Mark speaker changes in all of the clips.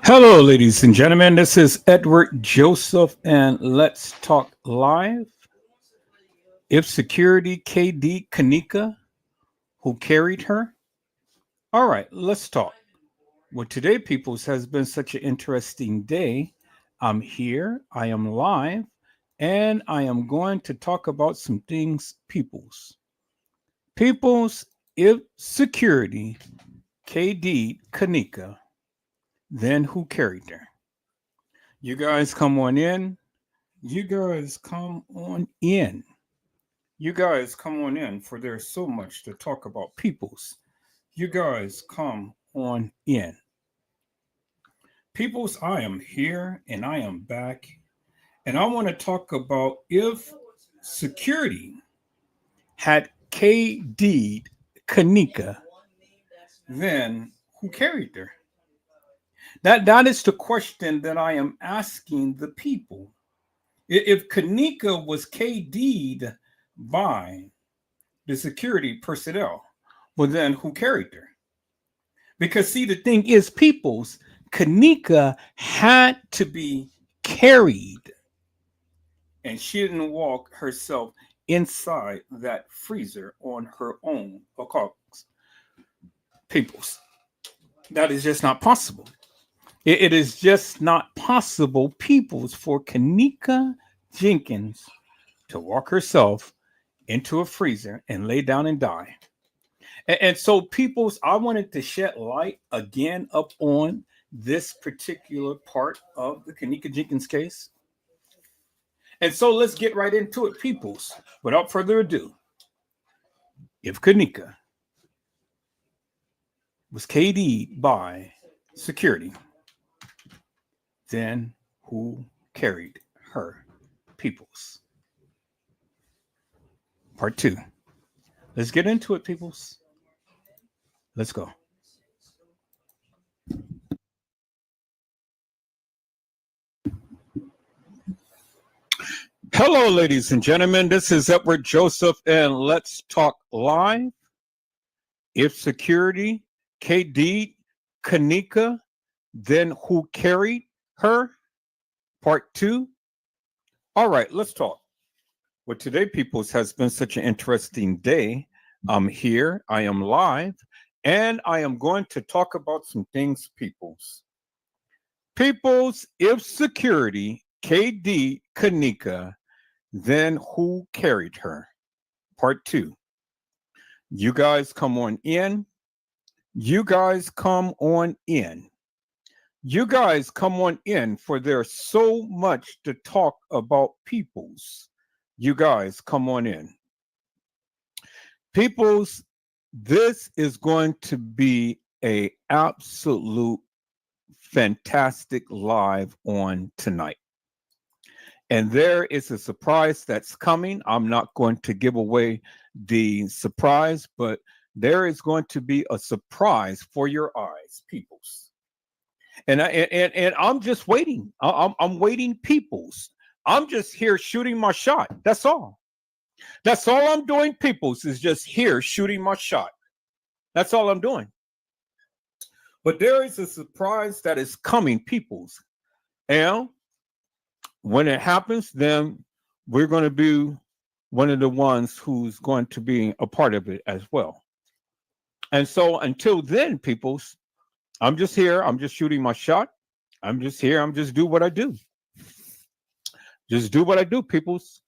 Speaker 1: Hello, ladies and gentlemen. This is Edward Joseph, and let's talk live. If Security K'd Kenneka, who carried her? All right, let's talk. Well, today, peoples, has been such an interesting day. I'm here, I am live, and I am going to talk about some things, peoples. Peoples, if Security K'd Kenneka, then who carried her? You guys come on in. You guys come on in. You guys come on in, for there's so much to talk about, peoples. You guys come on in. Peoples, I am here and I am back. And I want to talk about if security had KD'd Kenneka, then who carried her? That is the question that I am asking the people. If Kenneka was KD'd by the security personnel, well, then who carried her? Because, see, the thing is, peoples, Kenneka had to be carried, and she didn't walk herself inside that freezer on her own. Peoples, that is just not possible. It is just not possible, peoples, for Kenneka Jenkins to walk herself into a freezer and lay down and die. And so, peoples, I wanted to shed light again up on this particular part of the Kenneka Jenkins case. And so let's get right into it, peoples. Without further ado, if Kenneka was KD'd by security, then who carried her, peoples? Part two. Let's get into it, peoples. Let's go. Hello, ladies and gentlemen. This is Edward Joseph, and let's talk live. If security K'd Kenneka, then who carried her? Part two. All right, let's talk. Well, today, peoples, has been such an interesting day. I'm here, I am live, and I am going to talk about some things, peoples. Peoples, if security K'd Kenneka, then who carried her? Part two. You guys come on in. You guys come on in. You guys come on in, for there's so much to talk about, peoples. You guys come on in. Peoples, this is going to be a absolute fantastic live on tonight. And there is a surprise that's coming. I'm not going to give away the surprise, but there is going to be a surprise for your eyes, peoples. And I'm just waiting. I'm waiting, peoples. I'm just here shooting my shot. That's all. That's all I'm doing, peoples, is just here shooting my shot. That's all I'm doing. But there is a surprise that is coming, peoples. And when it happens, then we're going to be one of the ones who's going to be a part of it as well. And so until then, peoples, I'm just here. I'm just shooting my shot. I'm just here. I'm just do what I do. Just do what I do, peoples.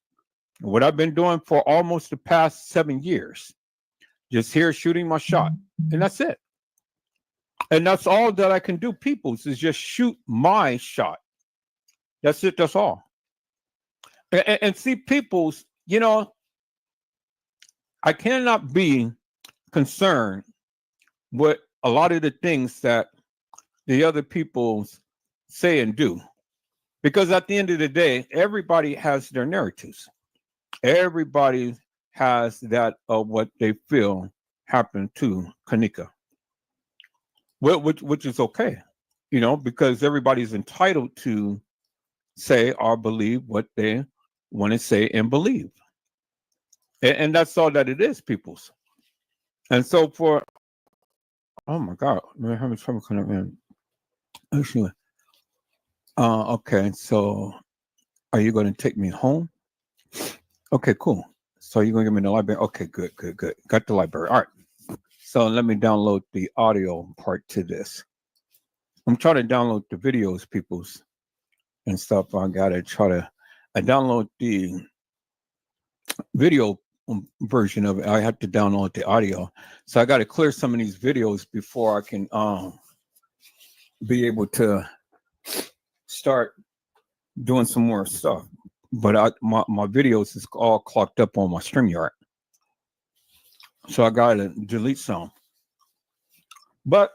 Speaker 1: What I've been doing for almost the past 7 years. Just here shooting my shot. And that's it. And that's all that I can do, peoples, is just shoot my shot. That's it. That's all. And see, peoples, you know, I cannot be concerned with a lot of the things that the other people say and do. Because at the end of the day, everybody has their narratives. Everybody has that of what they feel happened to Kenneka, which is okay, you know, because everybody's entitled to say or believe what they want to say and believe. And that's all that it is, peoples. And so for, oh my God, I'm having trouble connecting. Okay, so are you going to take me home? Okay, cool. So you're going to give me the library? Okay, good. Got the library. All right. So let me download the audio part to this. I'm trying to download the videos, peoples, and stuff. I download the video version of it. I have to download the audio. So I got to clear some of these videos before I can be able to start doing some more stuff. But my videos is all clocked up on my StreamYard. So I got to delete some. But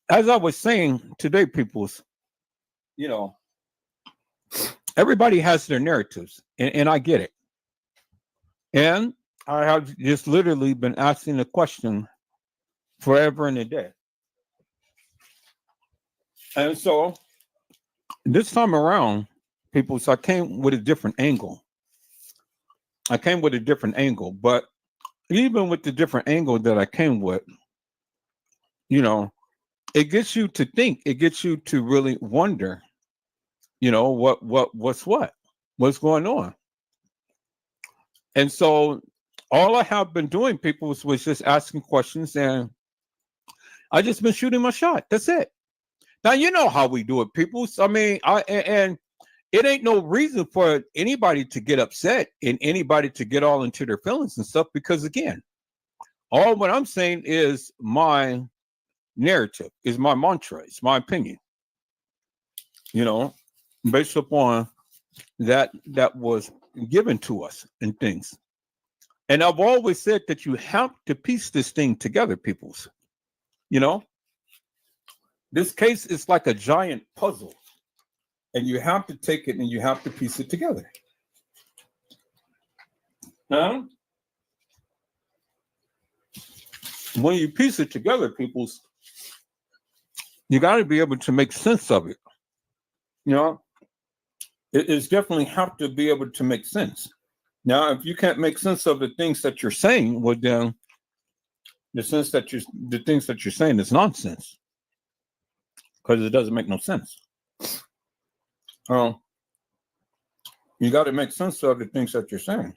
Speaker 1: as I was saying today, peoples, everybody has their narratives, and I get it. And I have just literally been asking the question forever and a day. And so this time around, people, so I came with a different angle. But even with the different angle that I came with, it gets you to think, it gets you to really wonder, what's going on. And so all I have been doing, people, was just asking questions, and I just been shooting my shot. That's it. Now, you know how we do it, people. I mean, and it ain't no reason for anybody to get upset and anybody to get all into their feelings and stuff, because again, all what I'm saying is my narrative, is my mantra, it's my opinion, based upon that was given to us and things. And I've always said that you have to piece this thing together, peoples. This case is like a giant puzzle, and you have to take it and you have to piece it together. Now, when you piece it together, peoples, you got to be able to make sense of it. It's definitely have to be able to make sense. Now, if you can't make sense of the things that you're saying, well, then the things that you're saying is nonsense, because it doesn't make no sense. You got to make sense of the things that you're saying.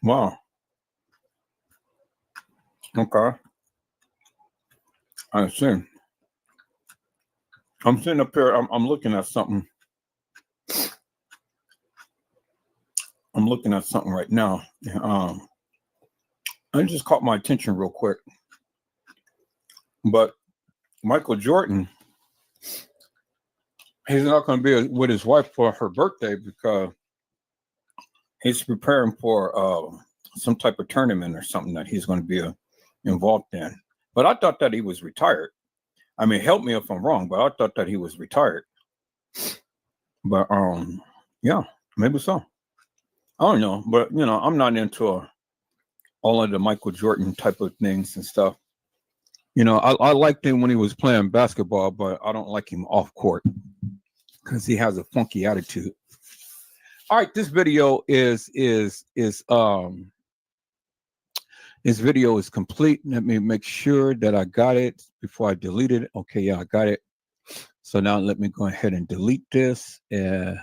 Speaker 1: Wow. Okay. I see. I'm sitting up here. I'm looking at something. I'm looking at something right now. It just caught my attention real quick. But Michael Jordan, he's not going to be with his wife for her birthday because he's preparing for some type of tournament or something that he's going to be involved in. But I thought that he was retired. I mean, help me if I'm wrong, but I thought that he was retired. But yeah, maybe so. I don't know, but I'm not into all of the Michael Jordan type of things and stuff. I liked him when he was playing basketball, but I don't like him off court because he has a funky attitude. All right, this video is complete. Let me make sure that I got it before I delete it. Okay, yeah, I got it. So now let me go ahead and delete this, and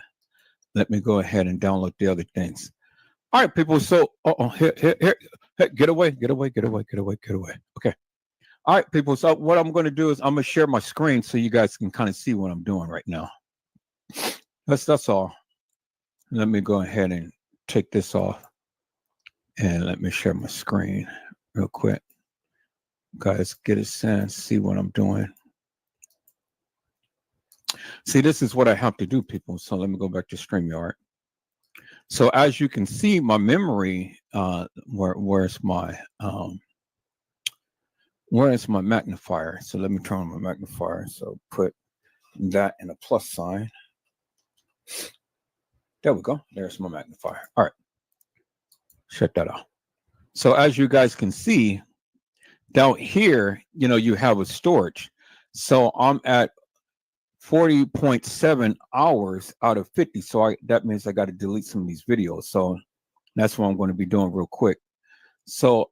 Speaker 1: let me go ahead and download the other things. All right, people. So, here, get away. Okay. All right, people. So what I'm going to do is I'm going to share my screen so you guys can kind of see what I'm doing right now. That's all. Let me go ahead and take this off, and let me share my screen real quick. Guys, get a sense, see what I'm doing. See, this is what I have to do, people. So let me go back to StreamYard. So as you can see, my memory, where's my magnifier? So let me turn on my magnifier. So put that in a plus sign. There we go. There's my magnifier. All right. Shut that off. So as you guys can see, down here, you have a storage. So I'm at 40.7 hours out of 50. So that means I got to delete some of these videos. So that's what I'm going to be doing real quick. So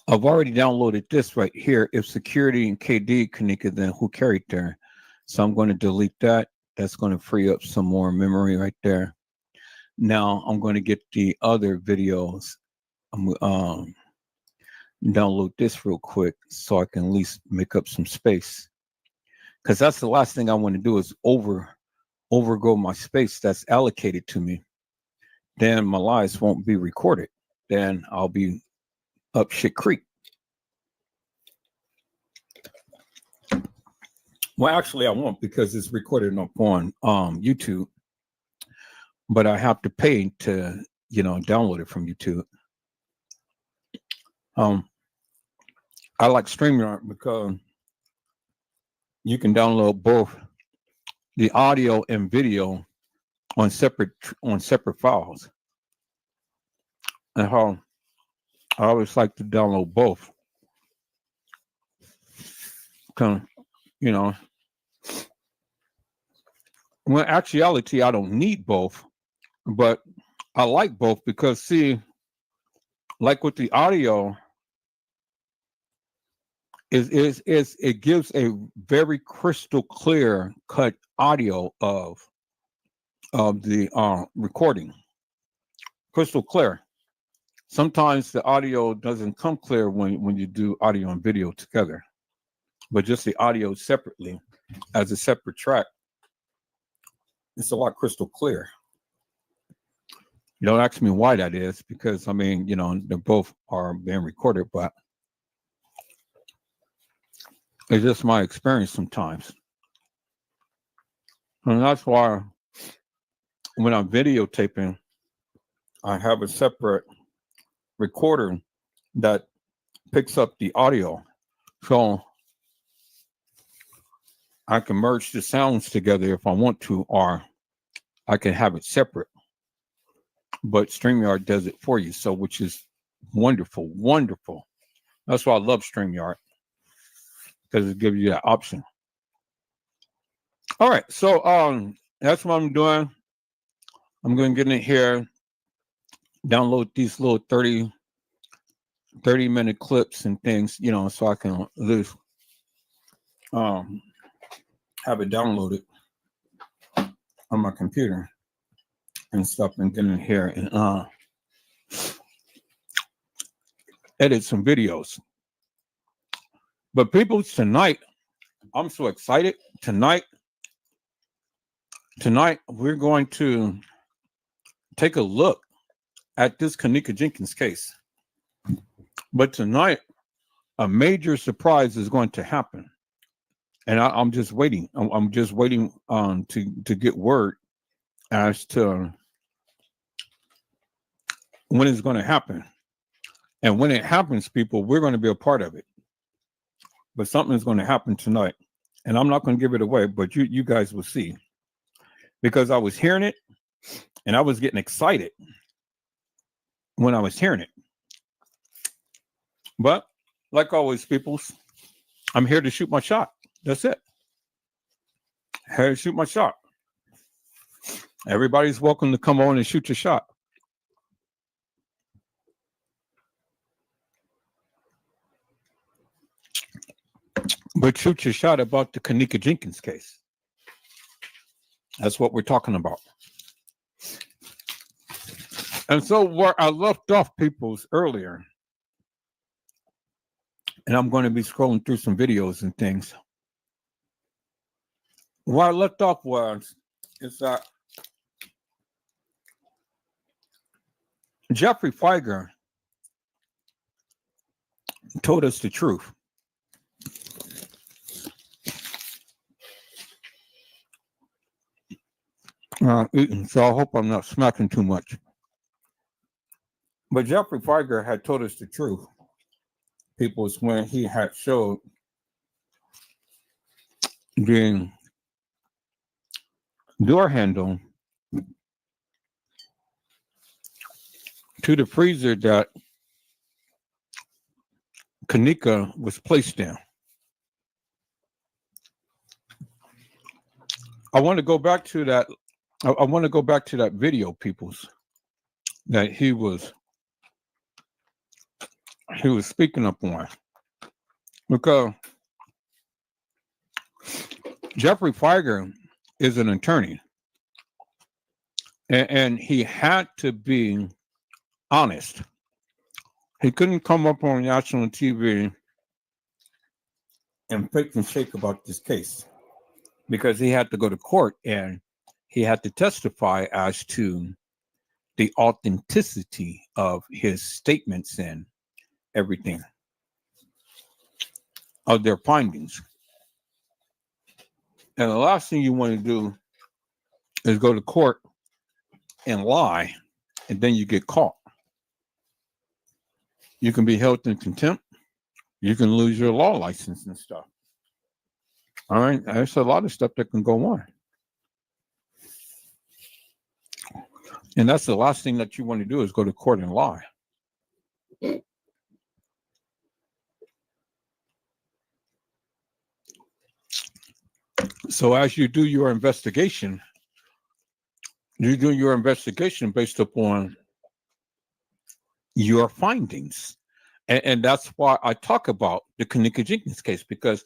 Speaker 1: I've already downloaded this right here. If Security K'd Kenneka, then who carried there? So I'm going to delete that. That's going to free up some more memory right there. Now I'm going to get the other videos. Download this real quick so I can at least make up some space, because that's the last thing I want to do is overgo my space that's allocated to me. Then my lives won't be recorded. Then I'll be up shit creek. Well, actually I won't, because it's recorded up on YouTube, but I have to pay to download it from YouTube. I like StreamYard because you can download both the audio and video on separate files. And how I always like to download both. Well, in actuality, I don't need both, but I like both because, see, like with the audio, it gives a very crystal clear cut audio of the recording. Crystal clear. Sometimes the audio doesn't come clear when you do audio and video together, but just the audio separately as a separate track, it's a lot crystal clear. You don't ask me why that is, because I mean, they both are being recorded, but it's just my experience sometimes. And that's why when I'm videotaping, I have a separate recorder that picks up the audio. So I can merge the sounds together if I want to, or I can have it separate. But StreamYard does it for you, so which is wonderful, wonderful. That's why I love StreamYard, because it gives you that option. All right, so that's what I'm doing. I'm going to get in here, download these little 30-minute clips and things, so I can at least have it downloaded on my computer and stuff, and get in here and edit some videos. But people, tonight, I'm so excited. Tonight, we're going to take a look at this K'dKenneka case. But tonight, a major surprise is going to happen. And I'm just waiting. I'm just waiting to get word as to when it's going to happen. And when it happens, people, we're going to be a part of it. But something is going to happen tonight. And I'm not going to give it away, but you guys will see. Because I was hearing it, and I was getting excited when I was hearing it. But like always, peoples, I'm here to shoot my shot. That's it. Here to shoot my shot. Everybody's welcome to come on and shoot your shot. But shoot your shot about the K'dk case. That's what we're talking about. And so where I left off, peoples, earlier, and I'm going to be scrolling through some videos and things. Where I left off is that Jeffrey Feiger told us the truth. So I hope I'm not smacking too much. But Jeffrey Feiger had told us the truth. People, is when he had showed the door handle to the freezer that K'dk was placed in. I want to go back to that. I want to go back to that video, peoples, that he was speaking up on, because Jeffrey Feiger is an attorney, and he had to be honest. He couldn't come up on national TV and fake and shake about this case, because he had to go to court and he had to testify as to the authenticity of his statements and everything, of their findings. And the last thing you want to do is go to court and lie, and then you get caught. You can be held in contempt. You can lose your law license and stuff. All right, there's a lot of stuff that can go on. And that's the last thing that you want to do, is go to court and lie. So as you do your investigation, you do your investigation based upon your findings. And that's why I talk about the K'd'Kenneka Jenkins case, because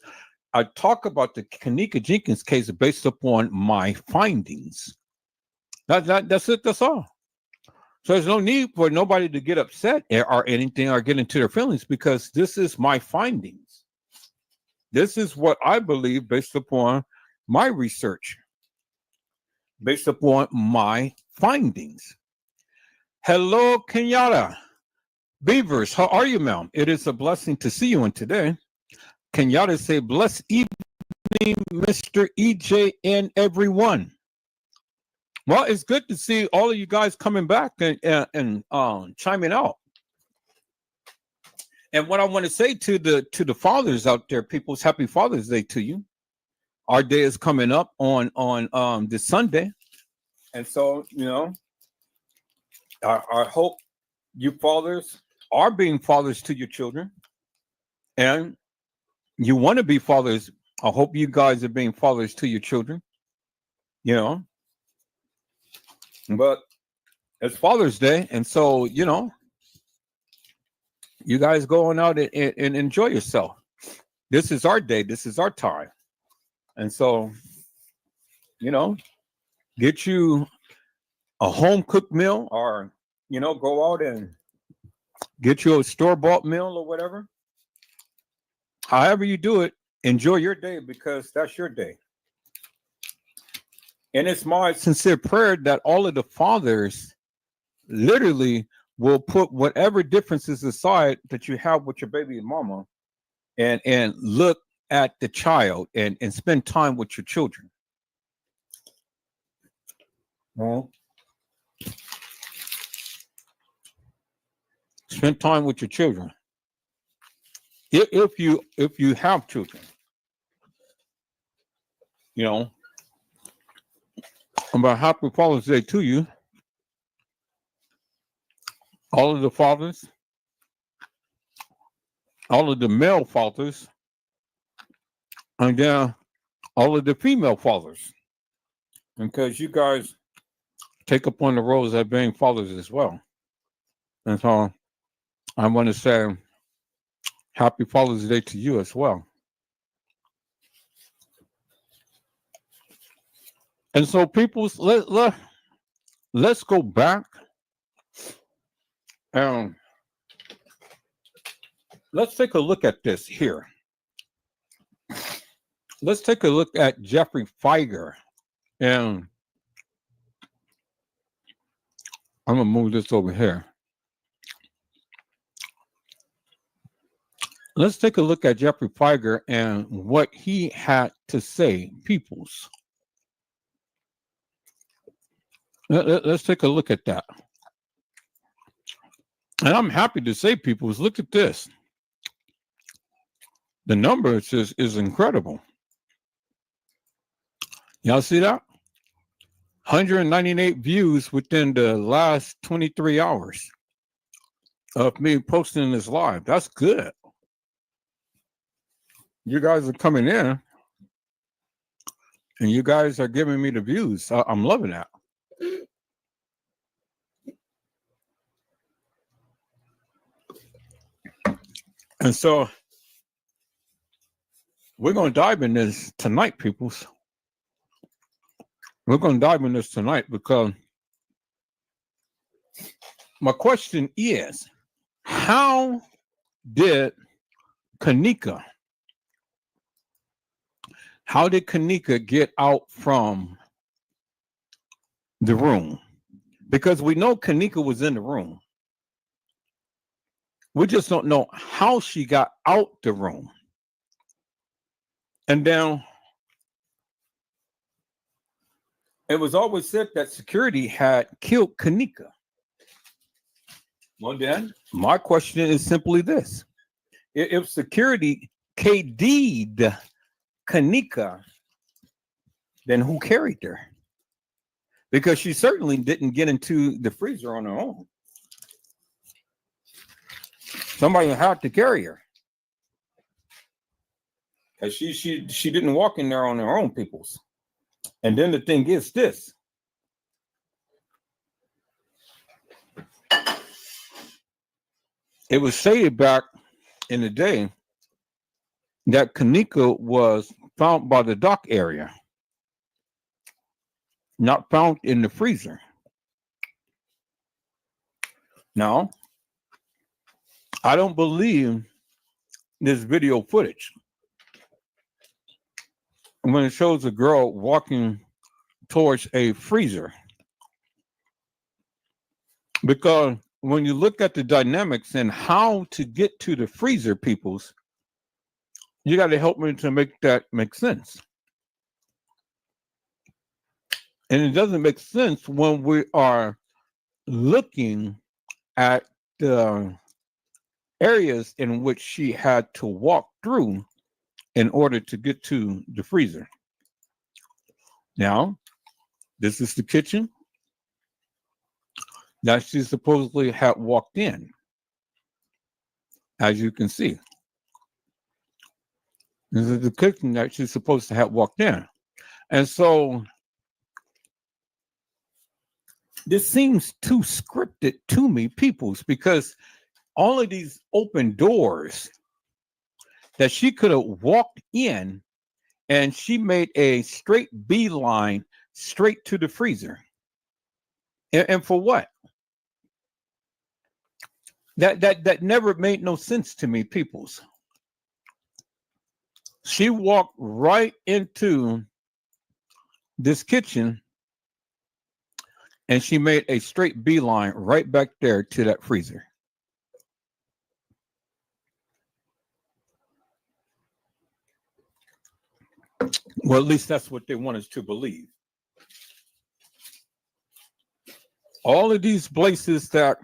Speaker 1: I talk about the K'd'Kenneka Jenkins case based upon my findings. That's it. That's all. So there's no need for nobody to get upset or anything or get into their feelings, because this is my findings. This is what I believe based upon my research, based upon my findings. Hello, Kenyatta Beavers. How are you, ma'am? It is a blessing to see you on today. Kenyatta say, blessed evening, Mr. EJ and everyone. Well, it's good to see all of you guys coming back and chiming out. And what I want to say to the fathers out there, people's happy Father's Day to you. Our day is coming up on this Sunday, and so I hope you fathers are being fathers to your children, and you want to be fathers. I hope you guys are being fathers to your children. But it's Father's Day, and so you guys going out and enjoy yourself. This is our day. This is our time. And so, get you a home cooked meal, or, go out and get you a store-bought meal or whatever. However you do it, enjoy your day, because that's your day. And it's my sincere prayer that all of the fathers literally will put whatever differences aside that you have with your baby and mama, and look at the child and spend time with your children. Well, spend time with your children. If you have children, about happy Father's Day to you, all of the fathers, all of the male fathers, and then all of the female fathers, because you guys take upon the roles of being fathers as well. And so I want to say happy Father's Day to you as well. And so people, let's go back and let's take a look at this here. Let's take a look at Jeffrey Feiger, and I'm gonna move this over here. Let's take a look at Jeffrey Feiger and what he had to say, peoples. Let's take a look at that. And I'm happy to say, peoples, look at this. The numbers is incredible. Y'all see that? 198 views within the last 23 hours of me posting this live. That's good. You guys are coming in. And you guys are giving me the views. I'm loving that. And so we're going to dive in this tonight, peoples. We're going to dive in this tonight because my question is, how did K'dK'dget out from the room? Because we know K'deka was in the room. We just don't know how she got out the room. And then it was always said that security had killed K'deka. Well, then, my question is simply this. If Security K'd Kenneka, then who carried her? Because she certainly didn't get into the freezer on her own. Somebody had to carry her. Because she didn't walk in there on her own, peoples. And then the thing is this. It was stated back in the day that K'deka was found by the dock area, not found in the freezer. Now, I don't believe this video footage when it shows a girl walking towards a freezer. Because when you look at the dynamics and how to get to the freezer, peoples, you got to help me to make that make sense. And it doesn't make sense when we are looking at the areas in which she had to walk through in order to get to the freezer. Now, this is the kitchen that she supposedly had walked in, as you can see. This is the kitchen that she's supposed to have walked in. And so this seems too scripted to me, peoples, because all of these open doors that she could have walked in, and she made a straight beeline straight to the freezer. And for what? That never made no sense to me, peoples. She walked right into this kitchen and she made a straight beeline right back there to that freezer. Well, at least that's what they want us to believe. All of these places that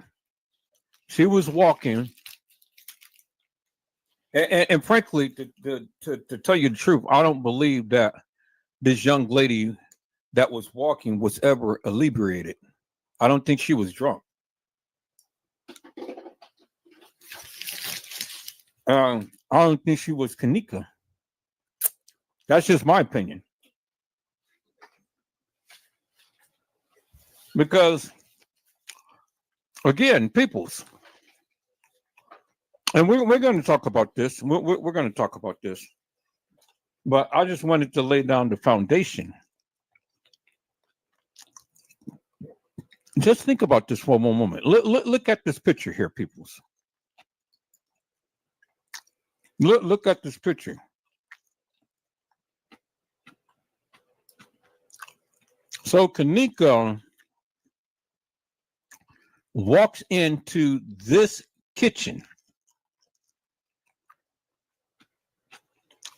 Speaker 1: she was walking, and frankly, to tell you the truth, I don't believe that this young lady that was walking was ever inebriated. I don't think she was drunk. I don't think she was K'deka. That's just my opinion. Because, again, peoples, and we're going to talk about this. We're going to talk about this. But I just wanted to lay down the foundation. Just think about this for one moment. Look at this picture here, peoples. Look at this picture. So K'deka walks into this kitchen.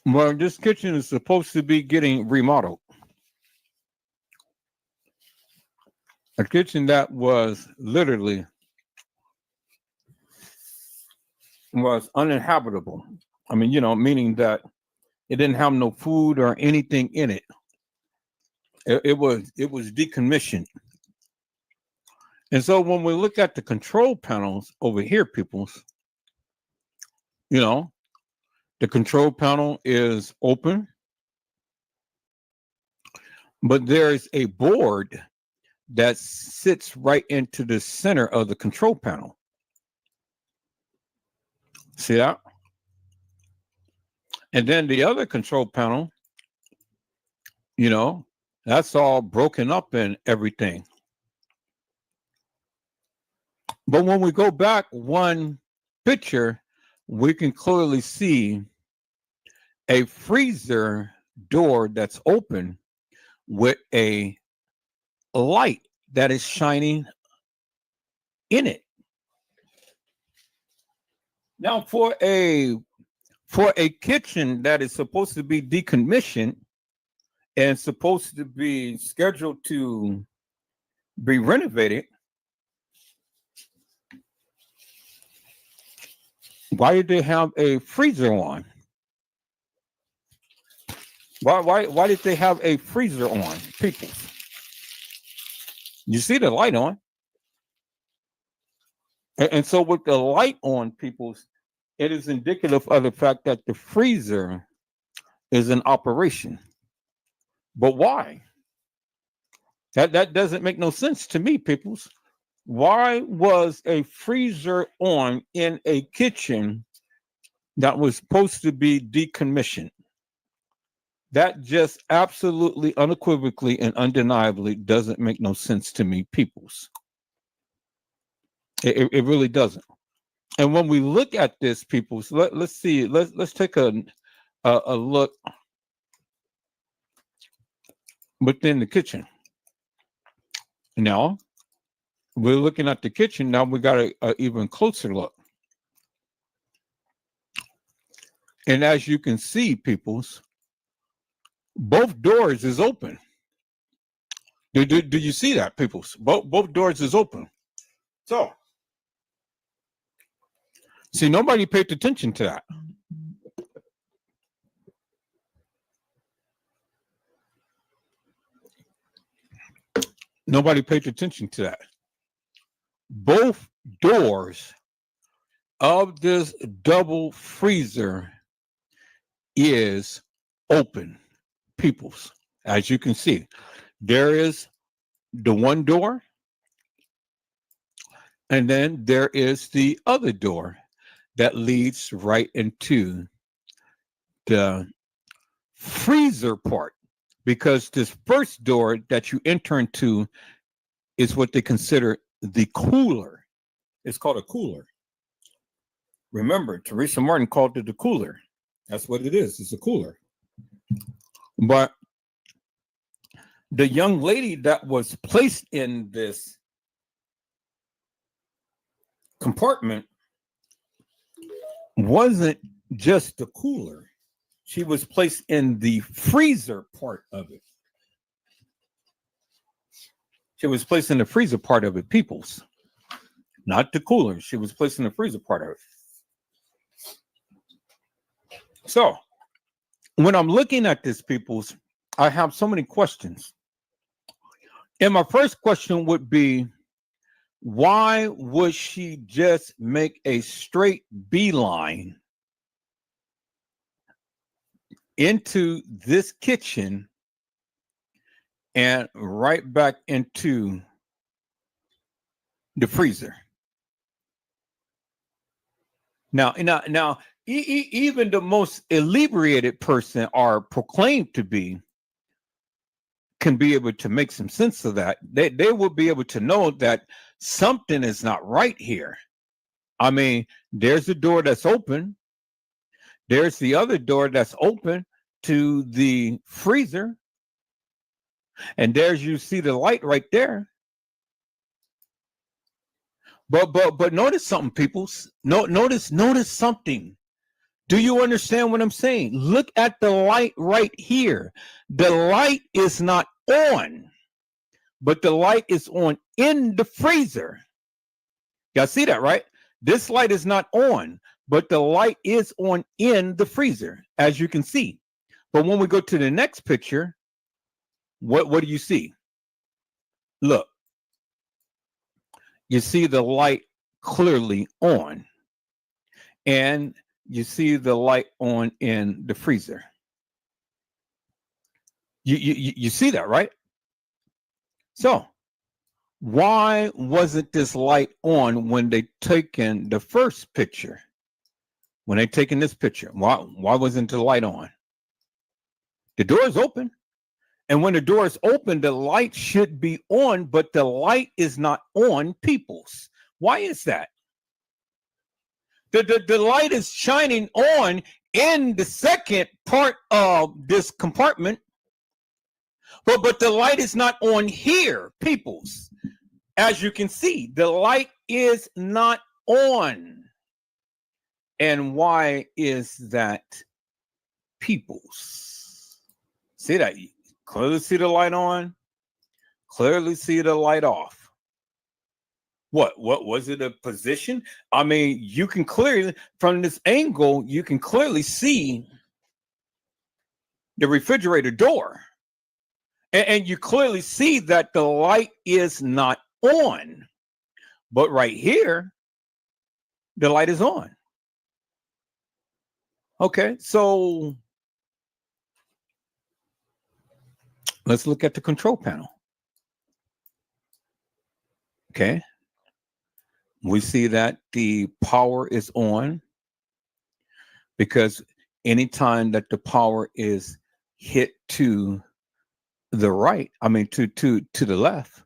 Speaker 1: Well, this kitchen is supposed to be getting remodeled. A kitchen that was literally was uninhabitable. I mean, meaning that it didn't have no food or anything in it. It was decommissioned. And so when we look at the control panels over here, peoples, the control panel is open. but there's a board that sits right into the center of the control panel. See that? And then the other control panel, that's all broken up and everything. But when we go back one picture, we can clearly see a freezer door that's open with a light that is shining in it. Now, for a kitchen that is supposed to be decommissioned and supposed to be scheduled to be renovated, why did they have a freezer on? Why did they have a freezer on, people? You see the light on. And so with the light on, people, it is indicative of the fact that the freezer is in operation. But why? That doesn't make no sense to me, peoples. Why was a freezer on in a kitchen that was supposed to be decommissioned? That just absolutely, unequivocally, and undeniably doesn't make no sense to me, peoples. It really doesn't. And when we look at this, peoples, let's see. Let's take a look within the kitchen. Now we're looking at the kitchen. Now we got a even closer look. And as you can see, peoples, both doors is open. Do you see that, peoples? Both doors is open. So, see, nobody paid attention to that. Nobody paid attention to that. Both doors of this double freezer is open, peoples. As you can see, there is the one door, and then there is the other door that leads right into the freezer part, because this first door that you enter into is what they consider the cooler. It's called a cooler. Remember, Teresa Martin called it the cooler. That's what it is. It's a cooler. But the young lady that was placed in this compartment wasn't just the cooler. She was placed in the freezer part of it. She was placed in the freezer part of it, peoples. Not the cooler. She was placed in the freezer part of it. So, when I'm looking at this, peoples, I have so many questions. And my first question would be, why would she just make a straight beeline into this kitchen and right back into the freezer? Now, even the most inebriated person, or proclaimed to be, can be able to make some sense of that. They will be able to know that something is not right here. I mean, there's a door that's open. There's the other door that's open to the freezer. And there's, you see the light right there. But notice something, people. Notice something. Do you understand what I'm saying? Look at the light right here. The light is not on, but the light is on in the freezer. Y'all see that, right? This light is not on, but the light is on in the freezer, as you can see. But when we go to the next picture, what do you see? Look, you see the light clearly on, and you see the light on in the freezer. You see that, right? So why wasn't this light on when they taken the first picture? When they taken this picture, why wasn't the light on? The door is open. And when the door is open, the light should be on, but the light is not on, peoples. Why is that? The light is shining on in the second part of this compartment, but the light is not on here, peoples. As you can see, the light is not on. And why is that, peoples? See that? Clearly see the light on, clearly see the light off. What was it, a position? I mean, you can clearly, from this angle, you can clearly see the refrigerator door. And you clearly see that the light is not on. But right here, the light is on. Okay, so let's look at the control panel. Okay. We see that the power is on because anytime that the power is hit to the right, I mean to the left,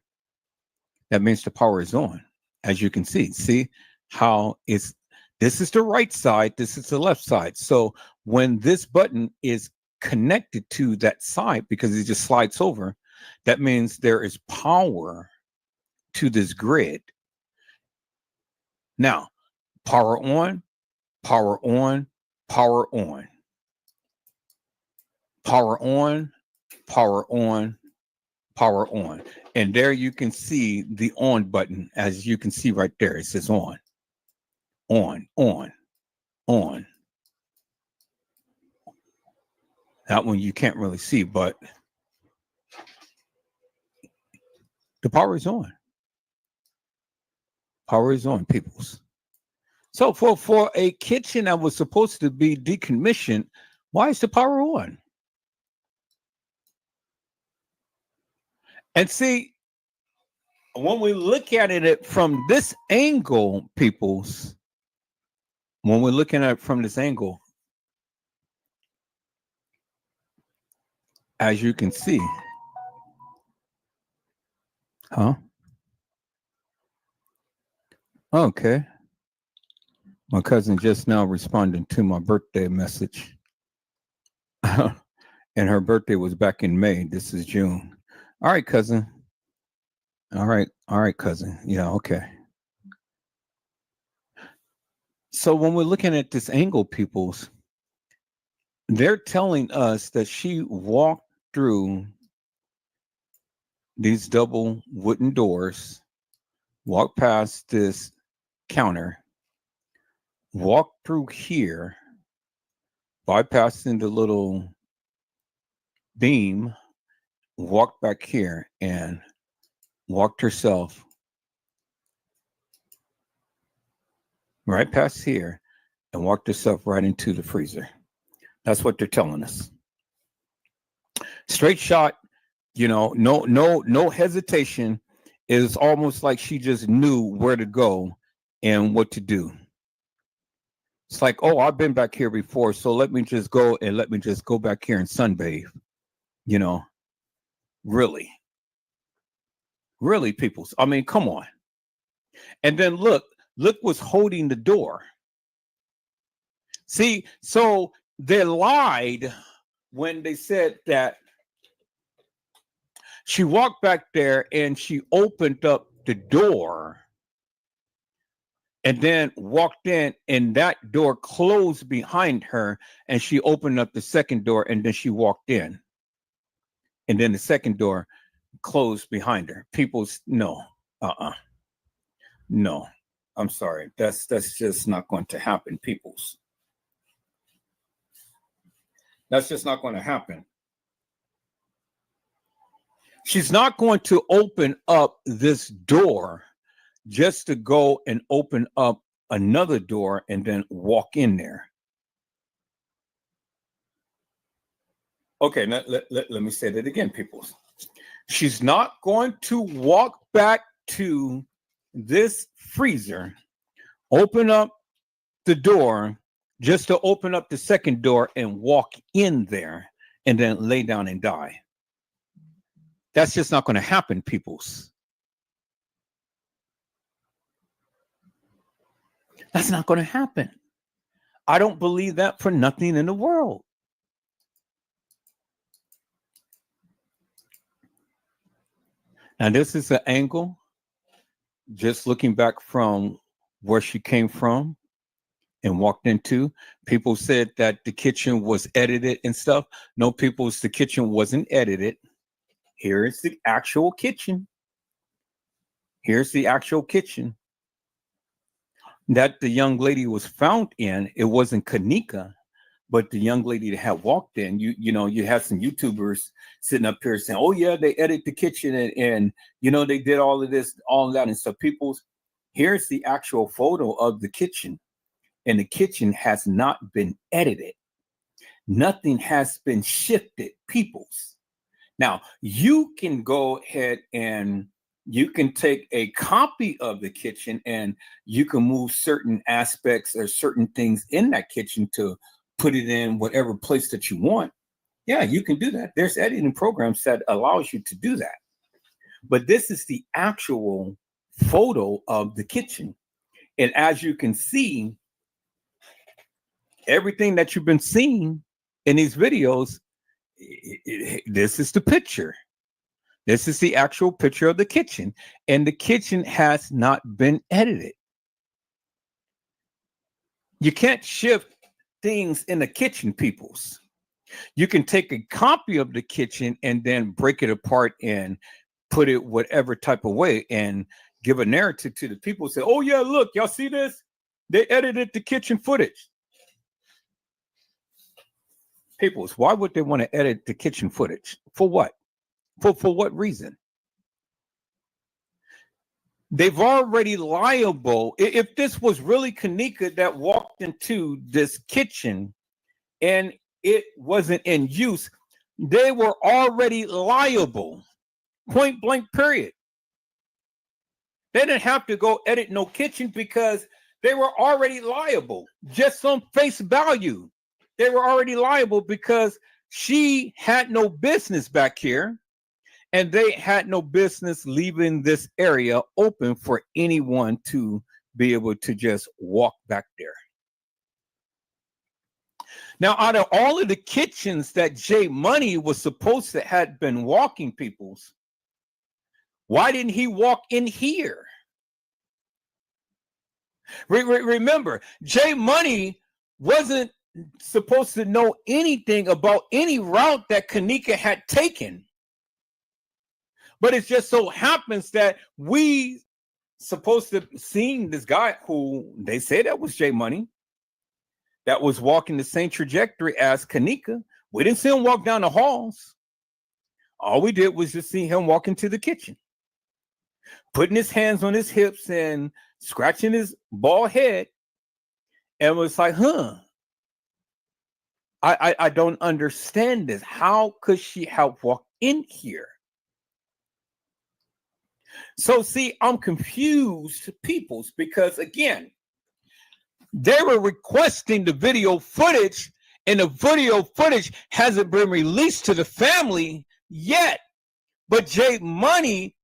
Speaker 1: that means the power is on. As you can see how this is the right side, this is the left side. So when this button is connected to that side, because it just slides over, that means there is power to this grid. Now, power on, power on, power on, power on, power on, power on. And there you can see the on button, as you can see right there. It says on, on, on, on. That one you can't really see, but the power is on. Power is on, peoples. So for a kitchen that was supposed to be decommissioned, why is the power on? And see, when we look at it from this angle, peoples, when we're looking at it from this angle, as you can see, okay. My cousin just now responding to my birthday message. And her birthday was back in May. This is June. All right, cousin. All right, cousin. Yeah, okay. So when we're looking at this angle, peoples, they're telling us that she walked through these double wooden doors, walked past this counter, walked through here, bypassing the little beam, walked back here, and walked herself right past here and walked herself right into the freezer. That's what they're telling us. Straight shot, no hesitation. It's almost like she just knew where to go and what to do. It's like, oh, I've been back here before, so let me just go back here and sunbathe. Really, people. I mean, come on. And then look what's holding the door. See, so they lied when they said that she walked back there and she opened up the door and then walked in, and that door closed behind her, and she opened up the second door, and then she walked in, and then the second door closed behind her. No, no, I'm sorry. That's just not going to happen, peoples. That's just not going to happen. She's not going to open up this door just to go and open up another door and then walk in there. Okay, let me say that again, people. She's not going to walk back to this freezer, open up the door just to open up the second door and walk in there and then lay down and die. That's just not going to happen, peoples. That's not going to happen. I don't believe that for nothing in the world. Now, this is an angle, just looking back from where she came from and walked into. People said that the kitchen was edited and stuff. No, people, the kitchen wasn't edited. Here is the actual kitchen. Here's the actual kitchen that the young lady was found in. It wasn't K'Kenneka, but the young lady that had walked in. You have some YouTubers sitting up here saying, "Oh yeah, they edited the kitchen and they did all of this, all of that and stuff." People's, here's the actual photo of the kitchen, and the kitchen has not been edited. Nothing has been shifted, peoples. Now you can go ahead and you can take a copy of the kitchen and you can move certain aspects or certain things in that kitchen to put it in whatever place that you want. Yeah, you can do that. There's editing programs that allows you to do that. But this is the actual photo of the kitchen. And as you can see, everything that you've been seeing in these videos, this is the picture. This is the actual picture of the kitchen. And the kitchen has not been edited. You can't shift things in the kitchen, peoples. You can take a copy of the kitchen and then break it apart and put it whatever type of way and give a narrative to the people. Say, "Oh yeah, look, y'all see this? They edited the kitchen footage." Peoples, why would they want to edit the kitchen footage? For what? For what reason? They've already liable. If this was really K'Kenneka that walked into this kitchen and it wasn't in use, they were already liable. Point blank, period. They didn't have to go edit no kitchen because they were already liable. Just on face value, they were already liable because she had no business back here. And they had no business leaving this area open for anyone to be able to just walk back there. Now, out of all of the kitchens that J Money was supposed to have been walking, peoples, why didn't he walk in here? Remember, J Money wasn't supposed to know anything about any route that K'Kenneka had taken. But it just so happens that we supposed to seeing this guy who they say that was J Money that was walking the same trajectory as K'Kenneka. We didn't see him walk down the halls. All we did was just see him walk into the kitchen, putting his hands on his hips and scratching his bald head, and was like, I don't understand this. How could she have walked in here? So see, I'm confused, peoples, because again, they were requesting the video footage, and the video footage hasn't been released to the family yet. But J Money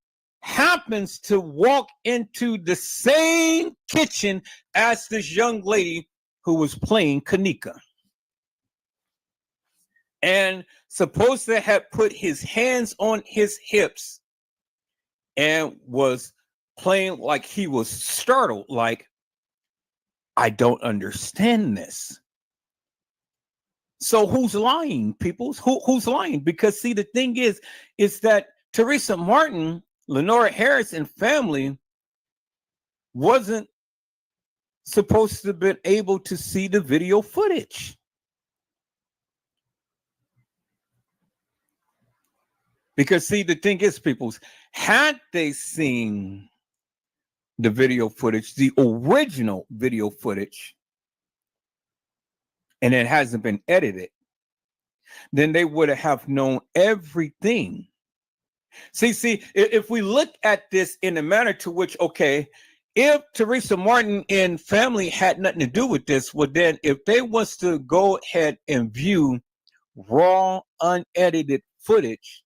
Speaker 1: happens to walk into the same kitchen as this young lady who was playing K'Kenneka. And supposed to have put his hands on his hips and was playing like he was startled, like, I don't understand this. So who's lying, peoples? Who's lying? Because see, the thing is that Teresa Martin, Lenora Harris, and family wasn't supposed to have been able to see the video footage. Because see, the thing is, peoples, had they seen the video footage, the original video footage, and it hasn't been edited, then they would have known everything. See, if we look at this in a manner to which, okay, if Teresa Martin and family had nothing to do with this, well, then if they was to go ahead and view raw, unedited footage,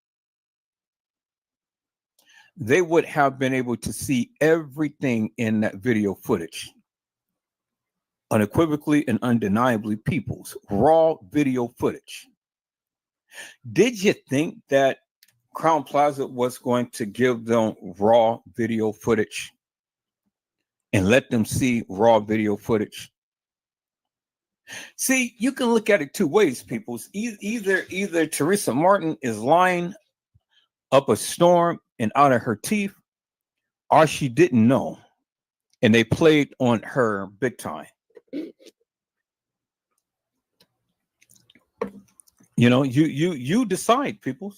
Speaker 1: they would have been able to see everything in that video footage. Unequivocally and undeniably, people's raw video footage. Did you think that Crown Plaza was going to give them raw video footage and let them see raw video footage? See, you can look at it two ways, people. Either Teresa Martin is lying up a storm and out of her teeth, or she didn't know, and they played on her big time. You know, you decide, people.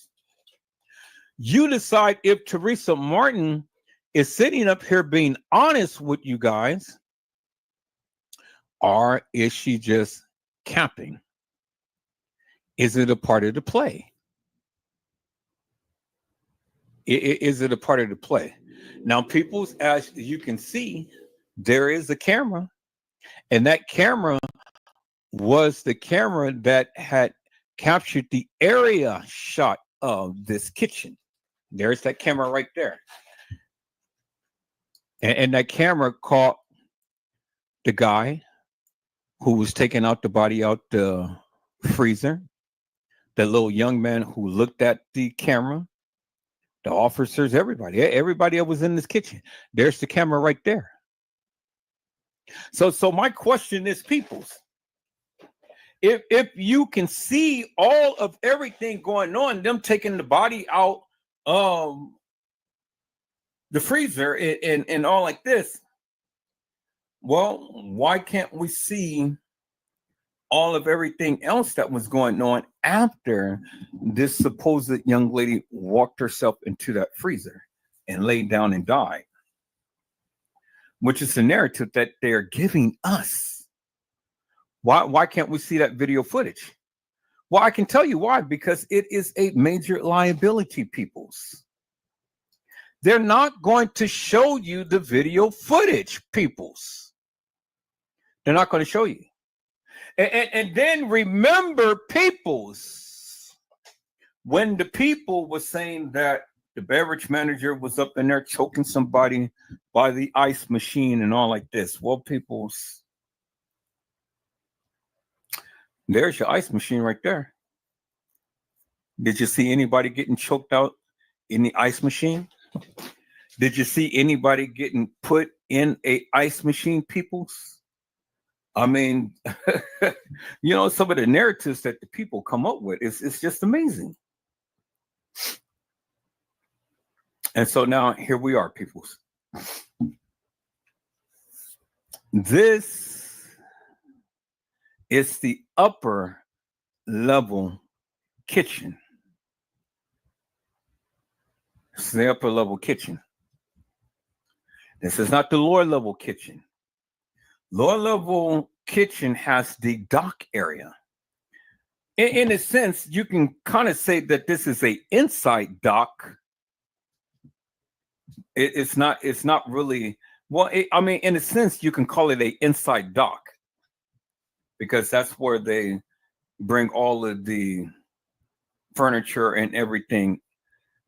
Speaker 1: You decide if Teresa Martin is sitting up here being honest with you guys, or is she just capping? Is it a part of the play? Is it a part of the play? Now, people, as you can see, there is a camera, and that camera was the camera that had captured the area shot of this kitchen. There's that camera right there. And that camera caught the guy who was taking out the body out the freezer, the little young man who looked at the camera, the officers, everybody that was in this kitchen. There's the camera right there. So my question is, peoples, if you can see all of everything going on, them taking the body out the freezer and all like this, well, why can't we see all of everything else that was going on after this supposed young lady walked herself into that freezer and laid down and died? Which is the narrative that they're giving us. Why can't we see that video footage? Well, I can tell you why, because it is a major liability, peoples. They're not going to show you the video footage, peoples. They're not going to show you. And then remember, peoples, when the people was saying that the beverage manager was up in there choking somebody by the ice machine and all like this. Well, peoples, there's your ice machine right there. Did you see anybody getting choked out in the ice machine? Did you see anybody getting put in a ice machine, peoples? I mean, you know, some of the narratives that the people come up with, it's just amazing. And so now here we are, peoples. This is the upper level kitchen. It's the upper level kitchen. This is not the lower level kitchen. Lower level kitchen has the dock area. In a sense, you can kind of say that this is a inside dock. It's not really, well, I mean, in a sense, you can call it a inside dock, because that's where they bring all of the furniture and everything,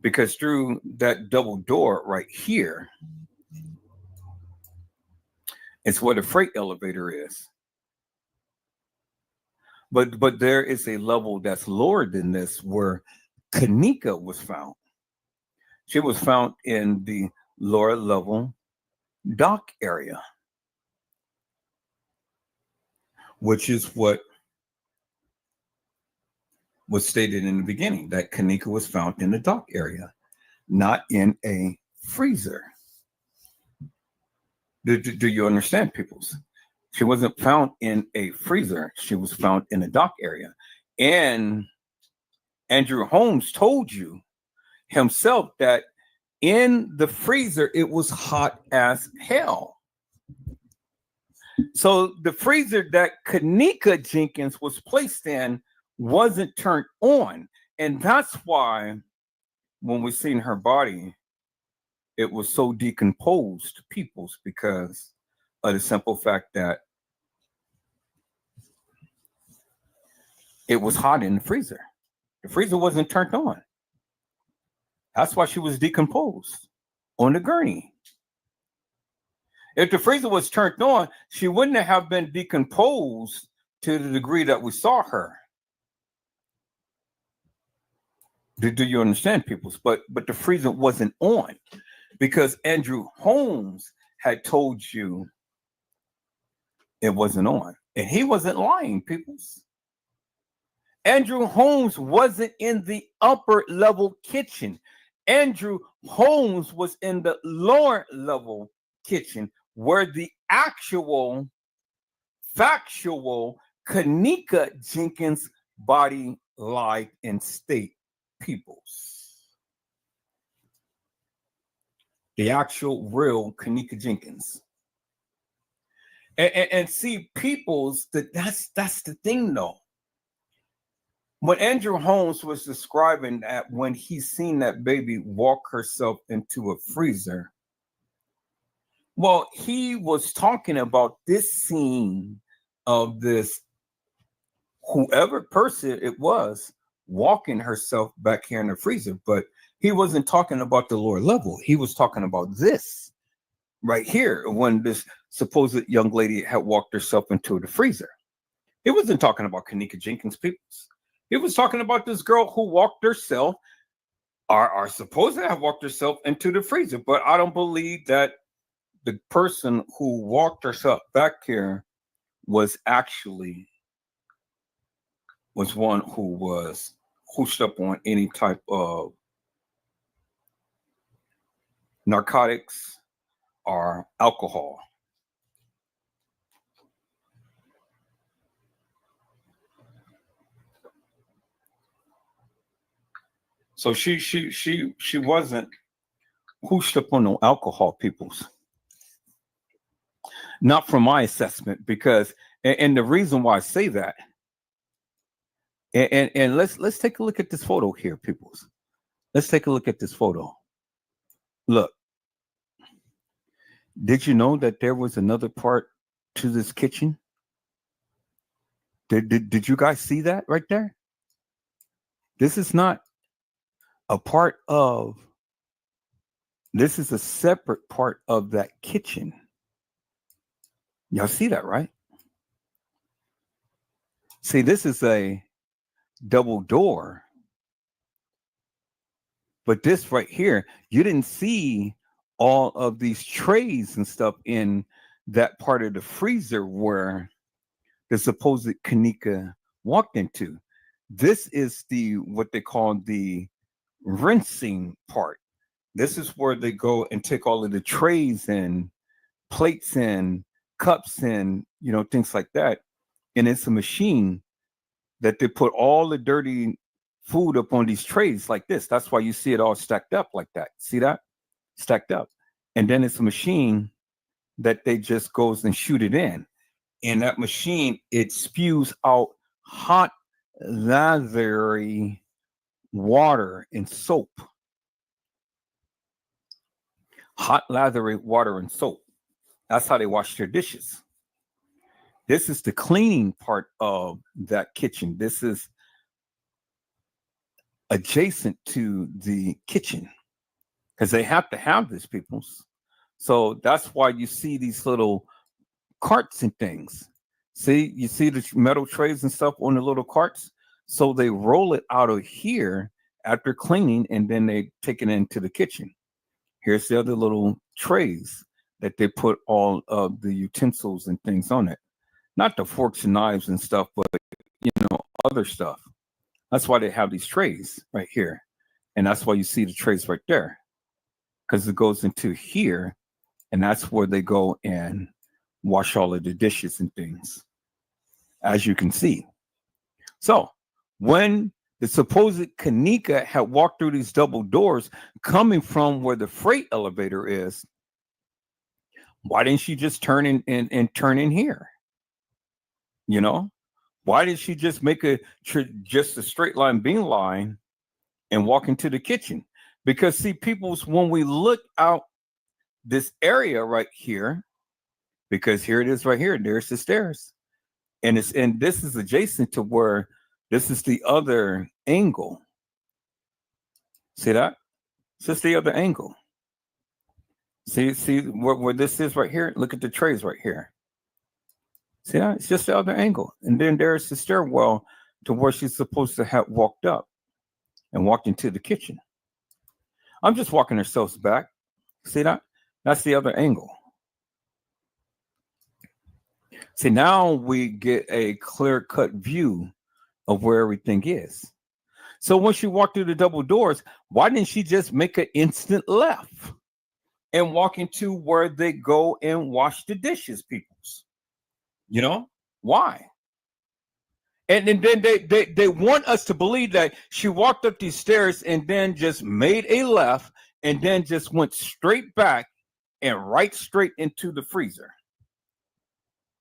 Speaker 1: because through that double door right here, it's where the freight elevator is. But there is a level that's lower than this where K'Kenneka was found. She was found in the lower level dock area, which is what was stated in the beginning, that K'Kenneka was found in the dock area, not in a freezer. Do you understand, peoples? She wasn't found in a freezer. She was found in a dock area. And Andrew Holmes told you himself that in the freezer, it was hot as hell. So the freezer that K'Kenneka Jenkins was placed in wasn't turned on. And that's why when we seen her body, it was so decomposed, peoples, because of the simple fact that it was hot in the freezer. The freezer wasn't turned on. That's why she was decomposed on the gurney. If the freezer was turned on, she wouldn't have been decomposed to the degree that we saw her. Do you understand, peoples? But the freezer wasn't on because Andrew Holmes had told you it wasn't on. And he wasn't lying, peoples. Andrew Holmes wasn't in the upper level kitchen. Andrew Holmes was in the lower level kitchen where the actual factual K'dJenkins body lied in state, peoples. The actual real K'dJenkins. And see, peoples, that's the thing though. When Andrew Holmes was describing that when he seen that baby walk herself into a freezer, well, he was talking about this scene of this whoever person it was walking herself back here in the freezer, but he wasn't talking about the lower level. He was talking about this right here when this supposed young lady had walked herself into the freezer. He wasn't talking about K'dJenkins, peoples. He was talking about this girl who walked herself, are supposed to have walked herself into the freezer. But I don't believe that the person who walked herself back here was one who was hooked up on any type of narcotics or alcohol. So she wasn't hooked up on no alcohol, peoples. Not from my assessment, because and the reason why I say that, and let's take a look at this photo here, peoples. Let's take a look at this photo. Look, did you know that there was another part to this kitchen? Did you guys see that right there? This is not a part of, this is a separate part of that kitchen. Y'all see that, right? See, this is a double door. But this right here, you didn't see all of these trays and stuff in that part of the freezer where the supposed K'dwalked into. This is what they call the rinsing part. This is where they go and take all of the trays and plates and cups and things like that, and it's a machine that they put all the dirty food up on these trays like this. That's why you see it all stacked up like that. See that? Stacked up. And then it's a machine that they just goes and shoot it in. And that machine, it spews out hot, lathery water and soap. Hot, lathery water and soap. That's how they wash their dishes. This is the cleaning part of that kitchen. This is adjacent to the kitchen because they have to have this, peoples. So that's why you see these little carts and things. See, you see the metal trays and stuff on the little carts. So they roll it out of here after cleaning, and then they take it into the kitchen. Here's the other little trays that they put all of the utensils and things on it. Not the forks and knives and stuff, but other stuff. That's why they have these trays right here. And that's why you see the trays right there. Because it goes into here, and that's where they go and wash all of the dishes and things, as you can see. So when the supposed K'dhad walked through these double doors coming from where the freight elevator is, why didn't she just turn in and turn in here? Why Why did she just make just a straight line, beam line, and walk into the kitchen? Because see, people's, when we look out this area right here, because here it is right here, there's the stairs, and this is adjacent to where this is the other angle. See that? It's just the other angle. See where this is right here? Look at the trays right here. See that? It's just the other angle. And then there's the stairwell to where she's supposed to have walked up and walked into the kitchen. I'm just walking ourselves back. See that? That's the other angle. See, now we get a clear-cut view of where everything is. So when she walked through the double doors, why didn't she just make an instant left and walk into where they go and wash the dishes, peoples? You know, why? And then they want us to believe that she walked up these stairs and then just made a left and then just went straight back and right straight into the freezer.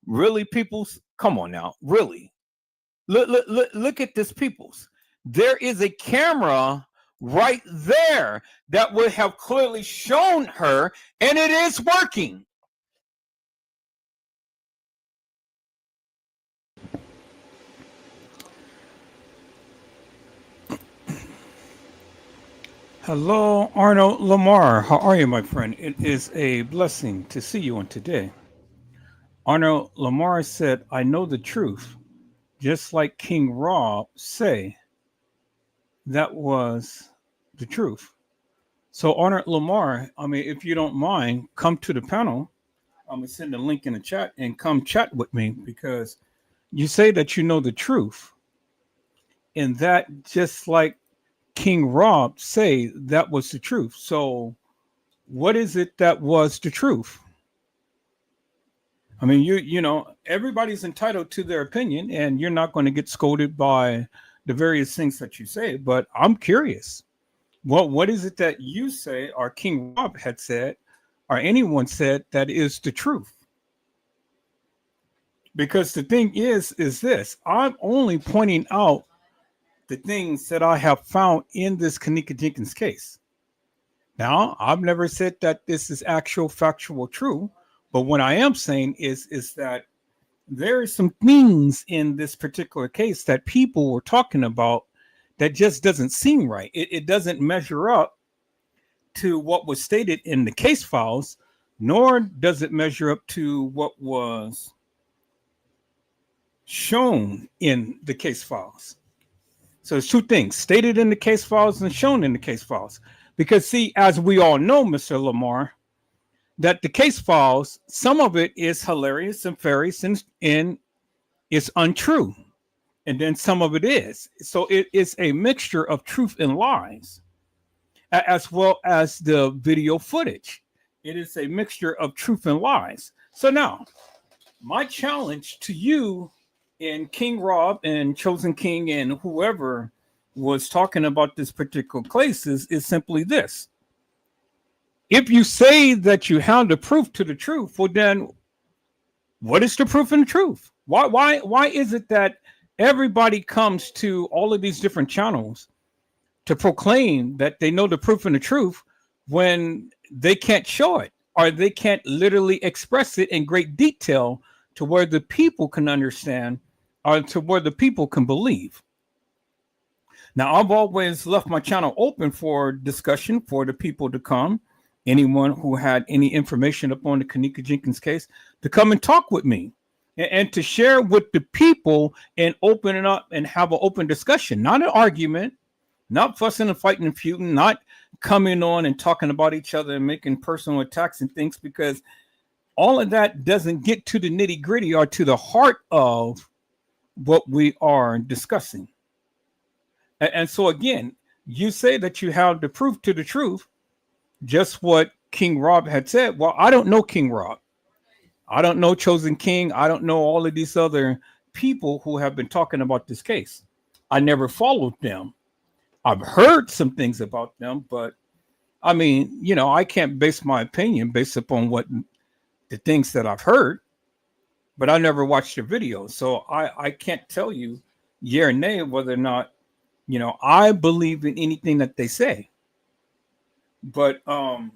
Speaker 1: Really, peoples? Come on now. Really? Look at this, peoples. There is a camera right there that would have clearly shown her, and it is working. Hello, Arnold Lamar. How are you, my friend? It is a blessing to see you on today. Arnold Lamar said, I know the truth, just like King Rob say. That was the truth. So Arnold Lamar, I mean, if you don't mind, come to the panel. I'm going to send a link in the chat and come chat with me, because you say that you know the truth. And that, just like King Rob say, that was the truth. So what is it that was the truth? I mean, you know, everybody's entitled to their opinion, and you're not going to get scolded by the various things that you say. But I'm curious, what is it that you say, or King Rob had said, or anyone said, that is the truth? Because the thing is this: I'm only pointing out the things that I have found in this K'd's Jenkins case. Now, I've never said that this is actual factual true, but what I am saying is that there are some things in this particular case that people were talking about that just doesn't seem right. It doesn't measure up to what was stated in the case files, nor does it measure up to what was shown in the case files. So it's two things: stated in the case files and shown in the case files. Because see, as we all know, Mr. Lamar, that the case files, some of it is hilarious and farious and it's untrue. And then some of it is. So it is a mixture of truth and lies, as well as the video footage. It is a mixture of truth and lies. So now, my challenge to you and King Rob and Chosen King and whoever was talking about this particular case is simply this. If you say that you have the proof to the truth, well then, what is the proof in the truth? Why is it that everybody comes to all of these different channels to proclaim that they know the proof and the truth when they can't show it, or they can't literally express it in great detail to where the people can understand, or to where the people can believe? Now, I've always left my channel open for discussion for the people to come. Anyone who had any information upon the K'd Jenkins case to come and talk with me and to share with the people and open it up and have an open discussion, not an argument, not fussing and fighting and feuding, not coming on and talking about each other and making personal attacks and things, because all of that doesn't get to the nitty gritty or to the heart of what we are discussing. And so again, you say that you have the proof to the truth, just what King Rob had said. Well, I don't know King Rob. I don't know Chosen King. I don't know all of these other people who have been talking about this case. I never followed them. I've heard some things about them, but I mean, you know, I can't base my opinion based upon what the things that I've heard. but I never watched the video, so I can't tell you yeah or nay whether or not I believe in anything that they say. But I'm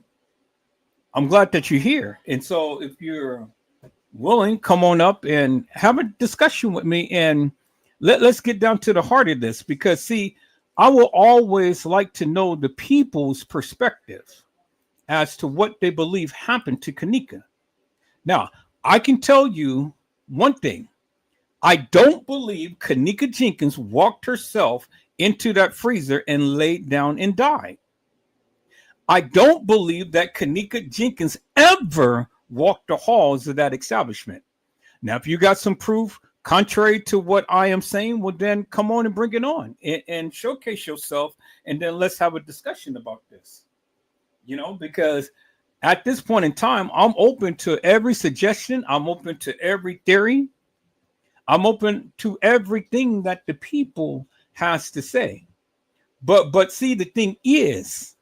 Speaker 1: glad that you're here, and so if you're willing, come on up and have a discussion with me, and let's get down to the heart of this. Because see, I will always like to know the people's perspective as to what they believe happened to K'Kenneka. Now, I can tell you one thing. I don't believe K'Kenneka Jenkins walked herself into that freezer and laid down and died. I don't believe that K'Kenneka Jenkins ever walked the halls of that establishment. Now, if you got some proof contrary to what I am saying, well, then come on and bring it on and showcase yourself. And then let's have a discussion about this, because at this point in time, I'm open to every suggestion. I'm open to every theory. I'm open to everything that the people has to say. But see, the thing is,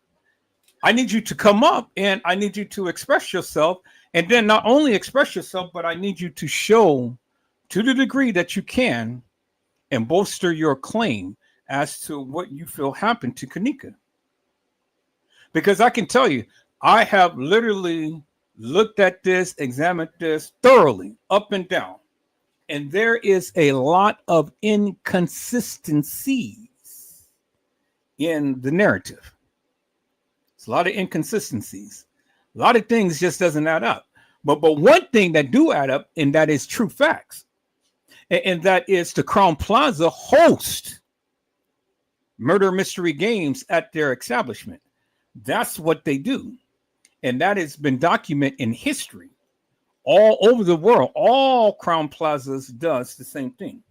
Speaker 1: I need you to come up and I need you to express yourself. And then not only express yourself, but I need you to show to the degree that you can and bolster your claim as to what you feel happened to K'Kenneka. Because I can tell you, I have literally looked at this, examined this thoroughly up and down. And there is a lot of inconsistencies in the narrative. It's a lot of inconsistencies. A lot of things just doesn't add up. But one thing that do add up, and that is true facts. And that is the Crown Plaza host murder mystery games at their establishment. That's what they do. And that has been documented in history. All over the world, all Crown Plazas does the same thing.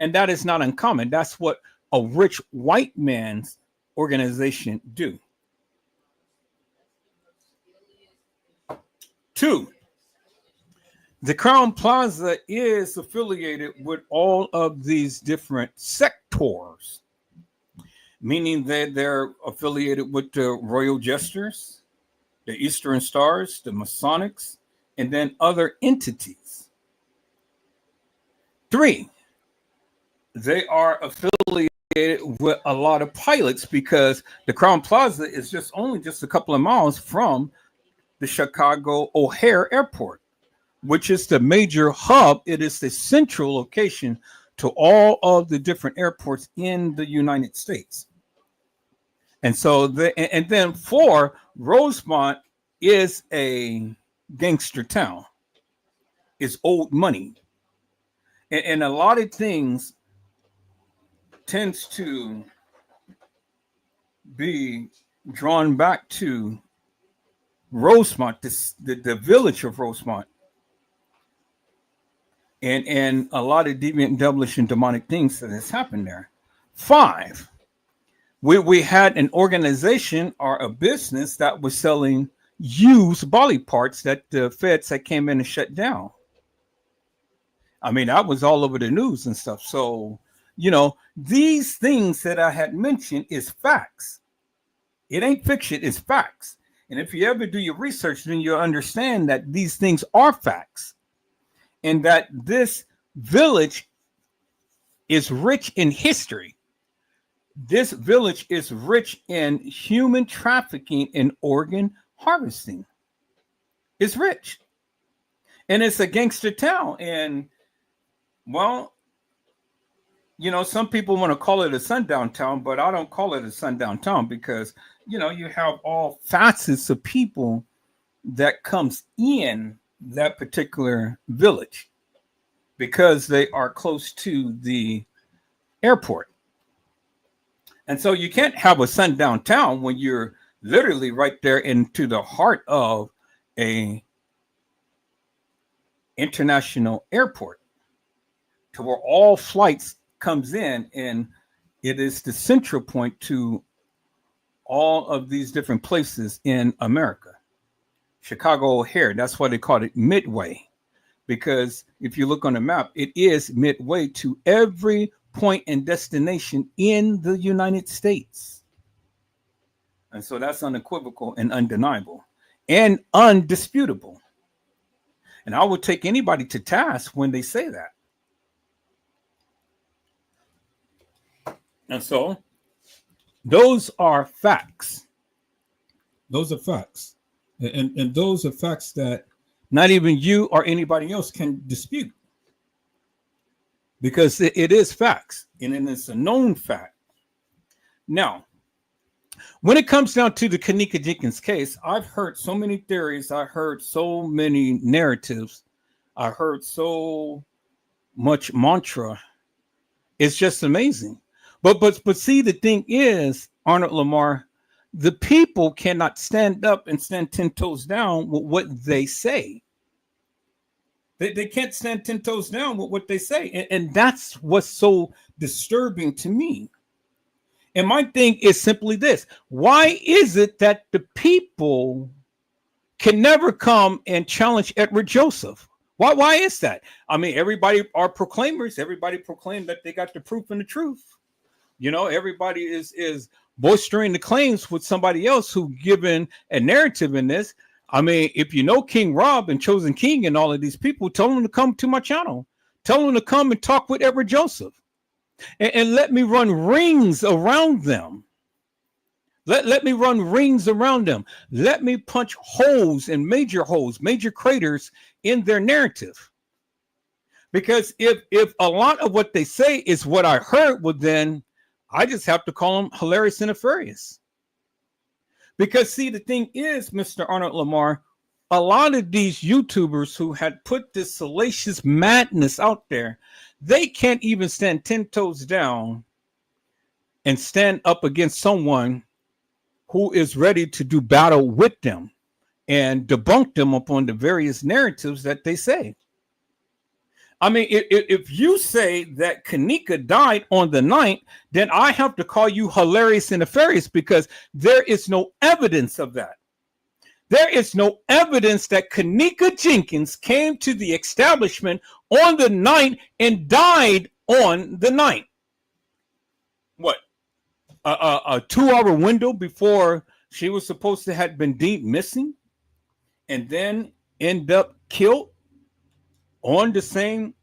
Speaker 1: And that is not uncommon. That's what a rich white man's organization do. 2, the Crown Plaza is affiliated with all of these different sectors, meaning that they're affiliated with the Royal Jesters, the Eastern Stars, the Masonics, and then other entities. 3, they are affiliated with a lot of pilots because the Crown Plaza is only a couple of miles from the Chicago O'Hare Airport, which is the major hub. It is the central location to all of the different airports in the United States. And so, then 4, Rosemont is a gangster town. It's old money. And a lot of things tends to be drawn back to Rosemont, the village of Rosemont, and a lot of deviant, devilish, and demonic things that has happened there. 5, we had an organization or a business that was selling used body parts that the feds had came in and shut down. I mean, that was all over the news and stuff. So, these things that I had mentioned is facts. It ain't fiction, it's facts. And if you ever do your research, then you'll understand that these things are facts. And that this village is rich in history. This village is rich in human trafficking and organ harvesting. It's rich. And it's a gangster town. And, well, some people want to call it a sundown town, but I don't call it a sundown town because, you have all facets of people that comes in that particular village because they are close to the airport. And so you can't have a sundown town when you're literally right there into the heart of a international airport to where all flights comes in, and it is the central point to all of these different places in America. Chicago O'Hare, that's why they call it Midway, because if you look on the map, it is midway to every point and destination in the United States. And so that's unequivocal and undeniable and undisputable. And I would take anybody to task when they say that. And so those are facts. Those are facts. And those are facts that not even you or anybody else can dispute. Because it is facts. And it's a known fact. Now, when it comes down to the K'd's Jenkins case, I've heard so many theories. I heard so many narratives. I heard so much mantra. It's just amazing. But see, the thing is, Arnold Lamar, the people cannot stand up and stand 10 toes down with what they say. They can't stand 10 toes down with what they say. And that's what's so disturbing to me. And my thing is simply this. Why is it that the people can never come and challenge Edward Joseph? Why is that? I mean, everybody are proclaimers. Everybody proclaim that they got the proof and the truth. You know, everybody is bolstering the claims with somebody else who given a narrative in this. I mean, if you know King Rob and Chosen King and all of these people, tell them to come to my channel. Tell them to come and talk with Edward Joseph. And let me run rings around them. Let me run rings around them. Let me punch holes, major craters in their narrative. Because if a lot of what they say is what I heard, well, then I just have to call them hilarious and nefarious. Because see, the thing is, Mr. Arnold Lamar, a lot of these YouTubers who had put this salacious madness out there, they can't even stand 10 toes down and stand up against someone who is ready to do battle with them and debunk them upon the various narratives that they say. I mean, if you say that K'd's died on the 9th, then I have to call you hilarious and nefarious because there is no evidence of that. There is no evidence that K'd's Jenkins came to the establishment on the 9th and died on the 9th. What? A 2-hour window before she was supposed to have been deemed missing and then end up killed on the same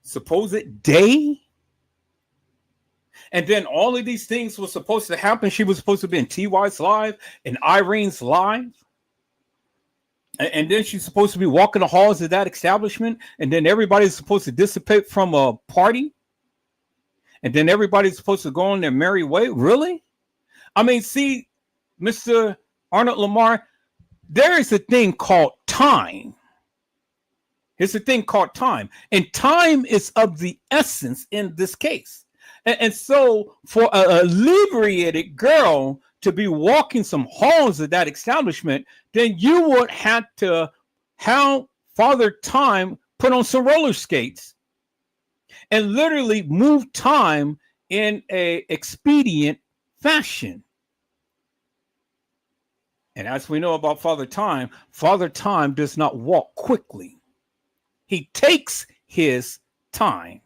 Speaker 1: supposed day? And then all of these things were supposed to happen. She was supposed to be in TY's live and Irene's live. And then she's supposed to be walking the halls of that establishment. And then everybody's supposed to dissipate from a party. And then everybody's supposed to go on their merry way. Really? I mean, see, Mr. Arnold Lamar, there is a thing called time. It's a thing called time. And time is of the essence in this case. And so for a inebriated girl to be walking some halls of that establishment, then you would have to have Father Time put on some roller skates and literally move time in a expedient fashion. And as we know about Father Time does not walk quickly. He takes his time.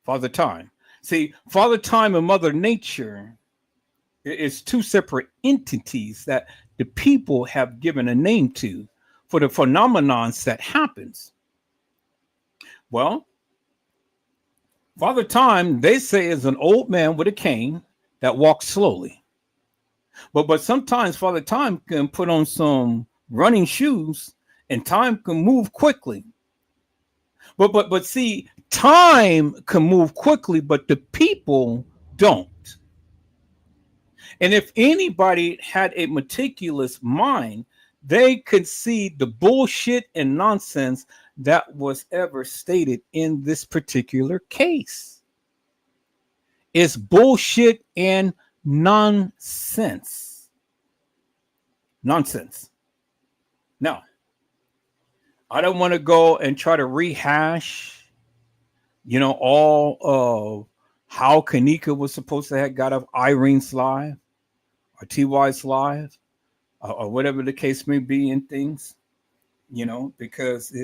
Speaker 1: Father Time. See, Father Time and Mother Nature is two separate entities that the people have given a name to for the phenomenons that happens. Well, Father Time, they say, is an old man with a cane that walks slowly. But sometimes Father Time can put on some running shoes and time can move quickly. But see, time can move quickly, but the people don't. And if anybody had a meticulous mind, they could see the bullshit and nonsense that was ever stated in this particular case. It's bullshit and nonsense. Nonsense. Now, I don't want to go and try to rehash, all of how K'd's was supposed to have got off Irene's live or TY's live or whatever the case may be in things, because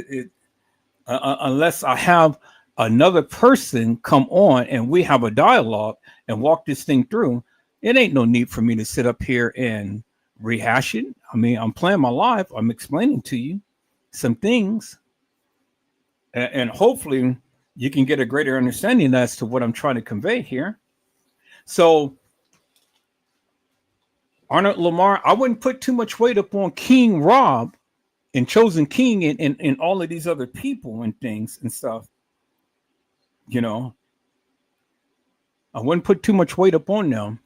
Speaker 1: unless I have another person come on and we have a dialogue and walk this thing through, it ain't no need for me to sit up here and rehash it. I mean, I'm playing my life. I'm explaining to you. some things, and hopefully you can get a greater understanding as to what I'm trying to convey here. So, Arnold Lamar, I wouldn't put too much weight up on King Rob and Chosen King and all of these other people and things and stuff. You know, I wouldn't put too much weight up on them,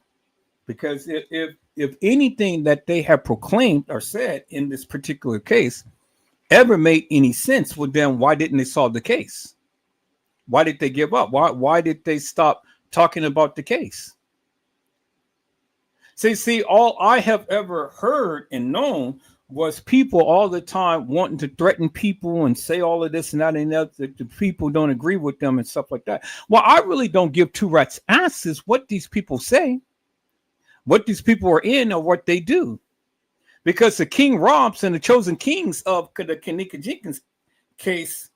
Speaker 1: because if anything that they have proclaimed or said in this particular case ever made any sense, well, then why didn't they solve the case? Why did they give up? Why did they stop talking about the case? See, all I have ever heard and known was people all the time wanting to threaten people and say all of this and that and that, the people don't agree with them and stuff like that. Well, I really don't give two rats asses what these people say, what these people are in, or what they do. Because the King Robs and the Chosen Kings of the K'dKenneka case,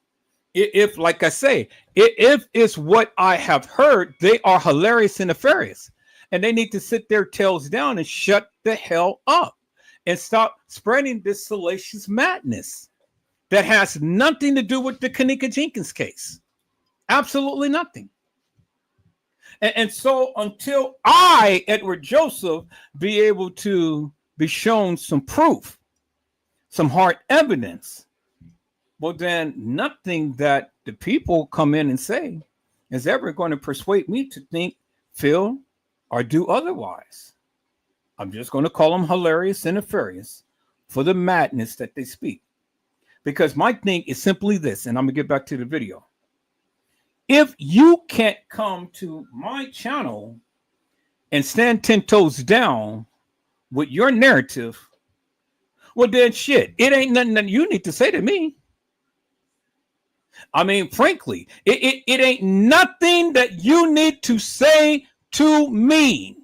Speaker 1: if like I say, if it's what I have heard, they are hilarious and nefarious. And they need to sit their tails down and shut the hell up and stop spreading this salacious madness that has nothing to do with the K'd's case. Absolutely nothing. And so until I, Edward Joseph, be able to be shown some proof, some hard evidence, well, then nothing that the people come in and say is ever going to persuade me to think, feel, or do otherwise. I'm just going to call them hilarious and nefarious for the madness that they speak. Because my thing is simply this, and I'm going to get back to the video. If you can't come to my channel and stand 10 toes down with your narrative, well, then shit, it ain't nothing that you need to say to me. I mean, frankly, it ain't nothing that you need to say to me,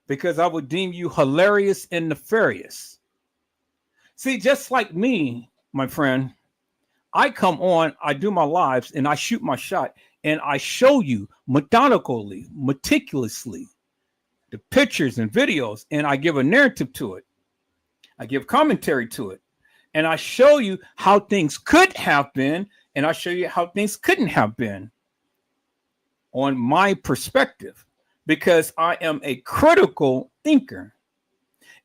Speaker 1: because I would deem you hilarious and nefarious. See, just like me, my friend, I come on, I do my lives, and I shoot my shot, and I show you methodically, meticulously, the pictures and videos, and I give a narrative to it. I give commentary to it, and I show you how things could have been, and I show you how things couldn't have been on my perspective, because I am a critical thinker,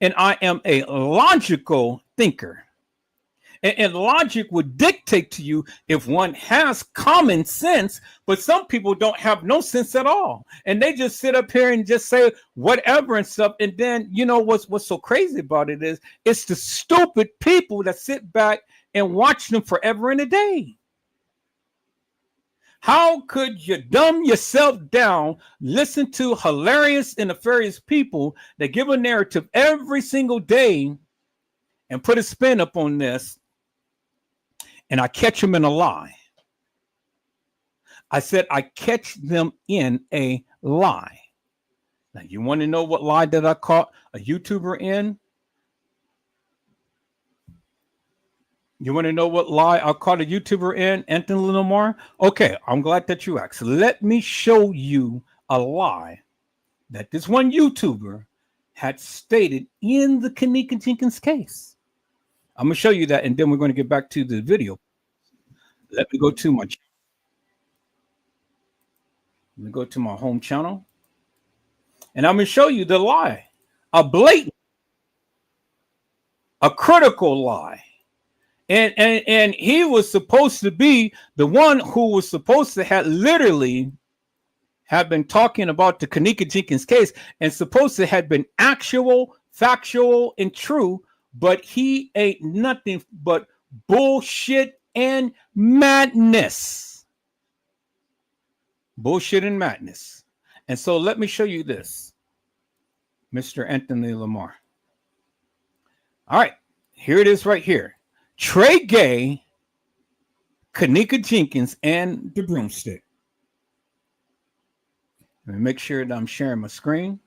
Speaker 1: and I am a logical thinker. And logic would dictate to you if one has common sense, but some people don't have no sense at all. And they just sit up here and just say whatever and stuff. And then, you know, what's so crazy about it is it's the stupid people that sit back and watch them forever and a day. How could you dumb yourself down, listen to hilarious and nefarious people that give a narrative every single day and put a spin up on this, and I catch them in a lie? I said I catch them in a lie. Now, you want to know what lie that I caught a YouTuber in? You want to know what lie I caught a YouTuber in, Anthony Lamar? Okay, I'm glad that you asked. Let me show you a lie that this one YouTuber had stated in the K'd's case. I'm going to show you that, and then we're going to get back to the video. Let me go to my home channel, and I'm going to show you the lie, a blatant, a critical lie. And he was supposed to be the one who was supposed to have literally have been talking about the K'd's case, and supposed to have been actual, factual, and true, but he ain't nothing but bullshit and madness. Bullshit and madness. And so let me show you this, Mr. Anthony Lamar. All right, here it is right here. Trey Gay, K'd's Jenkins, and the broomstick. Let me make sure that I'm sharing my screen.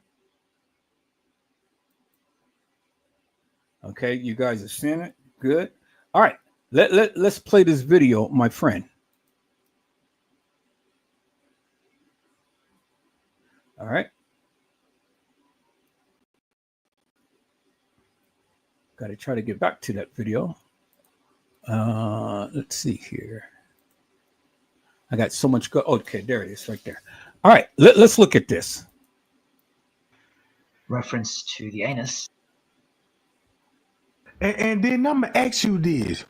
Speaker 1: Okay, you guys are seeing it? Good. All right, let's play this video, my friend. All right. Got to try to get back to that video. Let's see here. I got so much. Okay, there it is right there. All right, let's look at this.
Speaker 2: Reference to the anus.
Speaker 3: And then I'm going to ask you this.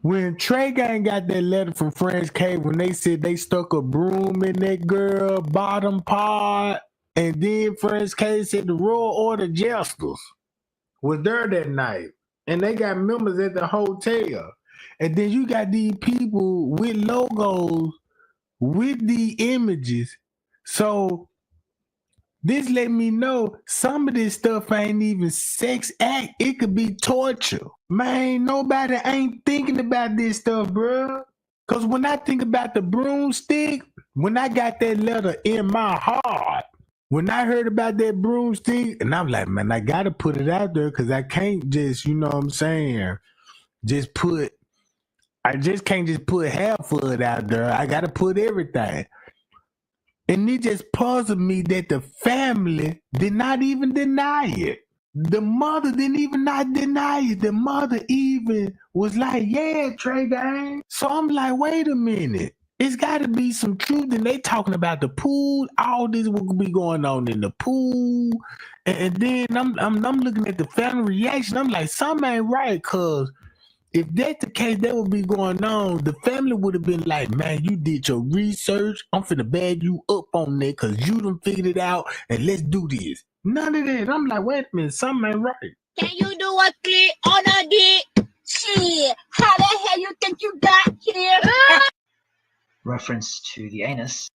Speaker 3: When Trey Gang got that letter from French K when they said they stuck a broom in that girl bottom part, and then French K said the Royal Order Jesters was there that night, and they got members at the hotel, and then you got these people with logos with the images. So this let me know some of this stuff ain't even sex act. It could be torture. Man, nobody ain't thinking about this stuff, bro. Because when I think about the broomstick, when I got that letter in my heart, when I heard about that broomstick, and I'm like, man, I got to put it out there because I can't just, you know what I'm saying, I just can't just put half of it out there. I got to put everything. And it just puzzled me that the family did not even deny it. The mother didn't even not deny it. The mother even was like, yeah, Trey Gang. So I'm like, wait a minute. It's got to be some truth. And they talking about the pool. All this will be going on in the pool. And then I'm looking at the family reaction. I'm like, something ain't right, because if that's the case, that would be going on. The family would have been like, man, you did your research. I'm finna bag you up on that because you done figured it out, and let's do this. None of that. I'm like, wait a minute, something ain't right.
Speaker 4: Can you do a click on a dick? Shit, how the hell you think you got here?
Speaker 2: Reference to the anus.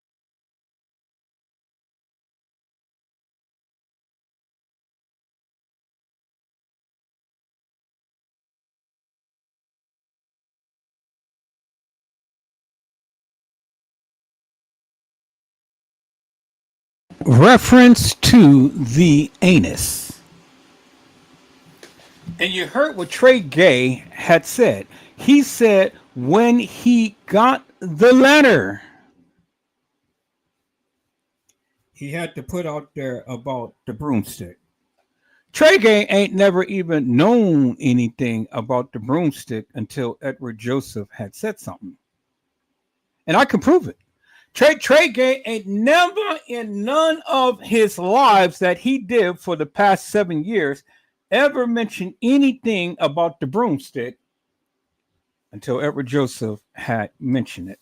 Speaker 1: Reference to the anus. And you heard what Trey Gay had said. He said when he got the letter, he had to put out there about the broomstick. Trey Gay ain't never even known anything about the broomstick until Edward Joseph had said something. And I can prove it. Trey Gay ain't never in none of his lives that he did for the past 7 years ever mentioned anything about the broomstick until Edward Joseph had mentioned it.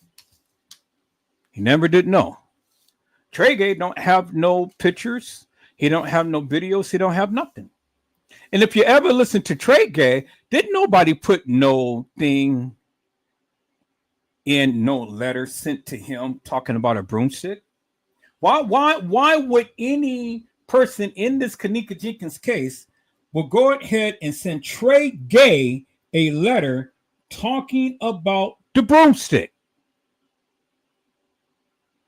Speaker 1: He never did know. Trey Gay don't have no pictures. He don't have no videos. He don't have nothing. And if you ever listen to Trey Gay, didn't nobody put no thing in, no letter sent to him talking about a broomstick? Why would any person in this K'dJenkins case will go ahead and send Trey Gay a letter talking about the broomstick?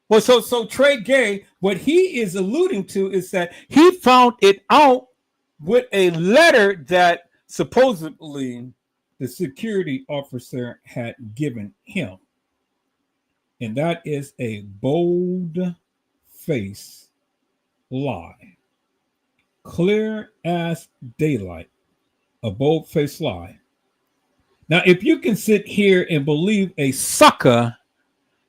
Speaker 1: Well, so Trey Gay, what he is alluding to is that he found it out with a letter that supposedly the security officer had given him. And that is a bold-faced lie. Clear as daylight. A bold-faced lie. Now, if you can sit here and believe a sucker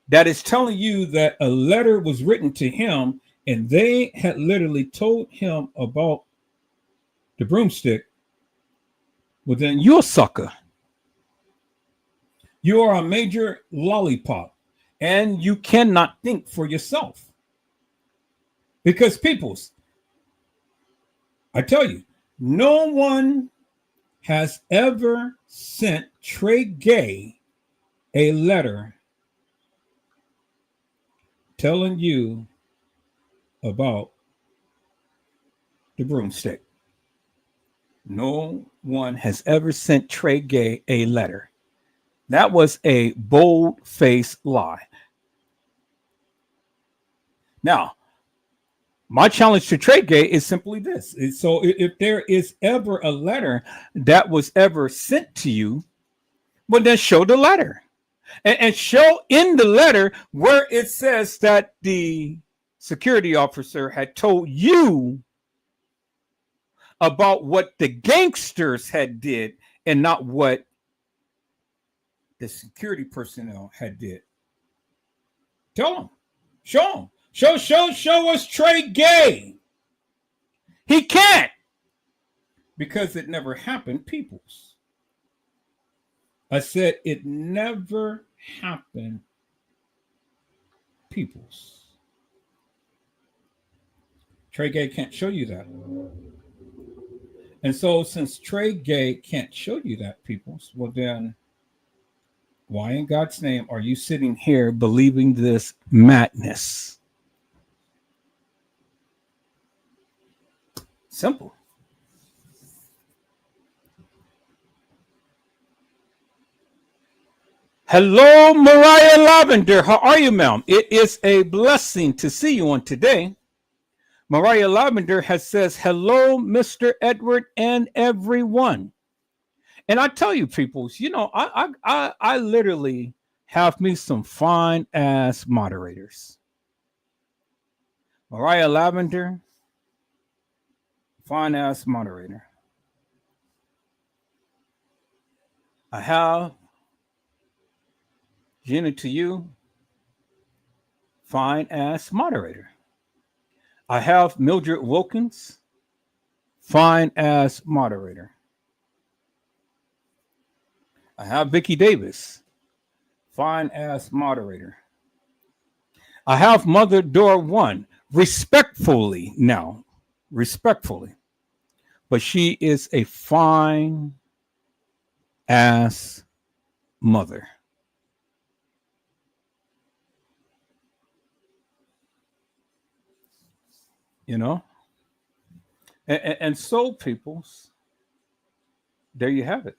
Speaker 1: that is telling you that a letter was written to him and they had literally told him about the broomstick, well, then you're a sucker. You are a major lollipop. And you cannot think for yourself. Because peoples, I tell you, no one has ever sent Trey Gay a letter telling you about the broomstick. No one has ever sent Trey Gay a letter. That was a bold-faced lie. Now, my challenge to Trey Gay is simply this. So if there is ever a letter that was ever sent to you, well, then show the letter. And show in the letter where it says that the security officer had told you about what the gangsters had did and not what the security personnel had did. Tell them. Show them. Show us Trey gay. He can't. Because it never happened, peoples. I said it never happened, peoples. Trey Gay can't show you that. And so since Trey Gay can't show you that, peoples, well then, why in God's name are you sitting here believing this madness? Simple. Hello, Mariah Lavender. How are you, ma'am? It is a blessing to see you on today. Mariah Lavender says, hello, Mr. Edward and everyone. And I tell you, peoples, you know, I literally have me some fine ass moderators. Mariah Lavender, fine ass moderator. I have Gina to you, fine ass moderator. I have Mildred Wilkins, fine ass moderator. I have Vicky Davis, fine ass moderator. I have Mother Door One, respectfully now, respectfully, but she is a fine ass mother. You know, and so peoples, there you have it.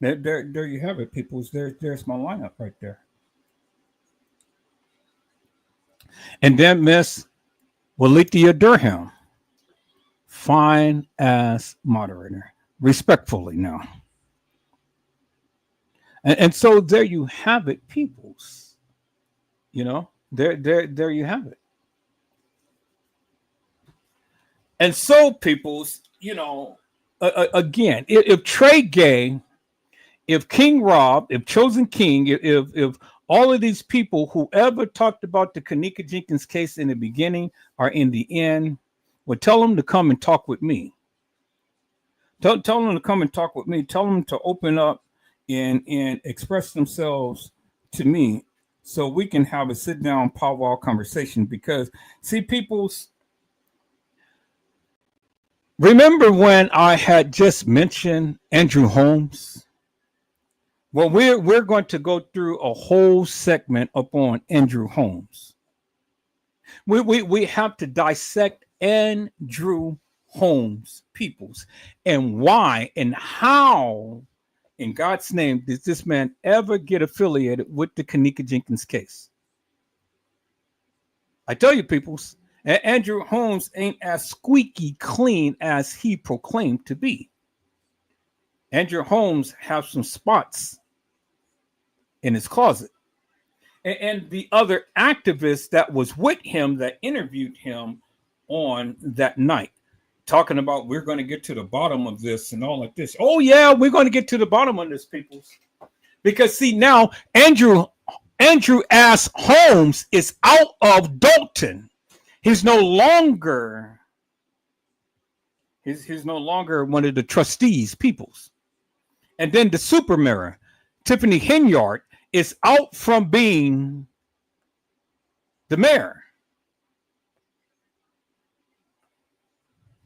Speaker 1: There you have it, peoples. There's my lineup right there. And then Miss Walithia Durham, fine ass moderator, respectfully now. And so there you have it, peoples. You know, there you have it. And so, peoples, you know, again, if Trey Gay, if King Rob, if Chosen King, if all of these people who ever talked about the K'dJenkins case in the beginning or in the end, would tell them to come and talk with me. Tell them to come and talk with me. Tell them to open up and express themselves to me so we can have a sit-down powwow conversation. Because, see, people's, remember when I had just mentioned Andrew Holmes? Well, we're going to go through a whole segment upon Andrew Holmes. We have to dissect Andrew Holmes, peoples, and why and how, in God's name, did this man ever get affiliated with the K'dJenkins case? I tell you, peoples, Andrew Holmes ain't as squeaky clean as he proclaimed to be. Andrew Holmes has some spots in his closet. And the other activist that was with him that interviewed him on that night, talking about we're going to get to the bottom of this and all like this. Oh, yeah, we're going to get to the bottom of this, people. Because, see, now Andrew ass Holmes is out of Dalton. He's no longer one of the trustees, peoples. And then the super mirror, Tiffany Henyard, is out from being the mayor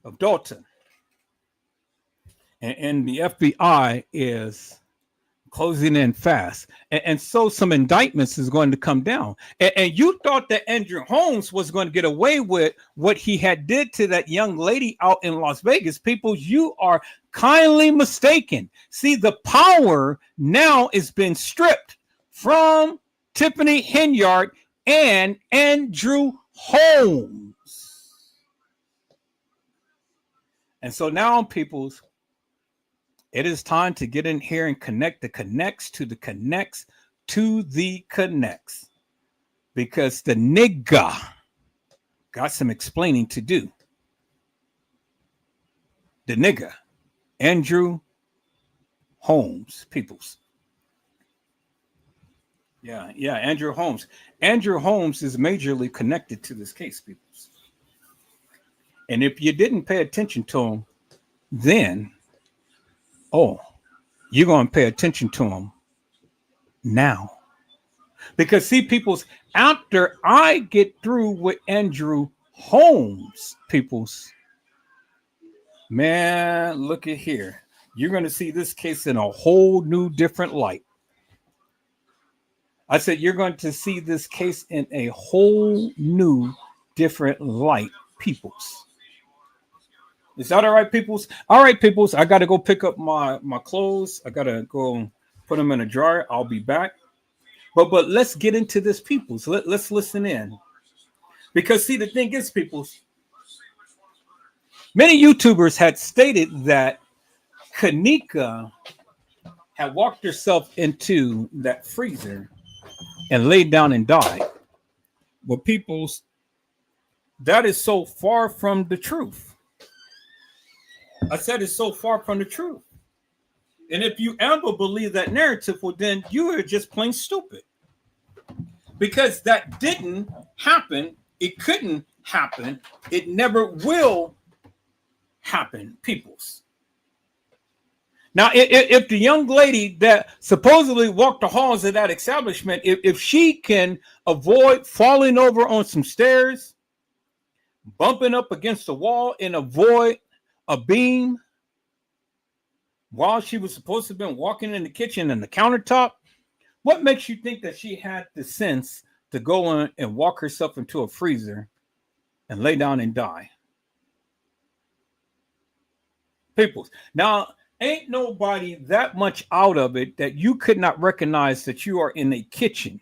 Speaker 1: of Dalton. And the FBI is closing in fast. And so some indictments is going to come down. And you thought that Andrew Holmes was going to get away with what he had did to that young lady out in Las Vegas. People, you are kindly mistaken. See, the power now is being stripped from Tiffany Henyard and Andrew Holmes. And so now, peoples, it is time to get in here and connect the connects to the connects to the connects. Because the nigga got some explaining to do. The nigga, Andrew Holmes, peoples. Yeah, Andrew Holmes. Andrew Holmes is majorly connected to this case, peoples. And if you didn't pay attention to him then, you're going to pay attention to him now. Because see, peoples, after I get through with Andrew Holmes, peoples, man, look at here. You're going to see this case in a whole new different light. I said, you're going to see this case in a whole new different light, peoples. Is that all right, peoples? All right, peoples. I got to go pick up my clothes. I got to go put them in a dryer. I'll be back. But let's get into this, peoples. Let's listen in. Because see, the thing is, peoples, many YouTubers had stated that K'Neka had walked herself into that freezer and laid down and died. Well, peoples, that is so far from the truth. I said it's so far from the truth. And if you ever believe that narrative, well, then you are just plain stupid. Because that didn't happen. It couldn't happen. It never will happen, peoples. Now, if the young lady that supposedly walked the halls of that establishment, if she can avoid falling over on some stairs, bumping up against the wall and avoid a beam while she was supposed to have been walking in the kitchen and the countertop, what makes you think that she had the sense to go in and walk herself into a freezer and lay down and die? Peoples. Now, ain't nobody that much out of it that you could not recognize that you are in a kitchen.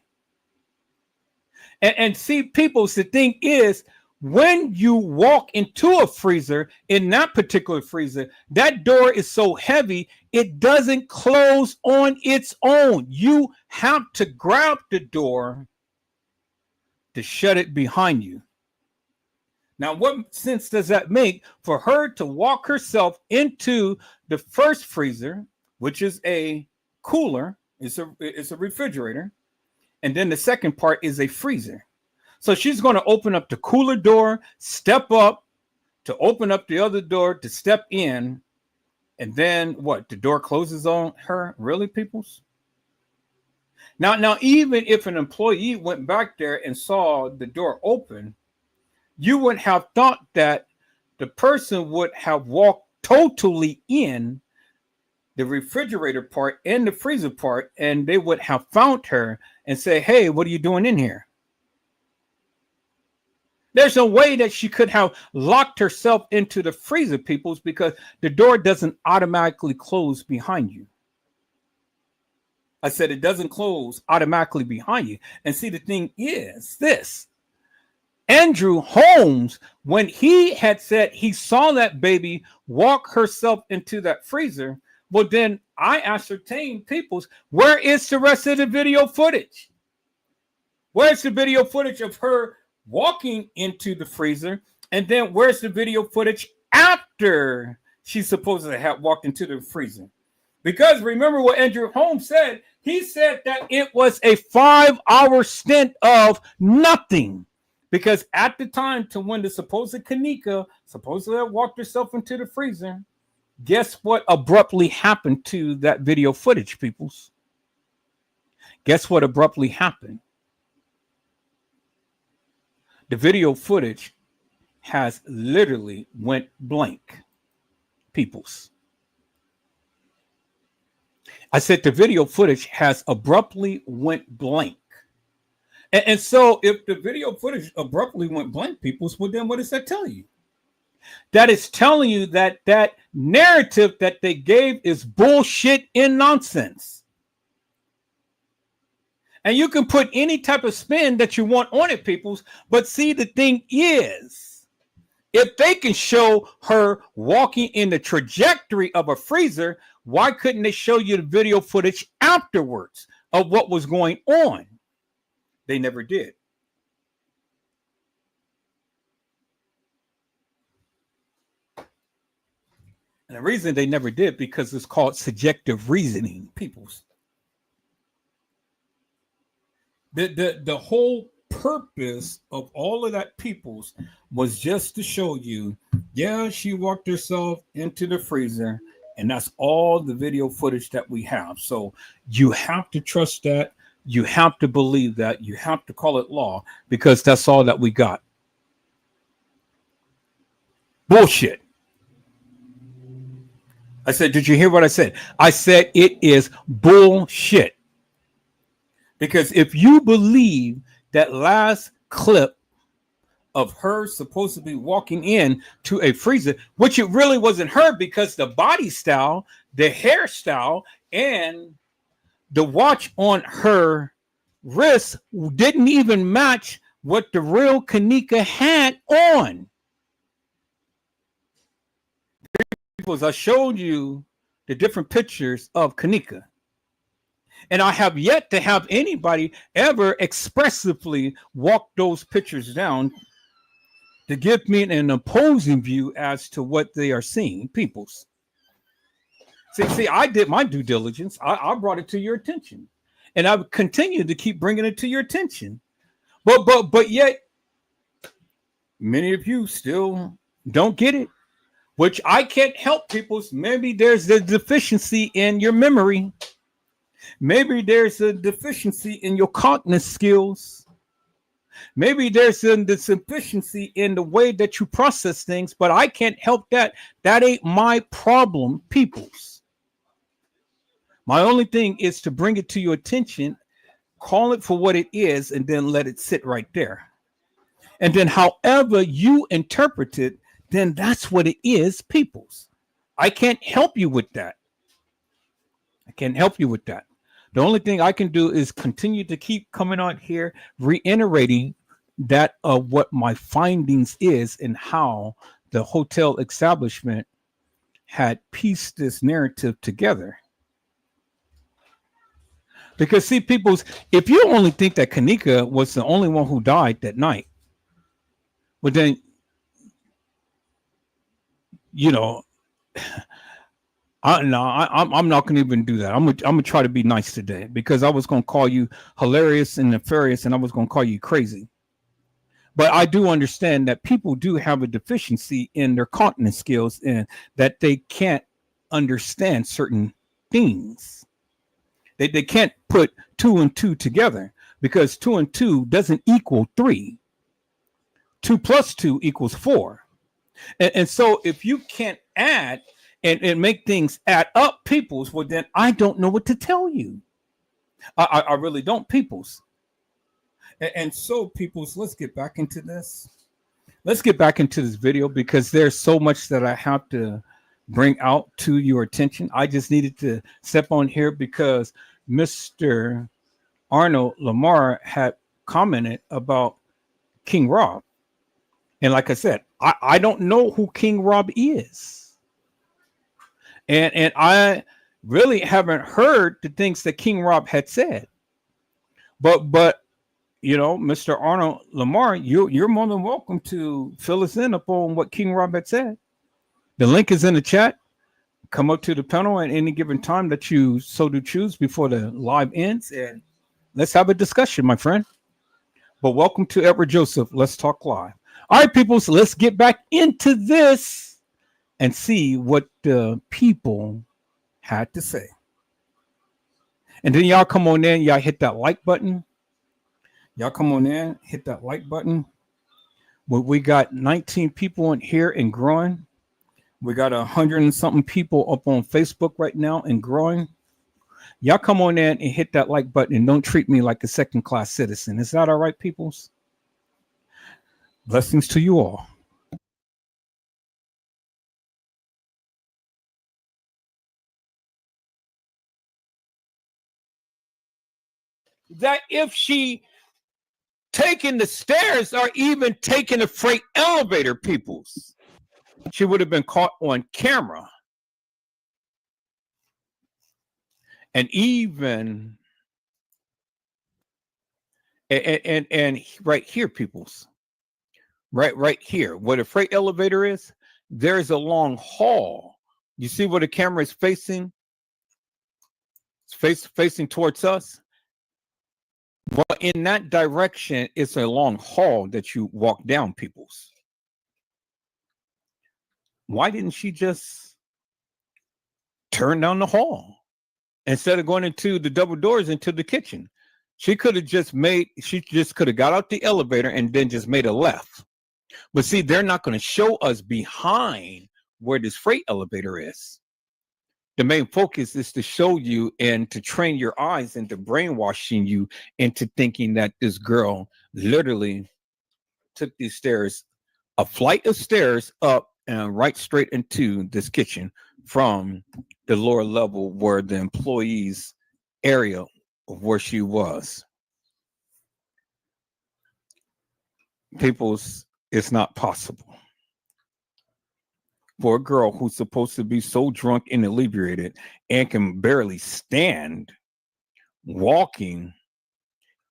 Speaker 1: And see, peoples, the thing is, when you walk into a freezer, in that particular freezer, that door is so heavy, it doesn't close on its own. You have to grab the door to shut it behind you. Now, what sense does that make for her to walk herself into the first freezer, which is a cooler, it's a refrigerator, and then the second part is a freezer? So she's going to open up the cooler door, step up to open up the other door to step in, and then what? The door closes on her? Really, peoples? Now, even if an employee went back there and saw the door open, you would have thought that the person would have walked totally in the refrigerator part and the freezer part, and they would have found her and say, hey, what are you doing in here? There's no way that she could have locked herself into the freezer, peoples, because the door doesn't automatically close behind you. I said it doesn't close automatically behind you. And see, the thing is this. Andrew Holmes, when he had said he saw that baby walk herself into that freezer, well, then I ascertained, peoples, where is the rest of the video footage? Where's the video footage of her walking into the freezer? And then where's the video footage after she supposedly had walked into the freezer? Because remember what Andrew Holmes said. He said that it was a 5-hour stint of nothing. Because at the time to when the supposed K'Neka supposedly walked herself into the freezer, guess what abruptly happened to that video footage, peoples? Guess what abruptly happened? The video footage has literally went blank, peoples. I said the video footage has abruptly went blank. And so if the video footage abruptly went blank, peoples, well, then what does that tell you? That is telling you that that narrative that they gave is bullshit and nonsense. And you can put any type of spin that you want on it, peoples. But see, the thing is, if they can show her walking in the trajectory of a freezer, why couldn't they show you the video footage afterwards of what was going on? They never did. And the reason they never did, because it's called subjective reasoning, peoples. The whole purpose of all of that, peoples, was just to show you, yeah, she walked herself into the freezer, and that's all the video footage that we have. So you have to trust that. You have to believe that. You have to call it law, because that's all that we got. Bullshit. I said, did you hear what I said? I said it is bullshit. Because if you believe that last clip of her supposedly walking in to a freezer, which it really wasn't her, because the body style, the hairstyle, and the watch on her wrist didn't even match what the real K'Kenneka had on. Because I showed you the different pictures of K'Kenneka. And I have yet to have anybody ever expressively walk those pictures down to give me an opposing view as to what they are seeing, peoples. See, I did my due diligence. I brought it to your attention. And I've continued to keep bringing it to your attention. But yet, many of you still don't get it, which I can't help, peoples. Maybe there's a deficiency in your memory. Maybe there's a deficiency in your cognitive skills. Maybe there's a deficiency in the way that you process things, but I can't help that. That ain't my problem, peoples. My only thing is to bring it to your attention, call it for what it is, and then let it sit right there. And then however you interpret it, then that's what it is, peoples. I can't help you with that. I can't help you with that. The only thing I can do is continue to keep coming on here, reiterating that of what my findings is and how the hotel establishment had pieced this narrative together. Because see, peoples, if you only think that K'Kenneka was the only one who died that night, well then, you know, I'm not going to even do that. I'm gonna try to be nice today, because I was going to call you hilarious and nefarious, and I was going to call you crazy. But I do understand that people do have a deficiency in their cognitive skills, and that they can't understand certain things. They can't put 2 and 2 together, because 2 and 2 doesn't equal 3. 2 plus 2 equals 4. And so if you can't add and make things add up, peoples, well, then I don't know what to tell you. I really don't, peoples. And so, peoples, let's get back into this. Let's get back into this video, because there's so much that I have to bring out to your attention. I just needed to step on here because Mr. Arnold Lamar had commented about King Rob. And like I said, I don't know who King Rob is. And I really haven't heard the things that King Rob had said. But you know, Mr. Arnold Lamar, you're more than welcome to fill us in upon what King Rob had said. The link is in the chat. Come up to the panel at any given time that you so do choose before the live ends, and let's have a discussion, my friend. But welcome to Edward Joseph. Let's talk live. All right, people, so let's get back into this and see what the people had to say. And then y'all come on in, y'all hit that like button. Y'all come on in, hit that like button. Well, we got 19 people in here and growing. We got 100 and something people up on Facebook right now and growing. Y'all come on in and hit that like button, and don't treat me like a second-class citizen. Is that all right, peoples? Blessings to you all. That if she taken the stairs or even taken a freight elevator, peoples, she would have been caught on camera. And even and right here, peoples, right here, where the freight elevator is, there's a long hall You see where the camera is facing? It's facing towards us. Well, in that direction, it's a long hall that you walk down, peoples. Why didn't she just turn down the hall instead of going into the double doors into the kitchen? She could have just got out the elevator and then just made a left. But see, they're not going to show us behind where this freight elevator is. The main focus is to show you and to train your eyes into brainwashing you into thinking that this girl literally took these stairs, a flight of stairs up and right straight into this kitchen from the lower level where the employees area of where she was. People's, it's not possible for a girl who's supposed to be so drunk and inebriated and can barely stand, walking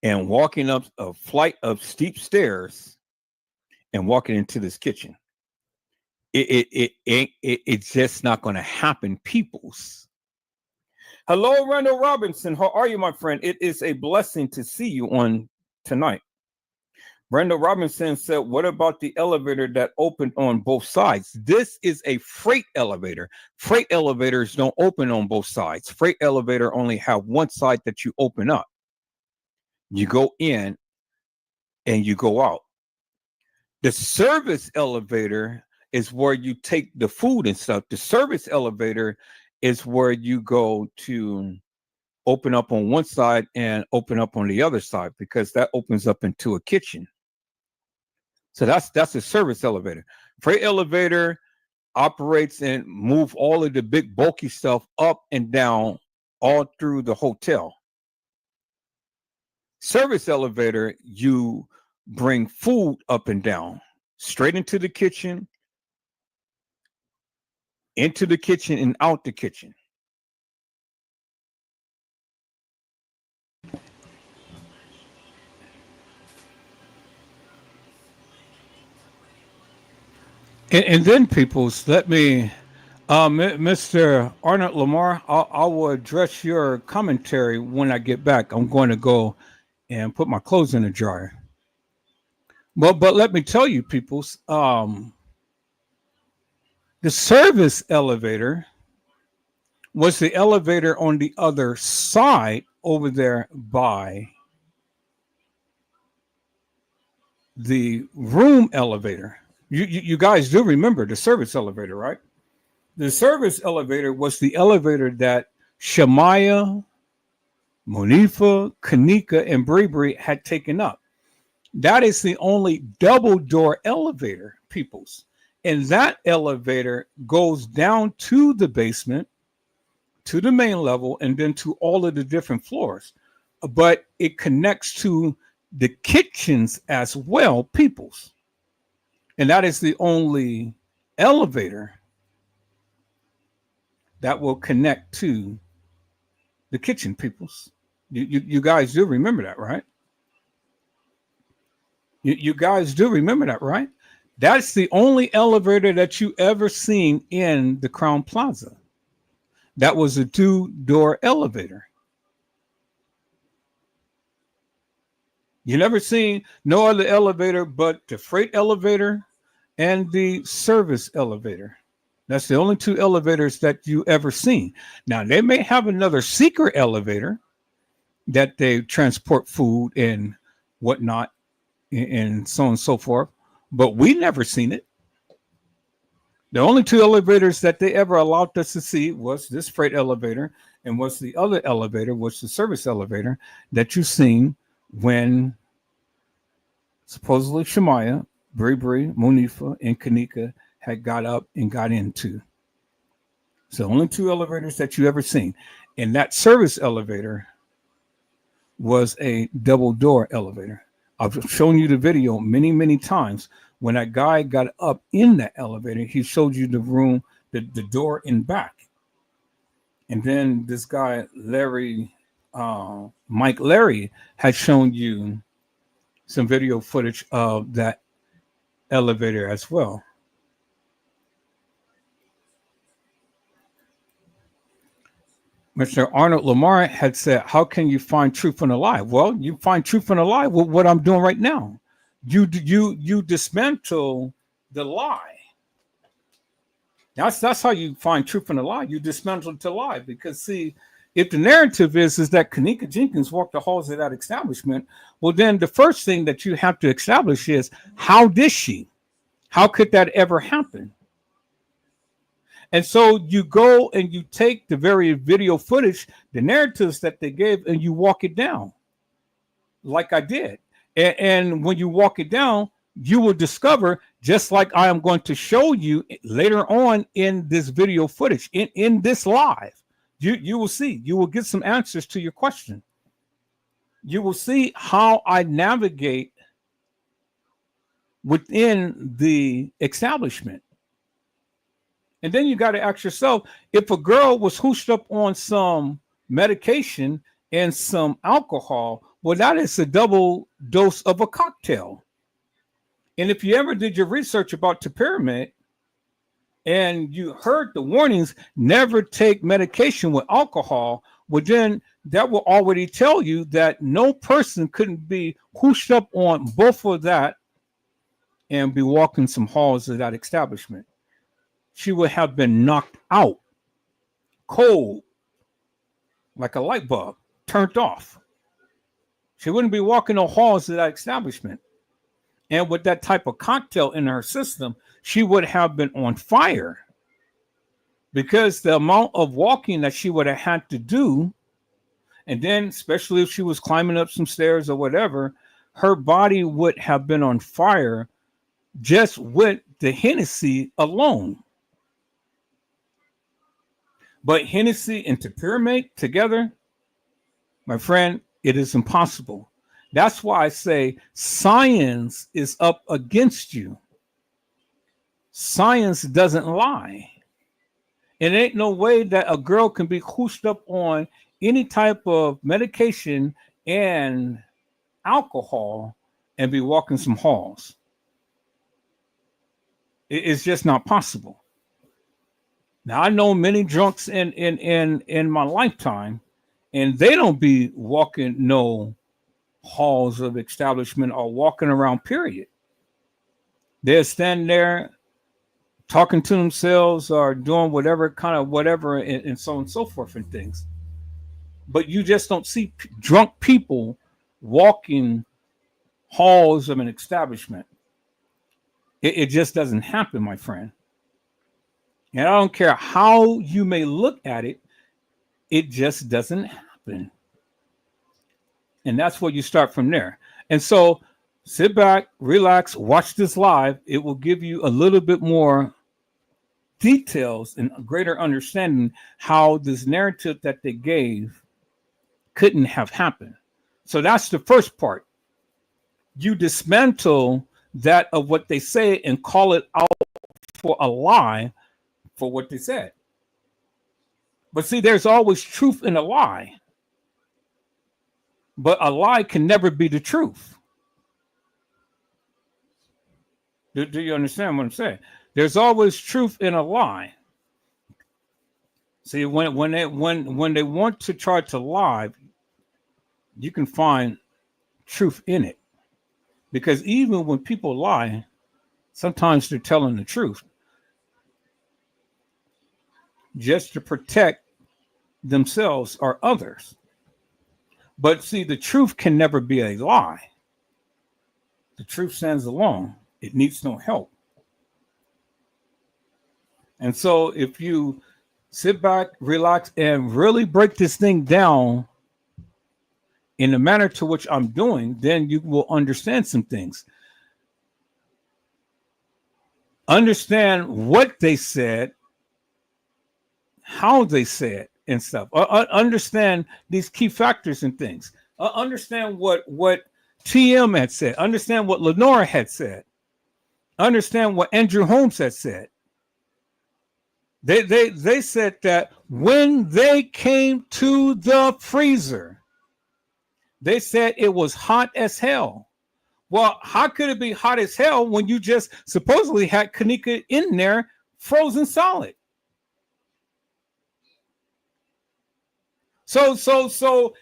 Speaker 1: up a flight of steep stairs and walking into this kitchen. It's just not going to happen, peoples. Hello, Randall Robinson. How are you, my friend? It is a blessing to see you on tonight. Randall Robinson said, what about the elevator that opened on both sides? This is a freight elevator. Freight elevators don't open on both sides. Freight elevator only have one side that you open up. You go in and you go out. The service elevator is where you take the food and stuff. The service elevator is where you go to open up on one side and open up on the other side, because that opens up into a kitchen. So that's a service elevator. Freight elevator operates and move all of the big bulky stuff up and down all through the hotel. Service elevator, you bring food up and down, straight into the kitchen and out the kitchen. And then, peoples, let me, Mr. Arnold Lamar, I will address your commentary when I get back. I'm going to go and put my clothes in the dryer. But let me tell you, peoples, the service elevator was the elevator on the other side over there by the room elevator. You guys do remember the service elevator, right? The service elevator was the elevator that Shamaya, Monifa, K'Neka, and Bree had taken up. That is the only double door elevator, peoples. And that elevator goes down to the basement, to the main level, and then to all of the different floors. But it connects to the kitchens as well, peoples. And that is the only elevator that will connect to the kitchen, peoples. You guys do remember that, right? You guys do remember that, right? That's the only elevator that you ever seen in the Crown Plaza. That was a two-door elevator. You never seen no other elevator but the freight elevator and the service elevator. That's the only two elevators that you ever seen. Now, they may have another secret elevator that they transport food and whatnot and so on and so forth, but we never seen it. The only two elevators that they ever allowed us to see was this freight elevator, and was the other elevator, was the service elevator that you seen when supposedly Shamaya, Bree, Monifa, and K'Neka had got up and got into. So only two elevators that you ever seen. And that service elevator was a double door elevator. I've shown you the video many, many times. When that guy got up in that elevator, he showed you the room, the door in back. And then this guy, Mike Larry, had shown you some video footage of that elevator as well. Mr. Arnold Lamar had said, how can you find truth in a lie? Well, you find truth in a lie with what I'm doing right now. You dismantle the lie. That's how you find truth in a lie. You dismantle the lie. Because see, if the narrative is that K'Kenneka Jenkins walked the halls of that establishment, well, then the first thing that you have to establish is, how did she? How could that ever happen? And so you go and you take the very video footage, the narratives that they gave, and you walk it down like I did. And when you walk it down, you will discover, just like I am going to show you later on in this video footage, in this live, you will see, you will get some answers to your question. You will see how I navigate within the establishment. And then you got to ask yourself, if a girl was hooshed up on some medication and some alcohol, well, that is a double dose of a cocktail. And if you ever did your research about topiramate and you heard the warnings, never take medication with alcohol, well, then that will already tell you that no person couldn't be hooshed up on both of that and be walking some halls of that establishment. She would have been knocked out, cold, like a light bulb, turned off. She wouldn't be walking the halls of that establishment. And with that type of cocktail in her system, she would have been on fire, because the amount of walking that she would have had to do, and then especially if she was climbing up some stairs or whatever, her body would have been on fire just with the Hennessy alone. But Hennessy and topiramate together, my friend, it is impossible. That's why I say science is up against you. Science doesn't lie. It ain't no way that a girl can be hooshed up on any type of medication and alcohol and be walking some halls. It's just not possible. Now, I know many drunks in my lifetime, and they don't be walking no halls of establishment or walking around, period. They're standing there talking to themselves or doing whatever kind of whatever and so on and so forth and things. But you just don't see drunk people walking halls of an establishment. It just doesn't happen, my friend. And I don't care how you may look at it, it just doesn't happen. And that's where you start from there. And so sit back, relax, watch this live. It will give you a little bit more details and a greater understanding how this narrative that they gave couldn't have happened. So that's the first part. You dismantle that of what they say and call it out for a lie for what they said. But see, there's always truth in a lie. But a lie can never be the truth. Do you understand what I'm saying? There's always truth in a lie. See, when they want to try to lie, you can find truth in it. Because even when people lie, sometimes they're telling the truth just to protect themselves or others. But see, the truth can never be a lie. The truth stands alone. It needs no help. And so if you sit back, relax, and really break this thing down in the manner to which I'm doing, then you will understand some things. Understand what they said, how they said, and stuff. Understand these key factors and things. Understand what TM had said. Understand what Lenora had said. Understand what Andrew Holmes had said. They said that when they came to the freezer, they said it was hot as hell. Well, how could it be hot as hell when you just supposedly had K'Kenneka in there frozen solid? So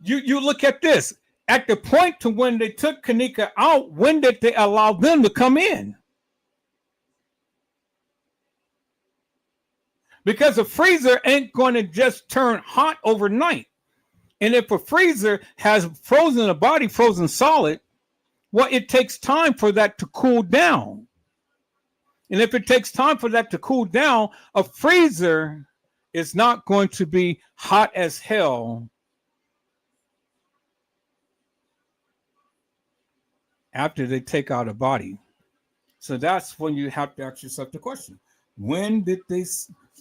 Speaker 1: you look at this. At the point to when they took K'Kenneka out, when did they allow them to come in? Because a freezer ain't going to just turn hot overnight. And if a freezer has frozen a body, frozen solid, well, it takes time for that to cool down. And if it takes time for that to cool down, a freezer is not going to be hot as hell after they take out a body. So that's when you have to ask yourself the question. When did they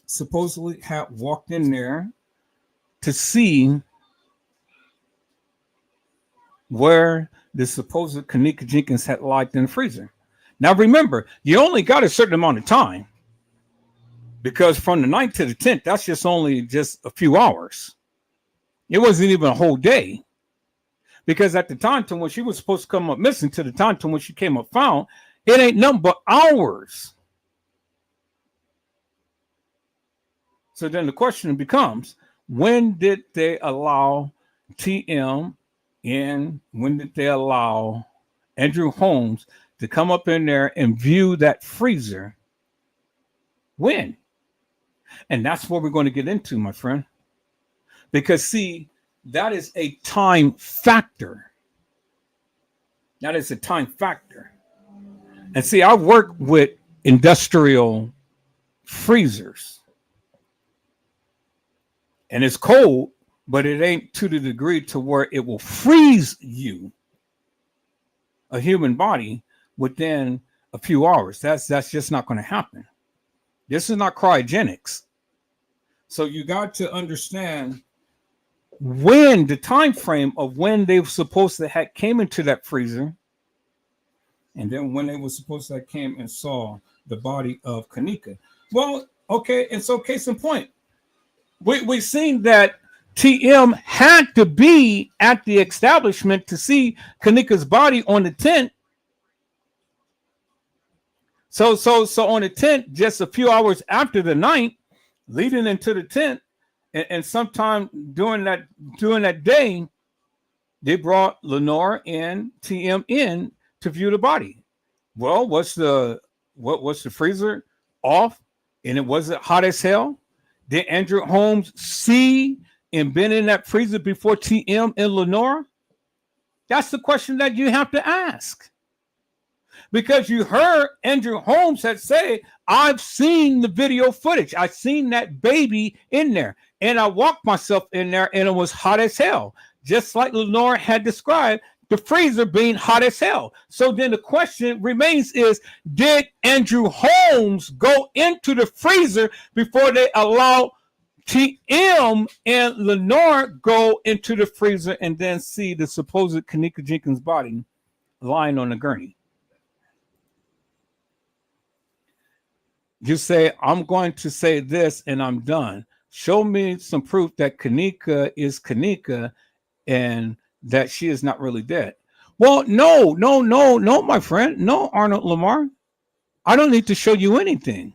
Speaker 1: supposedly have walked in there to see where the supposed K'Kenneka Jenkins had lied in the freezer? Now remember, you only got a certain amount of time, because from the 9th to the 10th, that's just a few hours. It wasn't even a whole day. Because at the time to when she was supposed to come up missing to the time to when she came up found, it ain't nothing but hours. So then the question becomes, when did they allow TM in? When did they allow Andrew Holmes to come up in there and view that freezer? When? And that's what we're going to get into, my friend. Because see, that is a time factor. That is a time factor. And see, I work with industrial freezers. And it's cold, but it ain't to the degree to where it will freeze you, a human body, within a few hours. That's just not going to happen. This is not cryogenics. So you got to understand when the time frame of when they were supposed to have came into that freezer, and then when they were supposed to have came and saw the body of K'Kenneka. Well, okay, and so case in point, we've seen that TM had to be at the establishment to see K'Kenneka's body on the 10th. So on the 10th, just a few hours after the 9th, leading into the 10th, and sometime during that day, they brought Lenore and TM in to view the body. Well, what's the freezer off, and it wasn't hot as hell? Did Andrew Holmes see and been in that freezer before TM and Lenore? That's the question that you have to ask. Because you heard Andrew Holmes had say, I've seen the video footage. I've seen that baby in there. And I walked myself in there and it was hot as hell. Just like Lenore had described the freezer being hot as hell. So then the question remains is, did Andrew Holmes go into the freezer before they allow TM and Lenore go into the freezer and then see the supposed K'Kenneka Jenkins body lying on the gurney? You say, I'm going to say this and I'm done. Show me some proof that K'Kenneka is K'Kenneka and that she is not really dead. Well, no, my friend. No, Arnold Lamar. I don't need to show you anything.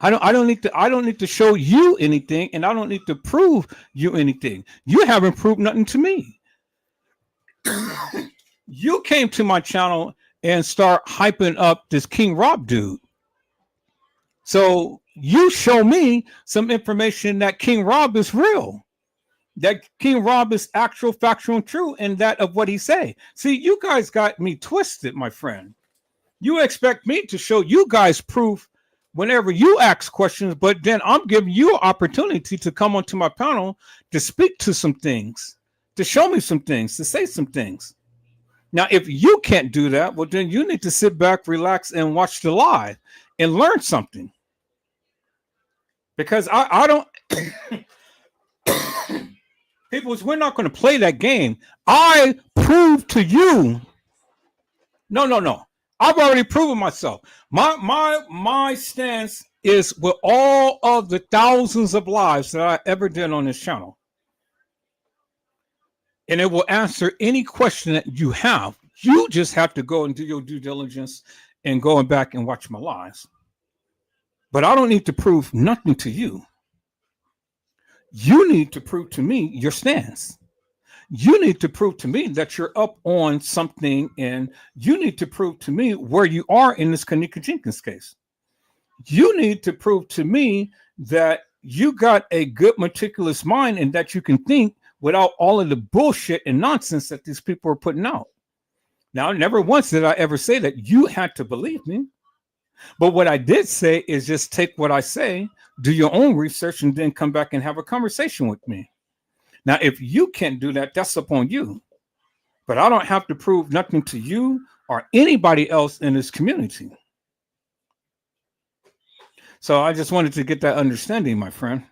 Speaker 1: I don't need to show you anything, and I don't need to prove you anything. You haven't proved nothing to me. You came to my channel and start hyping up this King Rob dude. So you show me some information that King Rob is real, that King Rob is actual, factual, and true, and that of what he say. See, you guys got me twisted, my friend. You expect me to show you guys proof whenever you ask questions, but then I'm giving you an opportunity to come onto my panel to speak to some things, to show me some things, to say some things. Now, if you can't do that, well, then you need to sit back, relax, and watch the live and learn something. Because I don't... People, we're not going to play that game. I prove to you. No. I've already proven myself. My stance is with all of the thousands of lives that I ever did on this channel. And it will answer any question that you have. You just have to go and do your due diligence and going back and watch my lives. But I don't need to prove nothing to you. You need to prove to me your stance. You need to prove to me that you're up on something, and you need to prove to me where you are in this K'd's Jenkins case. You need to prove to me that you got a good, meticulous mind and that you can think without all of the bullshit and nonsense that these people are putting out. Now, never once did I ever say that you had to believe me. But what I did say is just take what I say, do your own research, and then come back and have a conversation with me. Now, if you can't do that, that's upon you. But I don't have to prove nothing to you or anybody else in this community. So I just wanted to get that understanding, my friend.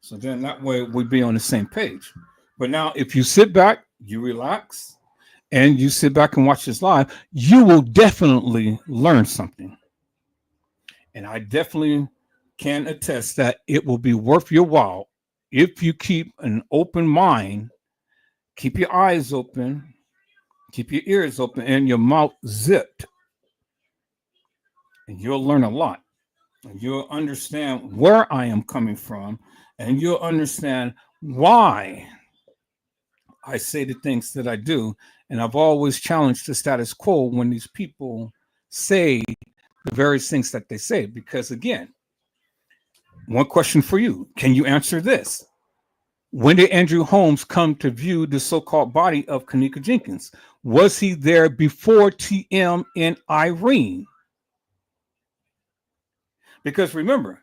Speaker 1: So then that way we'd be on the same page. But now if you sit back, you relax, and you sit back and watch this live, you will definitely learn something. And I definitely can attest that it will be worth your while if you keep an open mind, keep your eyes open, keep your ears open, and your mouth zipped. And you'll learn a lot. And you'll understand where I am coming from, and you'll understand why I say the things that I do. And I've always challenged the status quo when these people say the various things that they say. Because again, one question for you. Can you answer this? When did Andrew Holmes come to view the so-called body of K'd's Jenkins? Was he there before TM and Irene? Because remember,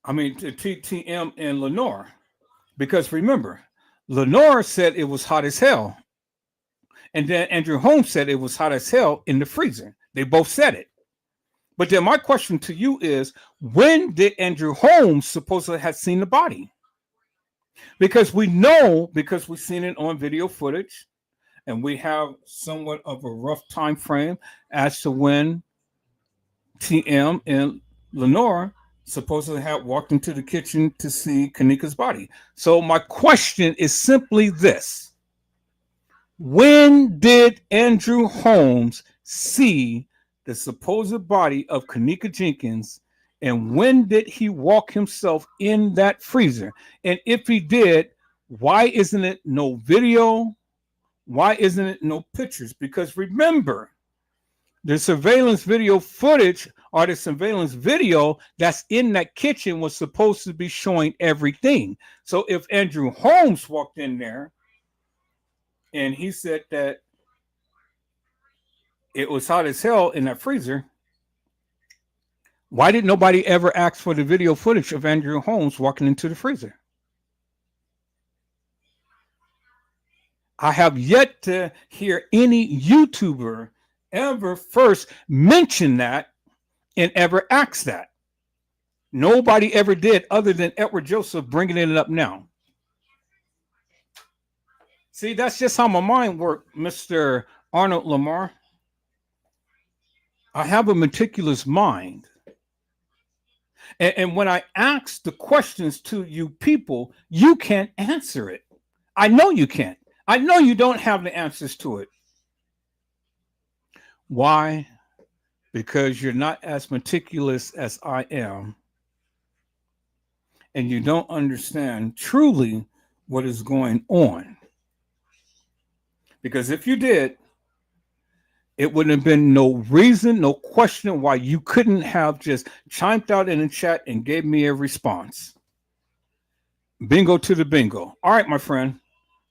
Speaker 1: TM and Lenore. Because remember, Lenore said it was hot as hell. And then Andrew Holmes said it was hot as hell in the freezer. They both said it. But then my question to you is, when did Andrew Holmes supposedly have seen the body? Because we know, because we've seen it on video footage, and we have somewhat of a rough time frame as to when TM and Lenore supposedly had walked into the kitchen to see K'd's body. So my question is simply this. When did Andrew Holmes see the supposed body of K'd Jenkins, and when did he walk himself in that freezer? And if he did, why isn't it no video? Why isn't it no pictures? Because remember, the surveillance video footage or the surveillance video that's in that kitchen was supposed to be showing everything. So if Andrew Holmes walked in there and he said that it was hot as hell in that freezer, why did nobody ever ask for the video footage of Andrew Holmes walking into the freezer? I have yet to hear any YouTuber ever first mention that and ever ask that. Nobody ever did, other than Edward Joseph bringing it up now. See, that's just how my mind works, Mr. Arnold Lamar. I have a meticulous mind. And when I ask the questions to you people, you can't answer it. I know you can't. I know you don't have the answers to it. Why? Because you're not as meticulous as I am. And you don't understand truly what is going on. Because if you did, it wouldn't have been no reason, no question why you couldn't have just chimed out in the chat and gave me a response. Bingo to the bingo. All right, my friend.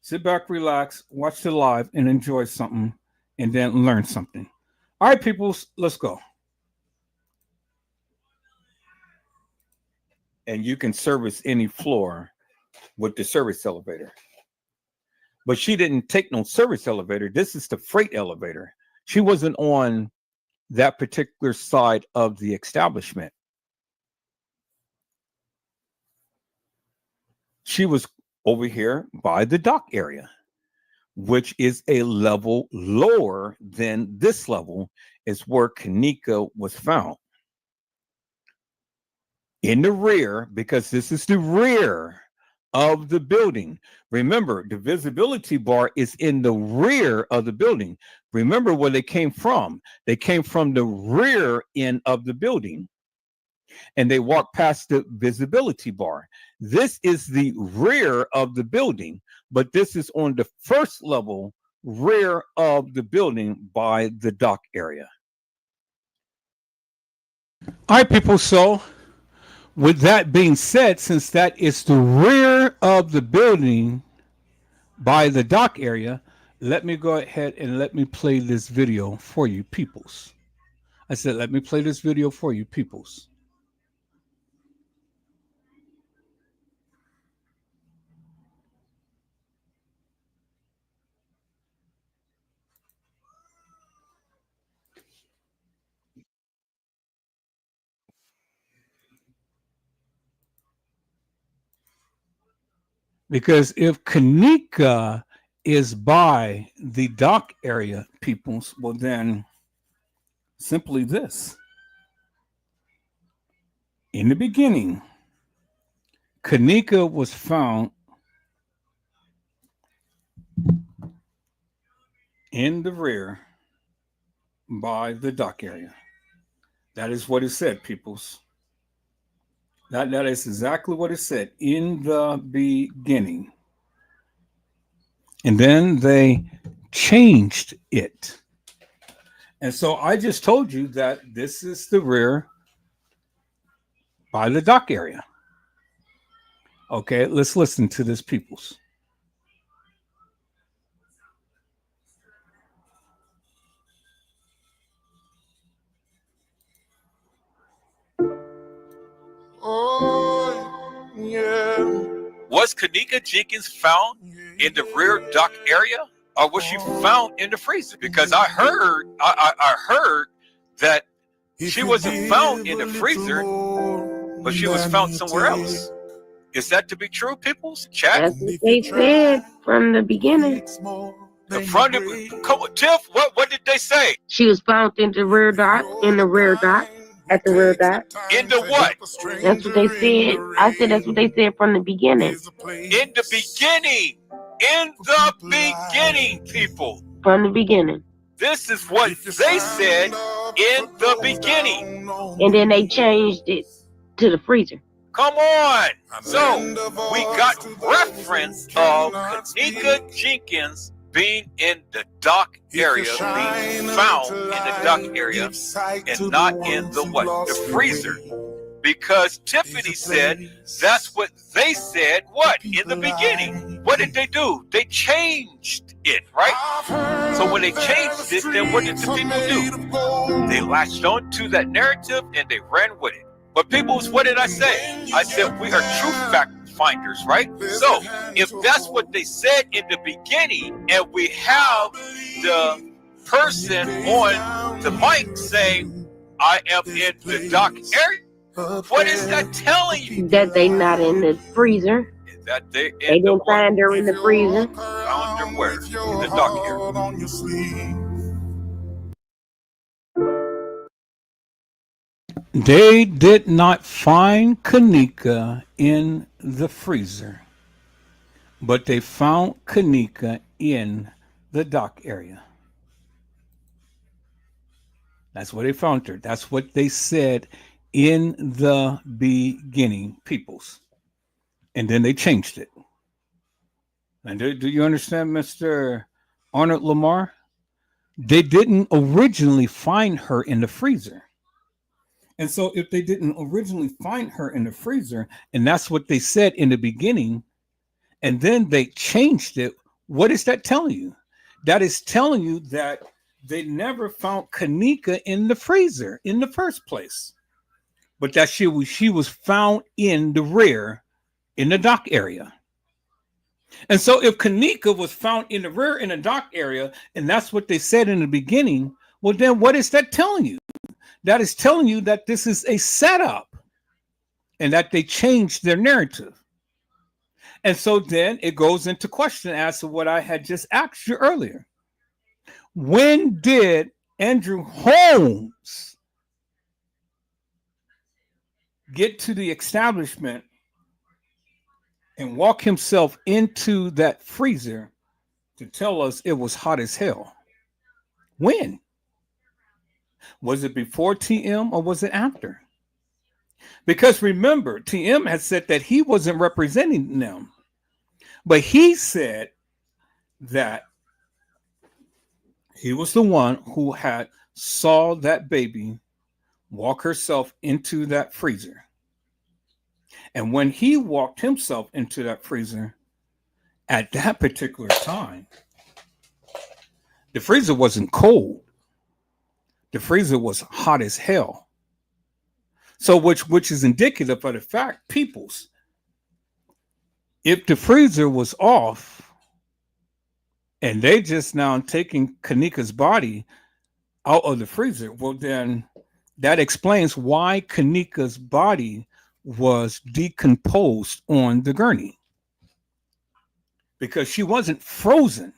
Speaker 1: Sit back, relax, watch the live, and enjoy something, and then learn something. All right, people, let's go. And you can service any floor with the service elevator. But she didn't take no service elevator. This is the freight elevator. She wasn't on that particular side of the establishment. She was over here by the dock area, which is a level lower than this level, is where K'd's was found. In the rear, because this is the rear of the building. Remember, the visibility bar is in the rear of the building. Remember where they came from. They came from the rear end of the building. and they walk past the visibility bar. This is the rear of the building, but this is on the first level rear of the building by the dock area. All right, people. So, with that being said, since that is the rear of the building by the dock area, let me go ahead and let me play this video for you peoples. I said, let me play this video for you peoples. Because if K'dKenneka is by the dock area, peoples, well then simply this. In the beginning, K'dKenneka was found in the rear by the dock area. That is what it said, peoples. That is exactly what it said in the beginning. And then they changed it. And so I just told you that this is the rear by the dock area. Okay, let's listen to this, peoples.
Speaker 5: Oh, yeah.
Speaker 1: Was K'dKenneka Jenkins found in the rear dock area, or was she found in the freezer? Because I heard that she wasn't found in the freezer, but she was found somewhere else. Is that to be true, peoples? Chat.
Speaker 6: That's what they said from the beginning.
Speaker 1: The front of Tiff, what did they say?
Speaker 6: She was found in the rear dock, at the rear dock.
Speaker 1: In the what?
Speaker 6: That's what they said. I said that's what they said from the beginning.
Speaker 1: In the beginning. In the beginning, people.
Speaker 6: From the beginning.
Speaker 1: This is what they said in the beginning.
Speaker 6: And then they changed it to the freezer.
Speaker 1: Come on. So we got reference of K'dKenneka Jenkins being in the dock area, being found in the dock area, and not in the what? The freezer. Because Tiffany said that's what they said, what? In the beginning. What did they do? They changed it, right? So when they changed it, then what did the people do? They latched on to that narrative and they ran with it. But people, what did I say? I said we are true fact finders, right? So if that's what they said in the beginning, and we have the person on the mic saying, I am in the dock area, what is that telling you?
Speaker 6: That they not in the freezer.
Speaker 1: Is that they
Speaker 6: didn't find her in the freezer.
Speaker 1: Found her where? In the dock area. They did not find K'dKenneka in the freezer, but they found K'dKenneka in the dock area. That's where they found her. That's what they said in the beginning, peoples. And then they changed it. And do you understand, Mr. Arnold Lamar? They didn't originally find her in the freezer. And so if they didn't originally find her in the freezer, and that's what they said in the beginning, and then they changed it, what is that telling you? That is telling you that they never found K'dKenneka in the freezer in the first place, but that she was found in the rear in the dock area. And so if K'dKenneka was found in the rear in the dock area, and that's what they said in the beginning, well, then what is that telling you? That is telling you that this is a setup and that they changed their narrative. And so then it goes into question as to what I had just asked you earlier. When did Andrew Holmes get to the establishment and walk himself into that freezer to tell us it was hot as hell? When? Was it before TM or was it after? Because remember, TM had said that he wasn't representing them, but he said that he was the one who had saw that baby walk herself into that freezer. And when he walked himself into that freezer, at that particular time, the freezer wasn't cold. The freezer was hot as hell. So which is indicative of the fact, peoples, if the freezer was off and they just now taking K'Neka's body out of the freezer, well, then that explains why K'Neka's body was decomposed on the gurney. Because she wasn't frozen.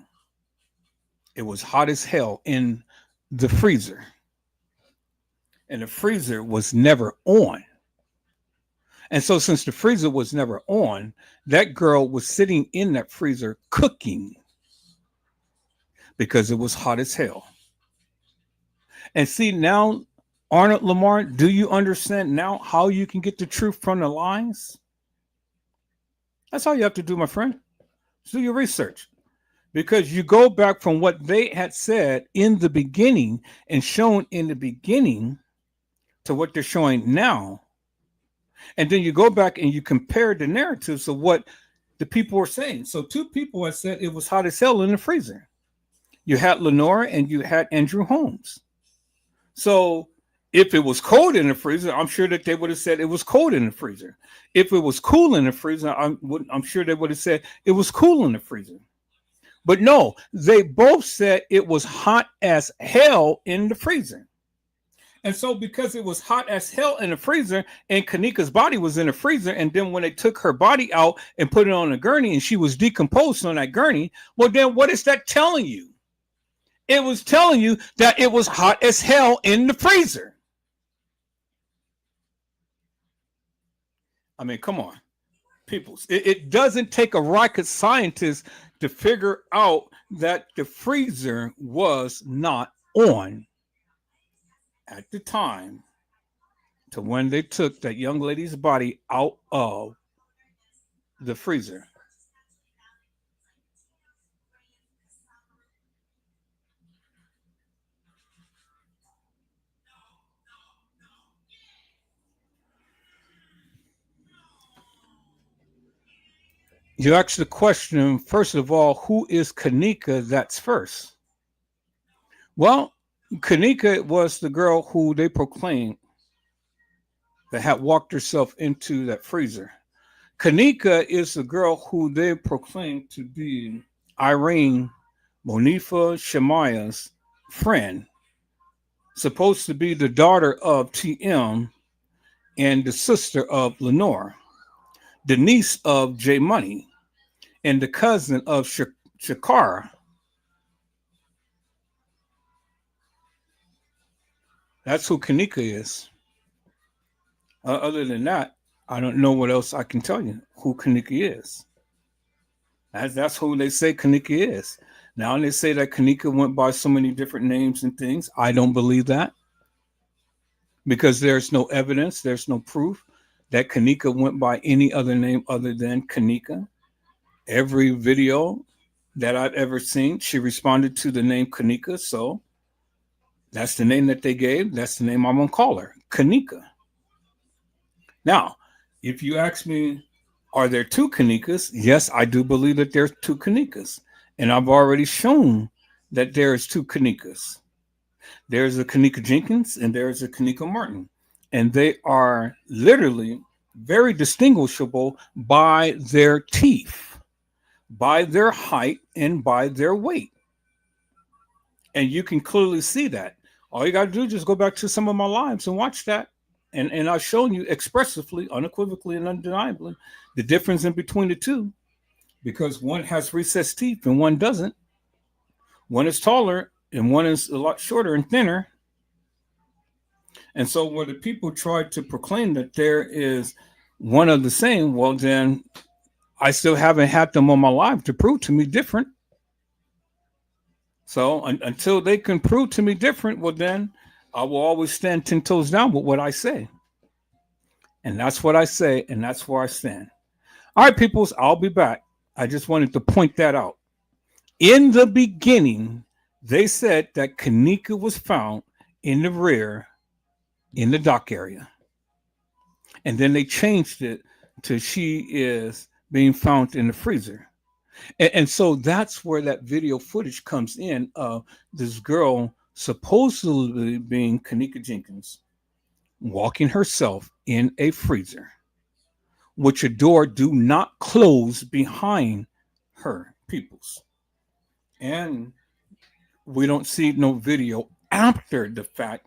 Speaker 1: It was hot as hell in the freezer. And the freezer was never on. And so since the freezer was never on, that girl was sitting in that freezer cooking because it was hot as hell. And see now, Arnold Lamar, do you understand now how you can get the truth from the lies? That's all you have to do, my friend. Do your research. Because you go back from what they had said in the beginning and shown in the beginning to what they're showing now. And then you go back and you compare the narratives of what the people were saying. So two people had said it was hot as hell in the freezer. You had Lenora and you had Andrew Holmes. So if it was cold in the freezer, I'm sure that they would have said it was cold in the freezer. If it was cool in the freezer, I'm sure they would have said it was cool in the freezer. But no, they both said it was hot as hell in the freezer. And so because it was hot as hell in the freezer and K'Neka's body was in the freezer, and then when they took her body out and put it on a gurney and she was decomposed on that gurney, well, then what is that telling you? It was telling you that it was hot as hell in the freezer. I mean, come on, people. It doesn't take a rocket scientist to figure out that the freezer was not on at the time to when they took that young lady's body out of the freezer. You asked the question, first of all, who is K'Neka? That's first. Well, K'Neka was the girl who they proclaimed that had walked herself into that freezer. K'Neka is the girl who they proclaimed to be Irene Monifa Shemaya's friend, supposed to be the daughter of TM and the sister of Lenore, the niece of J Money, and the cousin of Shakara. That's who K'Neka is. Other than that, I don't know what else I can tell you who K'Neka is. That's who they say K'Neka is. Now they say that K'Neka went by so many different names and things. I don't believe that because there's no evidence, there's no proof that K'Neka went by any other name other than K'Neka. Every video that I've ever seen, she responded to the name K'Neka. So that's the name that they gave. That's the name I'm going to call her, K'Neka. Now, if you ask me, are there two K'Nekas? Yes, I do believe that there's two K'Nekas. And I've already shown that there's two K'Nekas. There's a K'Neka Jenkins and there's a K'Neka Martin. And they are literally very distinguishable by their teeth, by their height, and by their weight. And you can clearly see that. All you got to do is just go back to some of my lives and watch that. And I've shown you expressively, unequivocally, and undeniably the difference in between the two, because one has recessed teeth and one doesn't. One is taller and one is a lot shorter and thinner. And so when the people try to proclaim that there is one of the same, well, then I still haven't had them on my life to prove to me different. So until they can prove to me different, well, then I will always stand 10 toes down with what I say. And that's what I say, and that's where I stand. All right, peoples, I'll be back. I just wanted to point that out. In the beginning, they said that K'Kenneka was found in the rear in the dock area. And then they changed it to she is being found in the freezer. And so that's where that video footage comes in of this girl supposedly being K'Kenneka Jenkins walking herself in a freezer, which a door do not close behind her, peoples. And we don't see no video after the fact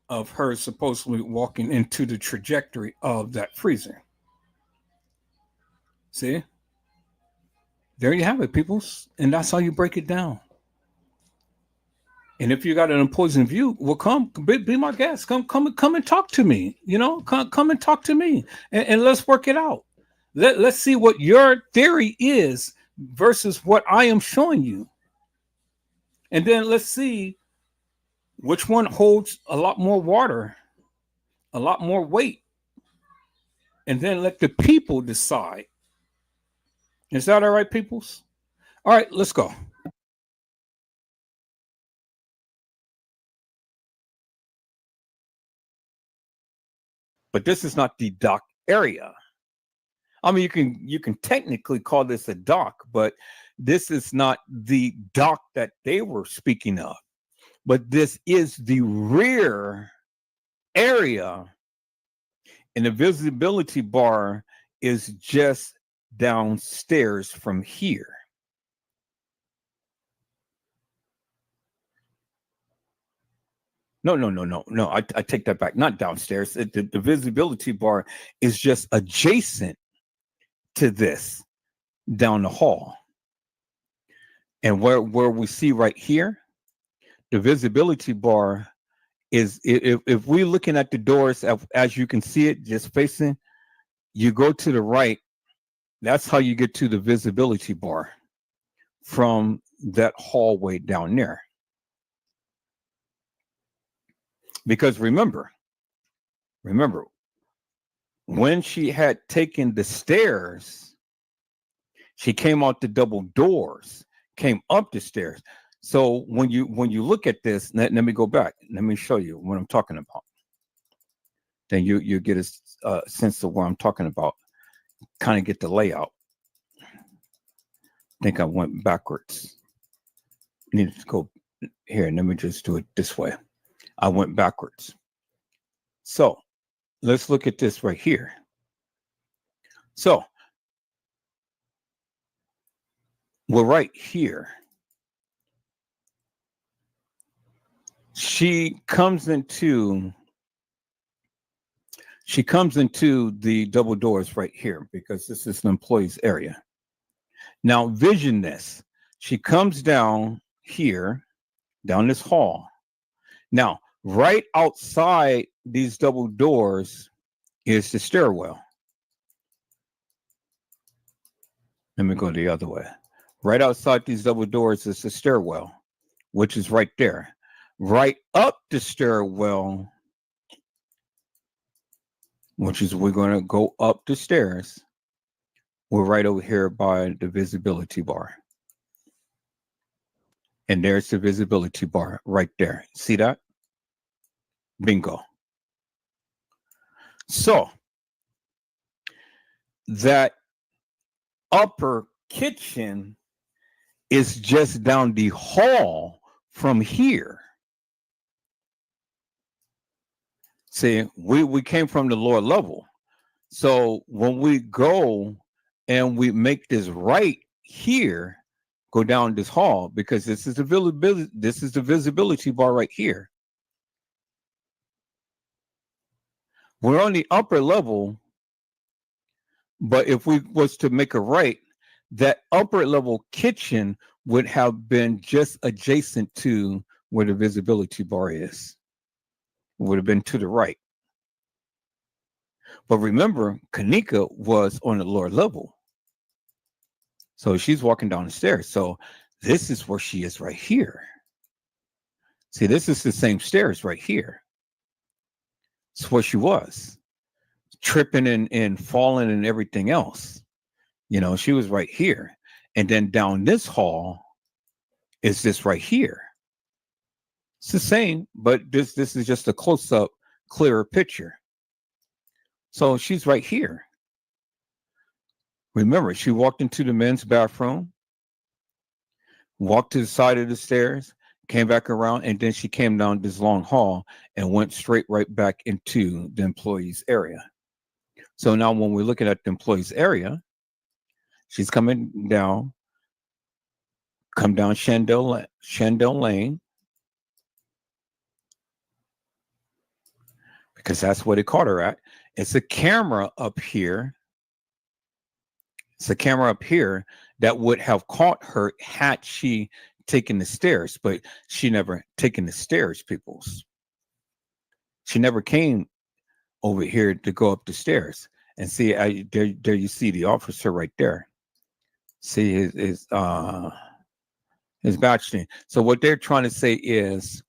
Speaker 1: of her supposedly walking into the trajectory of that freezer. See? There you have it, peoples. And that's how you break it down. And if you got an opposing view, well, come be my guest. Come and talk to me. You know, come and talk to me, and let's work it out. Let's see what your theory is versus what I am showing you, and then let's see which one holds a lot more water, a lot more weight, and then let the people decide. Is that all right, peoples? All right, let's go. But this is not the dock area. I mean, you can technically call this a dock, but this is not the dock that they were speaking of. But this is the rear area, and the visibility bar is just downstairs from here. No. I take that back. Not downstairs. The visibility bar is just adjacent to this down the hall. And where we see right here, the visibility bar is, if we're looking at the doors as you can see it just facing, you go to the right. That's how you get to the visibility bar from that hallway down there. Because remember, when she had taken the stairs, she came out the double doors, came up the stairs. So when you look at this, let me go back. Let me show you what I'm talking about. Then you get a sense of what I'm talking about. Kind of get the layout. I think I went backwards. Needed to go here. Let me just do it this way. I went backwards. So let's look at this right here. So we're right here. She comes into the double doors right here because this is an employee's area. Now vision this. She comes down here, down this hall. Now, right outside these double doors is the stairwell. Let me go the other way. Right outside these double doors is the stairwell, which is right there. Right up the stairwell, which is we're going to go up the stairs. We're right over here by the visibility bar. And there's the visibility bar right there. See that? Bingo. So that upper kitchen is just down the hall from here. See, we came from the lower level. So when we go and we make this right here, go down this hall, because this is the visibility bar right here. We're on the upper level, but if we was to make a right, that upper level kitchen would have been just adjacent to where the visibility bar is. It would have been to the right. But remember, K'Kenneka was on the lower level. So she's walking down the stairs. So this is where she is right here. See, this is the same stairs right here. It's where she was. tripping and falling and everything else. You know, she was right here. And then down this hall is this right here. It's the same, but this is just a close-up, clearer picture. So she's right here. Remember, she walked into the men's bathroom, walked to the side of the stairs, came back around, and then she came down this long hall and went straight right back into the employees area. So now when we're looking at the employees area, she's coming down, come down Shandell Lane, because that's where they caught her at. It's a camera up here. It's a camera up here that would have caught her had she taken the stairs, but she never taken the stairs, peoples. She never came over here to go up the stairs. And see, there you see the officer right there. See his badge thing. So what they're trying to say is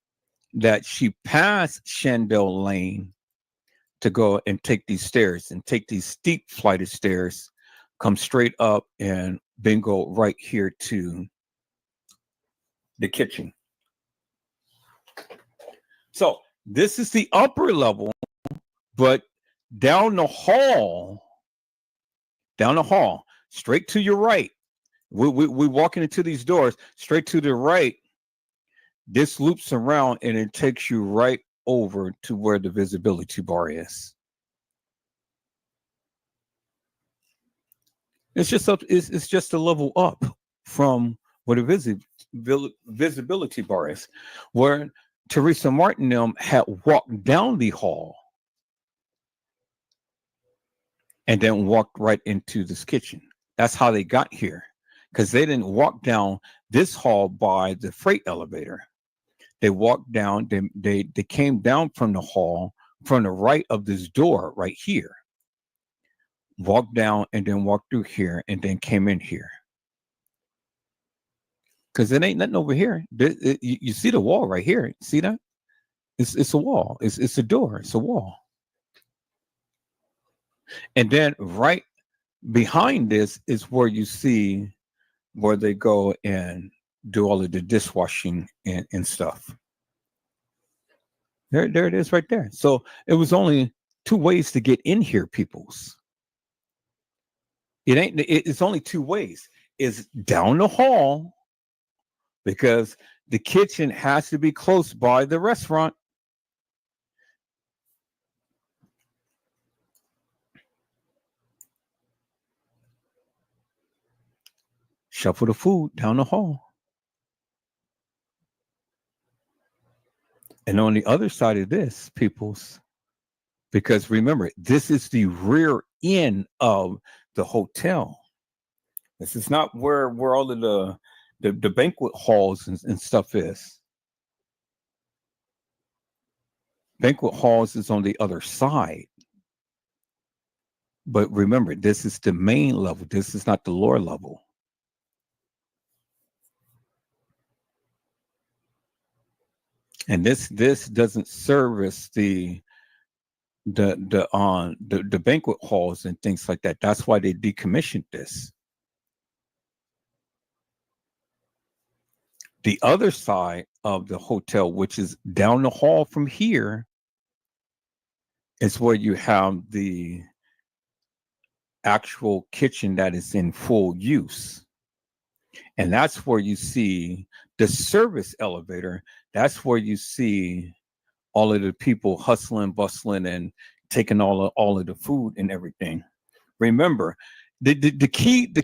Speaker 1: that she passed Shandell Lane to go and take these stairs and take these steep flight of stairs, come straight up and bingo right here to the kitchen. So this is the upper level, but down the hall, straight to your right. We're walking into these doors, straight to the right. This loops around and it takes you right over to where the visibility bar is. It's just up. It's just a level up from where the visibility bar is, where Teresa Martin had walked down the hall and then walked right into this kitchen. That's how they got here, because they didn't walk down this hall by the freight elevator. They walked down, they came down from the hall from the right of this door right here, walked down and then walked through here and then came in here. Because it ain't nothing over here. You see the wall right here. See that? It's a wall. It's a door. It's a wall. And then right behind this is where you see where they go and do all of the dishwashing and stuff. There it is right there. So it was only two ways to get in here, peoples. It's only two ways. It's down the hall, because the kitchen has to be close by the restaurant. Shuffle the food down the hall. And on the other side of this, peoples, because remember, this is the rear end of the hotel. This is not where all of the banquet halls and stuff is. Banquet halls is on the other side. But remember, this is the main level. This is not the lower level. And this doesn't service the banquet halls and things like that. That's why they decommissioned this. The other side of the hotel, which is down the hall from here, is where you have the actual kitchen that is in full use. And that's where you see the service elevator. That's where you see all of the people hustling, bustling, and taking all of the food and everything. Remember, the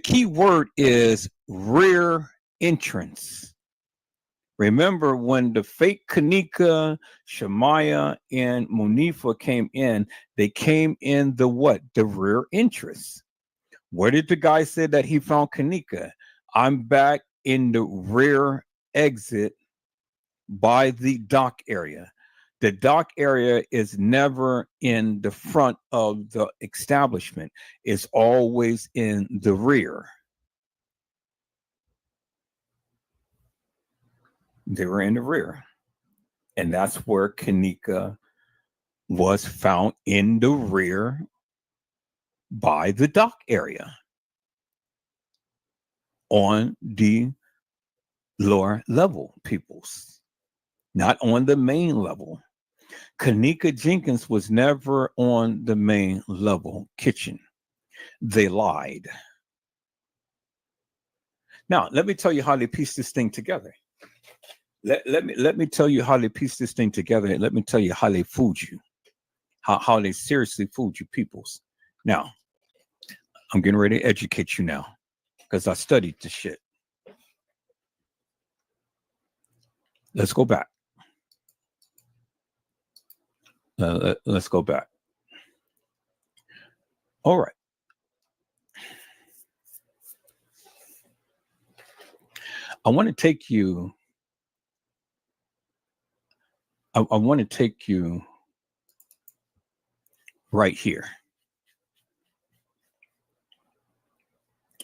Speaker 1: key word is rear entrance. Remember, when the fake K'dKenneka, Shemaya, and Monifa came in, they came in the what? The rear entrance. Where did the guy say that he found K'dKenneka? I'm back in the rear exit by the dock area. The dock area is never in the front of the establishment. It's always in the rear. They were in the rear. And that's where K'dKenneka was found, in the rear by the dock area on the lower level, peoples, not on the main level. K'Kenneka Jenkins was never on the main level kitchen. They lied. Now, let me tell you how they pieced this thing together. Let me tell you how they pieced this thing together, and let me tell you how they fooled you, how they seriously fooled you peoples. Now, I'm getting ready to educate you now because I studied this shit. Let's go back. Let's go back. All right. I want to take you. I want to take you right here.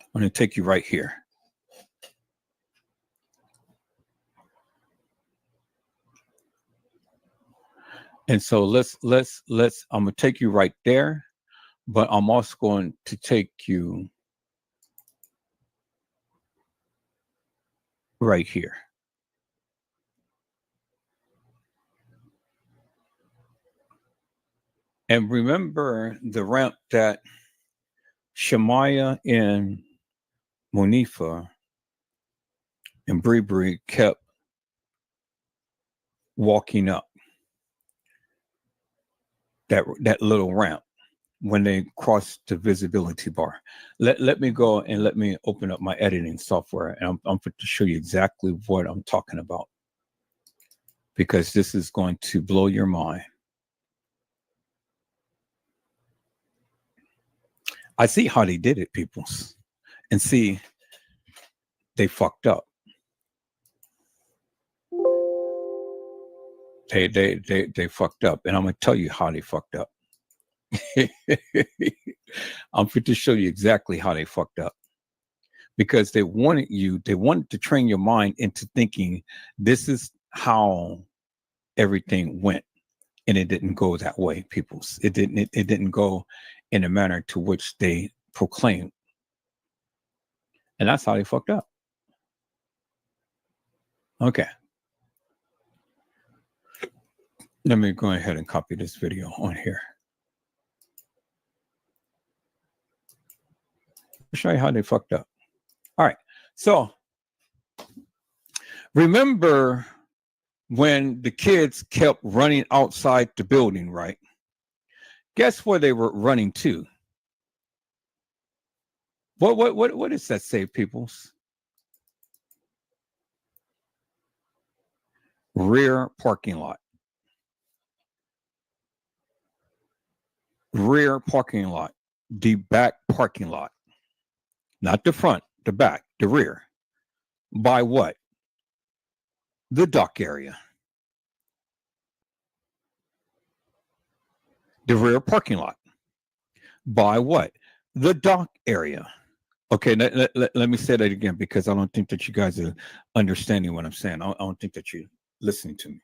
Speaker 1: I want to take you right here. And so let's I'm gonna take you right there, but I'm also going to take you right here. And remember the ramp that Shemaiah and Monifa and Bree kept walking up that little ramp when they crossed the visibility bar. Let me go and let me open up my editing software, and I'm going to show you exactly what I'm talking about, because this is going to blow your mind. I see how they did it, peoples, and see they fucked up. They fucked up, and I'm gonna tell you how they fucked up. I'm fit to show you exactly how they fucked up, because they wanted to train your mind into thinking this is how everything went, and it didn't go that way, peoples. It didn't go in a manner to which they proclaimed, and that's how they fucked up. Okay. Let me go ahead and copy this video on here. I'll show you how they fucked up. All right. So remember when the kids kept running outside the building, right? Guess where they were running to? What does that say, peoples? Rear parking lot. Rear parking lot. The back parking lot. Not the front, the back, the rear. By what? The dock area. The rear parking lot. By what? The dock area. Okay, let me say that again, because I don't think that you guys are understanding what I'm saying. I don't think that you're listening to me.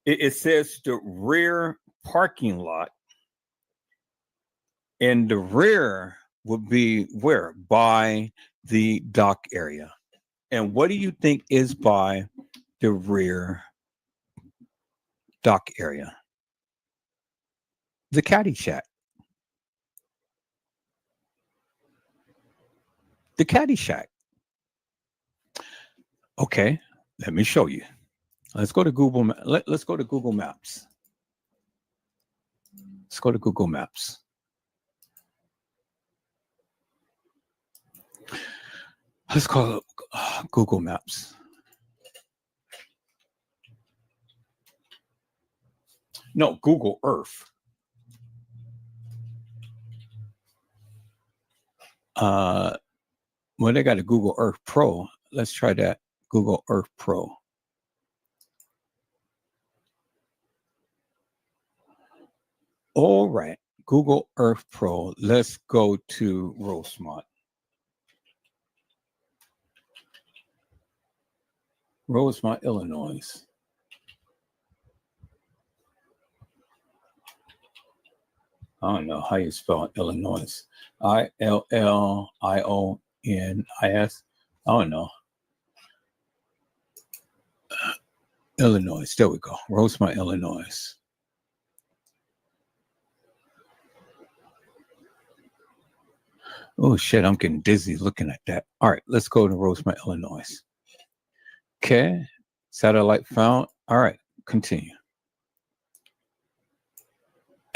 Speaker 1: It says the rear parking lot, and the rear would be where? By the dock area. And what do you think is by the rear dock area? The caddy shack. The caddy shack. Okay, let me show you. Let's go to Google. Let's go to Google Maps. Let's go to Google Maps. Let's call it Google Maps. No, Google Earth. Well, they got a Google Earth Pro. Let's try that. Google Earth Pro. All right, Google Earth Pro. Let's go to Rosemont. Rosemont, Illinois. I don't know how you spell Illinois. Illinois. I don't know. Illinois. There we go. Rosemont, Illinois. Oh shit, I'm getting dizzy looking at that. All right, let's go to Rosemont, Illinois. Okay. Satellite found. All right, continue.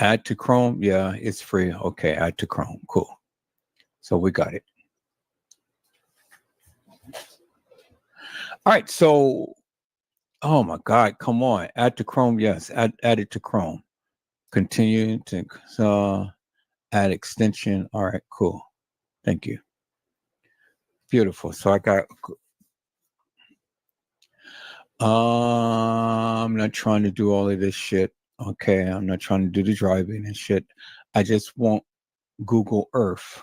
Speaker 1: Add to Chrome. Yeah, it's free. Okay, add to Chrome. Cool. So we got it. All right, so oh my God, come on. Add to Chrome. Yes, add it to Chrome. Continue to add extension. All right, cool. Thank you. Beautiful. So I got I'm not trying to do all of this shit. Okay, I'm not trying to do the driving and shit. I just want Google Earth.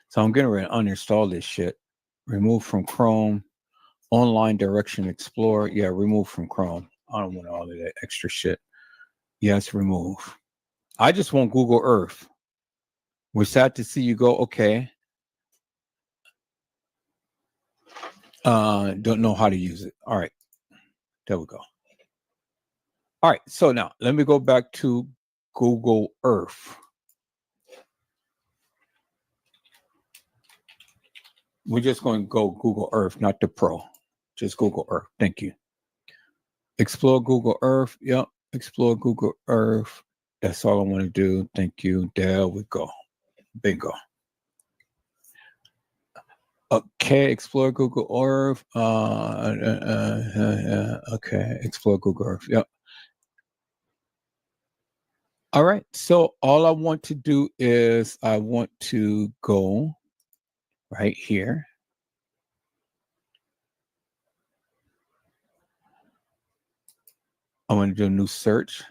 Speaker 1: So I'm getting ready to uninstall this shit. Remove from Chrome. Online Direction Explorer. Yeah, remove from Chrome. I don't want all of that extra shit. Yes, remove. I just want Google Earth. We're sad to see you go. Okay. Don't know how to use it. All right. There we go. All right. So now let me go back to Google Earth. We're just going to go Google Earth, not the Pro. Just Google Earth. Thank you. Explore Google Earth. Yep. Explore Google Earth. That's all I want to do. Thank you. There we go. Bingo. Okay, explore Google Earth. Okay, explore Google Earth. Yep. All right. So all I want to do is I want to go right here. I want to do a new search.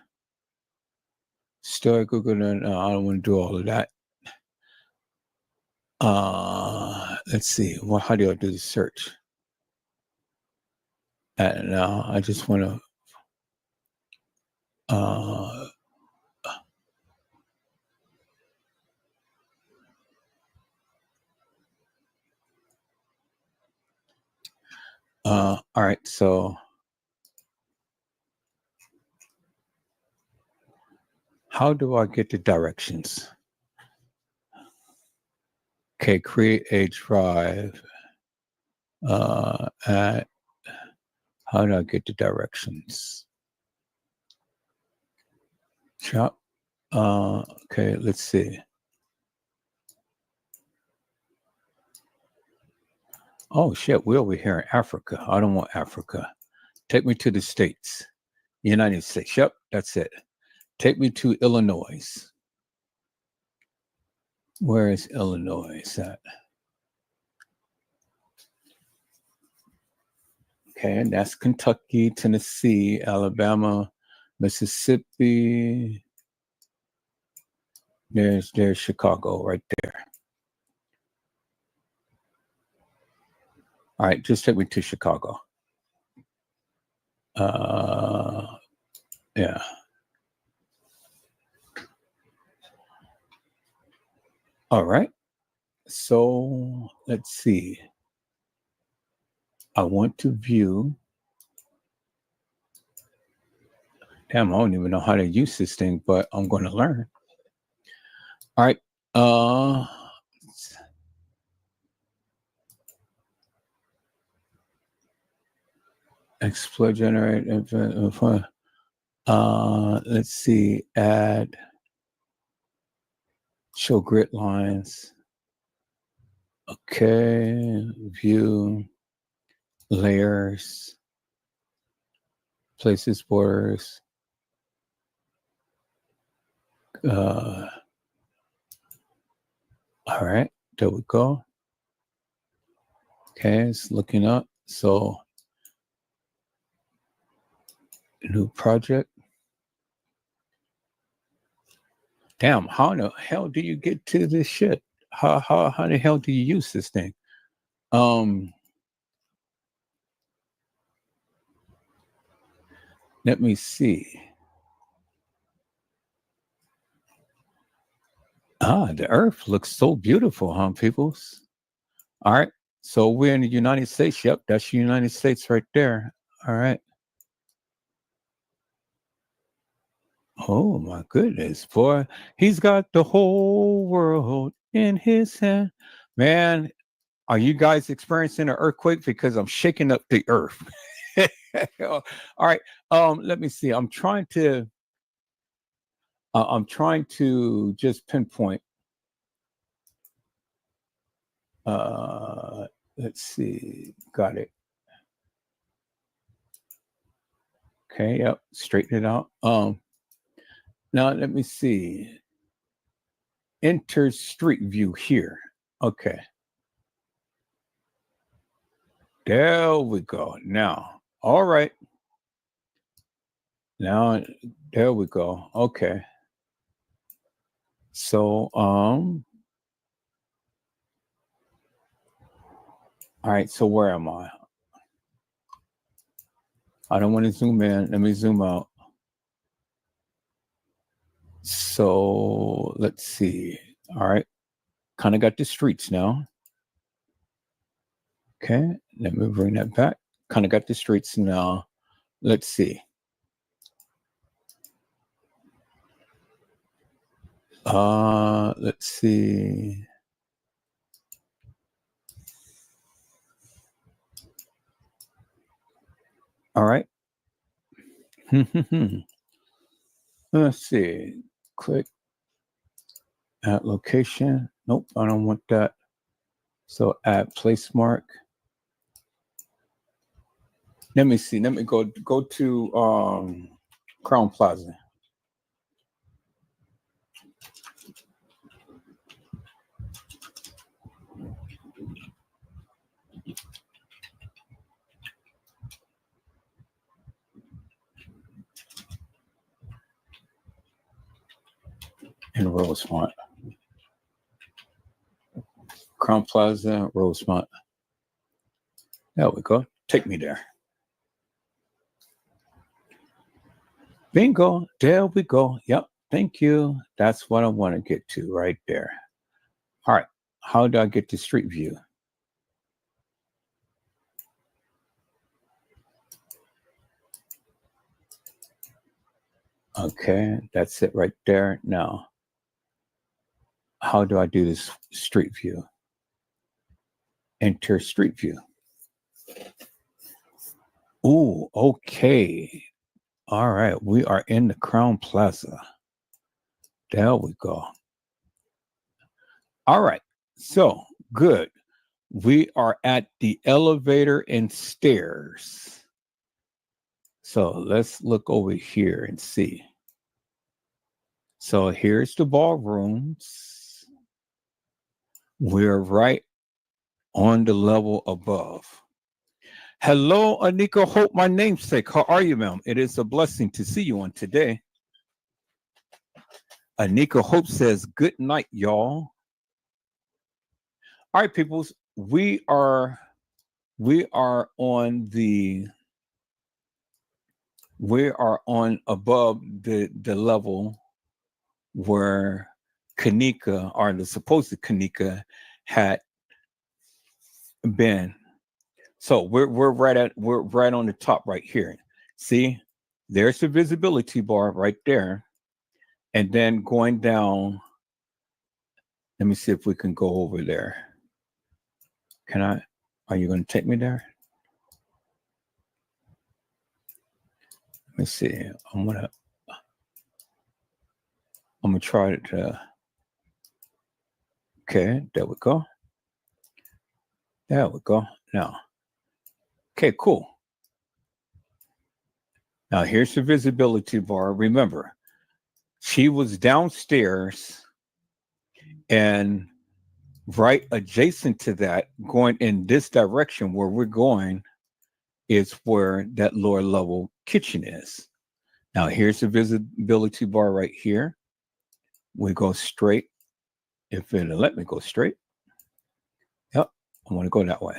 Speaker 1: Start Google. No, I don't want to do all of that. Let's see. Well, how do I do the search? And I just want to. All right. So. How do I get the directions? Okay, create a drive. At how do I get the directions? Chop. Okay, let's see. Oh shit, we're over here in Africa. I don't want Africa. Take me to the States. United States. Yep, that's it. Take me to Illinois. Where is Illinois at? Okay, and that's Kentucky, Tennessee, Alabama, Mississippi. There's Chicago right there. All right, just take me to Chicago. Yeah. All right. So let's see. I want to view. Damn, I don't even know how to use this thing, but I'm going to learn. All right. Explore, generate, let's see. Add, show grid lines. Okay. View, layers, places, borders. All right, there we go. Okay, it's looking up. So, new project. Damn, how in the hell do you get to this shit? How the hell do you use this thing? Let me see. The earth looks so beautiful, huh, peoples? All right. So we're in the United States. Yep, that's the United States right there. All right. Oh my goodness, boy. He's got the whole world in his hand. Man, are you guys experiencing an earthquake? Because I'm shaking up the earth. All right. Let me see. I'm trying to just pinpoint. Let's see. Got it. Okay, yep, straighten it out. Now let me see. Enter street view here. Okay. There we go. Now, all right. Now, there we go. Okay. So, all right. So where am I? I don't want to zoom in. Let me zoom out. So let's see. All right. Kind of got the streets now. Okay. Let me bring that back. Kind of got the streets now. Let's see. Let's see. All right. Let's see. Click add location. Nope, I don't want that. So add place mark. Let me see. Let me go to Crown Plaza. In Rosemont. Crown Plaza, Rosemont. There we go. Take me there. Bingo. There we go. Yep. Thank you. That's what I want to get to right there. All right. How do I get to Street View? Okay. That's it right there. Now, how do I do this Street View? Enter Street View. Ooh, okay. All right. We are in the Crown Plaza. There we go. All right. So good. We are at the elevator and stairs. So let's look over here and see. So here's the ballrooms. We're right on the level above. Hello, Anika Hope, my namesake. How are you, ma'am? It is a blessing to see you on today. Anika Hope says, good night, y'all. All right, peoples, we are on above the level where K'Kenneka, or the supposed K'Kenneka, had been. So we're right on the top right here. See, there's the visibility bar right there, and then going down. Let me see if we can go over there. Can I? Are you going to take me there? Let me see. I'm gonna try it. Okay, there we go. There we go. Now, okay, cool. Now here's the visibility bar. Remember, she was downstairs, and right adjacent to that, going in this direction where we're going, is where that lower level kitchen is. Now here's the visibility bar right here. We go straight. If it'll let me go straight. Yep, I want to go that way.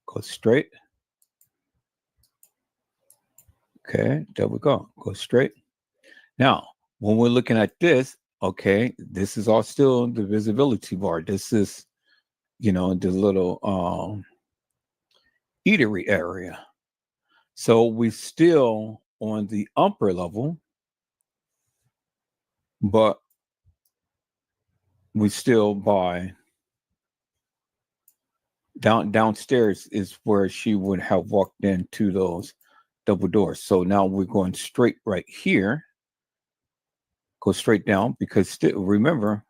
Speaker 1: Go straight. Okay, there we go. Go straight. Now, when we're looking at this, Okay, this is all still the visibility bar. This is, the little eatery area. So we still on the upper level, but we still by downstairs is where she would have walked into those double doors. So now we're going straight right here. Go straight down because remember,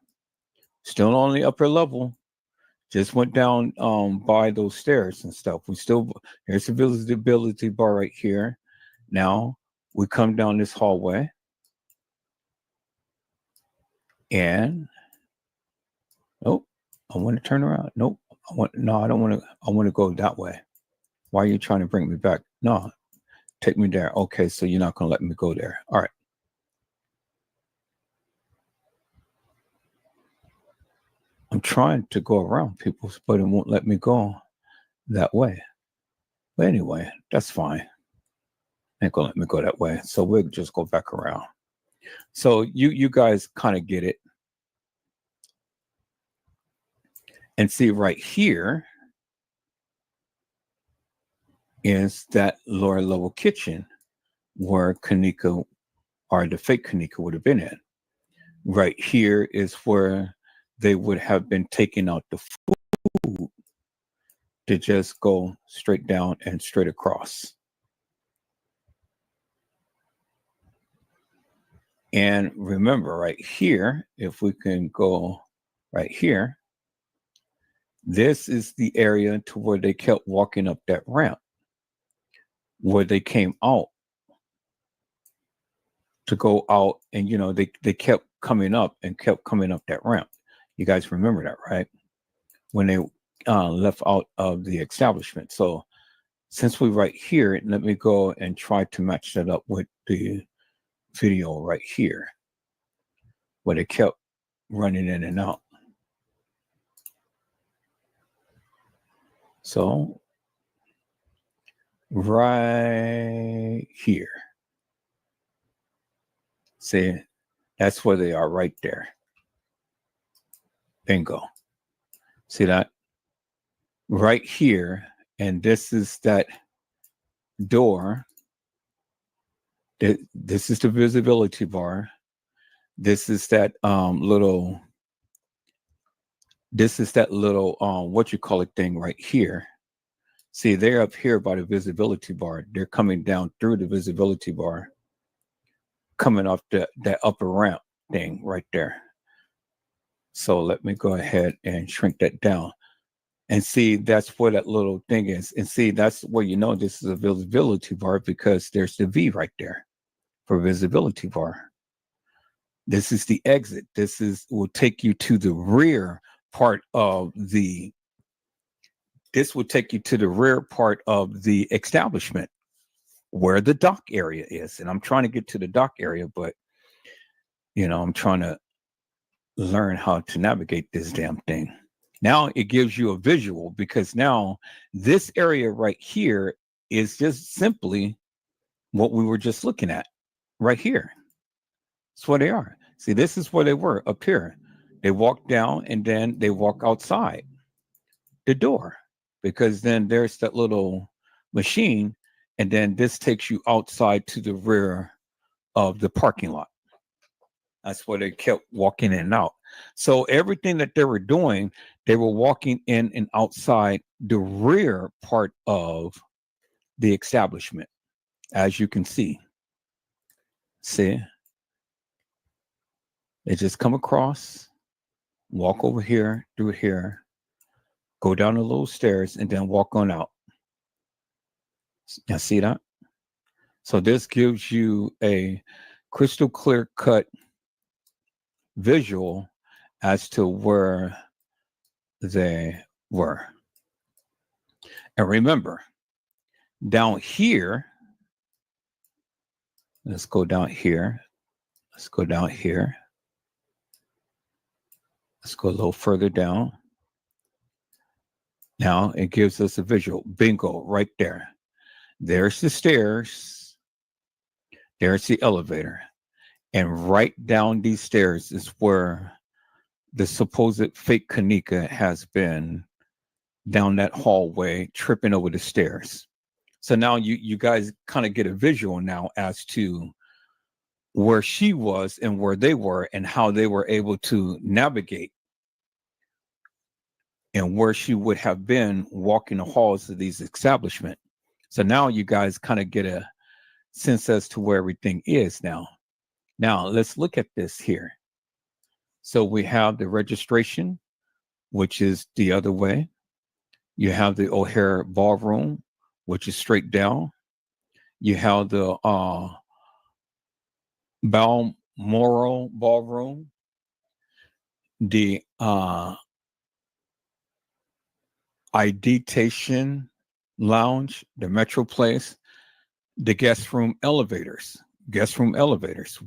Speaker 1: still on the upper level. Just went down by those stairs and stuff. There's a visibility bar right here. Now we come down this hallway. And oh, I want to turn around. Nope. I don't want to. I want to go that way. Why are you trying to bring me back? No, take me there. Okay, so you're not going to let me go there. All right. I'm trying to go around people, but it won't let me go that way. But anyway, that's fine. Ain't gonna let me go that way. So we'll just go back around. So you guys kind of get it. And see right here is that lower level kitchen where K'Neka or the fake K'Neka would have been in. Right here is where they would have been taking out the food to just go straight down and straight across. And remember right here, if we can go right here, this is the area to where they kept walking up that ramp, where they came out to go out, and they kept coming up that ramp. You guys remember that, right? When they left out of the establishment. So since we're right here, let me go and try to match that up with the video right here, where they kept running in and out. So right here, see, that's where they are right there. Bingo. See that? Right here, and this is that door. This is the visibility bar. This is that little what you call it thing right here. See, they're up here by the visibility bar. They're coming down through the visibility bar, coming off that upper ramp thing right there. So let me go ahead and shrink that down. And see, that's where that little thing is. And see, that's where this is a visibility bar, because there's the V right there for visibility bar. This is the exit. Will take you to the rear part of the establishment where the dock area is. And I'm trying to get to the dock area, but I'm trying to learn how to navigate this damn thing. Now it gives you a visual, because now this area right here is just simply what we were just looking at right here. That's where they are. See, this is where they were up here. They walk down and then they walk outside the door, because then there's that little machine, and then this takes you outside to the rear of the parking lot. That's where they kept walking in and out. So everything that they were doing, they were walking in and outside the rear part of the establishment, as you can see. See? They just come across, walk over here, through here, go down the little stairs, and then walk on out. Now see that? So this gives you a crystal clear cut visual as to where they were. And remember, down here, let's go down here. Let's go down here. Let's go a little further down. Now it gives us a visual. Bingo, right there. There's the stairs. There's the elevator. And right down these stairs is where the supposed fake K'Kenneka has been, down that hallway, tripping over the stairs. So now you guys kind of get a visual now as to where she was and where they were and how they were able to navigate and where she would have been walking the halls of these establishments. So now you guys kind of get a sense as to where everything is now. Now let's look at this here. So we have the registration, which is the other way. You have the O'Hare Ballroom, which is straight down. You have the Balmoral Ballroom, the Ideation Lounge, the Metro Place, the guest room elevators,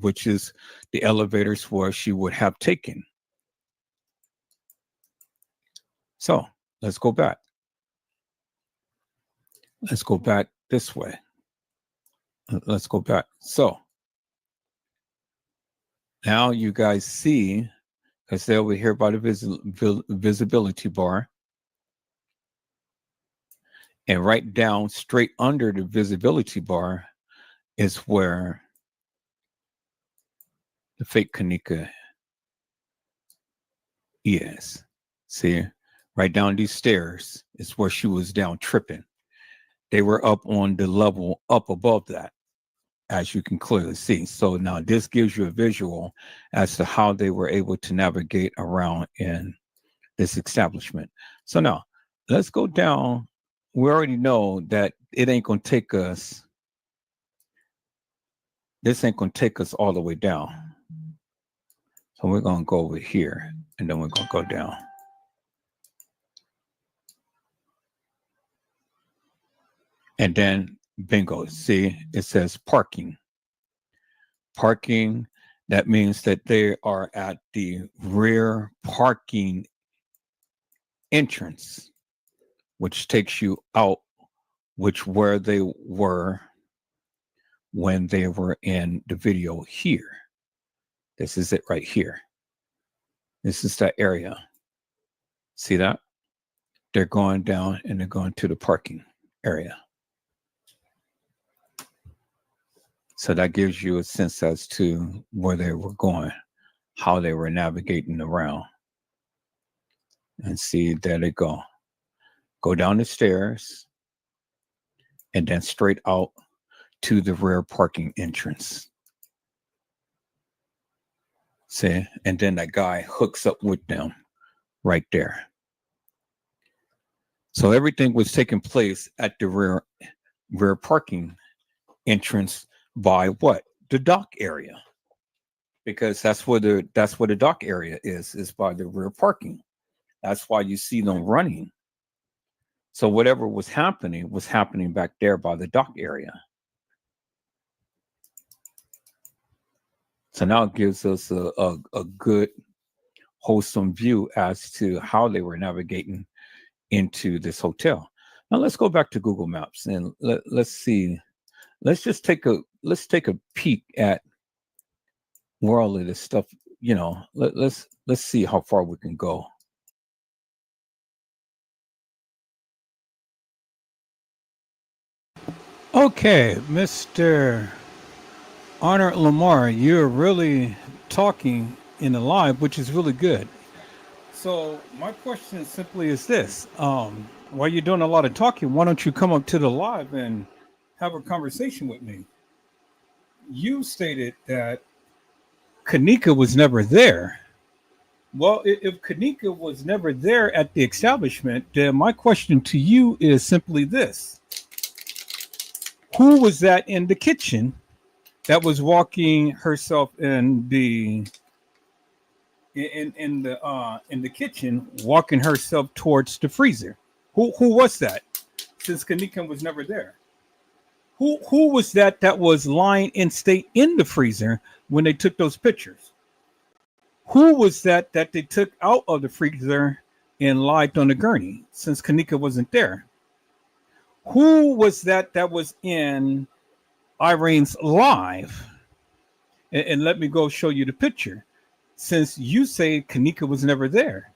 Speaker 1: which is the elevators where she would have taken. So let's go back. Let's go back this way. Let's go back. So now you guys see, because they're over here by the visibility bar. And right down straight under the visibility bar is where the fake K'Kenneka is. See, right down these stairs is where she was down tripping. They were up on the level up above that, as you can clearly see. So now this gives you a visual as to how they were able to navigate around in this establishment. So now let's go down. We already know that it ain't going to take us. This ain't going to take us all the way down. So we're going to go over here and then we're going to go down. And then bingo, see, it says parking. Parking, that means that they are at the rear parking entrance, which takes you out, where they were when they were in the video here. This is it right here. This is that area. See that? They're going down and they're going to the parking area. So that gives you a sense as to where they were going, how they were navigating around. And see, there they go. Go down the stairs and then straight out to the rear parking entrance. See, and then that guy hooks up with them right there. So everything was taking place at the rear parking entrance by what? The dock area. Because that's where the dock area is by the rear parking. That's why you see them running. So whatever was happening back there by the dock area. So now it gives us a good, wholesome view as to how they were navigating into this hotel. Now let's go back to Google Maps and let's see. Let's take a peek at where all of this stuff, let's see how far we can go. Okay, Mr. Honor Lamar, you're really talking in the live, which is really good. So my question simply is this. While you're doing a lot of talking, why don't you come up to the live and have a conversation with me? You stated that K'Kenneka was never there. Well, if K'Kenneka was never there at the establishment, then my question to you is simply this. Who was that in the kitchen that was walking herself in the kitchen, walking herself towards the freezer? Who was that? Since K'Kenneka was never there. Who was that was lying in state in the freezer when they took those pictures? Who was that they took out of the freezer and lied on the gurney since K'Kenneka wasn't there? Who was that was in Irene's live? And let me go show you the picture. Since you say K'Kenneka was never there,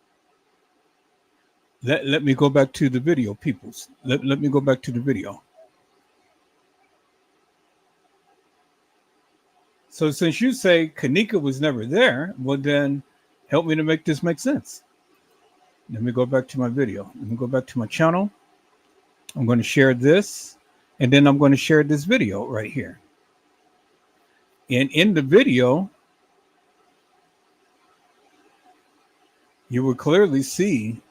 Speaker 1: let me go back to the video, peoples. Let me go back to the video. So since you say K'Kenneka was never there, well then help me to make this make sense. Let me go back to my video. Let me go back to my channel. I'm going to share this, and then I'm going to share this video right here. And in the video, you will clearly see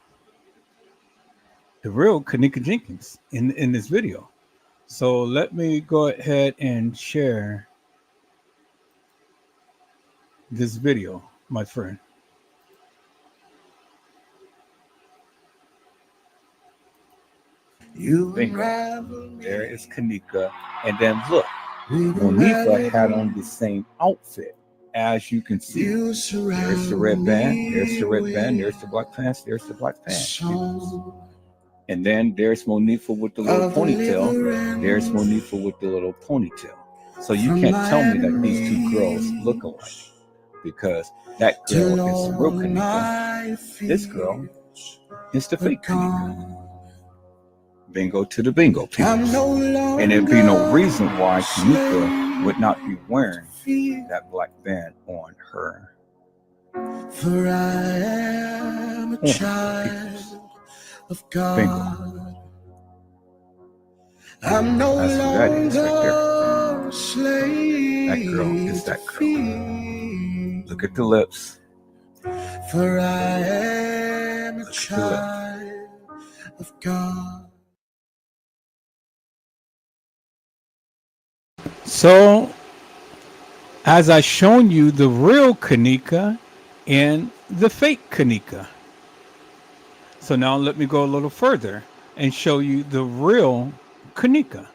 Speaker 1: the real K'Kenneka Jenkins in this video. So let me go ahead and share this video, my friend. Bingo. There is K'Kenneka. And then look, Monifa had on the same outfit. As you can see, there's the red band, there's the red band, there's the black pants, there's the black pants. And then there's Monifa with the little ponytail. There's Monifa with the little ponytail. So you can't tell me that these two girls look alike, because that girl is the real K'Kenneka. This girl is the fake K'Kenneka. Bingo to the bingo, people. And there'd be no reason why K'Kenneka would not be wearing that black band on her. For I am a child of God. Bingo. I'm no longer a slave. That girl is that girl. Look at the lips. For I am a child of God. So, as I shown you the real K'Kenneka and the fake K'Kenneka. So now let me go a little further and show you the real K'Kenneka.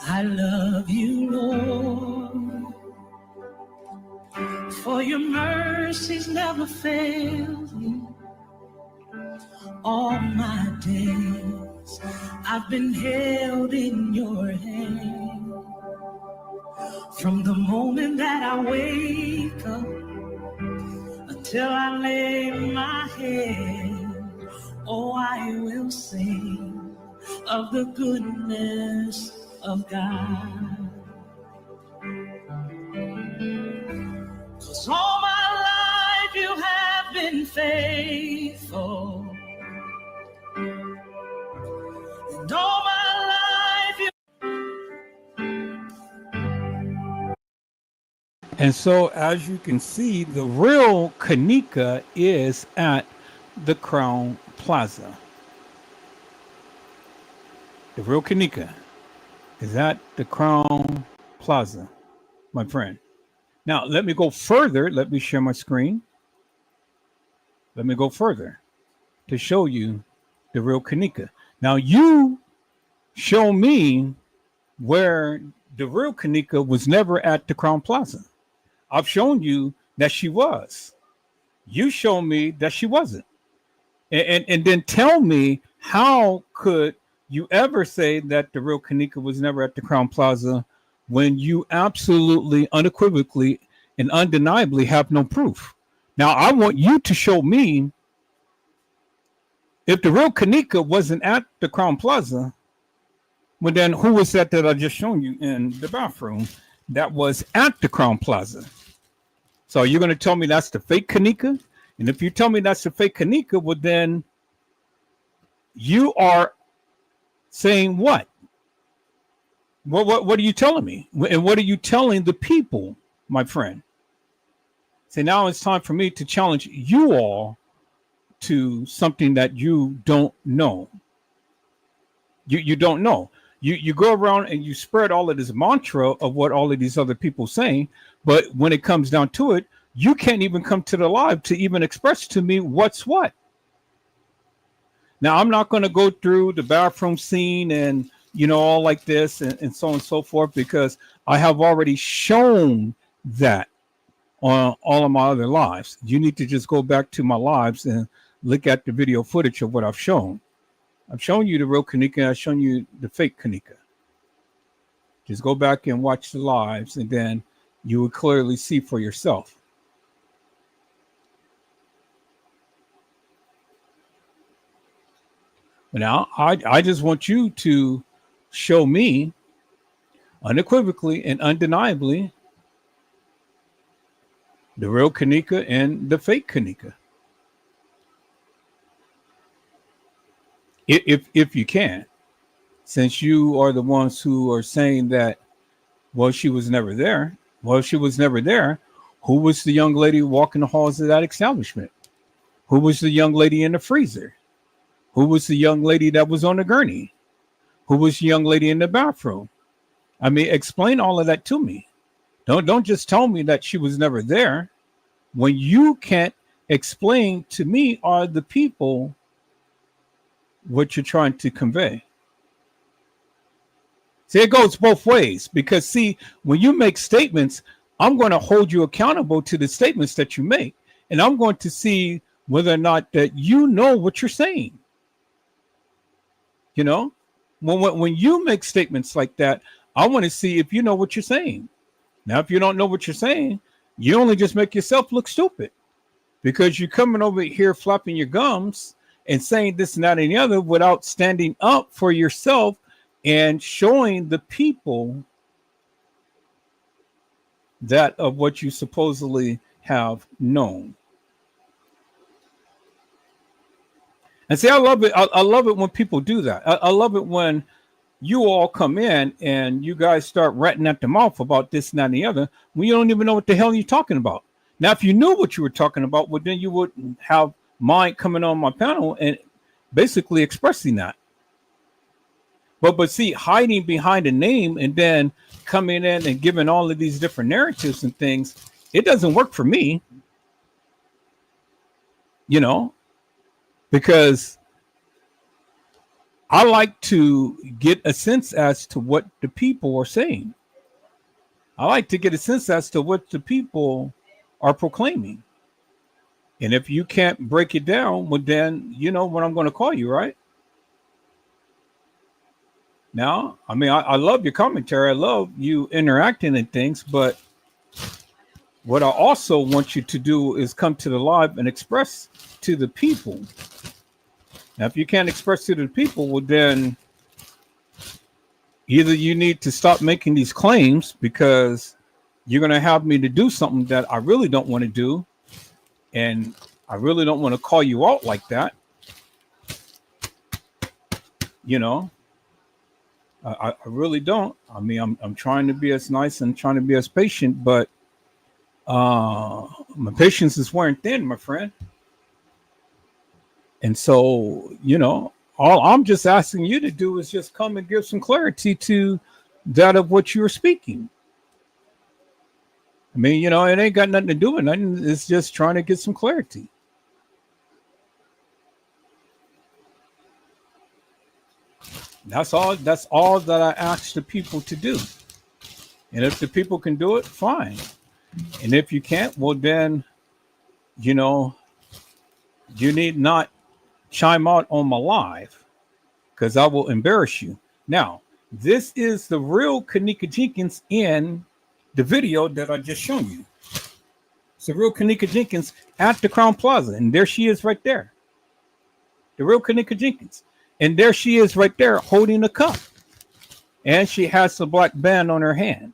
Speaker 1: I love you, Lord, for your mercies never fail me. All my days I've been held in your hand. From the moment that I wake up until I lay my head, oh, I will sing of the goodness of God. 'Cause all my life you have been faithful, and all my life you... And so, as you can see, the real K'Kenneka is at the Crown Plaza. The real K'Kenneka is at the Crown Plaza, my friend. Now, let me go further. Let me share my screen. Let me go further to show you the real K'Kenneka. Now, you show me where the real K'Kenneka was never at the Crown Plaza. I've shown you that she was. You show me that she wasn't. And then tell me, how could you ever say that the real K'Kenneka was never at the Crown Plaza when you absolutely, unequivocally, and undeniably have no proof? Now, I want you to show me, if the real K'Kenneka wasn't at the Crown Plaza, well then who was that I just shown you in the bathroom that was at the Crown Plaza? So you're going to tell me that's the fake K'Kenneka? And if you tell me that's the fake K'Kenneka, well then you are saying what? What are you telling me? And what are you telling the people, my friend? So now it's time for me to challenge you all to something that you don't know. You don't know. You go around and you spread all of this mantra of what all of these other people saying, but when it comes down to it, you can't even come to the live to even express to me what's what. Now, I'm not going to go through the bathroom scene and, all like this and so on and so forth, because I have already shown that on all of my other lives. You need to just go back to my lives and look at the video footage of what I've shown. I've shown you the real K'Kenneka. I've shown you the fake K'Kenneka. Just go back and watch the lives, and then you will clearly see for yourself. Now, I just want you to show me unequivocally and undeniably the real K'Kenneka and the fake K'Kenneka. If you can, since you are the ones who are saying that, well, she was never there. Well, she was never there. Who was the young lady walking the halls of that establishment? Who was the young lady in the freezer? Who was the young lady that was on the gurney? Who was the young lady in the bathroom? I mean, explain all of that to me. Don't just tell me that she was never there. When you can't explain to me are the people what you're trying to convey. See, it goes both ways, because see, when you make statements, I'm going to hold you accountable to the statements that you make, and I'm going to see whether or not that you know what you're saying. When you make statements like that, I want to see if you know what you're saying. Now, if you don't know what you're saying, you only just make yourself look stupid, because you're coming over here flapping your gums and saying this and that and the other without standing up for yourself and showing the people that of what you supposedly have known. And see, I love it. I love it when people do that. I love it when you all come in and you guys start ratting at the mouth about this and that and the other when you don't even know what the hell you're talking about. Now, if you knew what you were talking about, well, then you wouldn't have mind coming on my panel and basically expressing that. But see, hiding behind a name and then coming in and giving all of these different narratives and things, it doesn't work for me. Because I like to get a sense as to what the people are saying. I like to get a sense as to what the people are proclaiming. And if you can't break it down, well, then you know what I'm going to call you, right? Now, I mean, I love your commentary. I love you interacting and things, but what I also want you to do is come to the live and express to the people. Now, if you can't express to the people, well, then either you need to stop making these claims, because you're going to have me to do something that I really don't want to do. And I really don't want to call you out like that. I really don't. I mean, I'm trying to be as nice and trying to be as patient, but my patience is wearing thin, my friend. And so, all I'm just asking you to do is just come and give some clarity to that of what you're speaking. I mean, it ain't got nothing to do with nothing. It's just trying to get some clarity. That's all that I ask the people to do. And if the people can do it, fine. And if you can't, well, then, you need not chime out on my live, because I will embarrass you. Now, this is the real K'Kenneka Jenkins in the video that I just shown you. It's the real K'Kenneka Jenkins at the Crown Plaza. And there she is right there. The real K'Kenneka Jenkins. And there she is right there holding a cup. And she has a black band on her hand.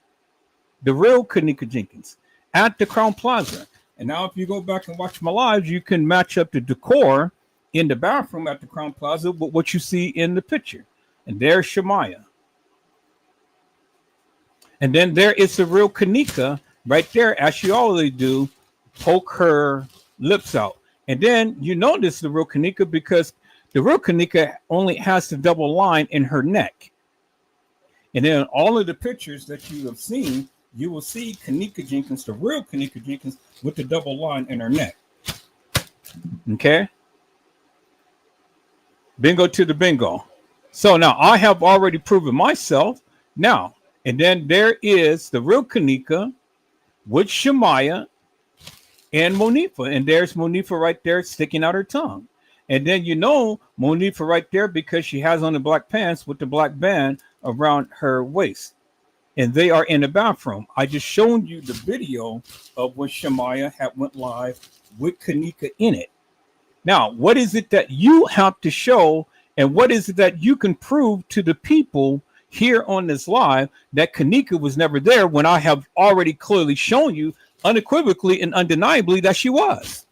Speaker 1: The real K'Kenneka Jenkins at the Crown Plaza. And now if you go back and watch my lives, you can match up the decor in the bathroom at the Crown Plaza with what you see in the picture. And there's Shemaya. And then there is the real K'Kenneka right there, as she always do, poke her lips out. And then you know this is the real K'Kenneka because The real K'Kenneka only has the double line in her neck. And then all of the pictures that you have seen, you will see K'Kenneka Jenkins, the real K'Kenneka Jenkins, with the double line in her neck. Okay? Bingo to the bingo. So now I have already proven myself. Now, and then there is the real K'Kenneka with Shemaya and Monifa. And there's Monifa right there sticking out her tongue. And then you know Monifa right there because she has on the black pants with the black band around her waist. And they are in the bathroom. I just showed you the video of when Shemaya had went live with K'Kenneka in it. Now, what is it that you have to show, and what is it that you can prove to the people here on this live that K'Kenneka was never there when I have already clearly shown you unequivocally and undeniably that she was?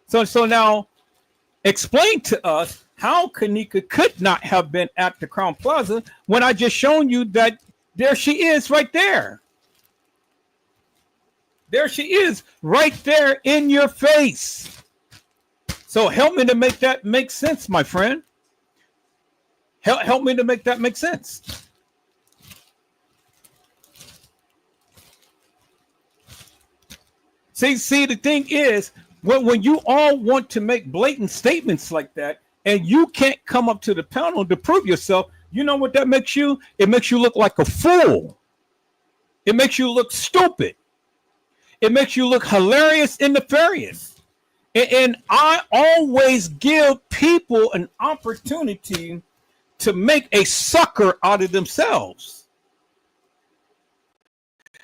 Speaker 1: So now explain to us how K'Kenneka could not have been at the Crown Plaza when I just shown you that there she is right there. There she is right there in your face. So help me to make that make sense, my friend. Help me to make that make sense. See, the thing is, when you all want to make blatant statements like that, and you can't come up to the panel to prove yourself, you know what that makes you? It makes you look like a fool. It makes you look stupid. It makes you look hilarious and nefarious. And I always give people an opportunity to make a sucker out of themselves.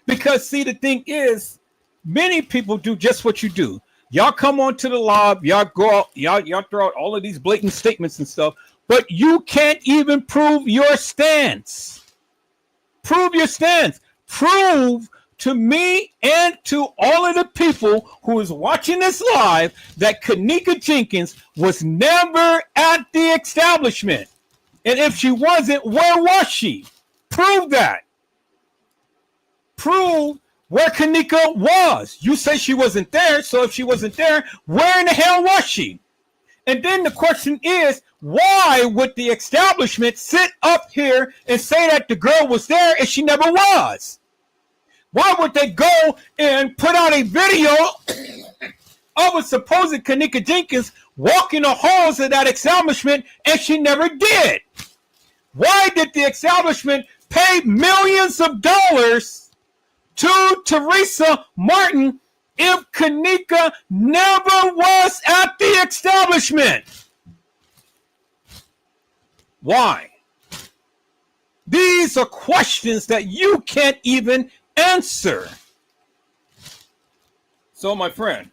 Speaker 1: Because see, the thing is, many people do just what you do. Y'all come onto the live, y'all go out, y'all throw out all of these blatant statements and stuff, but you can't even prove your stance. Prove your stance. Prove to me and to all of the people who is watching this live that K'Kenneka Jenkins was never at the establishment. And if she wasn't, where was she? Prove that. Prove where K'Kenneka was. You say she wasn't there, so if she wasn't there, where in the hell was she? And then the question is, why would the establishment sit up here and say that the girl was there if she never was? Why would they go and put out a video of a supposed K'Kenneka Jenkins walking the halls of that establishment and she never did? Why did the establishment pay millions of dollars to Teresa Martin if K'Kenneka never was at the establishment? Why? These are questions that you can't even answer. So, my friend,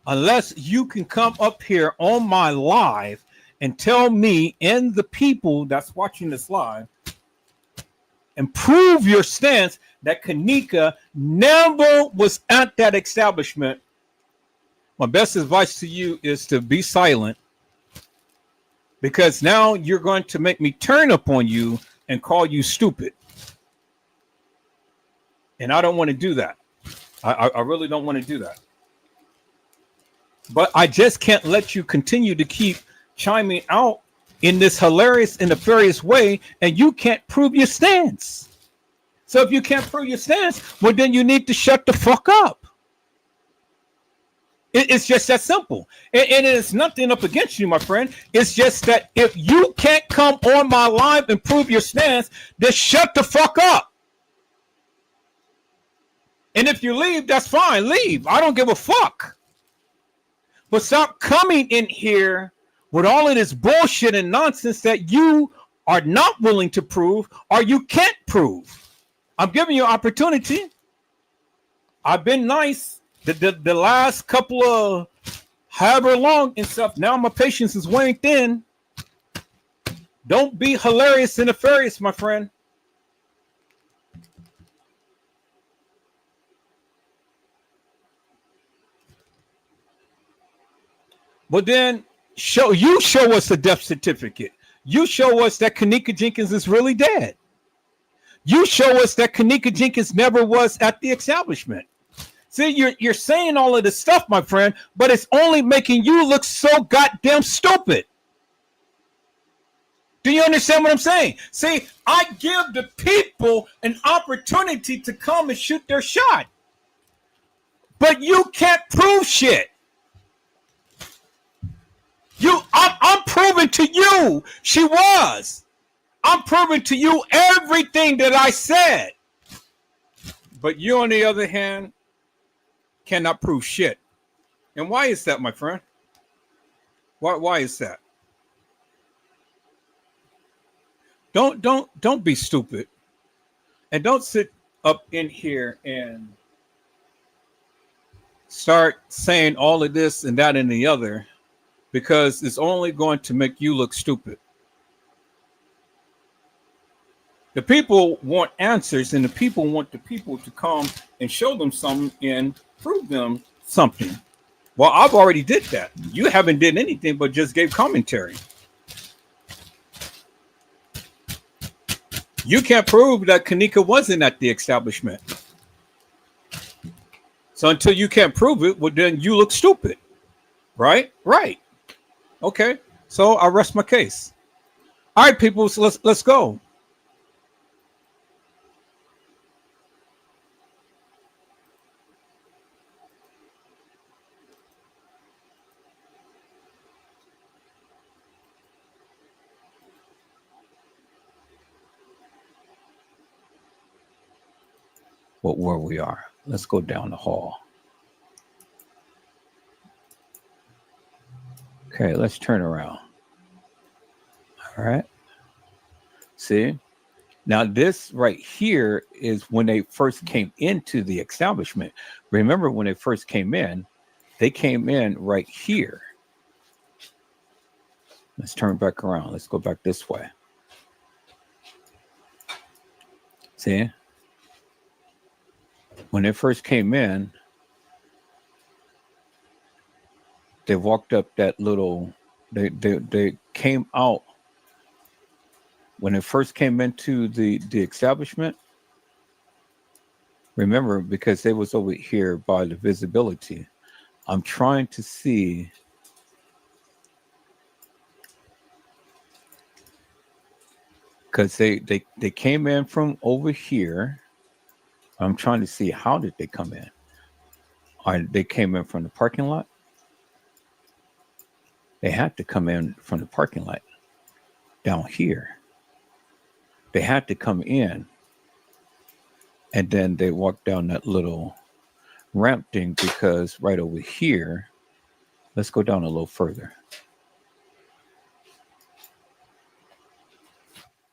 Speaker 1: unless you can come up here on my live and tell me and the people that's watching this live and prove your stance that K'Kenneka never was at that establishment, my best advice to you is to be silent, because now you're going to make me turn up on you and call you stupid. And I don't want to do that. I really don't want to do that. But I just can't let you continue to keep chiming out in this hilarious and nefarious way, and you can't prove your stance. So if you can't prove your stance, well, then you need to shut the fuck up. It's just that simple. And it's nothing up against you, my friend. It's just that if you can't come on my live and prove your stance, then shut the fuck up. And if you leave, that's fine. Leave. I don't give a fuck. But stop coming in here with all of this bullshit and nonsense that you are not willing to prove or you can't prove. I'm giving you an opportunity. I've been nice the last couple of however long and stuff. Now my patience is wearing thin. Don't be hilarious and nefarious, my friend. But then show us the death certificate. You show us that K'Kenneka Jenkins is really dead. You show us that K'Kenneka Jenkins never was at the establishment. See, you're saying all of this stuff, my friend, but it's only making you look so goddamn stupid. Do you understand what I'm saying? See, I give the people an opportunity to come and shoot their shot. But you can't prove shit. I'm proving to you she was. I'm proving to you everything that I said. But you, on the other hand, cannot prove shit. And why is that, my friend? Why is that? Don't be stupid. And don't sit up in here and start saying all of this and that and the other, because it's only going to make you look stupid. The people want answers, and the people want the people to come and show them something and prove them something. Well, I've already did that. You haven't did anything but just gave commentary. You can't prove that K'Neka wasn't at the establishment. So until you can't prove it, well, then you look stupid. Right? Right. Okay. So I rest my case. All right, people, so let's go. Where we are. Let's go down the hall. Okay, let's turn around. All right. See? Now this right here is when they first came into the establishment. Remember when they first came in, they came in right here. Let's turn back around. Let's go back this way. See? When they first came in, they walked up that little, they came out. When they first came into the establishment, remember, because they was over here by the visibility. I'm trying to see. Because they came in from over here. I'm trying to see, how did they come in? They came in from the parking lot. They had to come in from the parking lot down here. They had to come in, and then they walked down that little ramp thing, because right over here, let's go down a little further.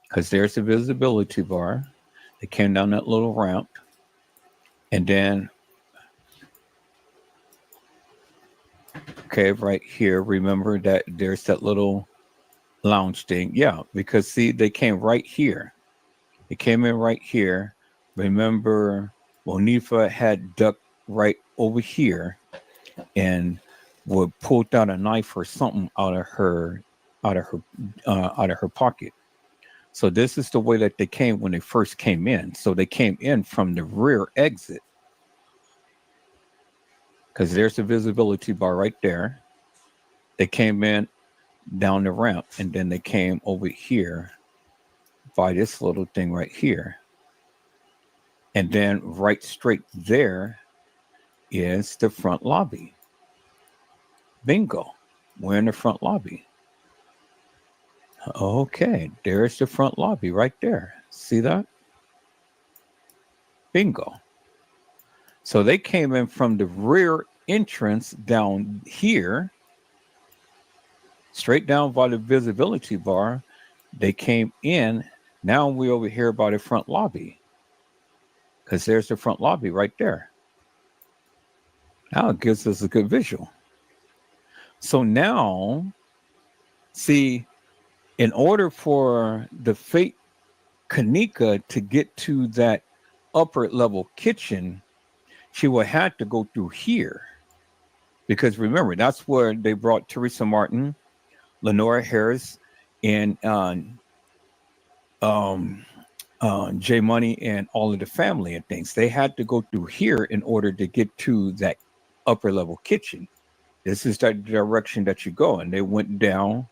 Speaker 1: Because there's the visibility bar. They came down that little ramp. And then, okay, right here, remember that there's that little lounge thing. Yeah, because see, they came right here. They came in right here. Remember, Monifa had ducked right over here and would pull out a knife or something out of her pocket. So this is the way that they came when they first came in. So they came in from the rear exit. Because there's the visibility bar right there. They came in down the ramp, and then they came over here by this little thing right here. And then right straight there is the front lobby. Bingo. We're in the front lobby. Okay, there's the front lobby right there. See that? Bingo. So they came in from the rear entrance down here, straight down by the visibility bar. They came in. Now we're over here by the front lobby, because there's the front lobby right there. Now it gives us a good visual. So now, see, in order for the fake K'Neka to get to that upper level kitchen, she would have to go through here. Because remember, that's where they brought Teresa Martin, Lenora Harris, and J Money and all of the family and things. They had to go through here in order to get to that upper level kitchen. This is the direction that you go. And they went down,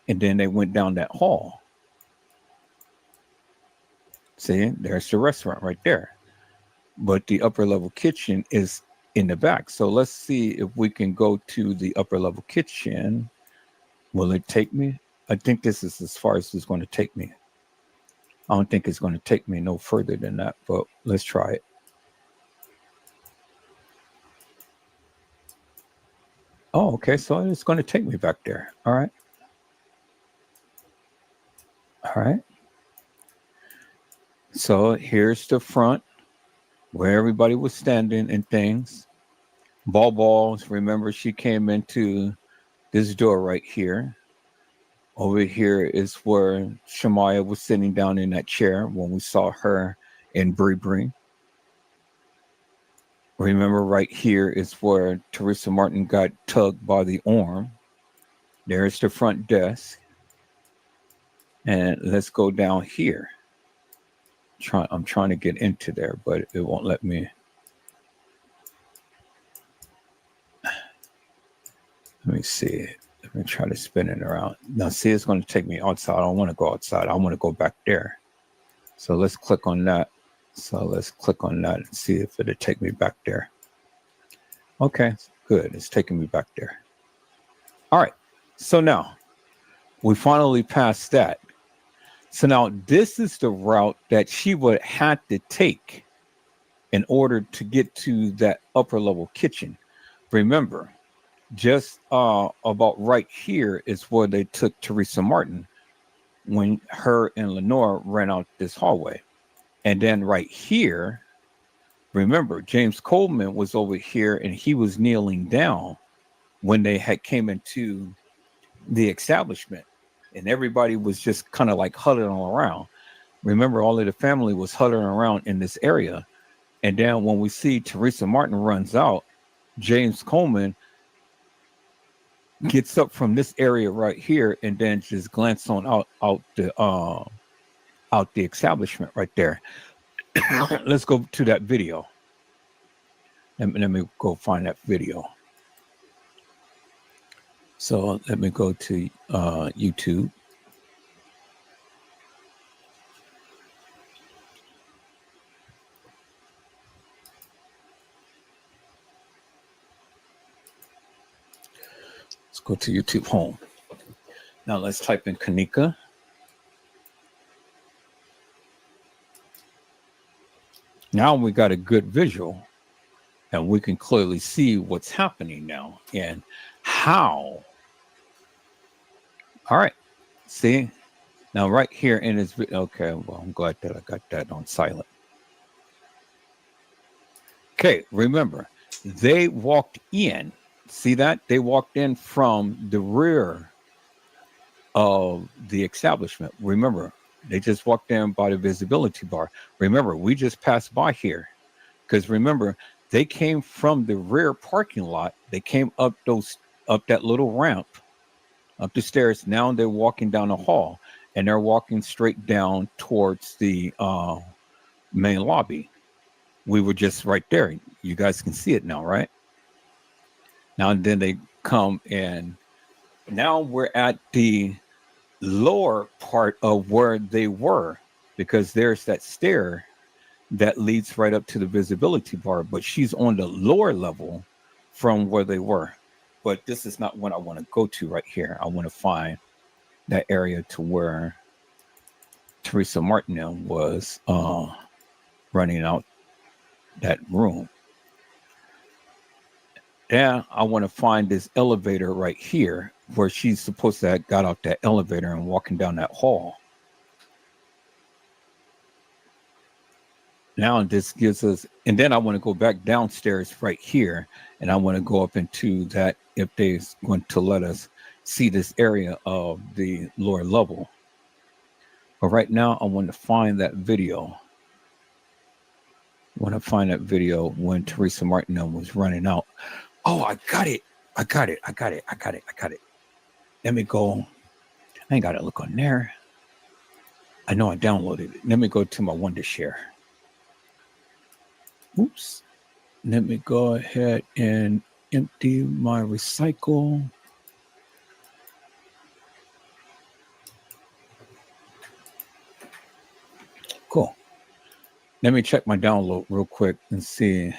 Speaker 1: and then they went down that hall. See, there's the restaurant right there. But the upper level kitchen is in the back. So let's see if we can go to the upper level kitchen. Will it take me? I think this is as far as it's going to take me. I don't think it's going to take me no further than that, but let's try it. Oh, okay. So it's going to take me back there. All right. All right. So here's the front where everybody was standing and things. Balls. Remember, she came into this door right here. Over here is where Shamaya was sitting down in that chair when we saw her in Bree. Remember, right here is where Teresa Martin got tugged by the arm. There's the front desk. And let's go down here. I'm trying to get into there, but it won't let me. Let me see. Let me try to spin it around. Now, see, it's going to take me outside. I don't want to go outside. I want to go back there. So let's click on that. So let's click on that and see if it'll take me back there. Okay, good. It's taking me back there. All right. So now we finally passed that. So now this is the route that she would have to take in order to get to that upper level kitchen. Remember, just about right here is where they took Teresa Martin when her and Lenore ran out this hallway. And then right here, remember, James Coleman was over here and he was kneeling down when they had came into the establishment. And everybody was just kind of like huddling around. Remember, all of the family was huddling around in this area. And then when we see Teresa Martin runs out, James Coleman gets up from this area right here and then just glance on out the establishment right there. Let's go to that video. Let me go find that video. So let me go to YouTube. Let's go to YouTube home. Now let's type in K'Neka. Now we got a good visual and we can clearly see what's happening now and how. All right. See now right here in this video. Okay. Well, I'm glad that I got that on silent. Okay. Remember, they walked in. See that? They walked in from the rear of the establishment. Remember, they just walked in by the visibility bar. Remember, we just passed by here because remember, they came from the rear parking lot. They came up that little ramp, up the stairs. Now they're walking down the hall and they're walking straight down towards the main lobby. We were just right there. You guys can see it now, right? Now and then they come in. Now we're at the lower part of where they were because there's that stair that leads right up to the visibility bar, but she's on the lower level from where they were. But this is not what I want to go to right here. I want to find that area to where Teresa Martin was running out that room. Yeah, I want to find this elevator right here where she's supposed to have got out that elevator and walking down that hall. Now this gives us, and then I want to go back downstairs right here, and I want to go up into that if they're going to let us see this area of the lower level. But right now I want to find that video. I want to find that video when Teresa Martin was running out. Oh, I got it. Let me go. I ain't got to look on there. I know I downloaded it. Let me go to my Wondershare. Oops. Let me go ahead and empty my recycle. Cool. Let me check my download real quick and see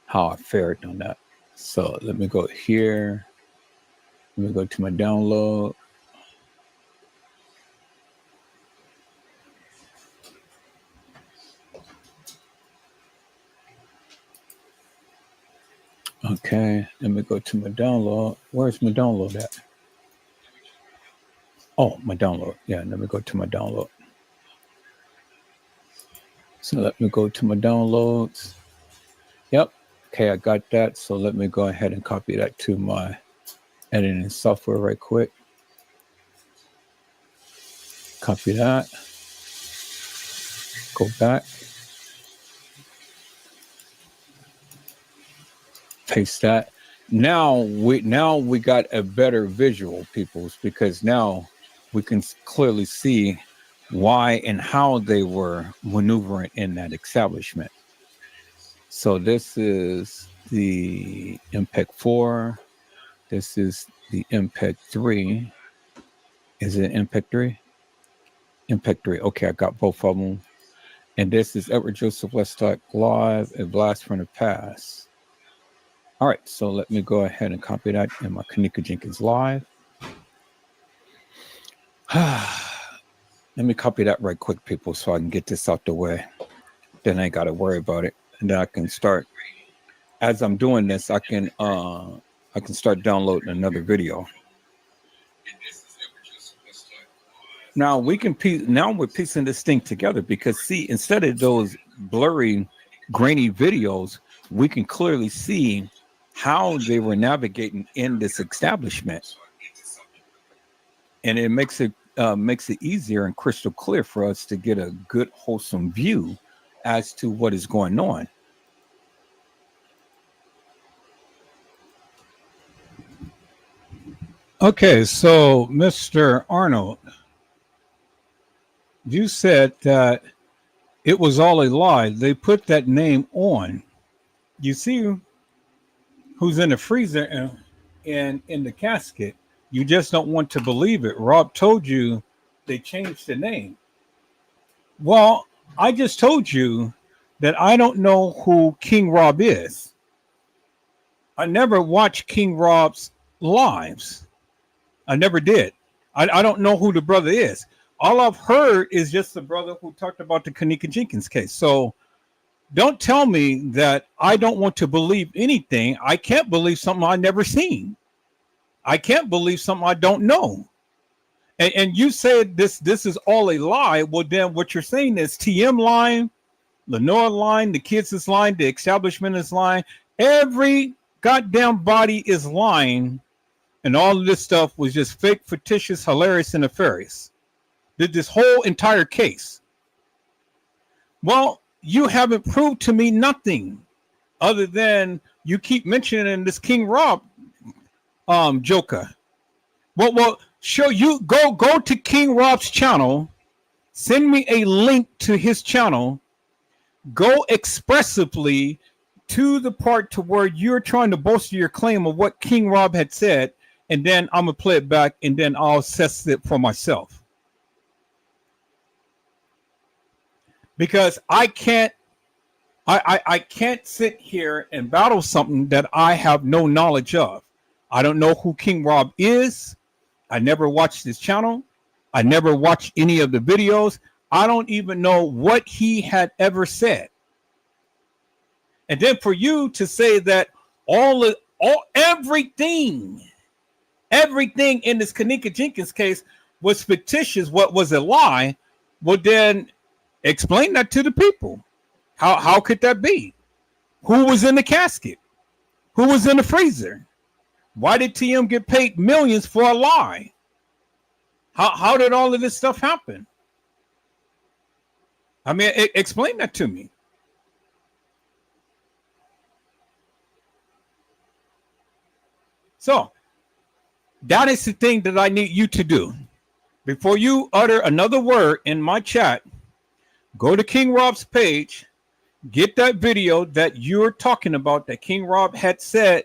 Speaker 1: how I fared on that. So let me go here. Let me go to my download. Okay, let me go to my download. Where's my download at? Oh, my download. Yeah, let me go to my download. So let me go to my downloads. Yep. Okay, I got that. So let me go ahead and copy that to my editing software right quick. Copy that. Go back. Paste that. Now we got a better visual, peoples, because now we can clearly see why and how they were maneuvering in that establishment. So this is the MPEG 4. This is the MPEG 3. Is it MPEG 3? MPEG 3. Okay, I got both of them. And this is Edward Joseph Weststock Live, A Blast from the Past. All right, so let me go ahead and copy that in my K'dJenkins Live. Let me copy that right quick, people, so I can get this out the way. Then I ain't got to worry about it. And then I can start, as I'm doing this, I can start downloading another video. Now we can now we're piecing this thing together because see, instead of those blurry, grainy videos, we can clearly see how they were navigating in this establishment, and it makes it easier and crystal clear for us to get a good, wholesome view as to what is going on. Okay, so Mr. Arnold, you said that it was all a lie. They put that name on. You see who's in the freezer and in the casket. You just don't want to believe it. Rob told you they changed the name. Well, I just told you that I don't know who King Rob is. I never watched King Rob's lives. I never did. I don't know who the brother is. All I've heard is just the brother who talked about the K'd's Jenkins case. So don't tell me that I don't want to believe anything. I can't believe something I never seen. I can't believe something I don't know. And you said this is all a lie. Well, then what you're saying is TM lying, Lenore lying, the kids is lying, the establishment is lying. Every goddamn body is lying. And all of this stuff was just fake, fictitious, hilarious, and nefarious. This whole entire case. Well, you haven't proved to me nothing other than you keep mentioning this King Rob Joker. Well, show you go to King Rob's channel. Send me a link to his channel. Go expressively to the part to where you're trying to bolster your claim of what King Rob had said, and then I'm gonna play it back, and then I'll assess it for myself. Because I can't sit here and battle something that I have no knowledge of. I don't know who King Rob is. I never watched his channel. I never watched any of the videos. I don't even know what he had ever said. And then for you to say that everything in this K'd Jenkins case was fictitious, what was a lie, well then explain that to the people. How could that be? Who was in the casket? Who was in the freezer? Why did TM get paid millions for a lie? How did all of this stuff happen? I mean, explain that to me. So that is the thing that I need you to do. before you utter another word in my chat, go to King Rob's page, get that video that you're talking about that King Rob had said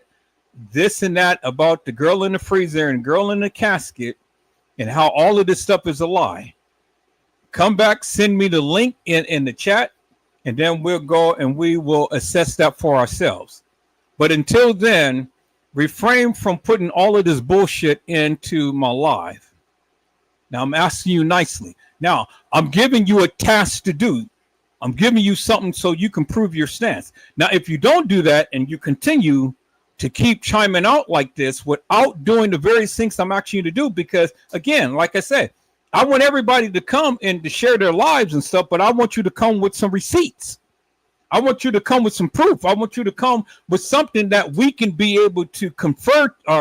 Speaker 1: this and that about the girl in the freezer and girl in the casket and how all of this stuff is a lie. Come back, send me the link in the chat, and then we'll go and we will assess that for ourselves. But until then, refrain from putting all of this bullshit into my live. Now, I'm asking you nicely. Now, I'm giving you a task to do. I'm giving you something so you can prove your stance. Now, if you don't do that and you continue to keep chiming out like this without doing the various things I'm asking you to do, because, again, like I said, I want everybody to come and to share their lives and stuff, but I want you to come with some receipts. I want you to come with some proof. I want you to come with something that we can be able to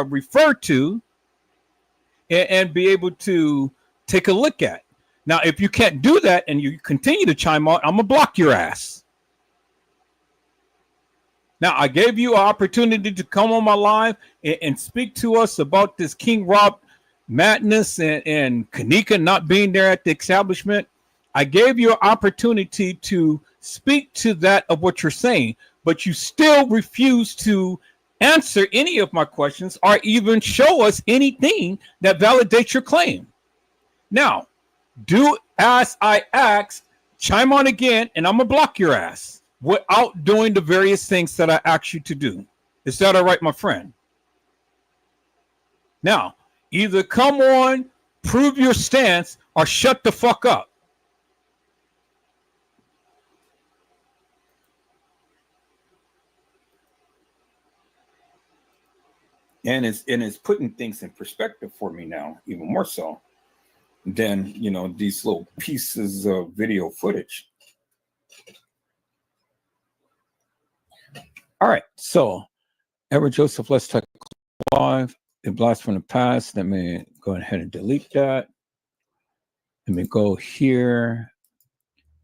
Speaker 1: refer to and be able to take a look at. Now, if you can't do that and you continue to chime out, I'm going to block your ass. Now, I gave you an opportunity to come on my live and speak to us about this King Rob madness and K'Kenneka not being there at the establishment. I gave you an opportunity to speak to that of what you're saying, but you still refuse to answer any of my questions or even show us anything that validates your claim. Now, do as I asked, chime on again, and I'm going to block your ass without doing the various things that I asked you to do. Is that all right, my friend? Now, either come on, prove your stance, or shut the fuck up. And it's putting things in perspective for me now, even more so than, you know, these little pieces of video footage. All right, so Edward Joseph, let's talk live. A blast from the past. Let me go ahead and delete that. Let me go here.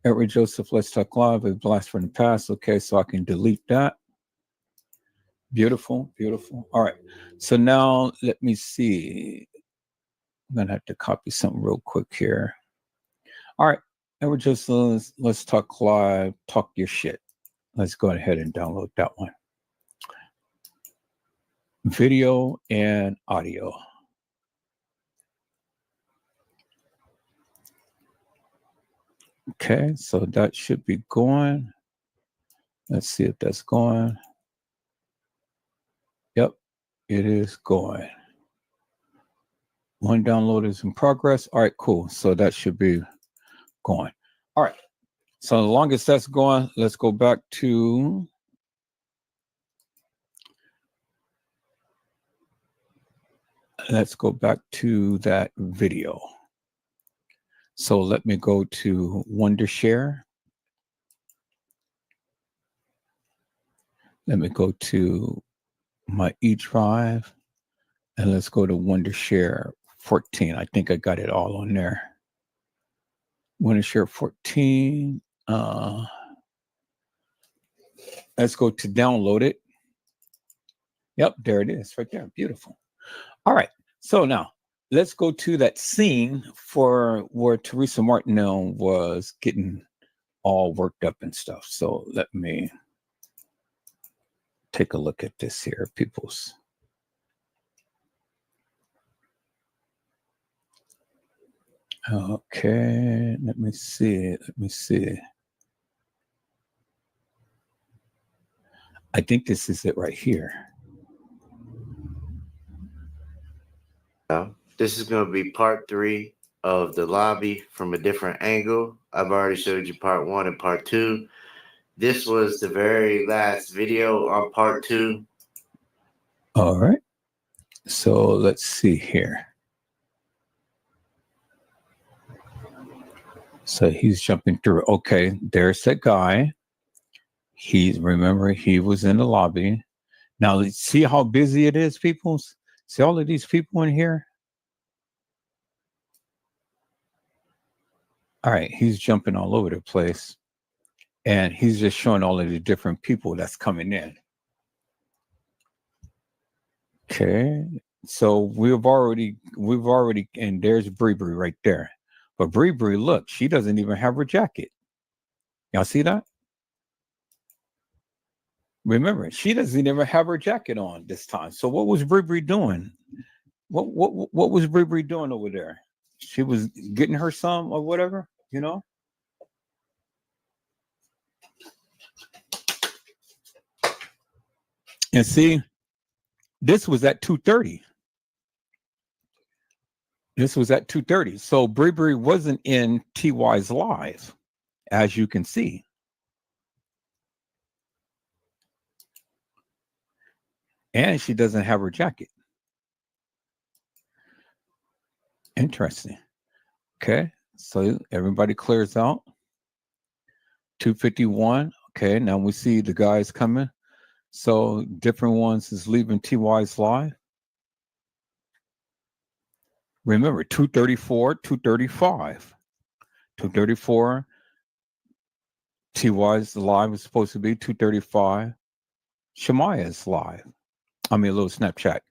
Speaker 1: Edward Joseph, let's talk live. A blast from the past. Okay, so I can delete that. Beautiful, beautiful. All right, so now let me see. I'm gonna have to copy something real quick here. All right, Edward Joseph, let's talk live. Talk your shit. Let's go ahead and download that one. Video and audio. Okay, so that should be going. Let's see if that's going. Yep, it is going. One download is in progress. All right, cool. So that should be going. All right. So as long as that's going, let's go back to that video. So let me go to Wondershare. Let me go to my eDrive, and let's go to Wondershare 14. I think I got it all on there. Wondershare 14. Let's go to download it. Yep, there it is right there. Beautiful. All right. So now let's go to that scene for where Teresa Martinell was getting all worked up and stuff. So let me take a look at this here, peoples. Okay, let me see. I think this is it right here.
Speaker 5: This is going to be part 3 of the lobby from a different angle. I've already showed you part 1 and part 2. This was the very last video on part 2.
Speaker 1: All right. So let's see here. So he's jumping through. Okay, there's that guy. Remember, he was in the lobby. Now, let's see how busy it is, people. See all of these people in here? All right, he's jumping all over the place. And he's just showing all of the different people that's coming in. Okay, So we've already, and there's Bree right there. But Bree, look, she doesn't even have her jacket. Y'all see that? Remember, she doesn't even have her jacket on this time. So what was Bree doing? What was Bree doing over there? She was getting her some or whatever, you know? And see, this was at 2:30. This was at 2:30. So Bree wasn't in TY's live, as you can see. And she doesn't have her jacket. Interesting. Okay. So everybody clears out. 2:51. Okay. Now we see the guys coming. So different ones is leaving TY's live. Remember, 2:34, 2:35. 2:34. TY's live is supposed to be 2:35. Shemaya's live. I mean, a little Snapchat.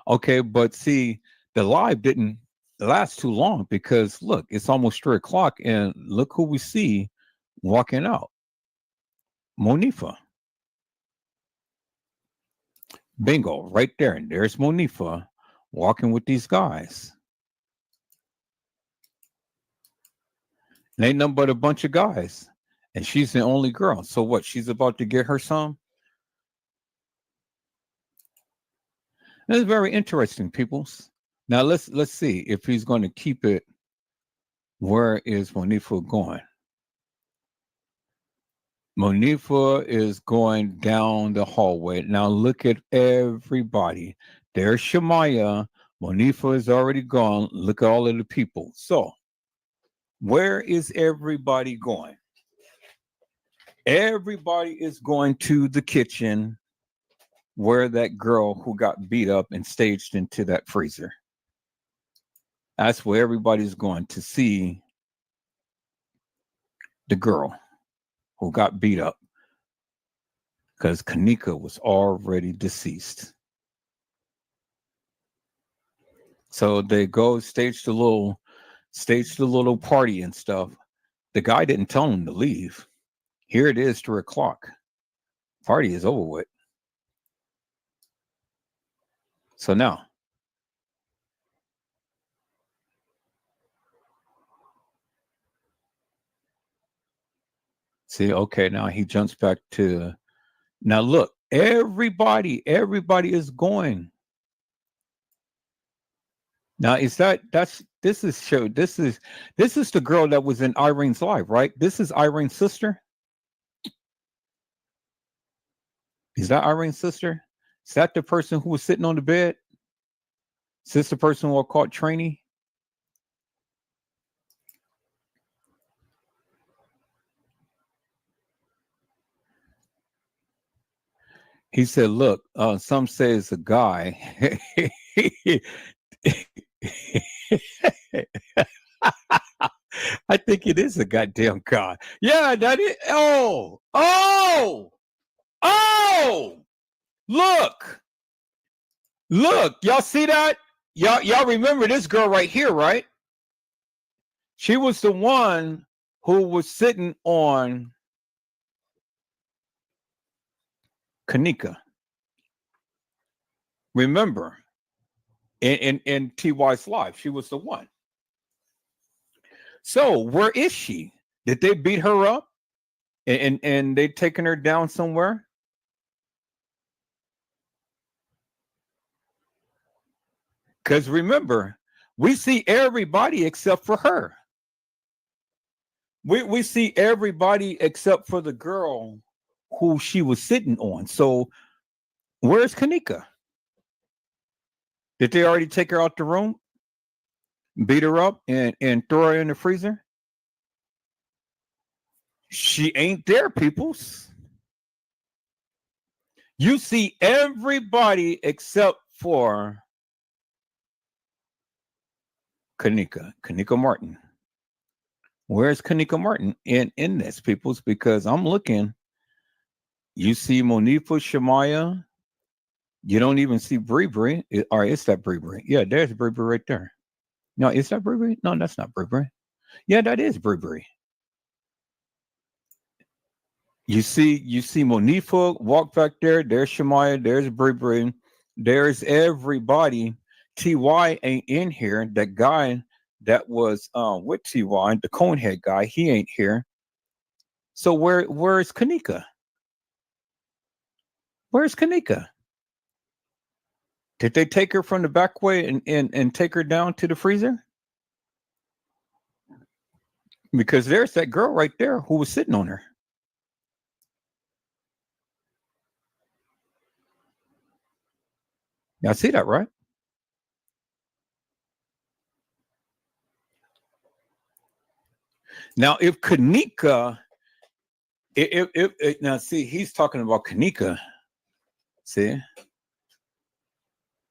Speaker 1: Okay, but see, the live didn't last too long because look, it's almost 3:00, and look who we see walking out. Monifa. Bingo, right there. And there's Monifa walking with these guys. And ain't nothing but a bunch of guys. And she's the only girl. So what? She's about to get her some? That's very interesting, peoples. Now let's see if he's going to keep it. Where is Monifa going? Monifa is going down the hallway. Now look at everybody. There's Shemaya. Monifa is already gone. Look at all of the people. So where is everybody going? Everybody is going to the kitchen where that girl who got beat up and staged into that freezer. That's where everybody's going to see the girl who got beat up because K'Kenneka was already deceased. So they go stage the little party and stuff. The guy didn't tell him to leave. Here it is, 3:00. Party is over with. So now, see, okay, now he jumps back to, now look, everybody is going. Now is this is the girl that was in Irene's live, right? This is Irene's sister. Is that Irene's sister? Is that the person who was sitting on the bed? Is this the person who caught Trainee? He said, look, some say it's a guy. I think it is a goddamn guy. Yeah, that is. Look, y'all see that? Y'all remember this girl right here, right? She was the one who was sitting on K'Kenneka. Remember, in TY's life, she was the one. So where is she? Did they beat her up and they taken her down somewhere? Because remember, we see everybody except for her. We see everybody except for the girl who she was sitting on. So where's K'Kenneka? Did they already take her out the room, beat her up, and throw her in the freezer? She ain't there, peoples. You see everybody except for K'Kenneka Martin. Where's K'Kenneka Martin in this, peoples? Because I'm looking. You see Monifa, Shemaya, You don't even see Bree Bree. All right, it's that Bree Bree. Yeah, there's Bree Bree right there. No, is that Bree Bree? No, that's not Bree Bree. Yeah, that is Bree Bree. You see Monifa walk back there. There's Shemaya. There's Bree Bree. There's everybody. TY ain't in here. That guy that was with TY, the Conehead guy, he ain't here. So where's K'Kenneka? Where's K'Kenneka? Did they take her from the back way and take her down to the freezer? Because there's that girl right there who was sitting on her. Y'all see that, right? Now, if K'Kenneka, now see, he's talking about K'Kenneka. See?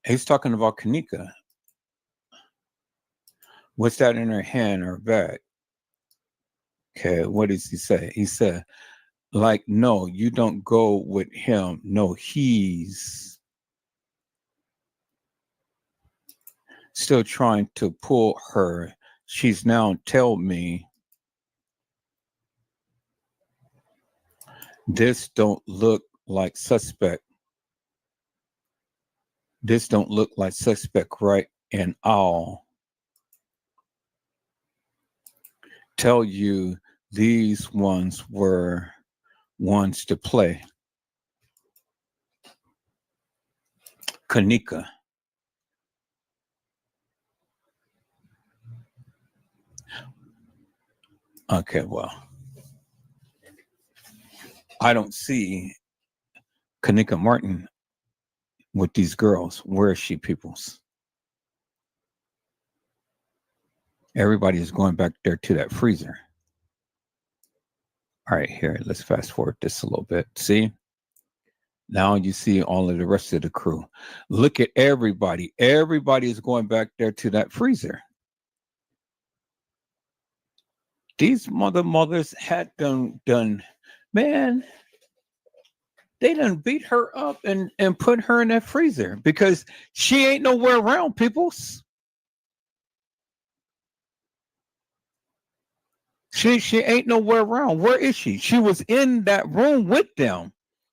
Speaker 1: He's talking about K'Kenneka. What's that in her hand or bag? Okay, what does he say? He said, like, no, you don't go with him. No, he's still trying to pull her. She's now tell me this don't look like suspect. This don't look like suspect, right? And I'll tell you these ones were ones to play. K'Kenneka. Okay, well, I don't see K'Kenneka Martin with these girls. Where is she, peoples? Everybody is going back there to that freezer. All right, here, let's fast forward this a little bit. See? Now you see all of the rest of the crew. Look at everybody. Everybody is going back there to that freezer. These mothers had done, man, they done beat her up and put her in that freezer because she ain't nowhere around, peoples. She ain't nowhere around. Where is she? She was in that room with them.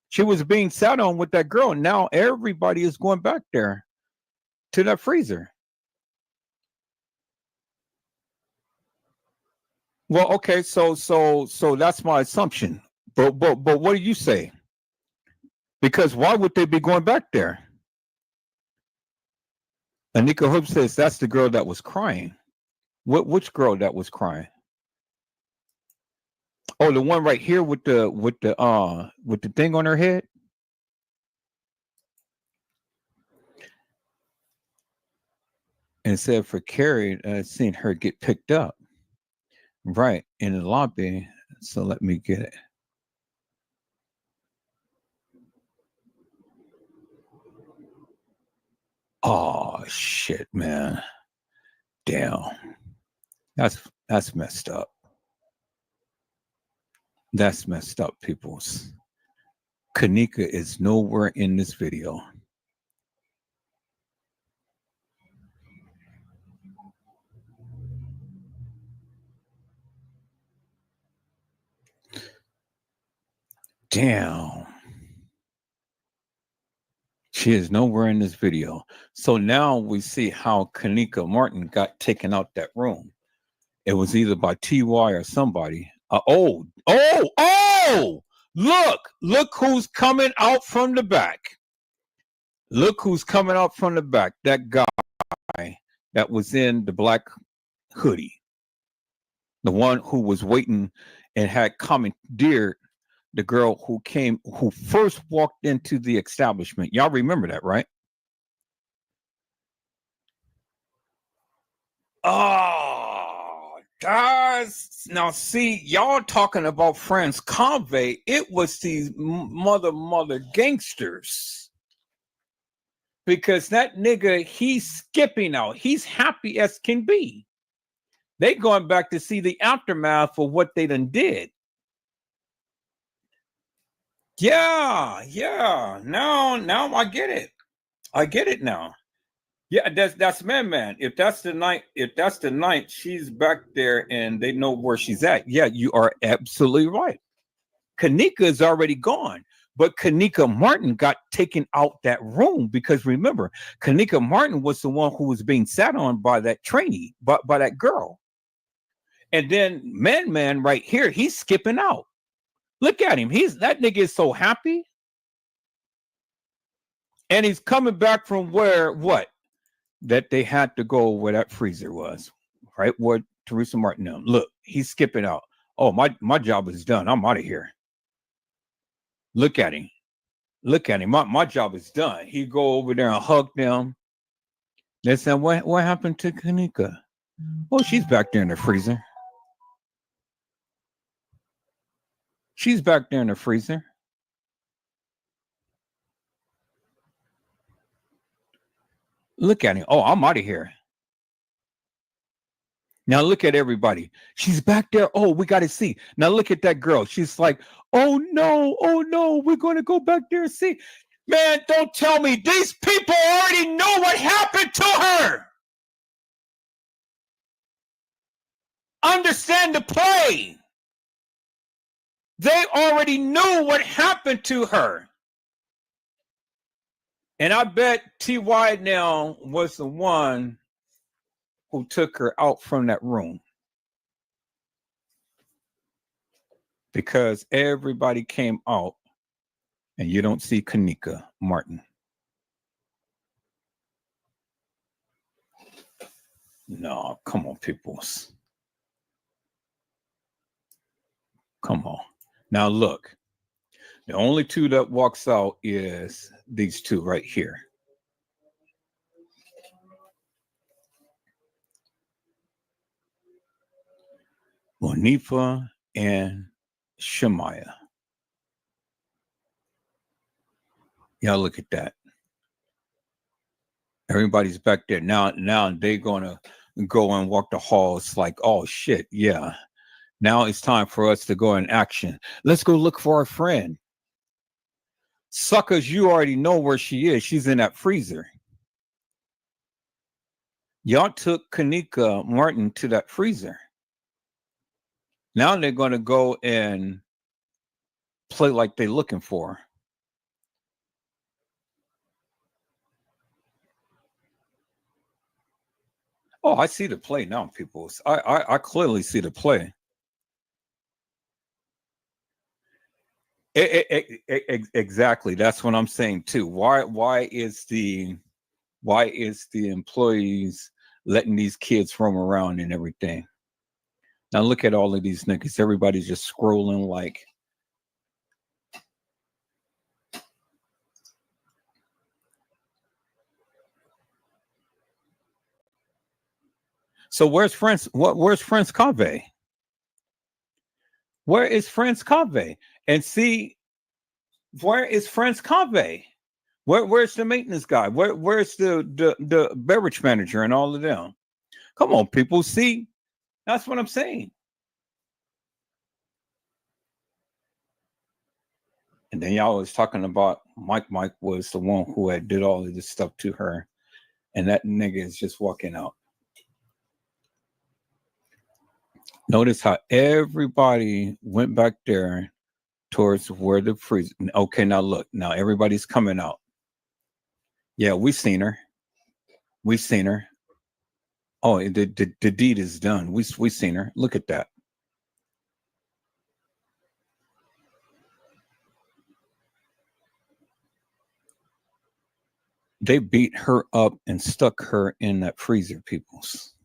Speaker 1: She was being sat on with that girl. Now everybody is going back there to that freezer. Well, okay, so that's my assumption. But what do you say? Because why would they be going back there? Anika Hope says that's the girl that was crying. Which girl that was crying? Oh, the one right here with the thing on her head. And it said for Carrie, seen her get picked up. Right in the lobby. So let me get it. Oh shit, man. Damn. That's messed up. That's messed up, peoples. K'Kenneka is nowhere in this video. Damn. She is nowhere in this video. So now we see how K'Kenneka Martin got taken out that room. It was either by TY or somebody. Look who's coming out from the back. Look who's coming out from the back. That guy that was in the black hoodie. The one who was waiting and had commandeered the girl who first walked into the establishment. Y'all remember that, right? Oh, guys. Now, see, y'all talking about Franz Convey. It was these mother gangsters. Because that nigga, he's skipping out. He's happy as can be. They going back to see the aftermath of what they done did. Yeah. Now I get it. I get it now. Yeah, that's man. If that's the night, she's back there and they know where she's at. Yeah, you are absolutely right. K'Kenneka is already gone, but K'Kenneka Martin got taken out that room because remember, K'Kenneka Martin was the one who was being sat on by that trainee, by that girl. And then man right here, he's skipping out. Look at him. That nigga is so happy. And he's coming back from what? That they had to go where that freezer was, right? Where Teresa Martin. Look, he's skipping out. Oh, my job is done. I'm out of here. Look at him. My job is done. He go over there and hug them. They said, what happened to K'Kenneka? Oh, she's back there in the freezer. She's back there in the freezer. Look at him. Oh, I'm out of here. Now look at everybody. She's back there. Oh, we got to see. Now look at that girl. She's like, oh no, we're going to go back there and see. Man, don't tell me these people already know what happened to her. Understand the play. They already knew what happened to her. And I bet T.Y. now was the one who took her out from that room. Because everybody came out and you don't see K'Kenneka Martin. No, come on, peoples. Come on. Now look, the only two that walks out is these two right here. Monifa and Shemaiah. Yeah, look at that. Everybody's back there. Now they're gonna go and walk the halls like, oh shit, yeah. Now it's time for us to go in action. Let's go look for our friend. Suckers, you already know where she is. She's in that freezer. Y'all took K'Kenneka Martin to that freezer. Now they're going to go and play like they're looking for her. Oh, I see the play now, people. I clearly see the play. Exactly. That's what I'm saying too. Why is the employees letting these kids roam around and everything? Now look at all of these niggas. Everybody's just scrolling like. So where's France? Where's France Cave? Where is France Cave? And see, where is France Cave? Where's the maintenance guy? Where's the beverage manager and all of them? Come on, people. See, that's what I'm saying. And then y'all was talking about Mike was the one who had did all of this stuff to her. And that nigga is just walking out. Notice how everybody went back there towards where the freezer. Okay, now look. Now everybody's coming out. Yeah, we've seen her. We've seen her. Oh, the deed is done. We've seen her. Look at that. They beat her up and stuck her in that freezer, peoples.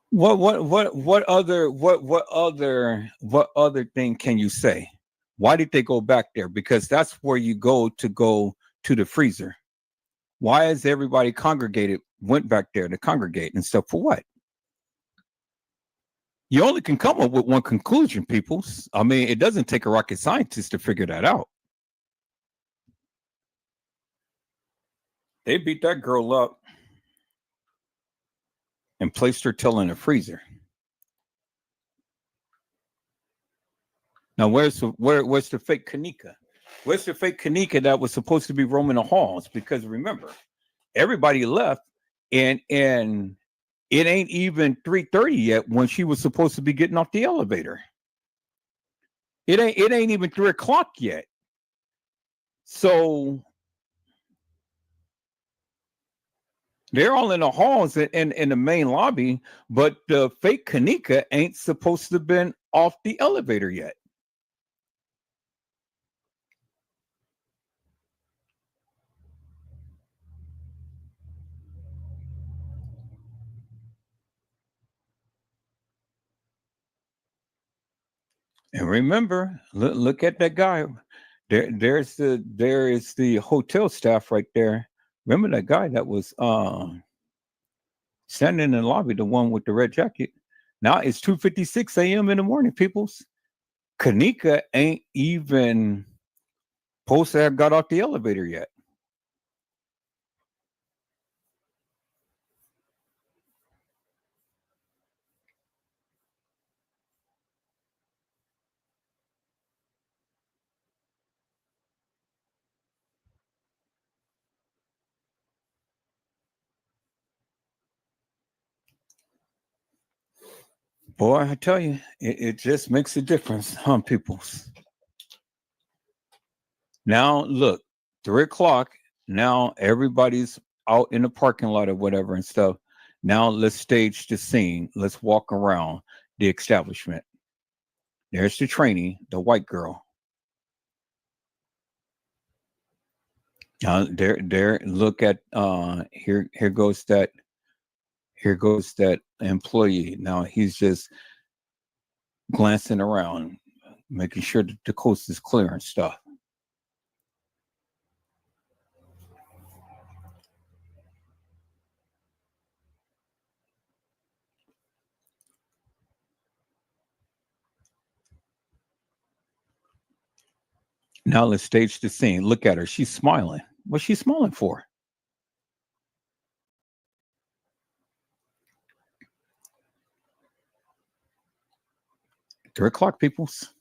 Speaker 1: What other thing can you say? Why did they go back there? Because that's where you go to the freezer. Why is everybody went back there to congregate and stuff for what? You only can come up with one conclusion, people. I mean, it doesn't take a rocket scientist to figure that out. They beat that girl up and placed her tail in the freezer. Now, where's the fake K'Kenneka? Where's the fake K'Kenneka that was supposed to be roaming the halls? Because remember, everybody left, and it ain't even 3:30 yet when she was supposed to be getting off the elevator. It ain't even 3 o'clock yet. So they're all in the halls and in the main lobby, but the fake K'Kenneka ain't supposed to have been off the elevator yet. And remember, look at that guy. There is the hotel staff right there. Remember that guy that was standing in the lobby, the one with the red jacket. Now it's 2:56 a.m. in the morning, peoples. K'Kenneka ain't even supposed to have got off the elevator yet. Boy, I tell you, it just makes a difference, huh, peoples? Now, look, 3 o'clock. Now everybody's out in the parking lot or whatever and stuff. Now let's stage the scene. Let's walk around the establishment. There's the trainee, the white girl. There. Look at here. Here goes that employee. Now he's just glancing around, making sure that the coast is clear and stuff. Now let's stage the scene. Look at her. She's smiling. What's she smiling for? Three o'clock, peoples.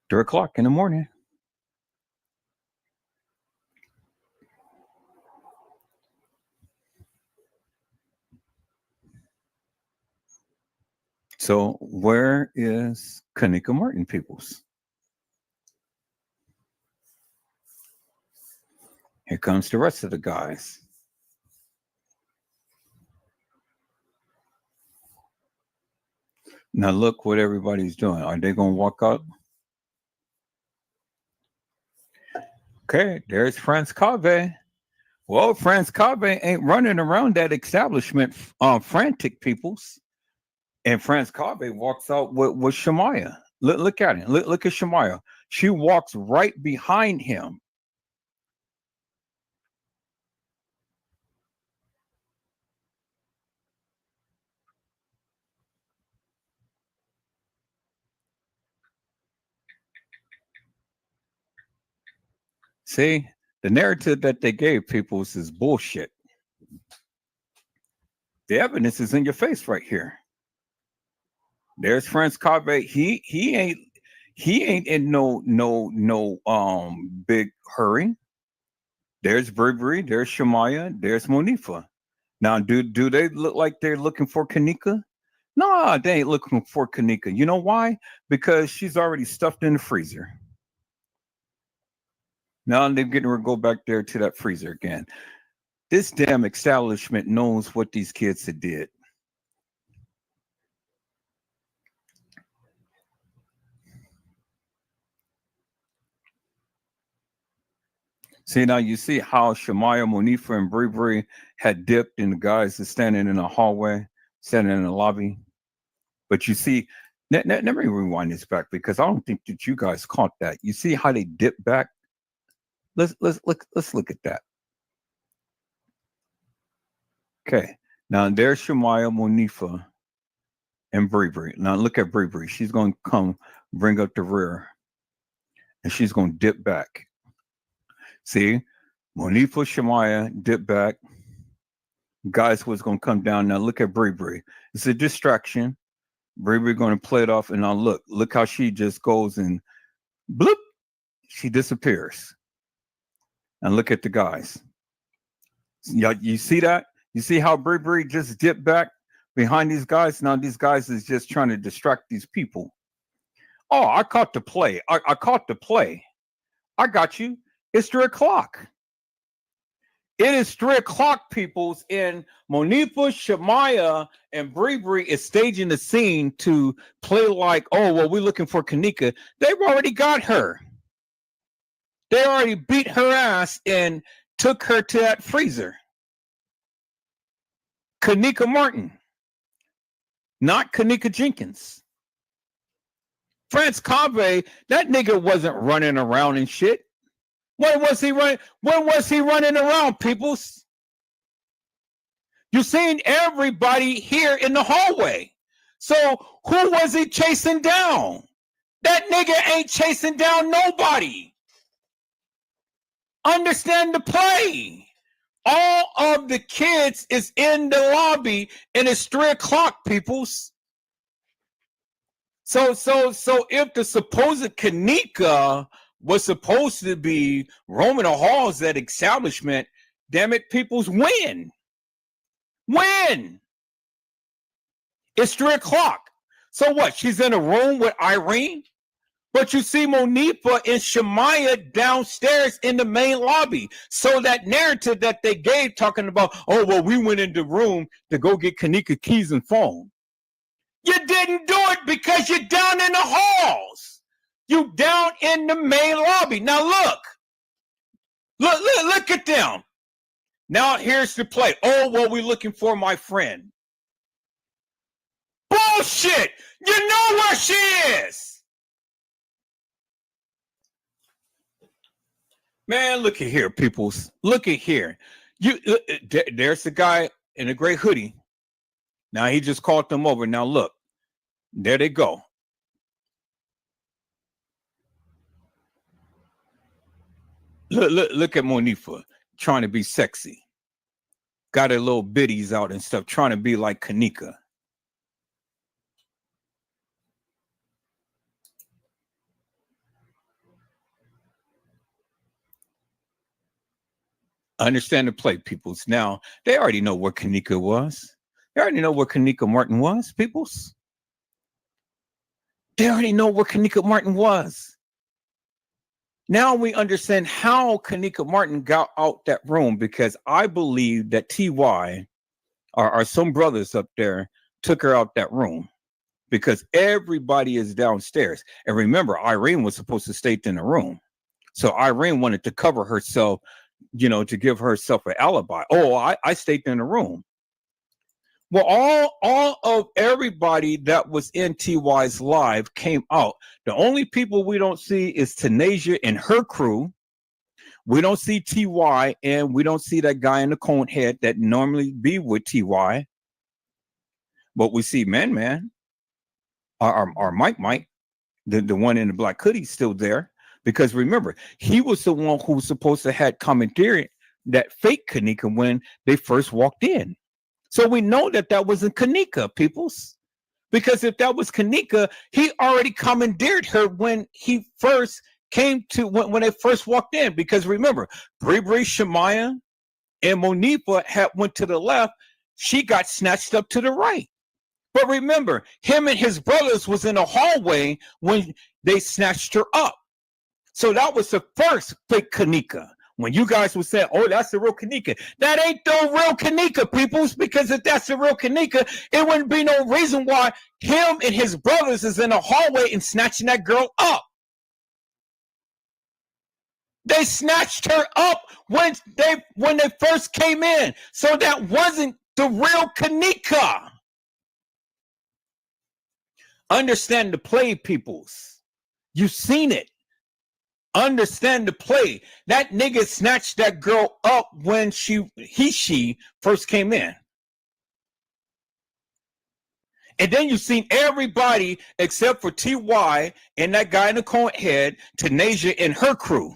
Speaker 1: Three o'clock in the morning. So where is K'Kenneka Martin, peoples? Here comes the rest of the guys. Now look what everybody's doing. Are they going to walk up? Okay, there's Franz K'Kenneka. Well, Franz K'Kenneka ain't running around that establishment frantic, peoples. And Franz K'Kenneka walks out with Shemaya. Look at him. Look at Shemaya. She walks right behind him. See, the narrative that they gave people is bullshit. The evidence is in your face right here. There's Franz K'Kenneka. He ain't in no big hurry. There's Burberry. There's Shemaya. There's Monifa. Now, do they look like they're looking for K'Kenneka? No, they ain't looking for K'Kenneka. You know why? Because she's already stuffed in the freezer. Now they're getting her to go back there to that freezer again. This damn establishment knows what these kids had did. See, now you see how Shemaya, Monifa, and Burberry had dipped, and the guys are standing in the hallway, standing in the lobby. But you see, let me rewind this back because I don't think that you guys caught that. You see how they dip back? Let's look at that. Okay, now there's Shemaya, Monifa, and Burberry. Now look at Burberry. She's going to come bring up the rear, and she's going to dip back. See, Monifa, Shemaya, dip back. Guys was going to come down. Now look at Burberry. It's a distraction. We're going to play it off, and now look how she just goes and bloop, she disappears. And look at the guys. You see that? You see how Bree just dipped back behind these guys? Now these guys is just trying to distract these people. Oh, I caught the play. I caught the play. I got you. It's 3 o'clock. It is 3 o'clock, peoples, and Monifa, Shemaya, and Bree is staging the scene to play like, oh, well, we're looking for K'Kenneka. They've already got her. They already beat her ass and took her to that freezer. K'Kenneka Martin, not K'Kenneka Jenkins. France Cave, that nigga wasn't running around and shit. When was he running? When was he running around, peoples? You're seeing everybody here in the hallway. So who was he chasing down? That nigga ain't chasing down nobody. Understand the play. All of the kids is in the lobby, and it's 3 o'clock, peoples. So if the supposed K'Kenneka was supposed to be roaming the halls at establishment, damn it, peoples, win. It's 3 o'clock. So what? She's in a room with Irene, but you see Monifa and Shemaya downstairs in the main lobby. So that narrative that they gave talking about, oh, well, we went in the room to go get K'Kenneka keys and phone. You didn't do it because you're down in the halls. You down in the main lobby. Now look at them. Now here's the play. Oh, well, we're looking for my friend. Bullshit. You know where she is. Man, look at here, peoples. Look at here. There's the guy in a gray hoodie. Now he just called them over. Now look, there they go. Look at Monifa trying to be sexy. Got her little bitties out and stuff, trying to be like K'Kenneka. Understand the play, peoples. Now, they already know where K'Kenneka was. They already know where K'Kenneka Martin was, peoples. They already know where K'Kenneka Martin was. Now we understand how K'Kenneka Martin got out that room, because I believe that TY or some brothers up there took her out that room, because everybody is downstairs. And remember, Irene was supposed to stay in the room. So Irene wanted to cover herself, to give herself an alibi. Oh, I stayed in the room. Well, all of everybody that was in TY's live came out. The only people we don't see is Tanasia and her crew. We don't see TY, and we don't see that guy in the cone head that normally be with TY. But we see Man, or Mike, the one in the black hoodie, still there. Because remember, he was the one who was supposed to have commandeered that fake K'Kenneka when they first walked in. So we know that wasn't K'Kenneka, peoples. Because if that was K'Kenneka, he already commandeered her when he first came to, when they first walked in. Because remember, Bree, Shemaya, and Monifa went to the left. She got snatched up to the right. But remember, him and his brothers was in a hallway when they snatched her up. So that was the first fake K'Kenneka. When you guys would say, oh, that's the real K'Kenneka. That ain't the real K'Kenneka, peoples, because if that's the real K'Kenneka, it wouldn't be no reason why him and his brothers is in a hallway and snatching that girl up. They snatched her up when they first came in. So that wasn't the real K'Kenneka. Understand the play, peoples. You've seen it. Understand the play. That nigga snatched that girl up when she first came in. And then you've seen everybody except for TY and that guy in the cone head, Tanasia and her crew.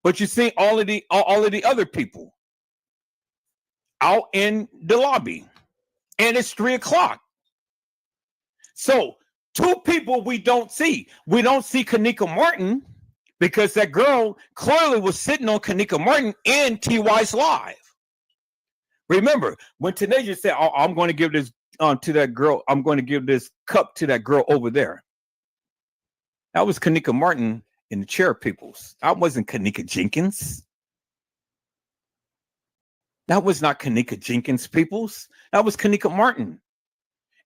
Speaker 1: But you see all of the other people out in the lobby. And it's 3 o'clock. So two people we don't see. We don't see K'Neka Martin because that girl clearly was sitting on K'Neka Martin in TY's live. Remember, when Tanasia said, oh, I'm going to give this to that girl, I'm going to give this cup to that girl over there. That was K'Neka Martin in the chair, peoples. That wasn't K'Neka Jenkins. That was not K'Neka Jenkins, peoples. That was K'Neka Martin.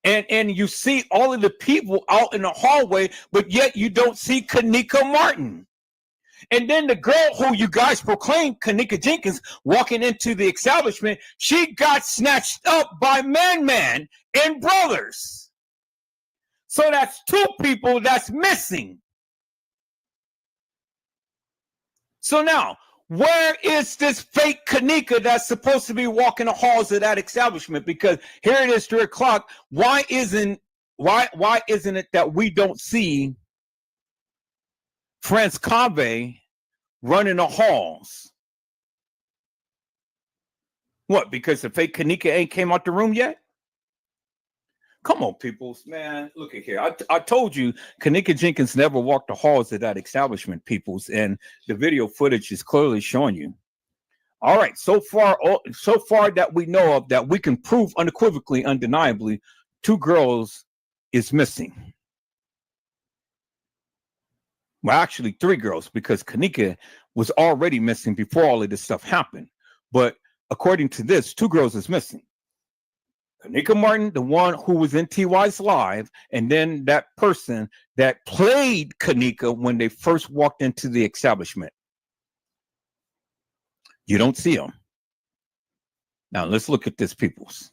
Speaker 1: And you see all of the people out in the hallway, but yet you don't see K'Neka Martin. And then the girl who you guys proclaimed, K'Neka Jenkins, walking into the establishment, she got snatched up by Man and Brothers. So that's two people that's missing. So now, where is this fake K'Neka that's supposed to be walking the halls of that establishment? Because here it is, 3 o'clock. Why isn't it that we don't see France K'd running the halls? What? Because the fake K'Neka ain't came out the room yet? Come on, peoples, man. Look at here. I told you K'Neka Jenkins never walked the halls of that establishment, peoples, and the video footage is clearly showing you. All right, so far that we know of, that we can prove unequivocally, undeniably, 2 girls is missing. Well, actually 3 girls, because K'Neka was already missing before all of this stuff happened. But according to this, 2 girls is missing. K'Neka Martin, the one who was in TY's live, and then that person that played K'Neka when they first walked into the establishment. You don't see them. Now, let's look at this, peoples.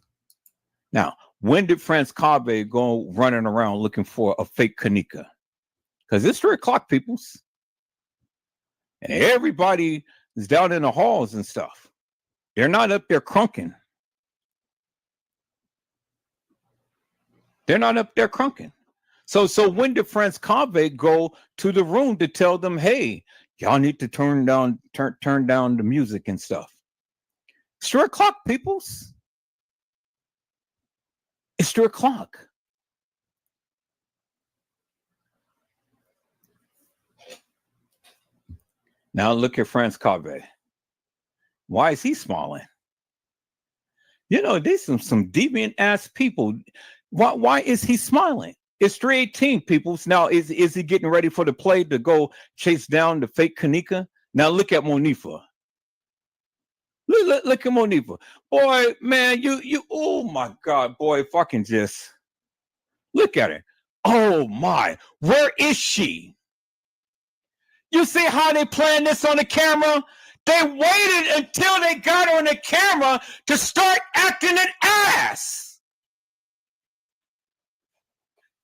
Speaker 1: Now, when did France K'd go running around looking for a fake K'Neka? Because it's 3 o'clock, peoples. And everybody is down in the halls and stuff. They're not up there crunking. They're not up there crunking. So when did France K'd go to the room to tell them, hey, y'all need to turn down the music and stuff? It's 3 o'clock, peoples. It's 3 o'clock. Now look at France K'd. Why is he smiling? You know, there's some deviant ass people. Why is he smiling? It's 3:18, people. Now, is he getting ready for the play to go chase down the fake K'Neka? Now look at Monifa. Look at Monifa. Boy, man, you oh my God, boy, if I can just look at her. Oh my, where is she? You see how they playing this on the camera? They waited until they got on the camera to start acting an ass.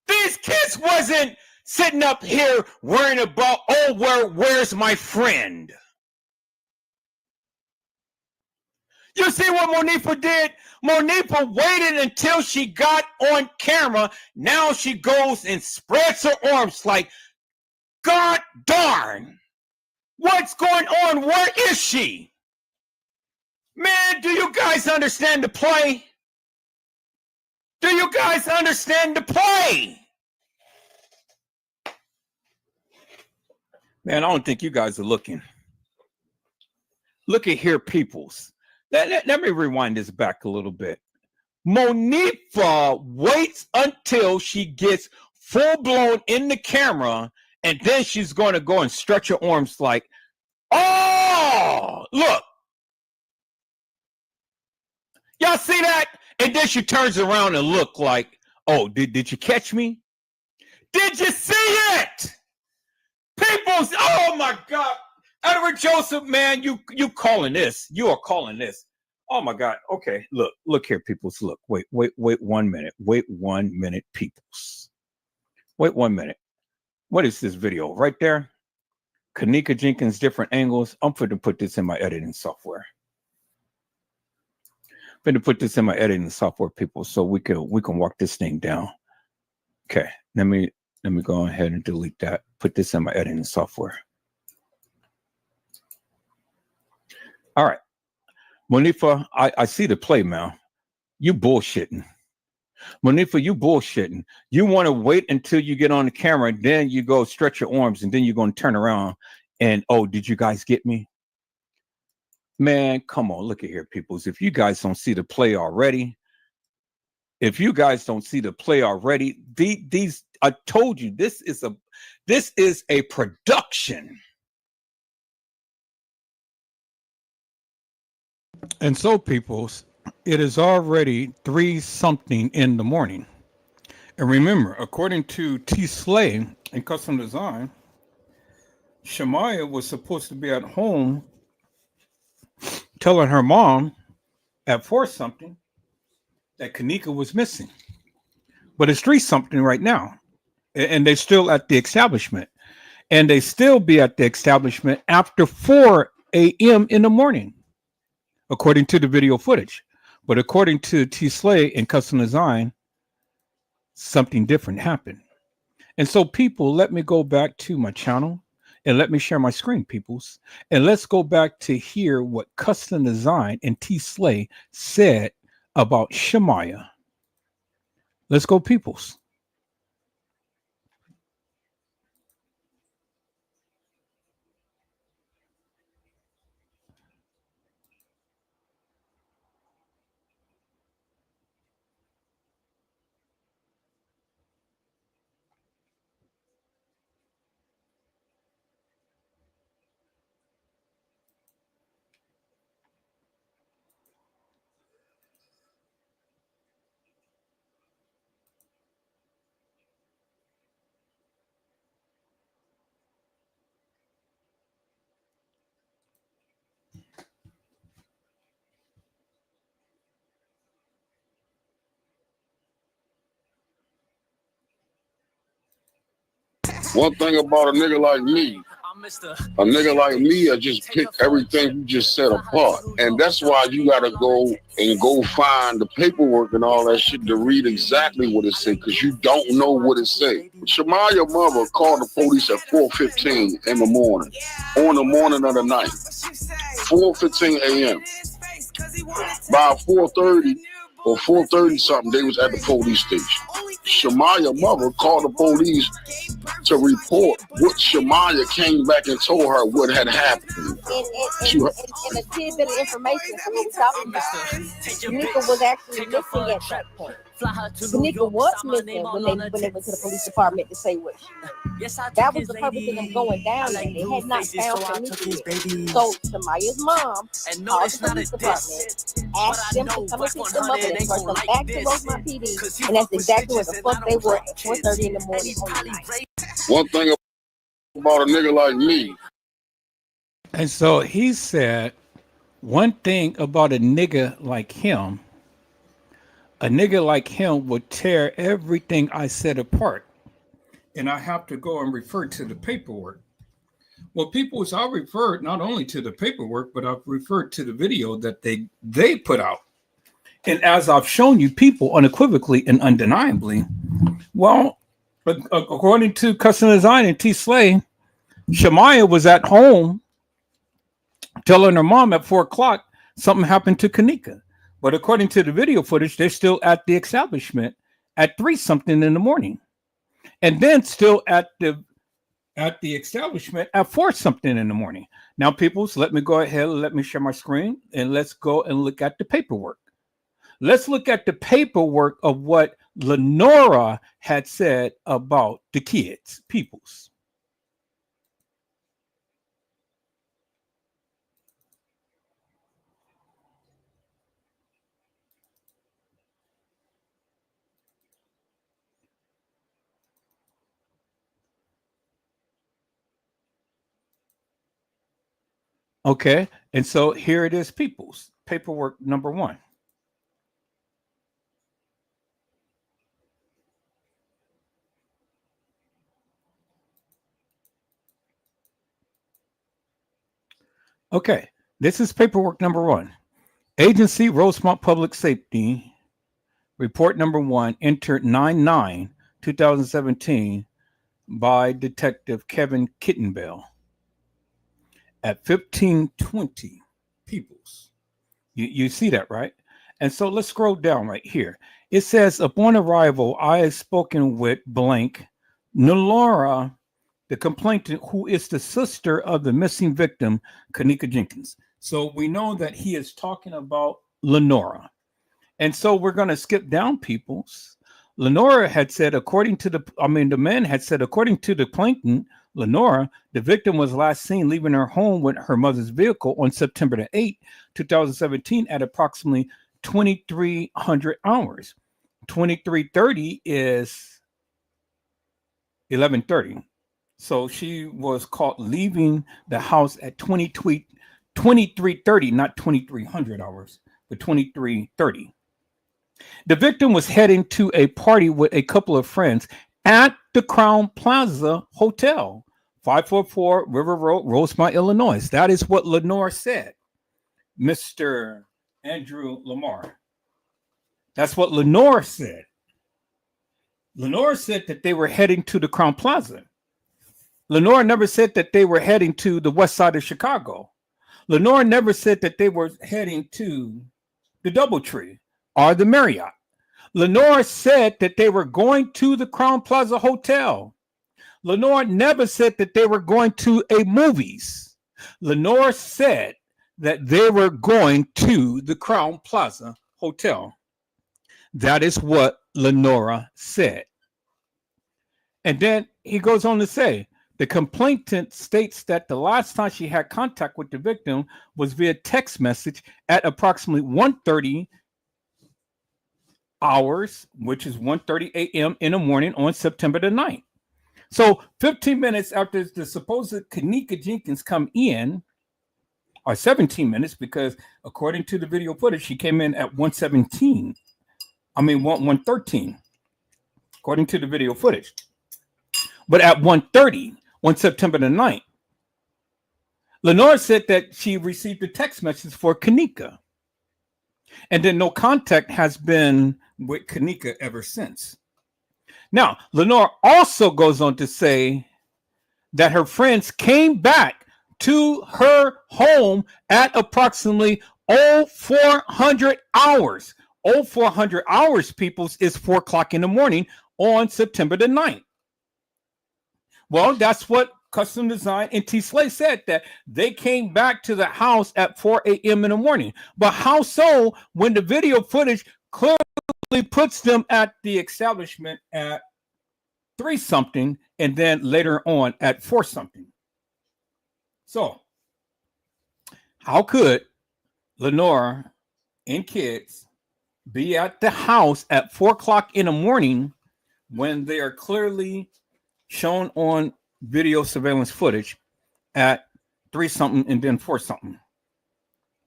Speaker 1: These kids wasn't sitting up here worrying about, oh, where's my friend? You see what Monifa did? Monifa waited until she got on camera. Now she goes and spreads her arms like, God darn, what's going on? Where is she? Man, do you guys understand the play? Do you guys understand the play? Man, I don't think you guys are looking. Look at here, peoples. Let me rewind this back a little bit. Monifa waits until she gets full-blown in the camera, and then she's going to go and stretch her arms like, oh, look. Y'all see that? And then she turns around and look like, oh, did you catch me? Did you see it? People's, oh my God. Edward Joseph, man, you calling this. You are calling this. Oh my God. Okay, look here, peoples. Look, wait 1 minute. Wait 1 minute, peoples. Wait 1 minute. What is this video? Right there? K'Neka Jenkins, different angles. I'm going to put this in my editing software. I'm going to put this in my editing software, people, so we can walk this thing down. Okay, let me go ahead and delete that. Put this in my editing software. All right, Monifa, I see the play, man. You bullshitting. Monifa, you bullshitting. You want to wait until you get on the camera, and then you go stretch your arms, and then you're going to turn around and, oh, did you guys get me? Man, come on, look at here, peoples. If you guys don't see the play already, these I told you this is a production. And so, peoples, it is already 3-something in the morning. And remember, according to T. Slay in Custom Design, Shemaya was supposed to be at home telling her mom at 4-something that K'Kenneka was missing. But it's 3-something right now. And they're still at the establishment. And they still be at the establishment after 4 a.m. in the morning, according to the video footage. But according to T. Slay in Custom Design, something different happened. And so, people, let me go back to my channel and let me share my screen, peoples. And let's go back to hear what Custom Design and T. Slay said about Shemaya. Let's go, peoples.
Speaker 7: One thing about a nigga like me, I just pick everything you just said apart. And that's why you gotta go find the paperwork and all that shit to read exactly what it said, because you don't know what it said. Shemaya mother called the police at 4:15 in the morning, on the morning of the night, 4:15 a.m. By 4:30 or 4:30 something, they was at the police station. Shemaya mother called the police to report what Shemaya came back and told her what had happened.
Speaker 4: And a tidbit of information from what we're talking about. K'Kenneka was actually missing at that point. K'Kenneka was missing when they went to the police department to say what she did. That was the purpose of them going down there. They had not found K'Kenneka yet. So Shemaya's mom called the police department, asked them to come and pick them up, and they brought them back to Rosemont PD. And that's exactly where the fuck they were at 4:30 in the morning on the night.
Speaker 7: One thing about a nigga like me.
Speaker 1: And so he said, one thing about a nigga like him would tear everything I said apart. And I have to go and refer to the paperwork. Well, people, I referred not only to the paperwork, but I've referred to the video that they put out. And as I've shown you, people, unequivocally and undeniably, well, according to Custom Design and T. Slay, Shemaya was at home telling her mom at 4 o'clock something happened to K'Kenneka. But according to the video footage, they're still at the establishment at 3-something in the morning. And then still at the establishment at 4-something in the morning. Now, peoples, let me go ahead and let me share my screen, and let's go and look at the paperwork. Let's look at the paperwork of what Lenora had said about the kids, peoples. Okay, and so here it is, peoples. Paperwork number 1. Okay, this is paperwork number 1. Agency Rosemont Public Safety, report number 1, entered 9/9/2017 by Detective Kevin Kittenbell at 15:20. Peoples, you see that, right? And so let's scroll down right here. It says, upon arrival, I have spoken with blank Nalora, the complainant, who is the sister of the missing victim, K'dJenkins. So we know that he is talking about Lenora. And so we're going to skip down, peoples. Lenora had said, the man had said, according to the complainant, Lenora, the victim was last seen leaving her home with her mother's vehicle on September the 8th, 2017 at approximately 2300 hours. 2330 is 11:30. So she was caught leaving the house at 2330, not 2300 hours, but 2330. The victim was heading to a party with a couple of friends at the Crown Plaza Hotel, 544 River Road, Rosemont, Illinois. That is what Lenore said, Mr. Andrew Lamar. That's what Lenore said. Lenore said that they were heading to the Crown Plaza. Lenore never said that they were heading to the west side of Chicago. Lenore never said that they were heading to the Doubletree or the Marriott. Lenore said that they were going to the Crown Plaza Hotel. Lenore never said that they were going to a movies. Lenore said that they were going to the Crown Plaza Hotel. That is what Lenora said. And then he goes on to say, the complainant states that the last time she had contact with the victim was via text message at approximately 1:30 hours, which is 1:30 a.m. in the morning on September the 9th. So 15 minutes after the supposed K'dJenkins come in, or 17 minutes, because according to the video footage, she came in at 1:13, according to the video footage. But at 1:30 on September the 9th, Lenore said that she received a text message for K'dk. And then no contact has been with K'dk ever since. Now, Lenore also goes on to say that her friends came back to her home at approximately 0400 hours. 0400 hours, peoples, is 4 o'clock in the morning on September the 9th. Well, that's what Custom Design and T. Slay said, that they came back to the house at 4 a.m. in the morning. But how so when the video footage clearly puts them at the establishment at 3-something and then later on at 4-something? So how could Lenore and kids be at the house at 4 o'clock in the morning when they are clearly shown on video surveillance footage at 3-something and then 4-something?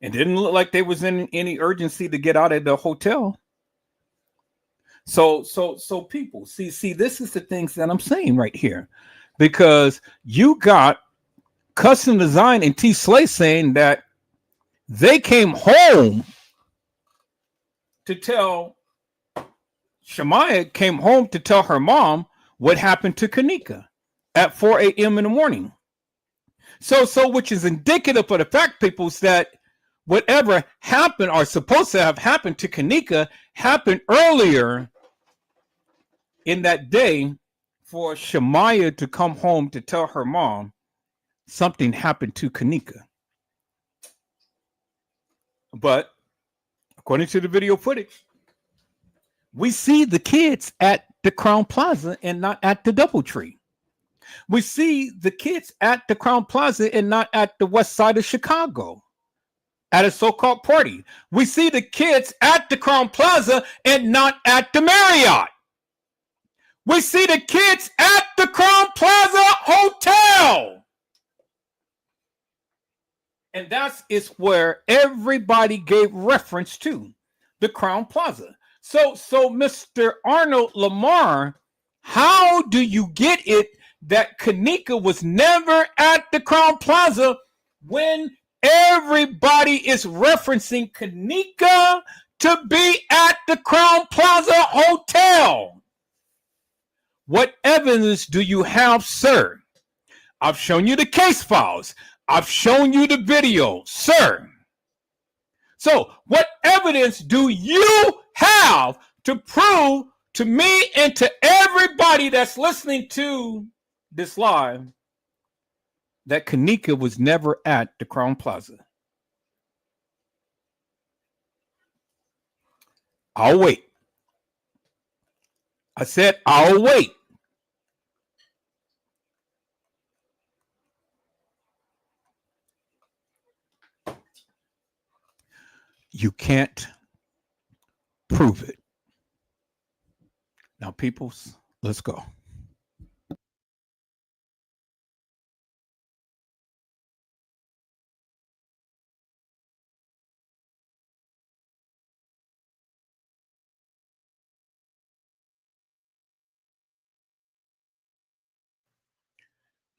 Speaker 1: It didn't look like they was in any urgency to get out of the hotel. So people, see, this is the things that I'm saying right here, because you got Custom Design and T. Slay saying that they came home to tell Shamaya came home to tell her mom what happened to K'dk at 4 a.m. in the morning. So which is indicative of the fact, people, that whatever happened or supposed to have happened to K'dk happened earlier in that day for Shamaya to come home to tell her mom something happened to K'dk. But according to the video footage, we see the kids at the Crown Plaza and not at the Doubletree. We see the kids at the Crown Plaza and not at the west side of Chicago at a so-called party. We see the kids at the Crown Plaza and not at the Marriott. We see the kids at the Crown Plaza Hotel. And that is where everybody gave reference to, the Crown Plaza. So Mr. Arnold Lamar, how do you get it that K'dk was never at the Crown Plaza when everybody is referencing K'dk to be at the Crown Plaza Hotel? What evidence do you have, sir? I've shown you the case files. I've shown you the video, sir. So what evidence do you have to prove to me and to everybody that's listening to this live that K'Neka was never at the Crown Plaza? I'll wait. I said, I'll wait. You can't prove it. Now, peoples, let's go.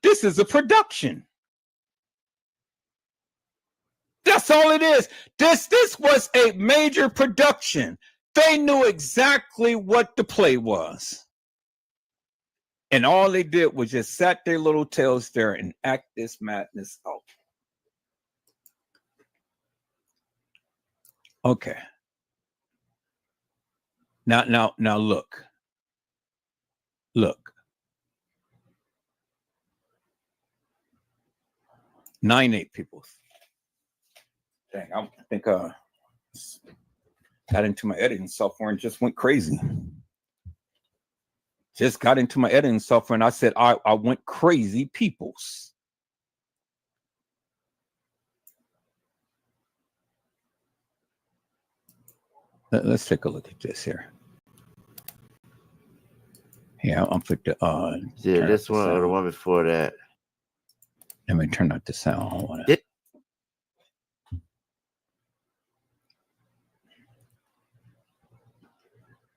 Speaker 1: This is a production. That's all it is. This was a major production. They knew exactly what the play was. And all they did was just sat their little tails there and act this madness out. Okay. Now look. Look. 9-8 people. Dang, I think got into my editing software and just went crazy. Just got into my editing software and I said I went crazy, peoples. Let's take a look at this here. Yeah, I'll put the
Speaker 5: yeah, this one or the one before that.
Speaker 1: Let me turn out the sound. I want to.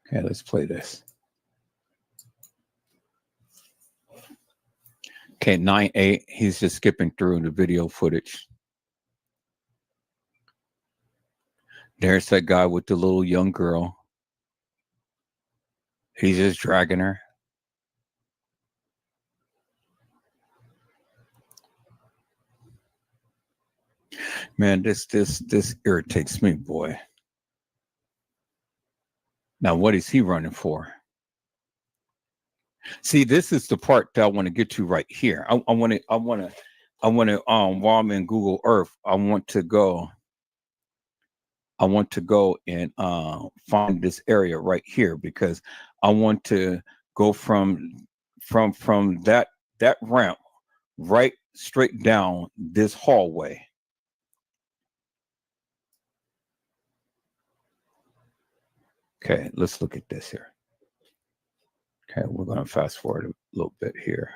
Speaker 1: Okay, let's play this. Okay, 9-8. He's just skipping through the video footage. There's that guy with the little young girl. He's just dragging her. Man, this irritates me, boy. Now, what is he running for? See, this is the part that I want to get to right here. I want to while I'm in Google Earth, I want to go and find this area right here because I want to go from that ramp right straight down this hallway. Okay, let's look at this here. Okay, we're going to fast forward a little bit here.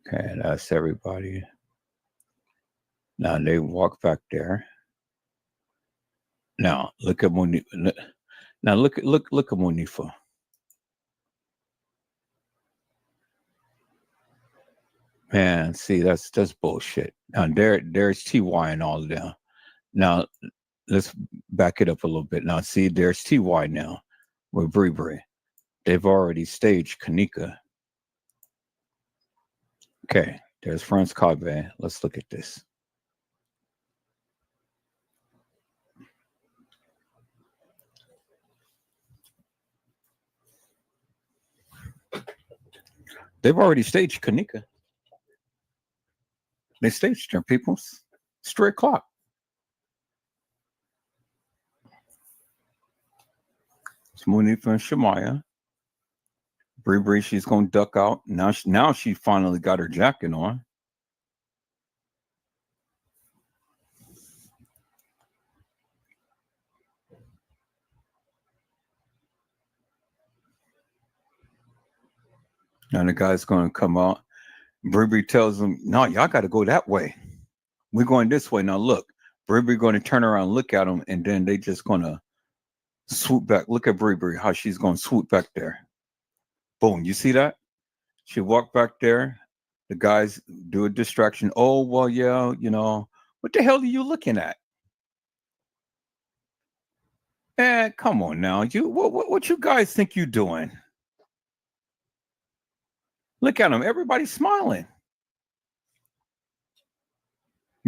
Speaker 1: Okay, that's everybody. Now they walk back there. Now look at Monifa. Now look at Monifa. Man, see that's bullshit. Now there's TY and all of them. Now let's back it up a little bit. Now see, there's TY now with Bree. They've already staged K'Neka. Okay, there's Franz K'd. Let's look at this. They've already staged K'Neka. They staged their peoples. It's 3 o'clock. It's Monifa and Shemaya. Bree, she's going to duck out. Now she finally got her jacket on. Now the guy's going to come out. Bree tells him, no, y'all got to go that way. We're going this way. Now look, Bree going to turn around, look at him, and then they just going to swoop back. Look at Bree, how she's going to swoop back there. Boom, you see that? She walked back there. The guys do a distraction. Oh, well, yeah, you know, what the hell are you looking at? Man, come on now. What you guys think you doing? Look at them. Everybody's smiling.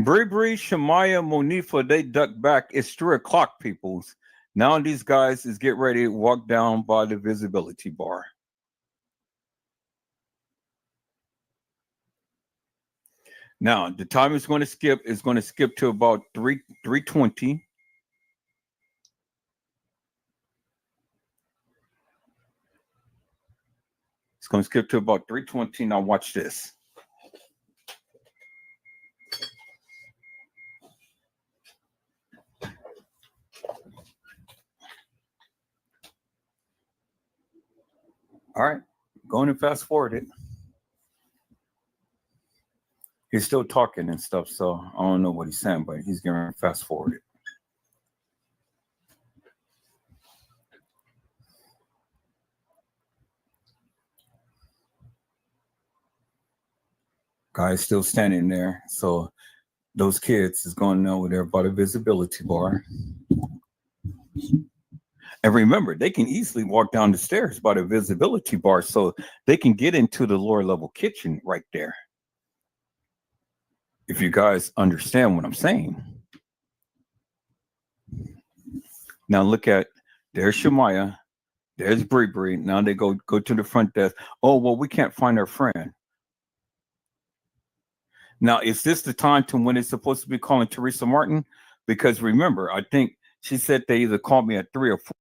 Speaker 1: Bree, Shemaya, Monifa, they duck back. It's 3:00, peoples. Now these guys is get ready to walk down by the visibility bar. Now the time is going to skip. Is going to skip to about 3:20. It's going to skip to about 3:20. Now watch this. All right, going and fast forward it. He's still talking and stuff, so I don't know what he's saying, but he's going to fast forward it. Guy's still standing there, so those kids is going over there by the visibility bar. And remember, they can easily walk down the stairs by the visibility bar, so they can get into the lower level kitchen right there. If you guys understand what I'm saying. Now look at, there's Shemaya, there's Bree. Now they go to the front desk. Oh, well, we can't find our friend. Now, is this the time to when it's supposed to be calling Teresa Martin? Because remember, I think she said they either called me at 3 or 4.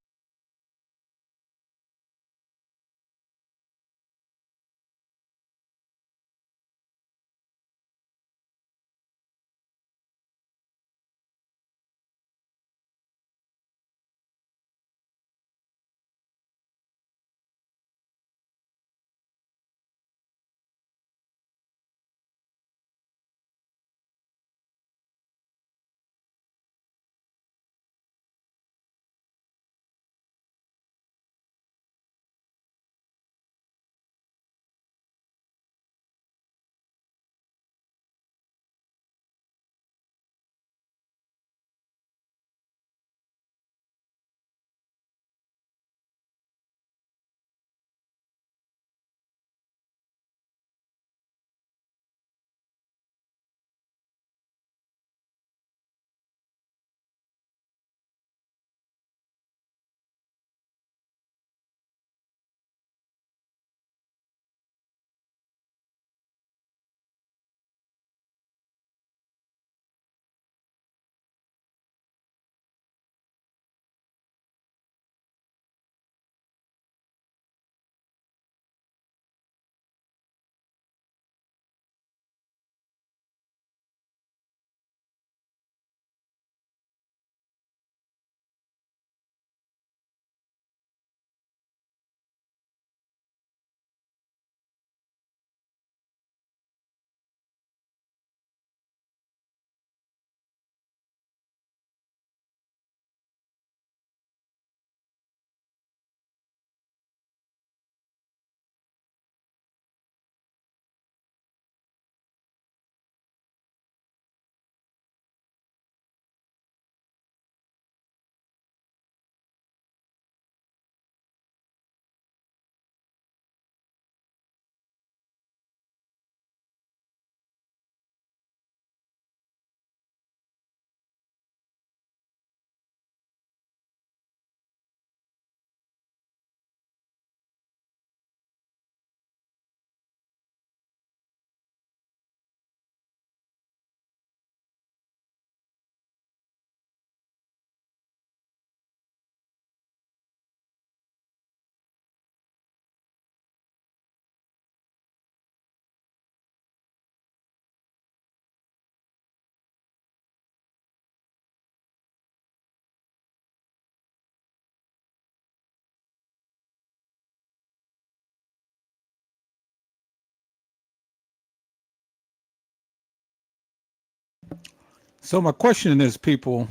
Speaker 1: So my question is, people,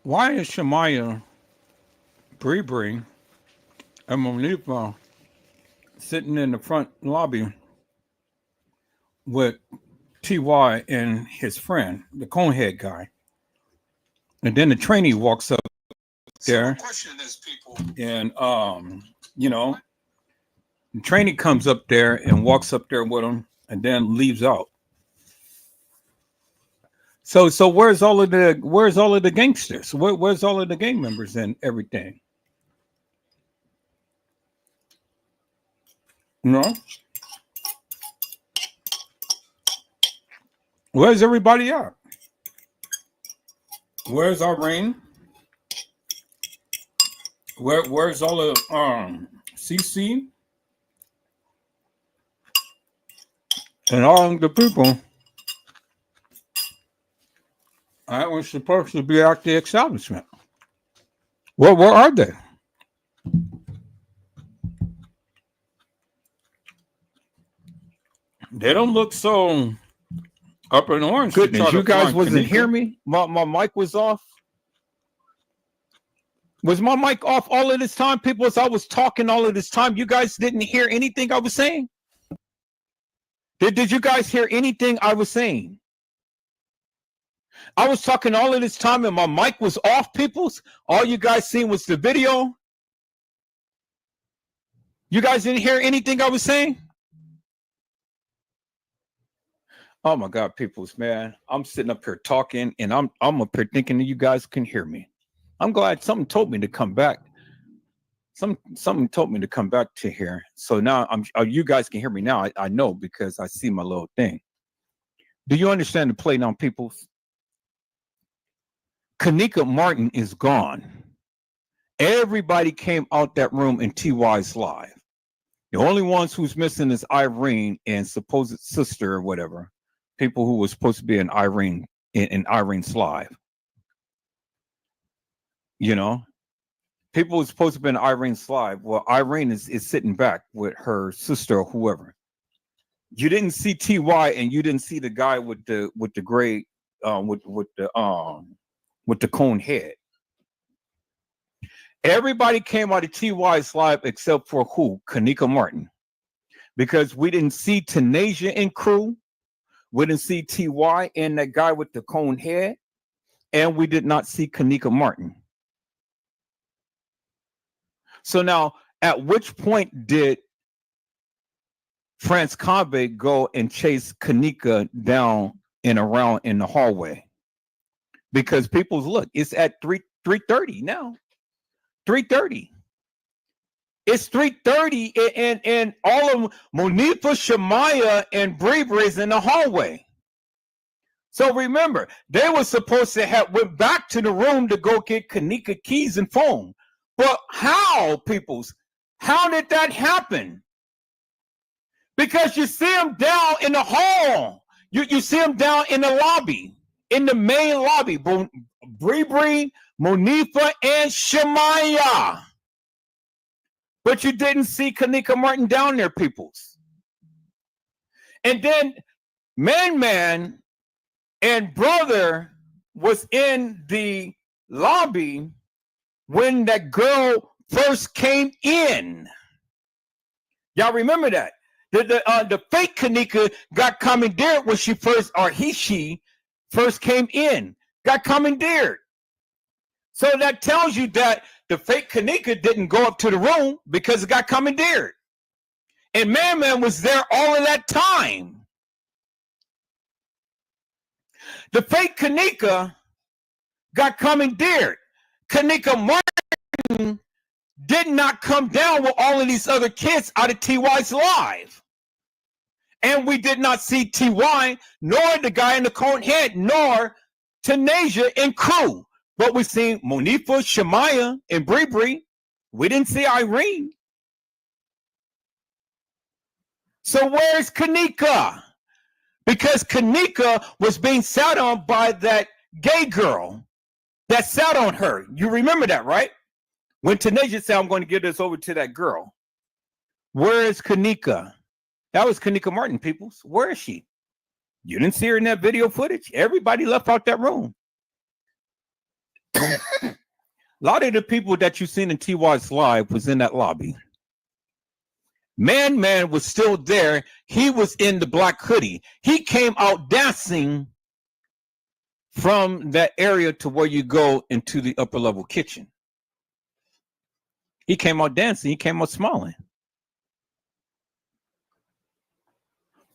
Speaker 1: why is Shemaya, Bree, and Monifa sitting in the front lobby with TY and his friend, the conehead guy? And then the trainee walks up there. So my question is, people, and the trainee comes up there and walks up there with him and then leaves out. So where's all of the gangsters? Where's all of the gang members and everything? No. Where's everybody at? Where's Irene? Where's all of CC and all the people that was supposed to be at the establishment? Where are they? They don't look so up in orange.
Speaker 8: Goodness, you guys wasn't
Speaker 1: K'd'Kenneka.
Speaker 8: hear me? My mic was off. Was my mic off all of this time, people? As I was talking all of this time, you guys didn't hear anything I was saying? Did you guys hear anything I was saying? I was talking all of this time and my mic was off, peoples. All you guys seen was the video. You guys didn't hear anything I was saying? Oh my God, peoples, man. I'm sitting up here talking and I'm up here thinking that you guys can hear me. I'm glad something told me to come back. Something told me to come back to here. So now you guys can hear me now. I know because I see my little thing. Do you understand the play now, peoples? K'd'Kenneka Martin is gone. Everybody came out that room in TY's live. The only ones who's missing is Irene and supposed sister or whatever. People who were supposed to be in Irene's live. You know, people were supposed to be in Irene's live. Well, Irene is sitting back with her sister or whoever. You didn't see TY and you didn't see the guy with the gray with the cone head. Everybody came out of TY's live except for who? K'd'Kenneka Martin. Because we didn't see Tanasia and crew. We didn't see TY and that guy with the cone head. And we did not see K'd'Kenneka Martin. So now, at which point did France K'd'Kenneka go and chase K'd'Kenneka down and around in the hallway? Because people's look, it's at 3:30 now. 3:30. It's 3:30 and all of Monifa, Shemaya, and Bree's in the hallway. So remember, they were supposed to have went back to the room to go get K'd'Kenneka keys and phone. But how, peoples? How did that happen? Because you see them down in the hall. You see them down in the lobby, in the main lobby. Bree, Monifa, and Shemaya. But you didn't see K'd'Kenneka Martin down there, peoples. And then Man and Brother was in the lobby when that girl first came in. Y'all remember that? The fake K'd'Kenneka got commandeered when she first came in. Got commandeered. So that tells you that the fake K'd'Kenneka didn't go up to the room because it got commandeered. And Man was there all of that time. The fake K'd'Kenneka got commandeered. K'd'Kenneka Martin did not come down with all of these other kids out of TY's live. And we did not see TY, nor the guy in the cone head, nor Tanasia and crew. But we seen Monifa, Shemaya, and Bree. We didn't see Irene. So where's K'd'Kenneka? Because K'd'Kenneka was being sat on by that gay girl that sat on her. You remember that, right? When Tanasia said, I'm going to give this over to that girl. Where is K'd'Kenneka? That was K'd'Kenneka Martin, peoples. Where is she? You didn't see her in that video footage? Everybody left out that room. A lot of the people that you seen in TY's live was in that lobby. Man was still there. He was in the black hoodie. He came out dancing from that area to where you go into the upper level kitchen. He came out dancing. He came out smiling.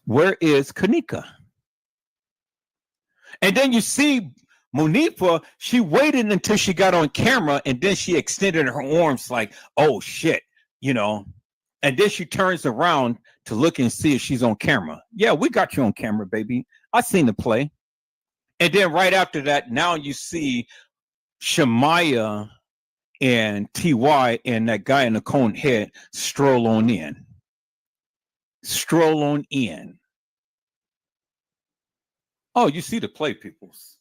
Speaker 8: Where is K'd'Kenneka? And then you see Monifa, she waited until she got on camera, and then she extended her arms like, oh shit, you know. And then she turns around to look and see if she's on camera. Yeah, we got you on camera, baby. I seen the play. And then right after that, now you see Shemaya and TY and that guy in the cone head stroll on in. Stroll on in. Oh, you see the play, peoples.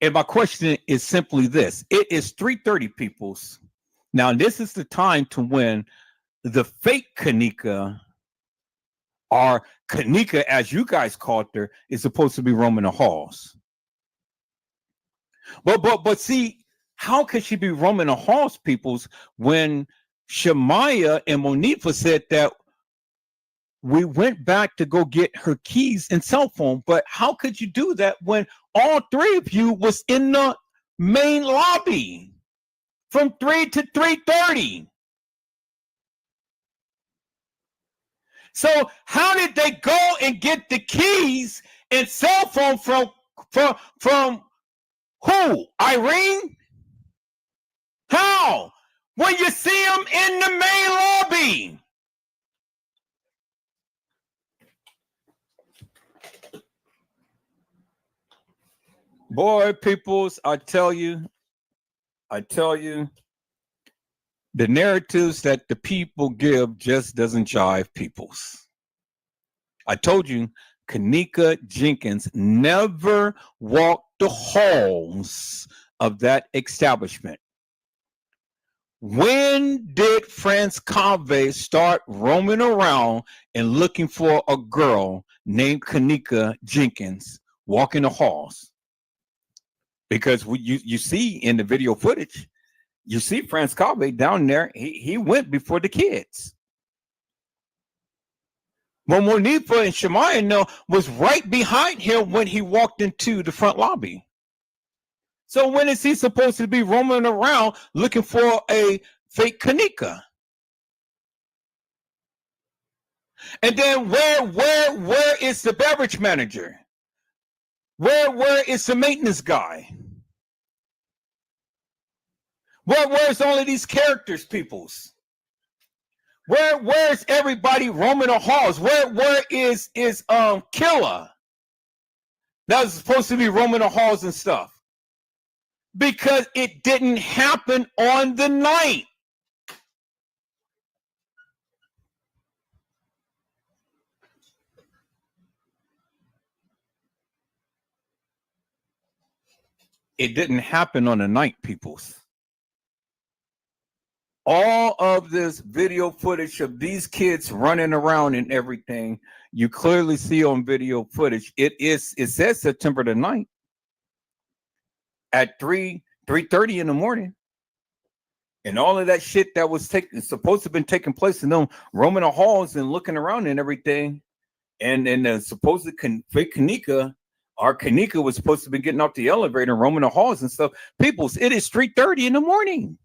Speaker 8: And my question is simply this. It is 3:30, peoples. Now, this is the time to when the fake K'Kenneka, or K'Kenneka, as you guys called her, is supposed to be roaming the halls. But see, how could she be roaming the halls, peoples, when Shemaya and Monifa said that we went back to go get her keys and cell phone? But how could you do that when all three of you was in the main lobby from 3 to 3:30? So how did they go and get the keys and cell phone from who? Irene? How? When you see them in the main lobby? Boy, peoples, I tell you, the narratives that the people give just doesn't jive, peoples. I told you, K'Kenneka Jenkins never walked the halls of that establishment. When did Franz K'Kenneka start roaming around and looking for a girl named K'Kenneka Jenkins walking the halls? Because you see in the video footage, you see Franz K'Kenneka down there. He went before the kids. But Monifa and Shemaya was right behind him when he walked into the front lobby. So when is he supposed to be roaming around looking for a fake K'Kenneka? And then where is the beverage manager? Where is the maintenance guy? Where's all of these characters, peoples? Where's everybody roaming the halls? Where is Killa that was supposed to be roaming the halls and stuff? Because it didn't happen on the night. It didn't happen on the night, peoples. All of this video footage of these kids running around and everything, you clearly see on video footage. It says September the 9th at 3:30 in the morning. And all of that shit that was supposed to have been taking place in them roaming the halls and looking around and everything. And the supposed fake K'Kenneka, our K'Kenneka, was supposed to be getting off the elevator and roaming the halls and stuff. Peoples, it is 3:30 in the morning.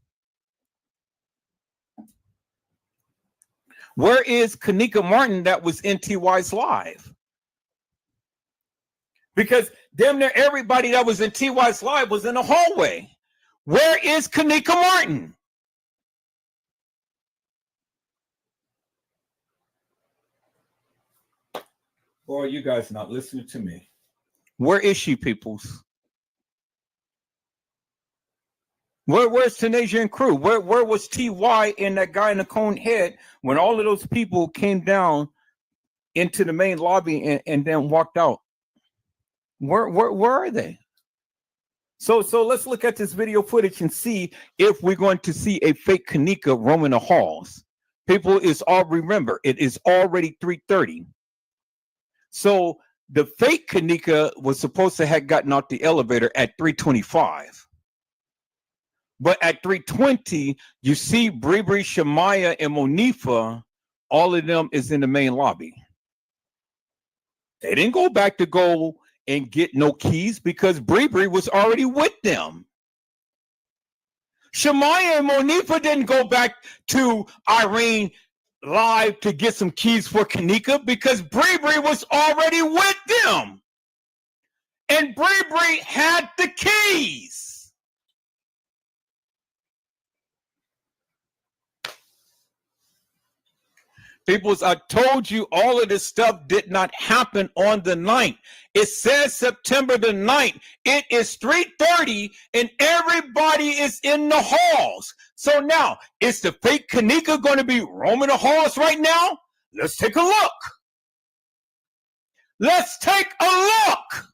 Speaker 8: Where is K'Kenneka Martin that was in TY's live? Because damn near everybody that was in TY's live was in the hallway. Where is K'Kenneka Martin? Boy, you guys not listening to me. Where is she, peoples? Where's Tanasia and crew? Where was TY and that guy in the cone head when all of those people came down into the main lobby and then walked out? Where are they? So let's look at this video footage and see if we're going to see a fake K'Kenneka roaming the halls. People, remember, it is already 3:30. So the fake K'Kenneka was supposed to have gotten out the elevator at 3:25. But at 3:20, you see Bree, Shemaya, and Monifa, all of them is in the main lobby. They didn't go back to go and get no keys because Bree was already with them. Shemaya and Monifa didn't go back to Irene live to get some keys for K'Kenneka because Bree was already with them.
Speaker 1: and Bree had the keys. Peoples, I told you all of this stuff did not happen on the 9th. It says September the 9th. It is 3:30 and everybody is in the halls. So now, is the fake K'Kenneka going to be roaming the halls right now? Let's take a look. Let's take a look.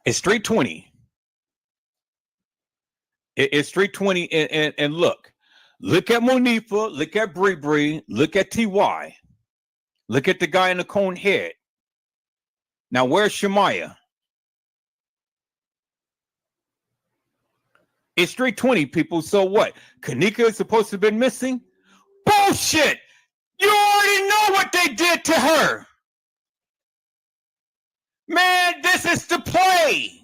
Speaker 1: It's 3:20. It's 3:20, and look at Monifa, look at Bree, look at TY, look at the guy in the cone head. Now, where's Shemaya? It's 3:20, people. So what? K'Kenneka is supposed to have been missing? Bullshit! You already know what they did to her. Man, this is the play.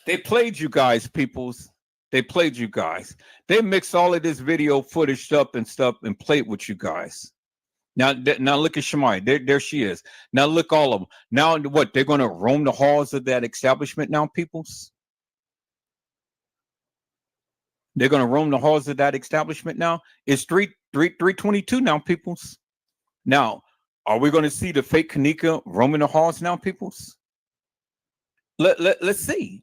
Speaker 1: They played you guys, peoples. They played you guys. They mixed all of this video footage up and stuff and played with you guys. Now look at Shemai. There she is. Now look all of them. Now what? They're going to roam the halls of that establishment now, peoples? They're going to roam the halls of that establishment now? It's 3:22 now, peoples. Now, are we going to see the fake K'Kenneka roaming the halls now, peoples? Let's see.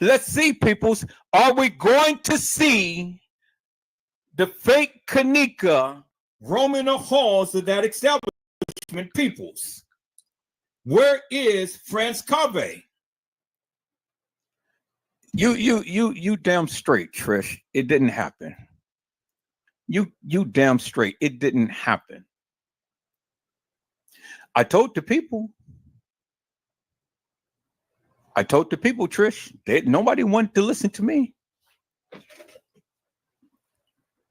Speaker 1: Let's see, peoples. Are we going to see the fake K'Kenneka roaming the halls of that establishment, peoples? Where is France Cave? You damn straight, Trish. It didn't happen. You damn straight. It didn't happen. I told the people, Trish, nobody wanted to listen to me.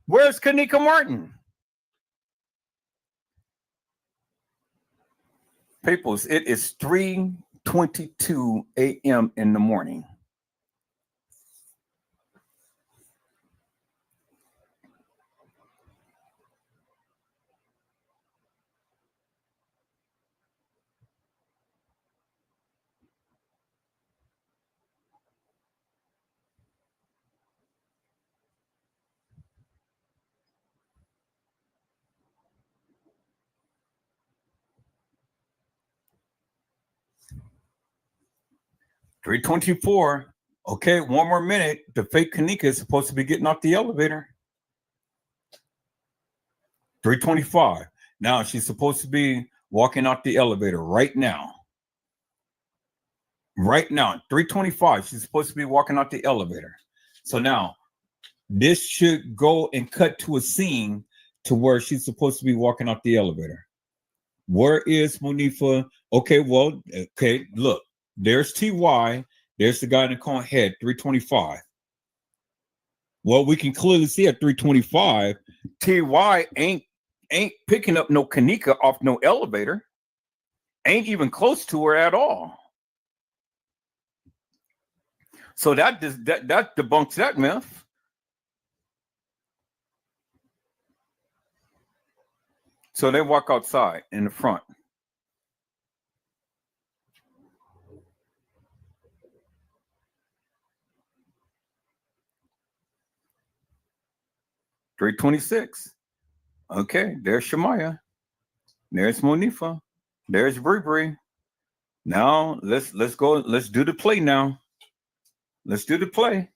Speaker 1: Where's K'Kenneka Martin? Peoples, it is 3:22 a.m. in the morning. $3:24. Okay, one more minute. The fake K'Kenneka is supposed to be getting off the elevator. 3:25. Now she's supposed to be walking out the elevator right now. Right now, 3:25. She's supposed to be walking out the elevator. So now this should go and cut to a scene to where she's supposed to be walking out the elevator. Where is Monifa? Okay, well, okay, look. There's TY. There's the guy in the cone head, 3:25. Well, we can clearly see at 3:25, TY ain't picking up no K'Kenneka off no elevator. Ain't even close to her at all. So that debunks that myth. So they walk outside in the front. $3:26. Okay, there's Shemaya. There's Monifa. There's Bree. Now let's go. Let's do the play now. Let's do the play.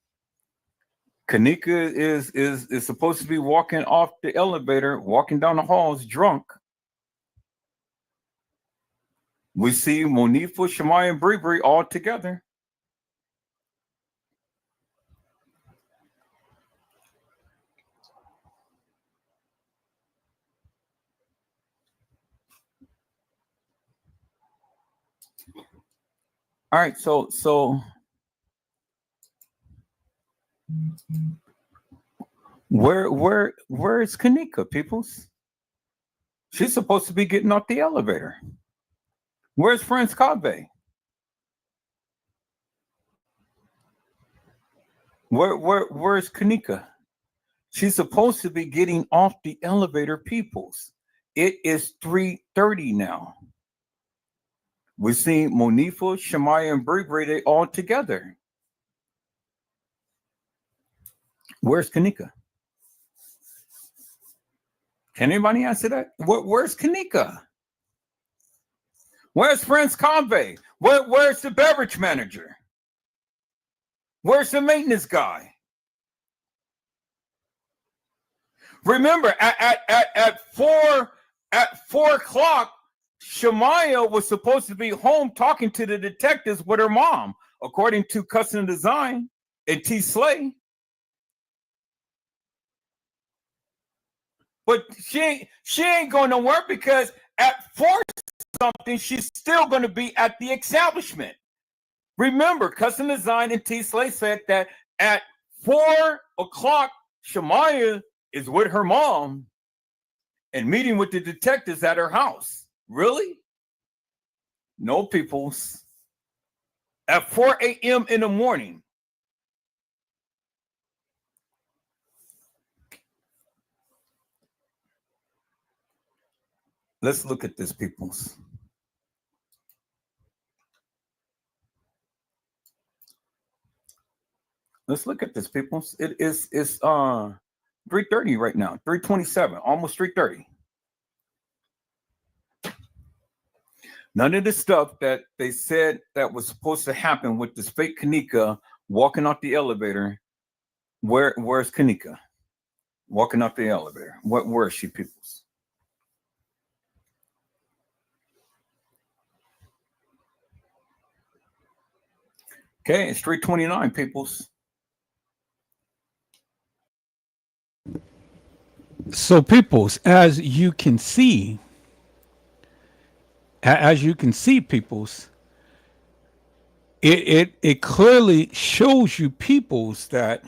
Speaker 1: K'Kenneka is supposed to be walking off the elevator, walking down the halls drunk. We see Monifa, Shemaya, and Bree all together. All right, so where is K'Kenneka, peoples? She's supposed to be getting off the elevator. Where's France Cave?
Speaker 8: Where's K'Neka? She's supposed to be getting off the elevator, peoples. It is 3:30 now. We're seeing Monifa, Shemaya, and Bree, they all together. Where's K'Neka? Can anybody answer that? Where's K'Neka? Where's Franz Convey? Where's the beverage manager? Where's the maintenance guy? Remember, at 4 o'clock, Shemaya was supposed to be home talking to the detectives with her mom, according to Custom Design and T. Slay. But she ain't going nowhere because at 4 something, she's still going to be at the establishment. Remember, Custom Design and T. Slay said that at 4 o'clock, Shemaya is with her mom and meeting with the detectives at her house. Really? No, peoples. At 4 a.m. in the morning. Let's look at this, peoples. Let's look at this, peoples. It's 3:30 right now, 3:27, almost 3:30. None of the stuff that they said that was supposed to happen with this fake K'Neka walking off the elevator. Where's K'Neka? Walking up the elevator. Where is she, peoples? Okay, it's 3:29, peoples. So, peoples, as you can see, peoples, it clearly shows you, peoples, that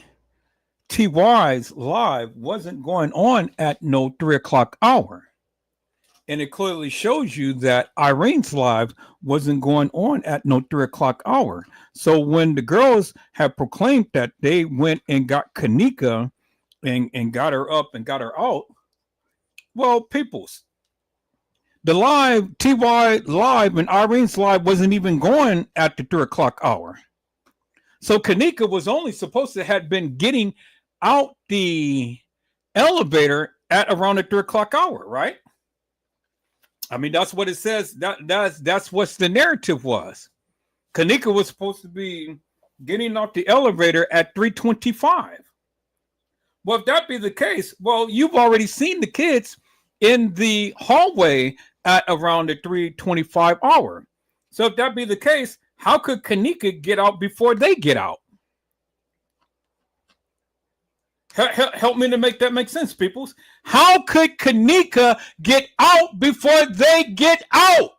Speaker 8: TY's live wasn't going on at no 3 o'clock hour. And it clearly shows you that Irene's live wasn't going on at no 3 o'clock hour. So when the girls have proclaimed that they went and got K'Neka and got her up and got her out, well, peoples, the live, TY live and Irene's live wasn't even going at the 3 o'clock hour. So K'Neka was only supposed to have been getting out the elevator at around the 3 o'clock hour, right? I mean, that's what it says. That's what the narrative was. K'Neka was supposed to be getting off the elevator at 3:25. Well, if that be the case, well, you've already seen the kids in the hallway at around the 3:25 hour. So if that be the case, how could K'Neka get out before they get out? Help me to make that make sense, peoples. How could K'Neka get out before they get out?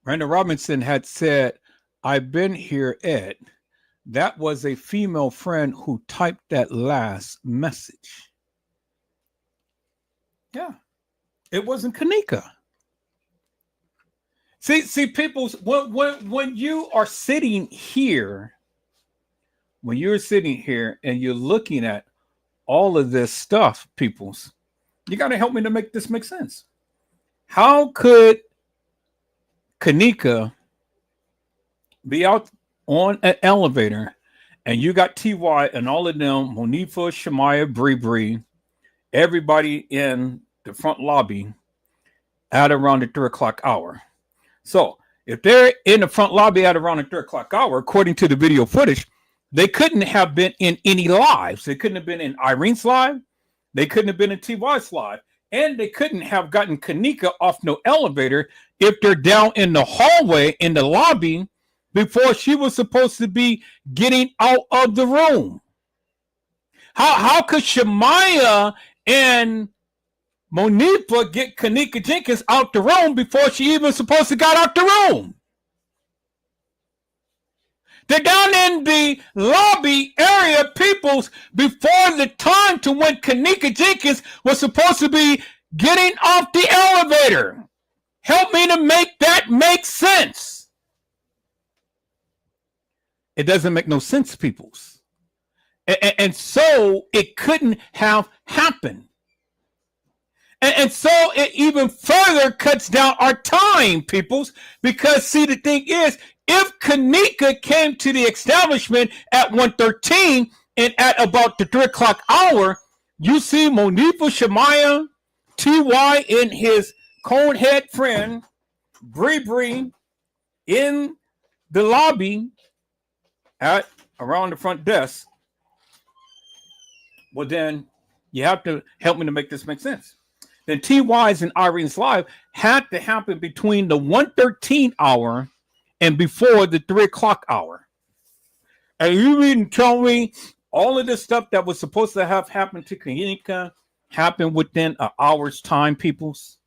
Speaker 8: Brandon Robinson had said, "I've been here, Ed." That was a female friend who typed that last message. Yeah, it wasn't K'Neka. See, people, when you are sitting here, when you're sitting here and you're looking at all of this stuff, peoples, you got to help me to make this make sense. How could K'Neka be out on an elevator and you got TY and all of them, Monifa, Shemaya, Bree, everybody in the front lobby at around the 3 o'clock hour? So if they're in the front lobby at around the 3 o'clock hour, according to the video footage, they couldn't have been in any lives. They couldn't have been in Irene's live. They couldn't have been in TY's live. And they couldn't have gotten K'Neka off no elevator if they're down in the hallway in the lobby before she was supposed to be getting out of the room. How could Shemaya and Monifa get K'Neka Jenkins out the room before she even supposed to got out the room? They're down in the lobby area, peoples, before the time to when K'Neka Jenkins was supposed to be getting off the elevator. Help me to make that make sense. It doesn't make no sense, peoples. And so it couldn't have happened. And so it even further cuts down our time, peoples, because see, the thing is, if K'Kenneka came to the establishment at 1:13 and at about the 3 o'clock hour, you see Monifa Shemaiah, T.Y. and his conehead friend, Bree in the lobby at around the front desk. Well, then you have to help me to make this make sense. Then T.Y.'s and Irene's live had to happen between the 1:13 hour and before the 3 o'clock hour. And you didn't tell me all of this stuff that was supposed to have happened to K'Kenneka happened within an hour's time, peoples.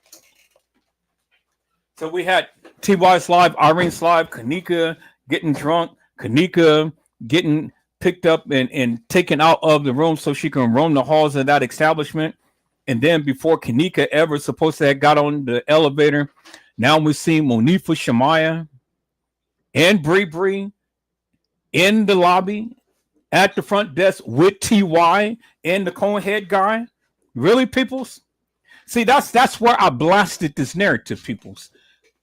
Speaker 8: So we had T.Y.'s live, Irene's live, K'Kenneka getting drunk, K'Kenneka getting picked up and taken out of the room so she can roam the halls of that establishment. And then before K'Kenneka ever supposed to have got on the elevator, now we see Monifa Shemaiah and Bree in the lobby at the front desk with T.Y. and the conehead guy. Really, peoples? See, that's where I blasted this narrative, peoples.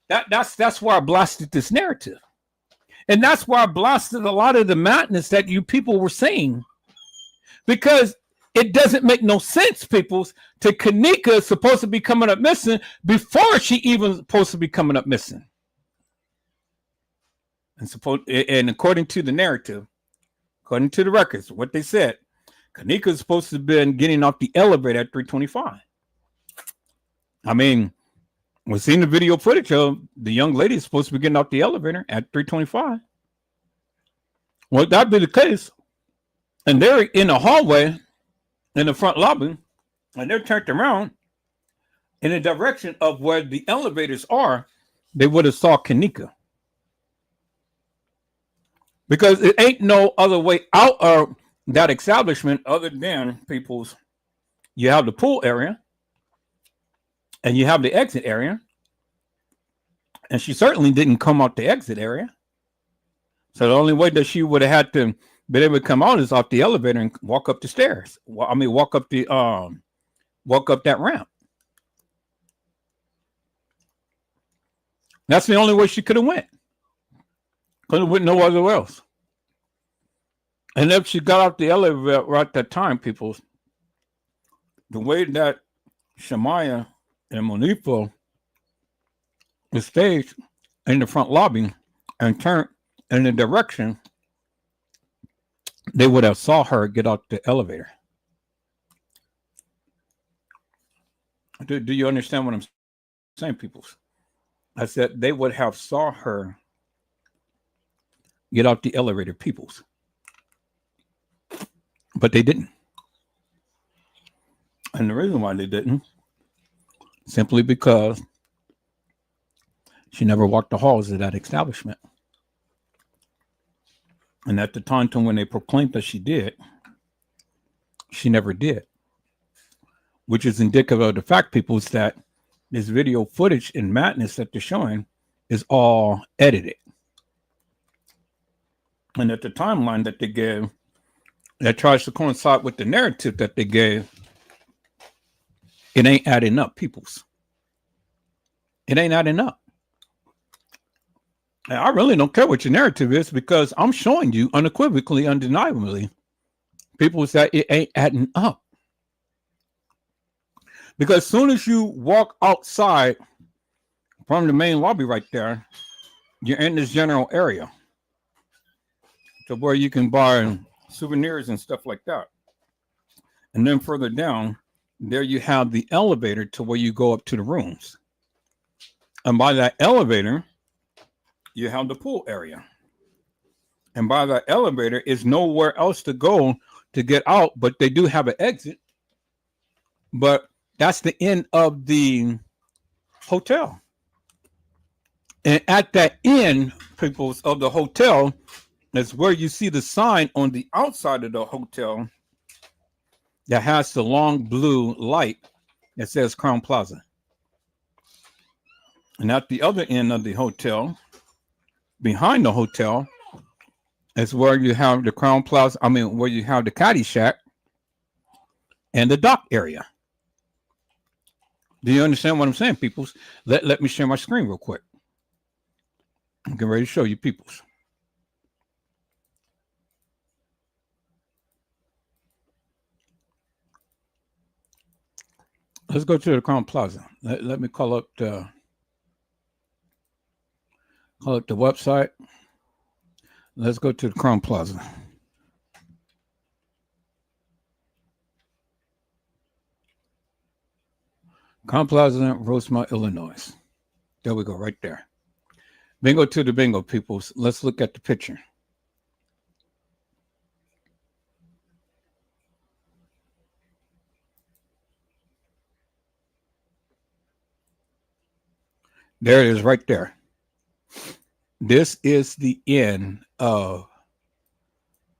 Speaker 8: That's where I blasted this narrative. And that's where I blasted a lot of the madness that you people were saying. Because it doesn't make no sense, peoples, to K'Kenneka supposed to be coming up missing before she even supposed to be coming up missing. And according to the narrative, according to the records, what they said, K'Kenneka is supposed to have been getting off the elevator at 3:25. I mean, we've seen the video footage of the young lady is supposed to be getting off the elevator at 3:25. Well, if that be the case, and they're in the hallway in the front lobby, and they're turned around in the direction of where the elevators are, they would have saw K'Kenneka. Because it ain't no other way out of that establishment other than people's. You have the pool area and you have the exit area. And she certainly didn't come out the exit area. So the only way that she would have had to be able to come out is off the elevator and walk up the stairs. Well, I mean, walk up that ramp. That's the only way she could have went. Could have went no other else. And if she got off the elevator right at that time, people, the way that Shemaiah and Monifa was staged in the front lobby and turned in the direction, they would have saw her get out the elevator. Do you understand what I'm saying, people? I said they would have saw her get out the elevator, peoples. But they didn't. And the reason why they didn't, simply because she never walked the halls of that establishment. And at the time when they proclaimed that she did, she never did. Which is indicative of the fact, people, is that this video footage and madness that they're showing is all edited. And at the timeline that they gave, that tries to coincide with the narrative that they gave, it ain't adding up, peoples. It ain't adding up. And I really don't care what your narrative is, because I'm showing you unequivocally, undeniably, people, that it ain't adding up. Because as soon as you walk outside from the main lobby right there, you're in this general area to where you can buy souvenirs and stuff like that. And then further down, there you have the elevator to where you go up to the rooms. And by that elevator, you have the pool area. And by that elevator is nowhere else to go to get out, but they do have an exit. But that's the end of the hotel. And at that end, people, of the hotel, is where you see the sign on the outside of the hotel that has the long blue light that says Crown Plaza. And at the other end of the hotel, behind the hotel, is where you have the Crown Plaza. I mean, where you have the Caddy Shack and the dock area. Do you understand what I'm saying, peoples? Let me share my screen real quick. I'm getting ready to show you, peoples. Let's go to the Crown Plaza. Let me call up the website. Let's go to the Crown Plaza. Crown Plaza, Rosemont, Illinois. There we go, right there. Bingo to the bingo, peoples. Let's look at the picture. There it is right there. This is the end of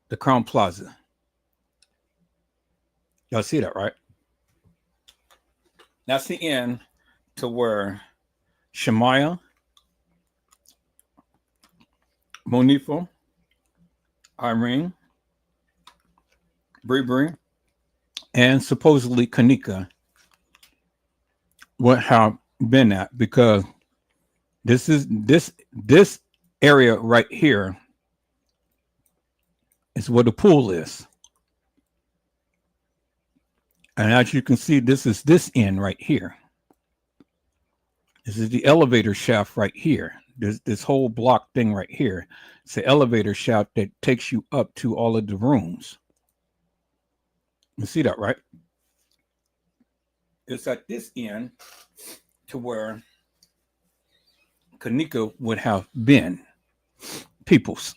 Speaker 8: the Crown Plaza. Y'all see that, right? That's the end to where Shemaya, Monifo, Irene, Bree, and supposedly K'Neka would have been at, because this area right here is where the pool is. And as you can see, this is this end right here. This is the elevator shaft right here. This whole block thing right here. It's the elevator shaft that takes you up to all of the rooms. You see that, right? It's at this end to where K'Neka would have been. Peoples.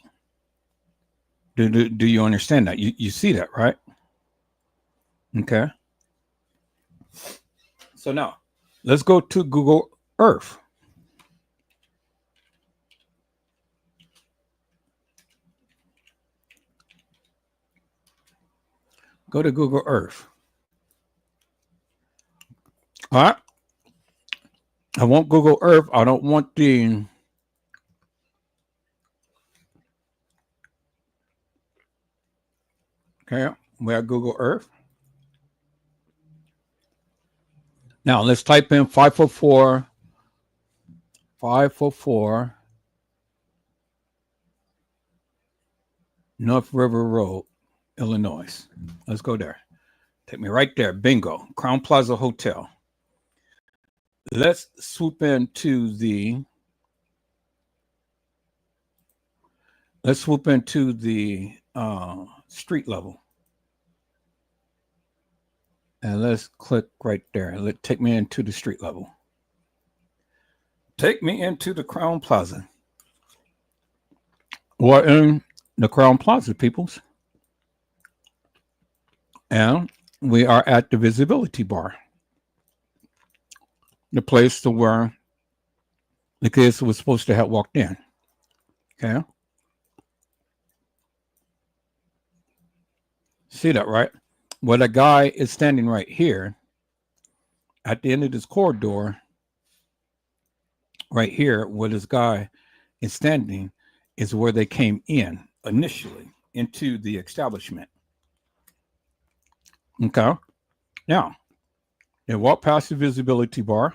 Speaker 8: Do you understand that? You see that, right? Okay. So now, let's go to Google Earth. Go to Google Earth. All right. I want Google Earth. I don't want the okay. We have Google Earth. Now let's type in 544 North River Road, Illinois. Let's go there. Take me right there. Bingo. Crown Plaza Hotel. Let's swoop into the street level. And let's click right there. Take me into the street level. Take me into the Crown Plaza. We're in the Crown Plaza, peoples. And we are at the visibility bar. The place to where the kids were supposed to have walked in. Okay. See that, right? Where the guy is standing right here at the end of this corridor, right here, where this guy is standing, is where they came in initially into the establishment. Okay. Now, they walked past the visibility bar,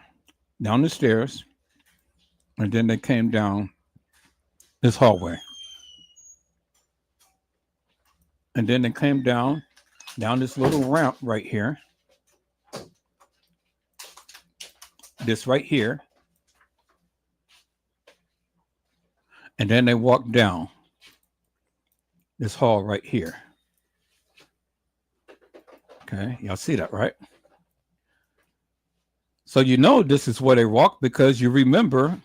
Speaker 8: down the stairs, and then they came down this hallway. And then they came down this little ramp right here. This right here. And then they walked down this hall right here. Okay, y'all see that, right? So you know this is where they walked because you remember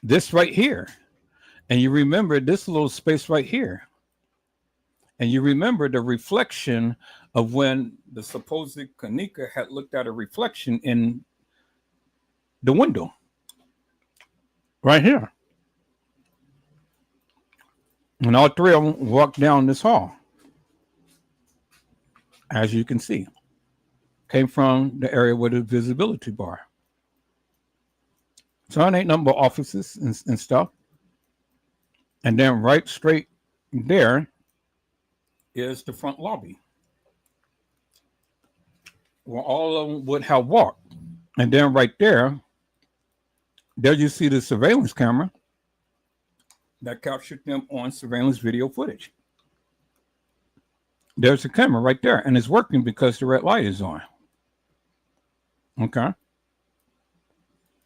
Speaker 8: this right here. And you remember this little space right here. And you remember the reflection of when the supposed K'Neka had looked at a reflection in the window. Right here. And all three of them walked down this hall. As you can see. Came from the area with the visibility bar. So it ain't nothing but offices and stuff. And then right straight there is the front lobby, where all of them would have walked. And then right there you see the surveillance camera that captured them on surveillance video footage. There's a camera right there, and it's working because the red light is on. Okay.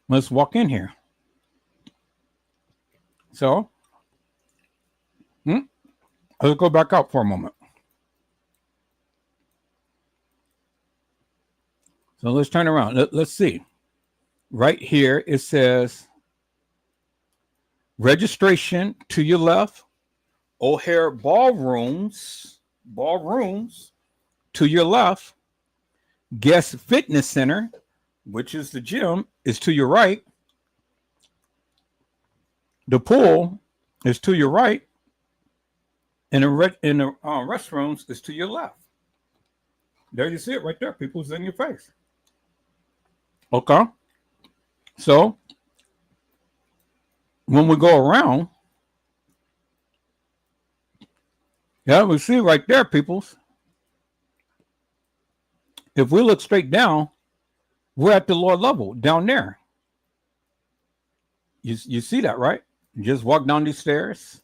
Speaker 8: Let's walk in here. So, let's go back out for a moment. So let's turn around. Let's see. Right here, it says registration to your left, O'Hare ballrooms to your left, Guest Fitness Center, which is the gym, is to your right. The pool is to your right, and the restrooms is to your left. There you see it right there. People's in your face. Okay. So when we go around, yeah, we see right there, peoples. If we look straight down, we're at the lower level down there. You see that, right? You just walk down these stairs.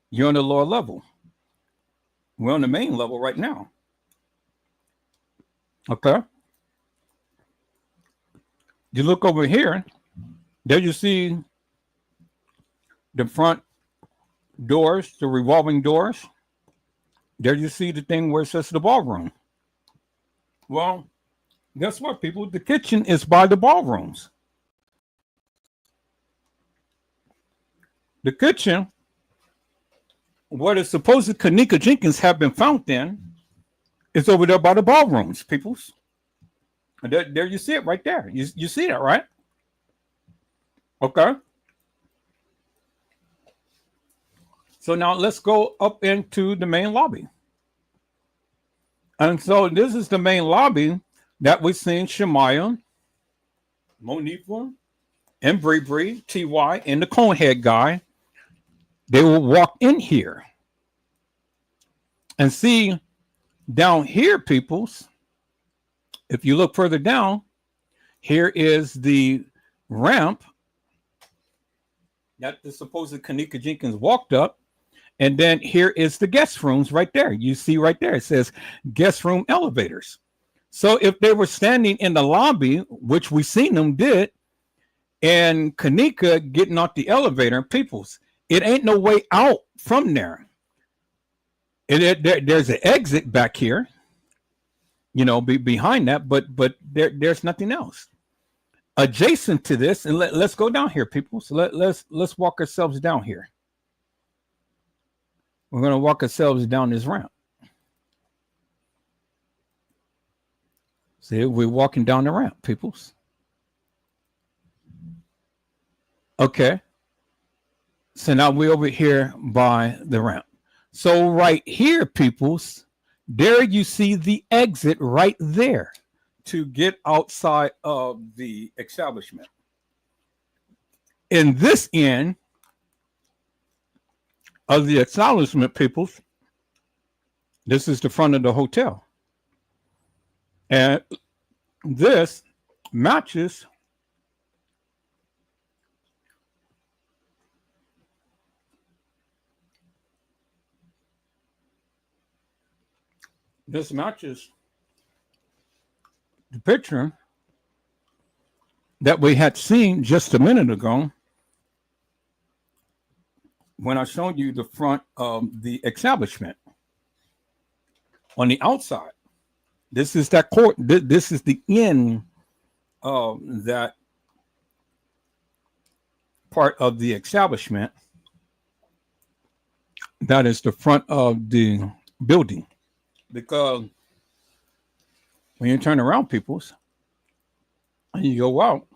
Speaker 8: You're on the lower level. We're on the main level right now. Okay. You look over here, there you see the front doors, the revolving doors. There you see the thing where it says the ballroom. Well, guess what, people? The kitchen is by the ballrooms. The kitchen, where the supposed K'dJenkins have been found in, is over there by the ballrooms, peoples. And there you see it right there. You see that, right? Okay. So now let's go up into the main lobby. And so this is the main lobby that we've seen Shemaya, Monifa, and Bree, TY, and the Conehead guy. They will walk in here. And see, down here, peoples, if you look further down, here is the ramp that the supposed K'dJenkins walked up. And then here is the guest rooms right there. You see right there, it says guest room elevators. So if they were standing in the lobby, which we seen them did, and K'dk getting off the elevator, peoples, it ain't no way out from there. There's an exit back here, behind that, but there's nothing else adjacent to this. And let's go down here, people. So let's walk ourselves down here. We're going to walk ourselves down this ramp. See, we're walking down the ramp, peoples. Okay. So now we're over here by the ramp. So right here, peoples, there you see the exit right there to get outside of the establishment. In this end of the establishment, peoples, this is the front of the hotel. And this matches the picture that we had seen just a minute ago when I showed you the front of the establishment. On the outside, this is that court. This is the end of that part of the establishment. That is the front of the building. Because when you turn around, peoples, and you go out,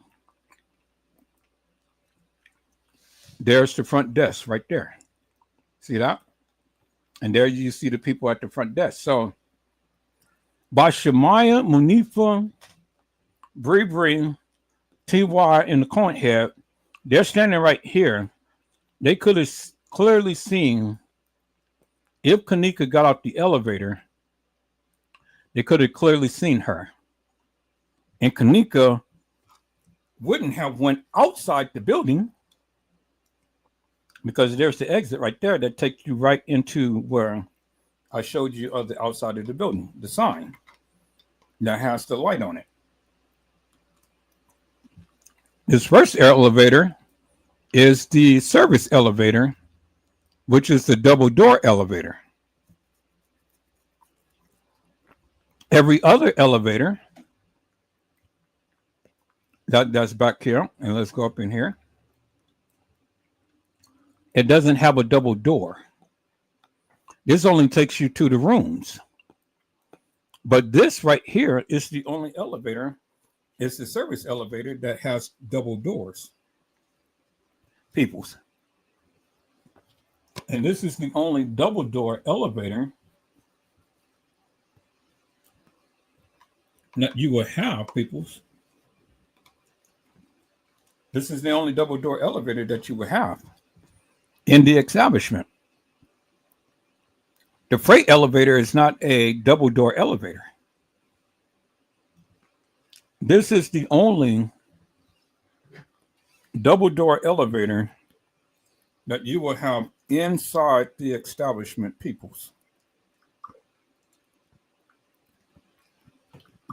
Speaker 8: there's the front desk right there. See that? And there you see the people at the front desk. So by Shemaya, Monifa, Bree, TY, and the Conehead, They're standing right here. They could have clearly seen if K'Kenneka got out the elevator, they could have clearly seen her. And K'Kenneka wouldn't have went outside the building because there's the exit right there that takes you right into where I showed you of the outside of the building, the sign that has the light on it. This first elevator is the service elevator, which is the double door elevator. Every other elevator that's back here, and let's go up in here, it doesn't have a double door. This only takes you to the rooms. But this right here is the only elevator, it's the service elevator that has double doors. Peoples. And this is the only double door elevator that you will have, peoples. This is the only double door elevator that you will have in the establishment. The freight elevator is not a double door elevator. This is the only double door elevator that you will have inside the establishment, peoples.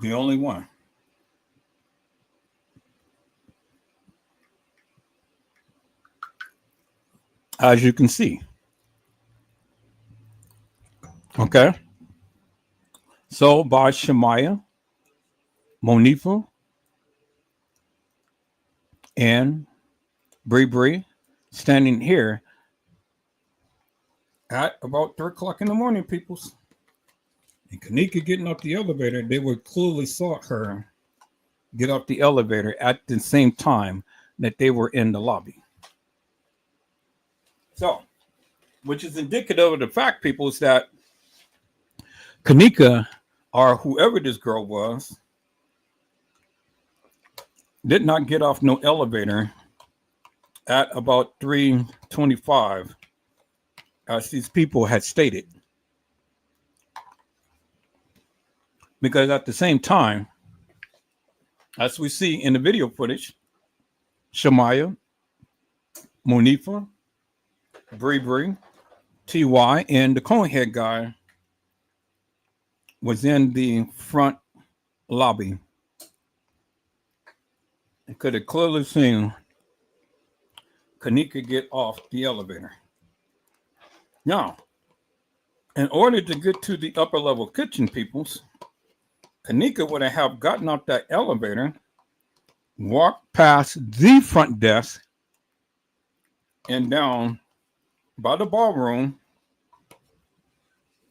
Speaker 8: The only one. As you can see. Okay. So by Shemaya, Monifa, and Bree standing here at about 3 o'clock in the morning, peoples. And K'Kenneka getting off the elevator, they would clearly saw her get off the elevator at the same time that they were in the lobby. So, which is indicative of the fact, people, is that K'Kenneka, or whoever this girl was, did not get off no elevator at about 3:25, as these people had stated. Because at the same time, as we see in the video footage, Shemaya, Monifa, Bree, TY, and the Conehead guy was in the front lobby. And could have clearly seen K'Kenneka get off the elevator. Now, in order to get to the upper level kitchen, peoples, K'Kenneka would have gotten off that elevator, walked past the front desk, and down by the ballroom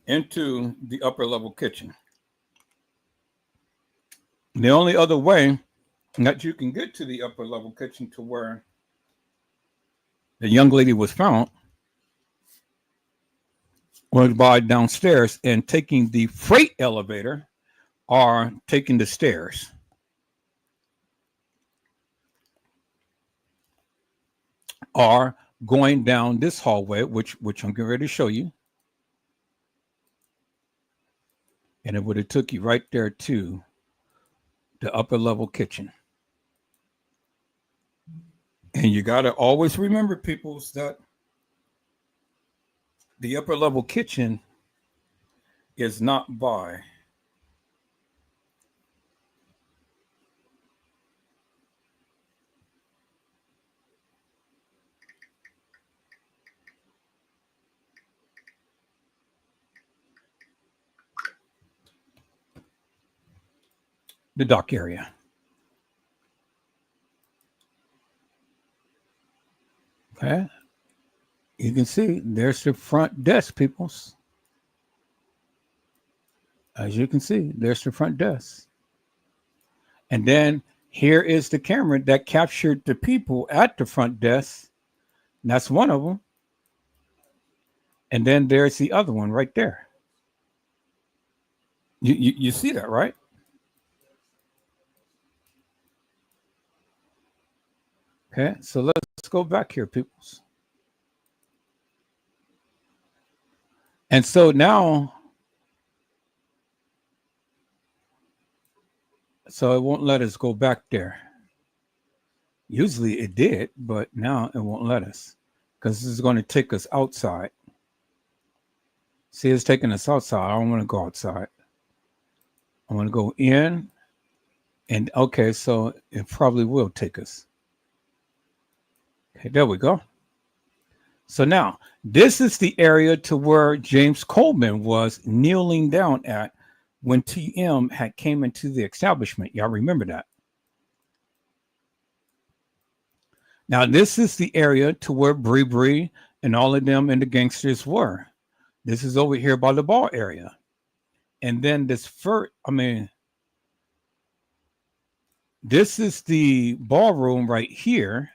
Speaker 8: into the upper level kitchen. The only other way that you can get to the upper level kitchen to where the young lady was found was by downstairs and taking the freight elevator or taking the stairs. Or going down this hallway, which I'm getting ready to show you. And it would have took you right there to the upper level kitchen. And you got to always remember, peoples, that the upper level kitchen is not by the dock area. Okay. You can see there's the front desk, peoples. As you can see, there's the front desk. And then here is the camera that captured the people at the front desk. And that's one of them. And then there's the other one right there. You see that, right? Okay, so let's go back here, peoples. And so now, so it won't let us go back there. Usually it did, but now it won't let us because this is going to take us outside. See, it's taking us outside. I don't want to go outside. I want to go in. And okay, so it probably will take us. Okay, there we go. So now, this is the area to where James Coleman was kneeling down at when TM had came into the establishment. Y'all remember that? Now, this is the area to where Bree and all of them and the gangsters were. This is over here by the bar area. And then this this is the ballroom right here.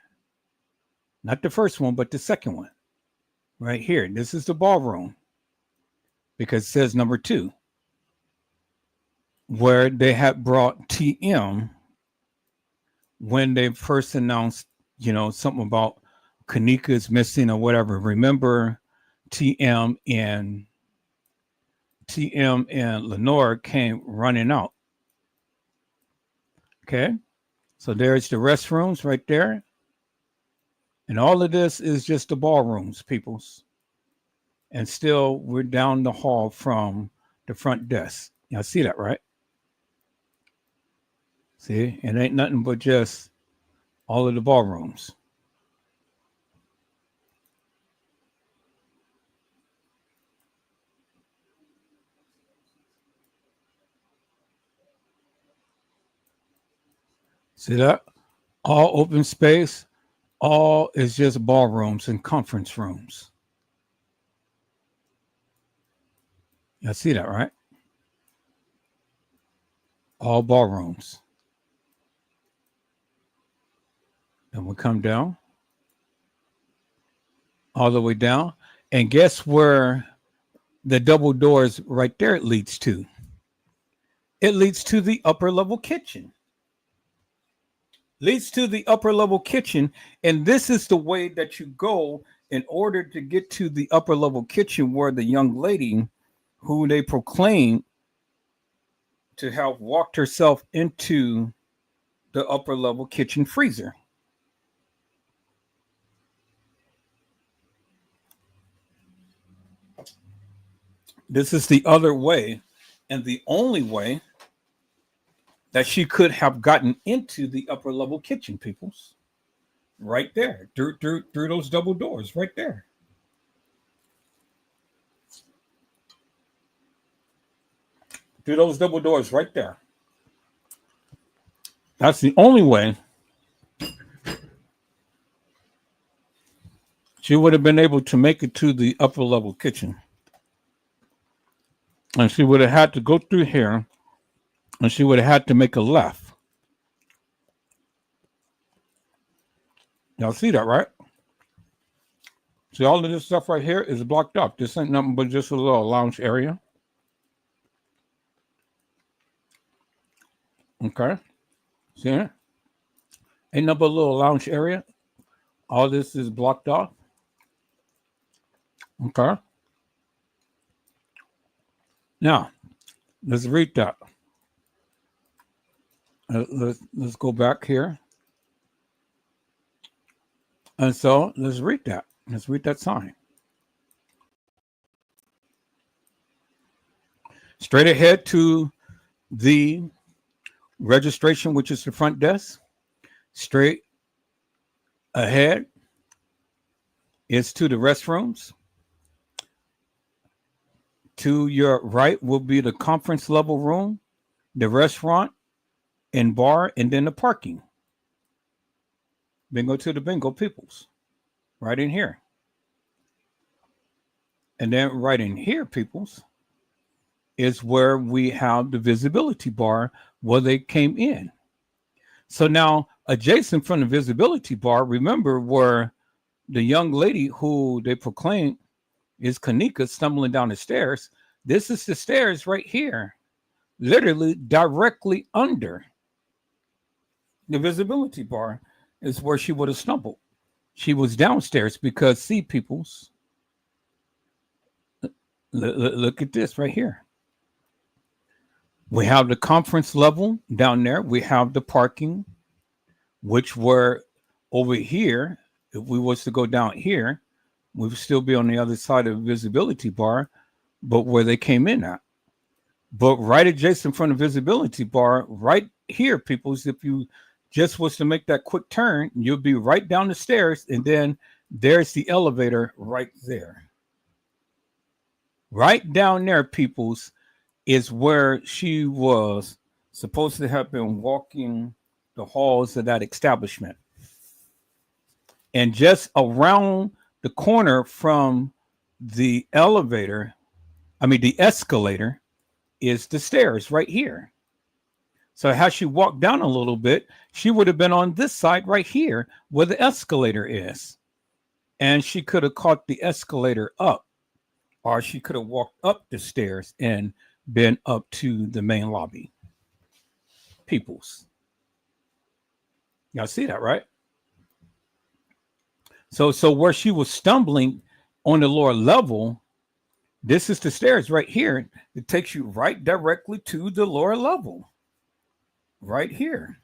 Speaker 8: Not the first one, but the second one. Right here. This is the ballroom. Because it says number 2. Where they had brought TM when they first announced, something about K'Neka is missing or whatever. Remember, TM and Lenore came running out. Okay, so there's the restrooms right there. And all of this is just the ballrooms, peoples. And still, we're down the hall from the front desk. Y'all see that, right? See, it ain't nothing but just all of the ballrooms. See that? All open space. All is just ballrooms and conference rooms. Y'all see that, right? All ballrooms. Then we'll come down. All the way down. And guess where the double doors right there leads to? It leads to the upper level kitchen. Leads to the upper level kitchen. And this is the way that you go in order to get to the upper level kitchen where the young lady who they proclaimed to have walked herself into the upper level kitchen freezer. This is the other way and the only way that she could have gotten into the upper level kitchen, peoples. Right there, through those double doors, right there. Through those double doors, right there. That's the only way she would have been able to make it to the upper level kitchen. And she would have had to go through here, and she would have had to make a left. Y'all see that, right? See, all of this stuff right here is blocked up. This ain't nothing but just a little lounge area. Okay. See it? Ain't nothing but a little lounge area. All this is blocked off. Okay. Now, let's read that. Let's go back here. And so let's read that. Let's read that sign. Straight ahead to the registration, which is the front desk. Straight ahead is to the restrooms. To your right will be the conference level room, the restaurant and bar, and then the parking. Bingo to the bingo peoples. Right in here. And then right in here, peoples, is where we have the visibility bar where they came in. So now, adjacent from the visibility bar, remember where the young lady who they proclaimed is K'Neka stumbling down the stairs. This is the stairs right here, literally directly under the visibility bar. is where she would have stumbled. She was downstairs because, see, peoples, look at this right here. We have the conference level down there. We have the parking, which were over here. If we was to go down here, we would still be on the other side of the visibility bar, but where they came in at. But right adjacent from the visibility bar, right here, peoples, if you just was to make that quick turn, you'll be right down the stairs, and then there's the elevator right there. Right down there, peoples, is where she was supposed to have been walking the halls of that establishment. And just around the corner from the elevator, the escalator, is the stairs right here. So as she walked down a little bit, she would have been on this side right here where the escalator is. And she could have caught the escalator up, or she could have walked up the stairs and been up to the main lobby. Peoples. Y'all see that, right? So where she was stumbling on the lower level, this is the stairs right here. It takes you right directly to the lower level. Right here.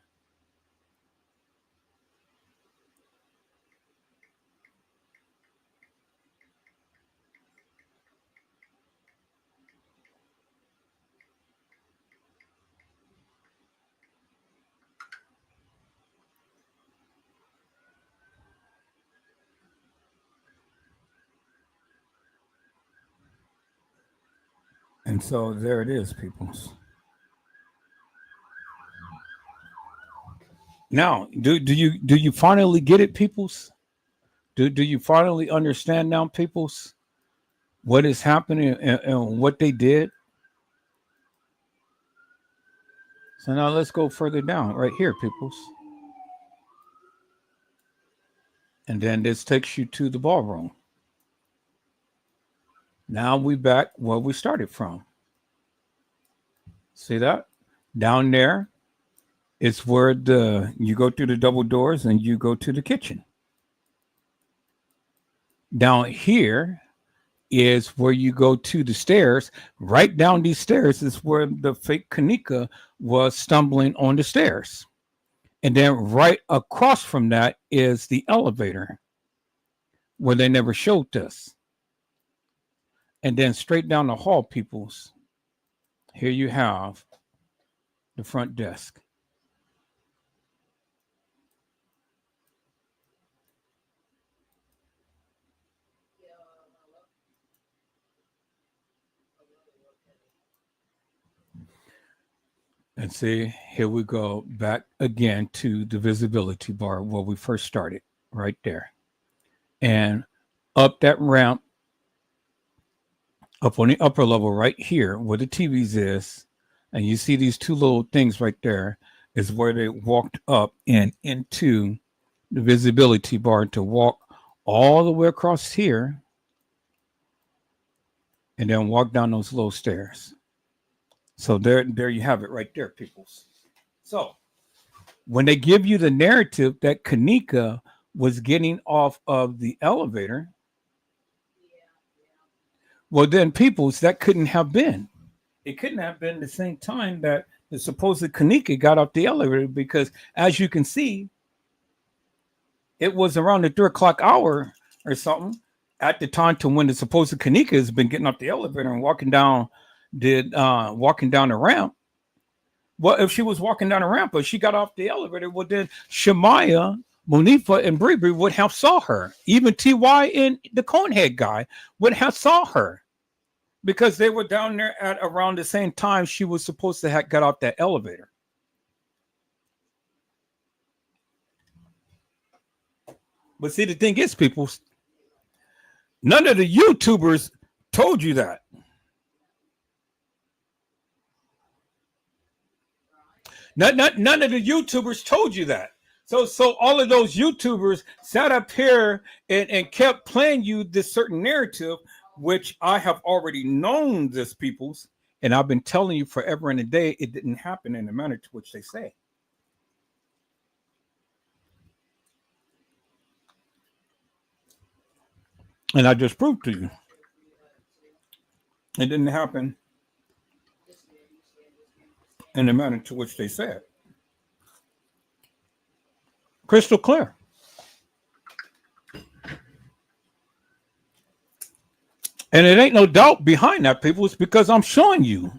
Speaker 8: And so there it is, peoples. Now, do you finally get it, peoples? Do you finally understand now, peoples, what is happening and what they did? So now let's go further down right here, peoples. And then this takes you to the ballroom. Now we back where we started from. See that? Down there is where you go through the double doors and you go to the kitchen. Down here is where you go to the stairs. Right down these stairs is where the fake K'Kenneka was stumbling on the stairs. And then right across from that is the elevator where they never showed us. And then straight down the hall, peoples, here you have the front desk. And see, here we go back again to the visibility bar where we first started, right there. And up that ramp, up on the upper level right here where the TVs is, and you see these two little things right there, is where they walked up and into the visibility bar to walk all the way across here and then walk down those little stairs. So there you have it right there, peoples. So when they give you the narrative that K'Kenneka was getting off of the elevator, well, then, peoples, that couldn't have been. It couldn't have been the same time that the supposed K'Kenneka got off the elevator, because as you can see, it was around the 3 o'clock hour or something at the time to when the supposed K'Kenneka has been getting off the elevator and walking down the ramp. Well, if she was walking down the ramp, but she got off the elevator, well, then Shemaya, Monifa, and Bree would have saw her. Even TY and the Conehead guy would have saw her, because they were down there at around the same time she was supposed to have got off that elevator. But see, the thing is, people, none of the YouTubers told you that. None of the YouTubers told you that. So all of those YouTubers sat up here and kept playing you this certain narrative, which I have already known this, peoples, and I've been telling you forever and a day it didn't happen in the manner to which they say.
Speaker 1: And I just proved to you. It didn't happen in the manner to which they said. Crystal clear. And it ain't no doubt behind that, people. It's because I'm showing you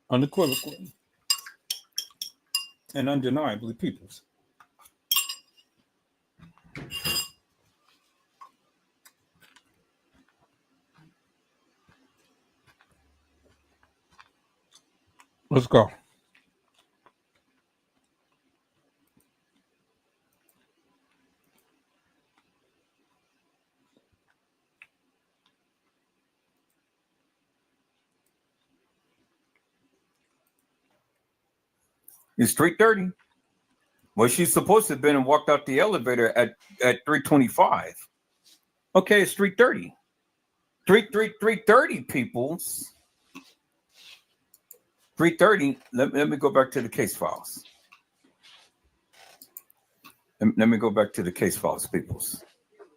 Speaker 1: unequivocally and undeniably, peoples. Let's go. It's 3:30. Well, she's supposed to have been and walked out the elevator at 3:25. Okay, it's 3:30. 3:30, peoples. 3:30. Let me go back to the case files. Let me go back to the case files, peoples.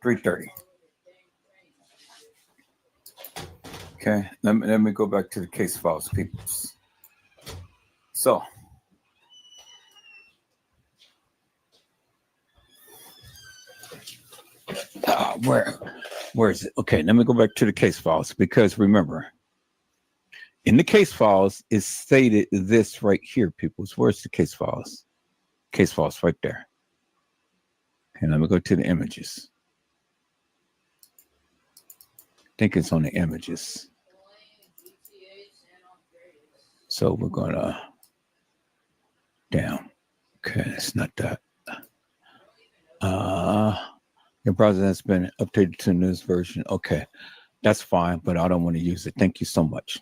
Speaker 1: 3:30. Okay, let me go back to the case files, peoples. So, where is it? Okay, let me go back to the case files, because remember, in the case files, it's stated this right here, peoples. Where's the case files? Case files right there. And let me go to the images. I think it's on the images. So we're gonna down. Okay, it's not that. Your browser has been updated to the newest version. Okay, that's fine, but I don't want to use it. Thank you so much.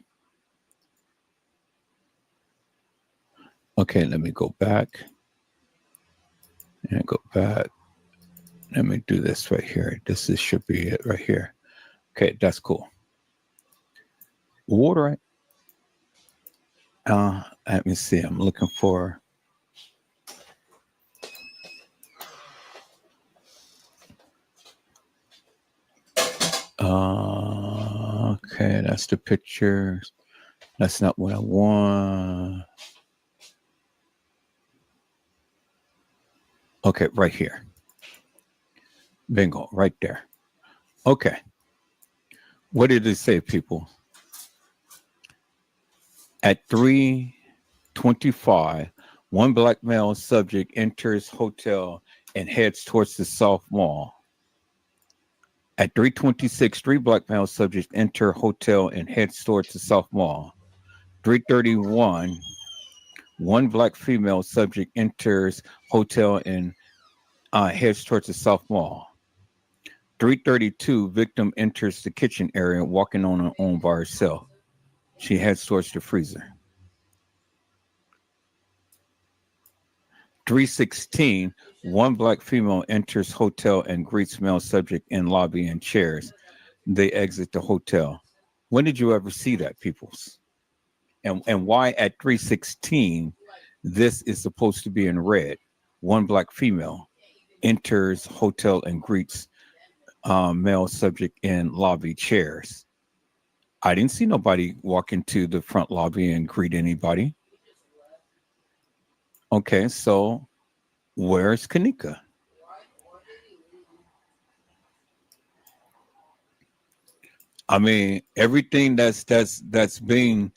Speaker 1: Okay, let me go back. And go back. Let me do this right here. Should be it right here. Okay, that's cool. Water. Let me see. I'm looking for. Okay, that's the picture. That's not what I want. Okay, right here. Bingo, right there. Okay. What did it say, people? At 3:25, one black male subject enters hotel and heads towards the South Mall. At 3:26, three black male subjects enter hotel and heads towards the South Mall. 3:31, one black female subject enters hotel and heads towards the South Mall. 3:32, victim enters the kitchen area walking on her own by herself. She heads towards the freezer. 3:16, one black female enters hotel and greets male subject in lobby and chairs. They exit the hotel. When did you ever see that, peoples? And why at 3:16, this is supposed to be in red? One black female enters hotel and greets male subject in lobby chairs. I didn't see nobody walk into the front lobby and greet anybody. Okay, so where's K'Kenneka? I mean, everything that's being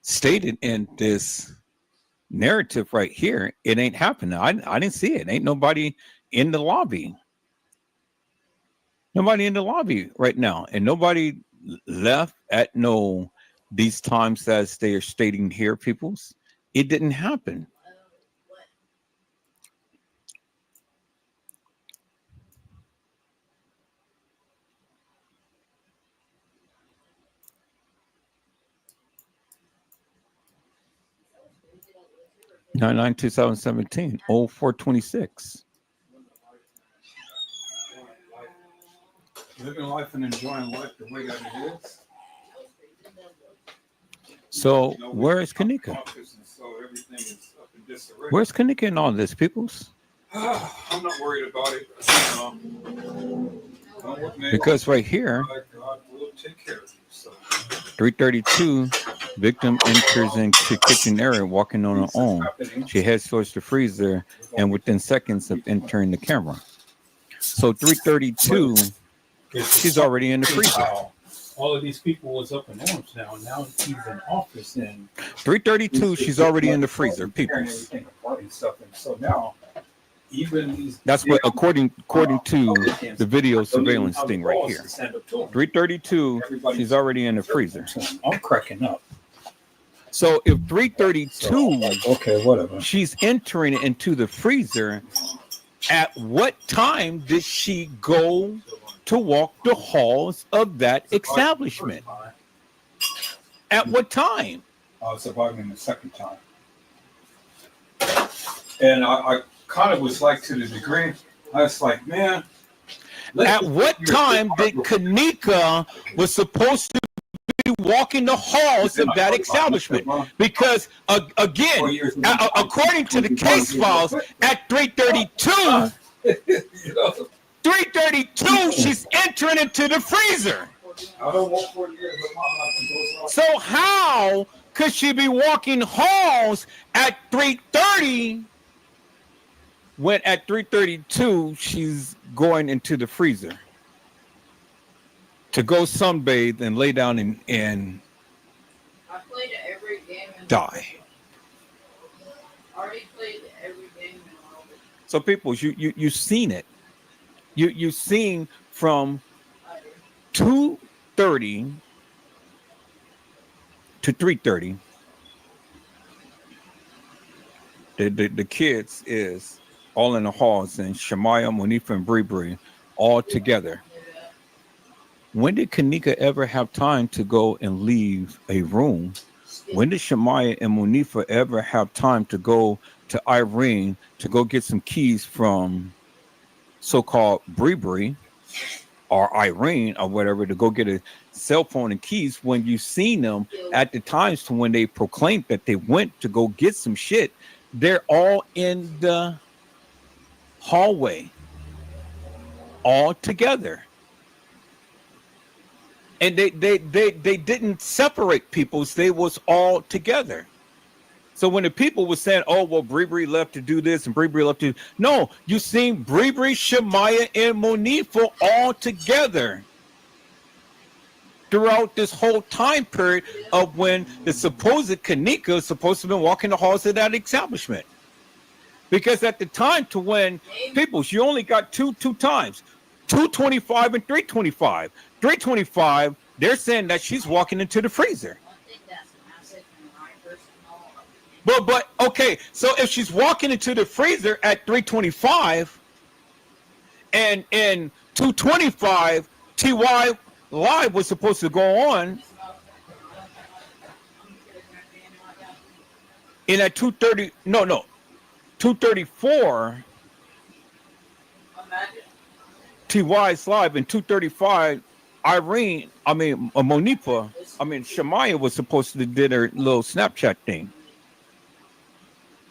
Speaker 1: stated in this narrative right here, it ain't happening. I didn't see it. Ain't nobody in the lobby. Nobody in the lobby right now, and nobody left at these times as they are stating here, peoples. It didn't happen. Nine 2017, 0426. Living life and enjoying life the way that it is. So where is K'Kenneka? Where's K'Kenneka in all this, peoples?
Speaker 8: I'm not worried about it. Because right here, 332, victim enters into kitchen area walking on her own. She heads towards the freezer and within seconds of entering the camera. So 332, she's already in the freezer.
Speaker 1: All of these people was up in arms now. Now he's in office and
Speaker 8: 332, she's already in the freezer, people.
Speaker 1: So now even these
Speaker 8: That's what according to the video surveillance thing right here. 332, she's already in the freezer.
Speaker 1: I'm cracking up.
Speaker 8: So if 332,
Speaker 1: Okay, whatever.
Speaker 8: she's entering into the freezer, at what time did she go to walk the halls of that establishment? At what time?
Speaker 1: I was surviving the second time. And I kind of was like, to the degree, I was like, man.
Speaker 8: At what time did K'Kenneka was supposed to be walking the halls of that establishment? Because again, according to the case files, at 332, 332, she's entering into the freezer.
Speaker 1: I don't want 4 years of my life to go.
Speaker 8: So how could she be walking halls at 330 when at 332 she's going into the freezer to go sunbathe and lay down and
Speaker 9: I played every game and
Speaker 8: die?
Speaker 9: already played every game and all.
Speaker 8: So people, you've seen it. You've seen from 2:30 to 3:30. The kids is all in the halls, and Shemaya, Monifa, and Bree all together. When did K'Kenneka ever have time to go and leave a room? When did Shemaya and Monifa ever have time to go to Irene to go get some keys from so-called Bree or Irene or whatever, to go get a cell phone and keys, when you seen them at the times to when they proclaimed that they went to go get some shit? They're all in the hallway all together, and they didn't separate people. They was all together. So when the people were saying, oh well, Bree left to do this and Bree left to, no, you seen Bree, Shemaya, and Monifa all together throughout this whole time period of when the supposed K'Kenneka is supposed to have been walking the halls of that establishment. Because at the time to when people, you only got two times, 225 and 325. 325, they're saying that she's walking into the freezer. But okay, so if she's walking into the freezer at 325 and in 225, TY Live was supposed to go on, and at 234, TY's live, and 235, Shemaya was supposed to did her little Snapchat thing,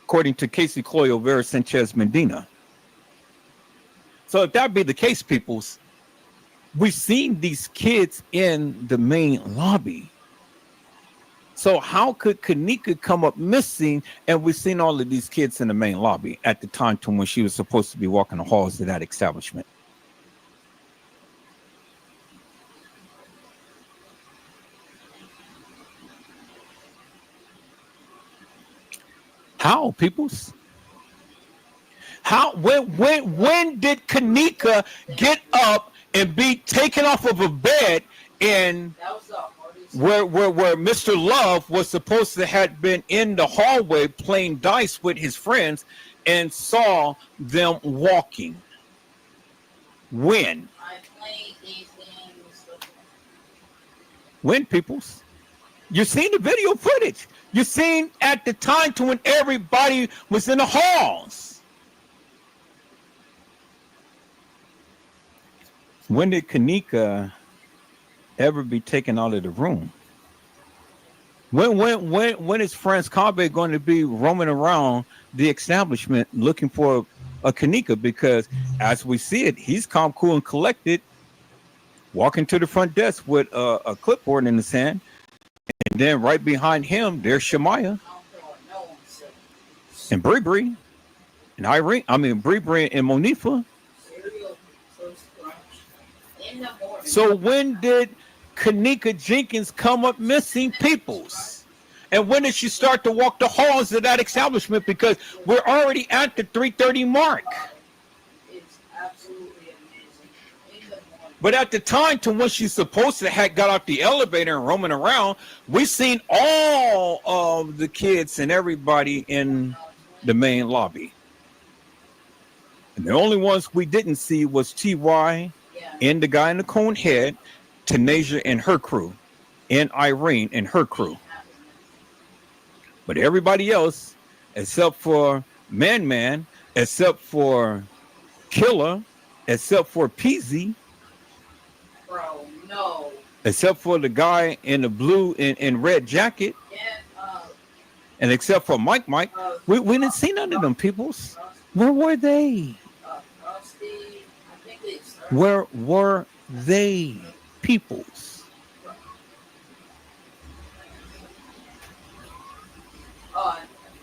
Speaker 8: according to Casey Cloyo Vera Sanchez Medina. So if that be the case, peoples, we've seen these kids in the main lobby. So how could K'Kenneka come up missing and we've seen all of these kids in the main lobby at the time to when she was supposed to be walking the halls of that establishment? How, peoples? How? When did K'Kenneka get up and be taken off of a bed and where Mr. Love was supposed to have been in the hallway playing dice with his friends and saw them walking? When? When, peoples? You seen the video footage. You seen at the time to when everybody was in the halls. When did K'Kenneka ever be taken out of the room? When is France Kabe going to be roaming around the establishment looking for a K'Kenneka? Because as we see it, he's calm, cool, and collected walking to the front desk with a clipboard in his hand. And then right behind him, there's Shemaya and Bree and Irene. I mean, Bree and Monifa. So when did K'Kenneka Jenkins come up missing, peoples? And when did she start to walk the halls of that establishment? Because we're already at the 3:30 mark.
Speaker 9: It's absolutely amazing.
Speaker 8: But at the time to when she's supposed to have got out the elevator and roaming around, we seen all of the kids and everybody in the main lobby. And the only ones we didn't see was T.Y. and the guy in the cone head, Tanasia and her crew, and Irene and her crew. But everybody else, except for Man, except for Killer, except for Peasy,
Speaker 9: Bro, no.
Speaker 8: except for the guy in the blue and red jacket, and except for Mike, we didn't see none of them peoples. Where were they? Where were they, peoples?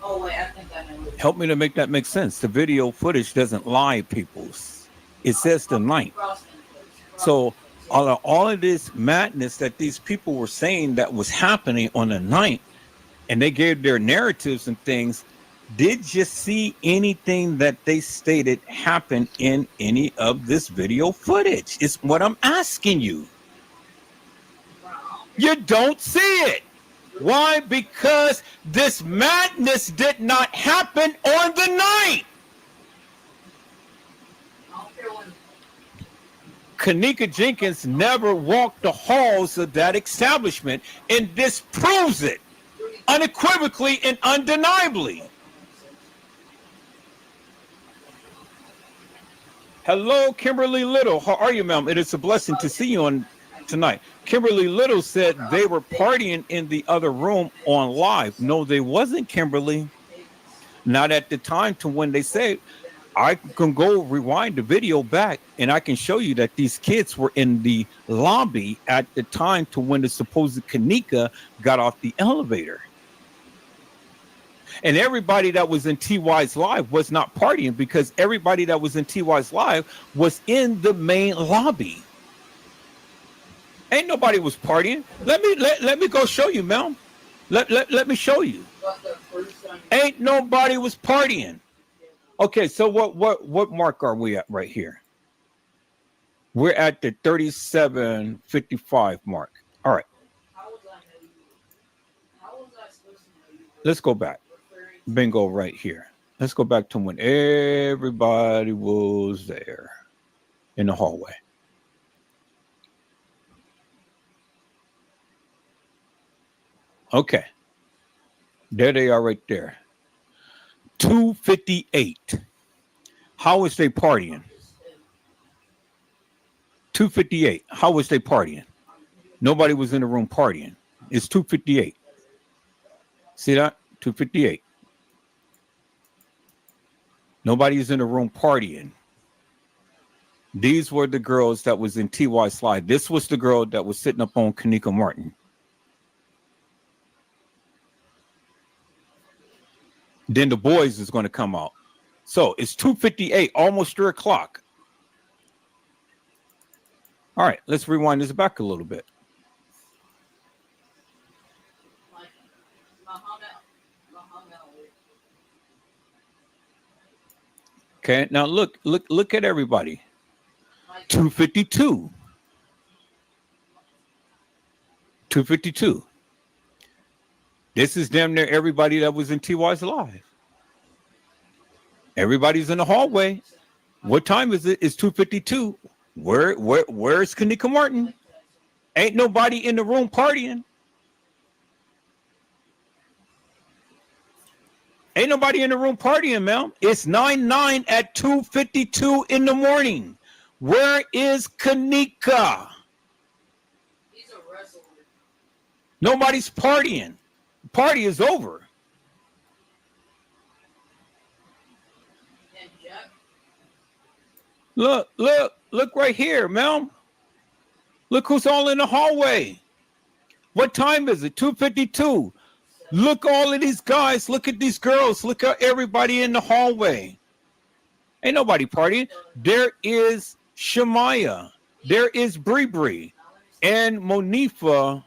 Speaker 9: Oh wait, I think I know.
Speaker 8: Help me to make that make sense. The video footage doesn't lie, peoples. It says the night. So all of this madness that these people were saying that was happening on the night, and they gave their narratives and things, did you see anything that they stated happened in any of this video footage? Is what I'm asking you. You don't see it. Why? Because this madness did not happen on the night. K'Kenneka Jenkins never walked the halls of that establishment, and this proves it unequivocally and undeniably. Hello, Kimberly Little. How are you, ma'am? It is a blessing to see you on tonight. Kimberly Little said they were partying in the other room on live. No, they wasn't, Kimberly. Not at the time to when they say. I can go rewind the video back and I can show you that these kids were in the lobby at the time to when the supposed K'Kenneka got off the elevator. And everybody that was in TY's live was not partying, because everybody that was in TY's live was in the main lobby. Ain't nobody was partying. Let me go show you, Mel. Let me show you. Ain't nobody was partying. Okay, so what mark are we at right here? We're at the 37:55 mark. All right. Let's go back. Bingo right here. Let's go back to when everybody was there in the hallway. Okay. There they are right there. 2:58. How was they partying? 2:58. How was they partying? Nobody was in the room partying. It's 2:58. See that? 2:58. Nobody's in the room partying. These were the girls that was in TY slide. This was the girl that was sitting up on K'Kenneka Martin. Then the boys is going to come out. So it's 2:58, almost 3 o'clock. All right, let's rewind this back a little bit. Okay, now look at everybody. 2:52. 2:52. This is damn near everybody that was in TY's live. Everybody's in the hallway. What time is it? It's 2:52. Where's K'Kenneka Martin? Ain't nobody in the room partying. Ain't nobody in the room partying, ma'am. It's 9:09 at 2:52 in the morning. Where is K'Kenneka?
Speaker 9: He's a wrestler.
Speaker 8: Nobody's partying. The party is over.
Speaker 9: And Jack?
Speaker 8: Look right here, ma'am. Look who's all in the hallway. What time is it? 2:52. Look, all of these guys. Look at these girls. Look at everybody in the hallway. Ain't nobody partying. There is Shemaya. There is Bree. And Monifa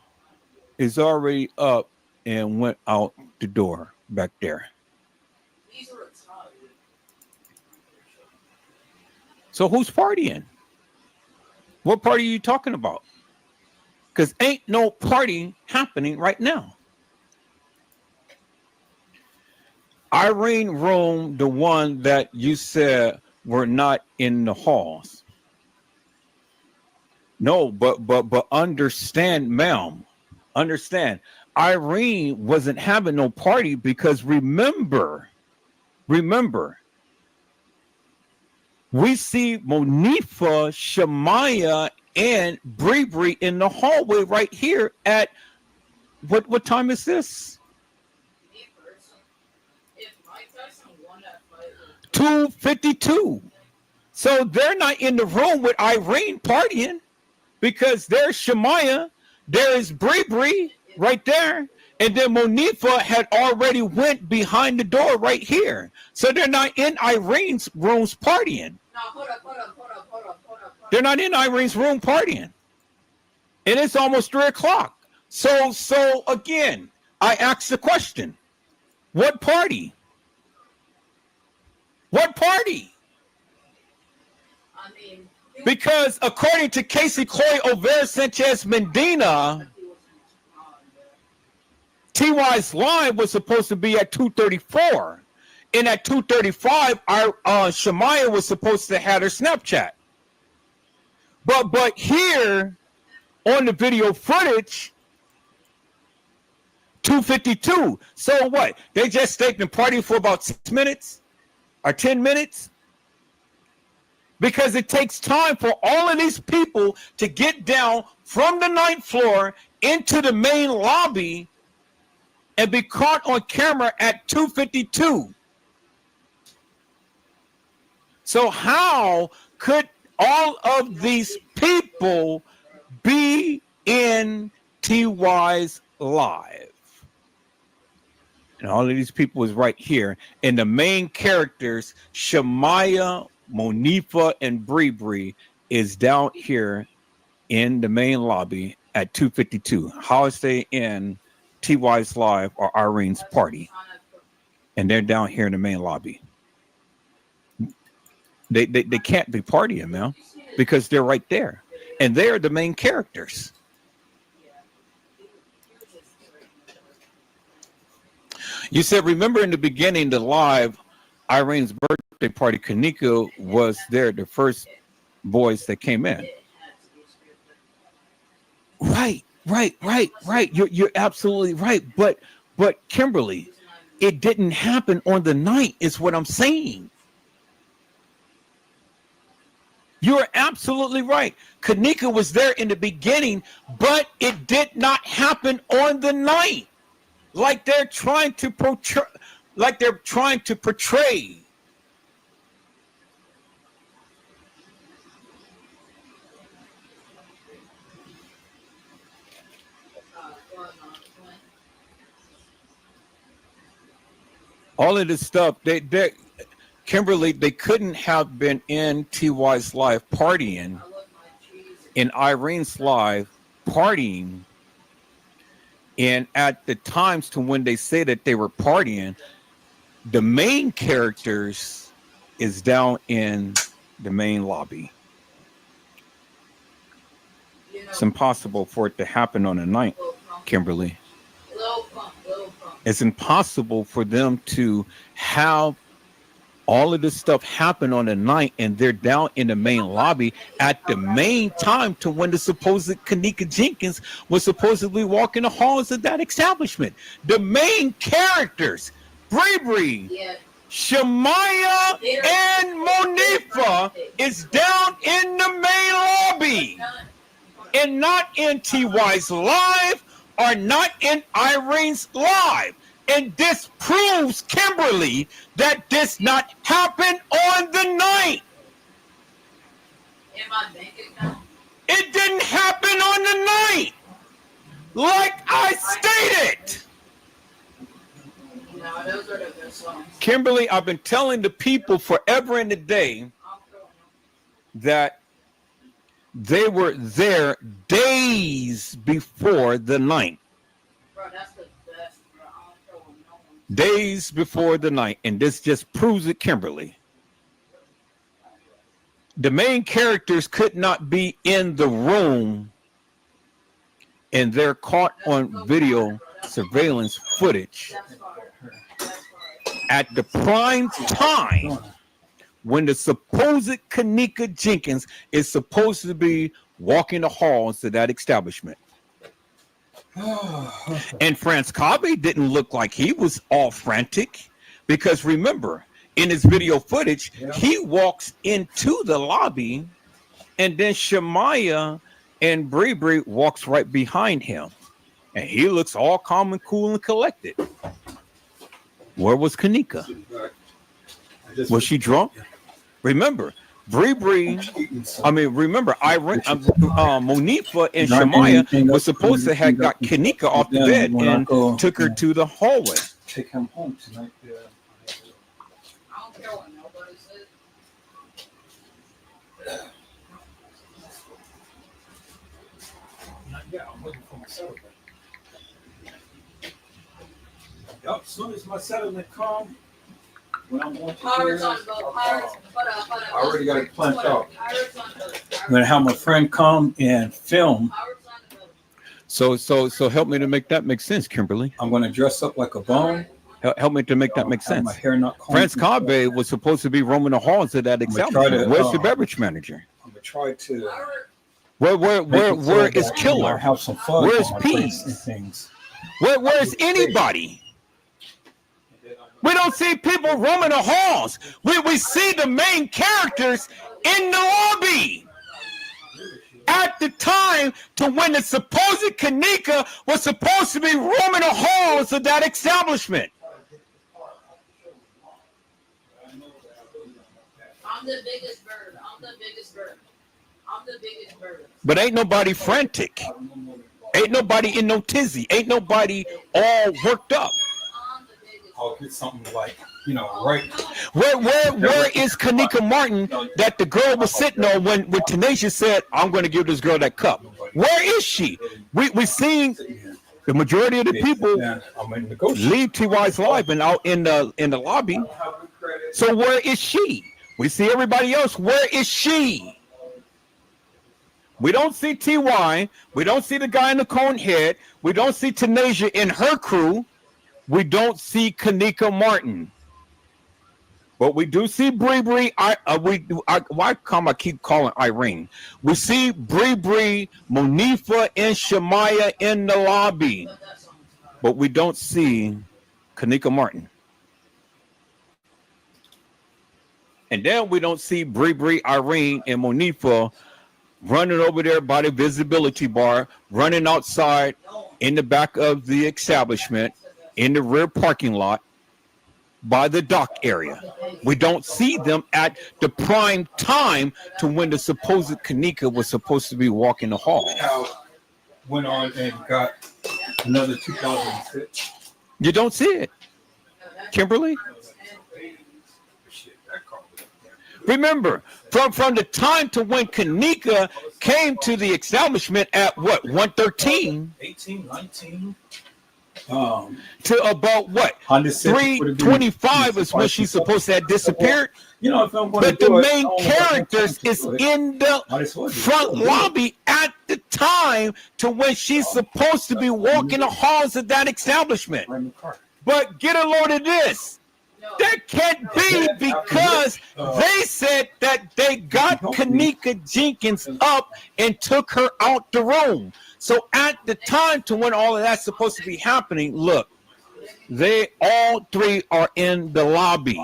Speaker 8: is already up and went out the door back there. So who's partying? What party are you talking about? Because ain't no party happening right now. Irene room, the one that you said were not in the halls. No, but understand, ma'am. Understand. Irene wasn't having no party because remember, we see Monifa, Shemaya, and Bree in the hallway right here at what time is this? 2:52. So they're not in the room with Irene partying because there's Shemaya, there is Bree right there, and then Monifa had already went behind the door right here. So they're not in Irene's rooms partying.
Speaker 9: No, hold up.
Speaker 8: They're not in Irene's room partying. And it's almost 3 o'clock. So again, I asked the question, what party? What party?
Speaker 9: I mean,
Speaker 8: Because according to Casey Chloe O'Vera Sanchez Medina, TY's live was supposed to be at 2:34. And at 2:35, our Shemaya was supposed to have her Snapchat. But here on the video footage, 2:52. So what? They just stayed in the party for about 6 minutes or 10 minutes? Because it takes time for all of these people to get down from the 9th floor into the main lobby and be caught on camera at 2:52. So how could all of these people be in TY's live? And all of these people is right here. And the main characters, Shemaya, Monifa, and Bree is down here in the main lobby at 2:52. How is they in TY's live or Irene's party? And they're down here in the main lobby. They can't be partying, man, because they're right there. And they're the main characters. You said, remember in the beginning, the live, Irene's birthday party, K'Neka was there, the first boys that came in. Right. You're absolutely right. But Kimberly, it didn't happen on the night, is what I'm saying. You're absolutely right. K'Neka was there in the beginning, but it did not happen on the night, like they're trying to portray. All of this stuff, Kimberly, they couldn't have been in TY's live partying, in Irene's live partying, and at the times to when they say that they were partying, the main characters is down in the main lobby. It's impossible for it to happen on a night, Kimberly. It's impossible for them to have all of this stuff happen on a night and they're down in the main lobby at the main time to when the supposed K'Neka Jenkins was supposedly walking the halls of that establishment. The main characters, Bree, Shemaya, and Monifa is down in the main lobby and not in TY's live or not in Irene's live. And this proves, Kimberly, that this not happened on the night.
Speaker 9: in my bank account.
Speaker 1: It didn't happen on the night, like I stated.
Speaker 9: No, those are the good songs.
Speaker 1: Kimberly, I've been telling the people forever and a day that they were there days before the night.
Speaker 9: Bro, that's the best, bro. I don't throw on no one.
Speaker 1: Days before the night. And this just proves it, Kimberly. The main characters could not be in the room, and they're caught on video surveillance footage
Speaker 9: That's fire. That's fire.
Speaker 1: at the prime time when the supposed K'Kenneka Jenkins is supposed to be walking the halls of that establishment. And France K'd didn't look like he was all frantic, because remember, in his video footage, he walks into the lobby, and then Shemaya and Bree walks right behind him, and he looks all calm and cool and collected. Where was K'Kenneka? Was she drunk? Remember, remember, Monifa and Shemaya was supposed to have got K'Kenneka off the bed and took her to the hallway.
Speaker 8: Take him home tonight.
Speaker 9: I don't care what nobody says.
Speaker 8: Yeah, I'm looking for my settlement. Yup, as soon as my settlement comes, when I'm going to
Speaker 9: Pirates on boat. Pirates. Hold up.
Speaker 8: I already got it planned out.
Speaker 9: Pirates on boat.
Speaker 8: I'm gonna have my friend come and film.
Speaker 9: Pirates on the boat.
Speaker 1: So help me to make that make sense, Kimberly.
Speaker 8: I'm gonna dress up like a bum.
Speaker 1: Help me to make that make
Speaker 8: Have
Speaker 1: sense.
Speaker 8: My hair not combed.
Speaker 1: France K'D was supposed to be roaming the halls of that
Speaker 8: gonna try
Speaker 1: establishment.
Speaker 8: to,
Speaker 1: Where's the beverage manager?
Speaker 8: I'm gonna try to.
Speaker 1: Where is Killer?
Speaker 8: Have some fun.
Speaker 1: Where's
Speaker 8: on my
Speaker 1: Peace?
Speaker 8: face and things.
Speaker 1: Where's anybody? We don't see people roaming the halls. We see the main characters in the lobby at the time to when the supposed K'Kenneka was supposed to be roaming the halls of that establishment.
Speaker 9: I'm the biggest bird. I'm the biggest bird. I'm the biggest bird.
Speaker 1: But ain't nobody frantic. Ain't nobody in no tizzy. Ain't nobody all worked up.
Speaker 9: I'm the biggest.
Speaker 8: I'll get something like, right.
Speaker 1: Where is K'Kenneka Martin that the girl was sitting on when Tenacious said, I'm going to give this girl that cup? Where is she? We seen the majority of the people leave TY's life and out in the lobby. So where is she? We see everybody else. Where is she? We don't see TY. We don't see the guy in the cone head. We don't see Tenacia and her crew. We don't see K'Kenneka Martin. But we do see Bree. Why come I keep calling Irene? We see Bree, Monifa, and Shemaya in the lobby. But we don't see K'Kenneka Martin. And then we don't see Bree, Irene, and Monifa running over there by the visibility bar, running outside in the back of the establishment, in the rear parking lot, by the dock area. We don't see them at the prime time to when the supposed K'Kenneka was supposed to be walking the hall.
Speaker 8: Went on and got another 2006.
Speaker 1: You don't see it, Kimberly. Remember, from the time to when K'Kenneka came to the establishment at what, 113?
Speaker 8: 18, 19.
Speaker 1: To about what, 325 is when she's supposed to have disappeared. But the main characters is in the front lobby at the time to when she's supposed to be walking the halls of that establishment. But get a load of this. That can't be, because they said that they got K'Kenneka Jenkins up and took her out the room. So at the time to when all of that's supposed to be happening, look, they all three are in the lobby.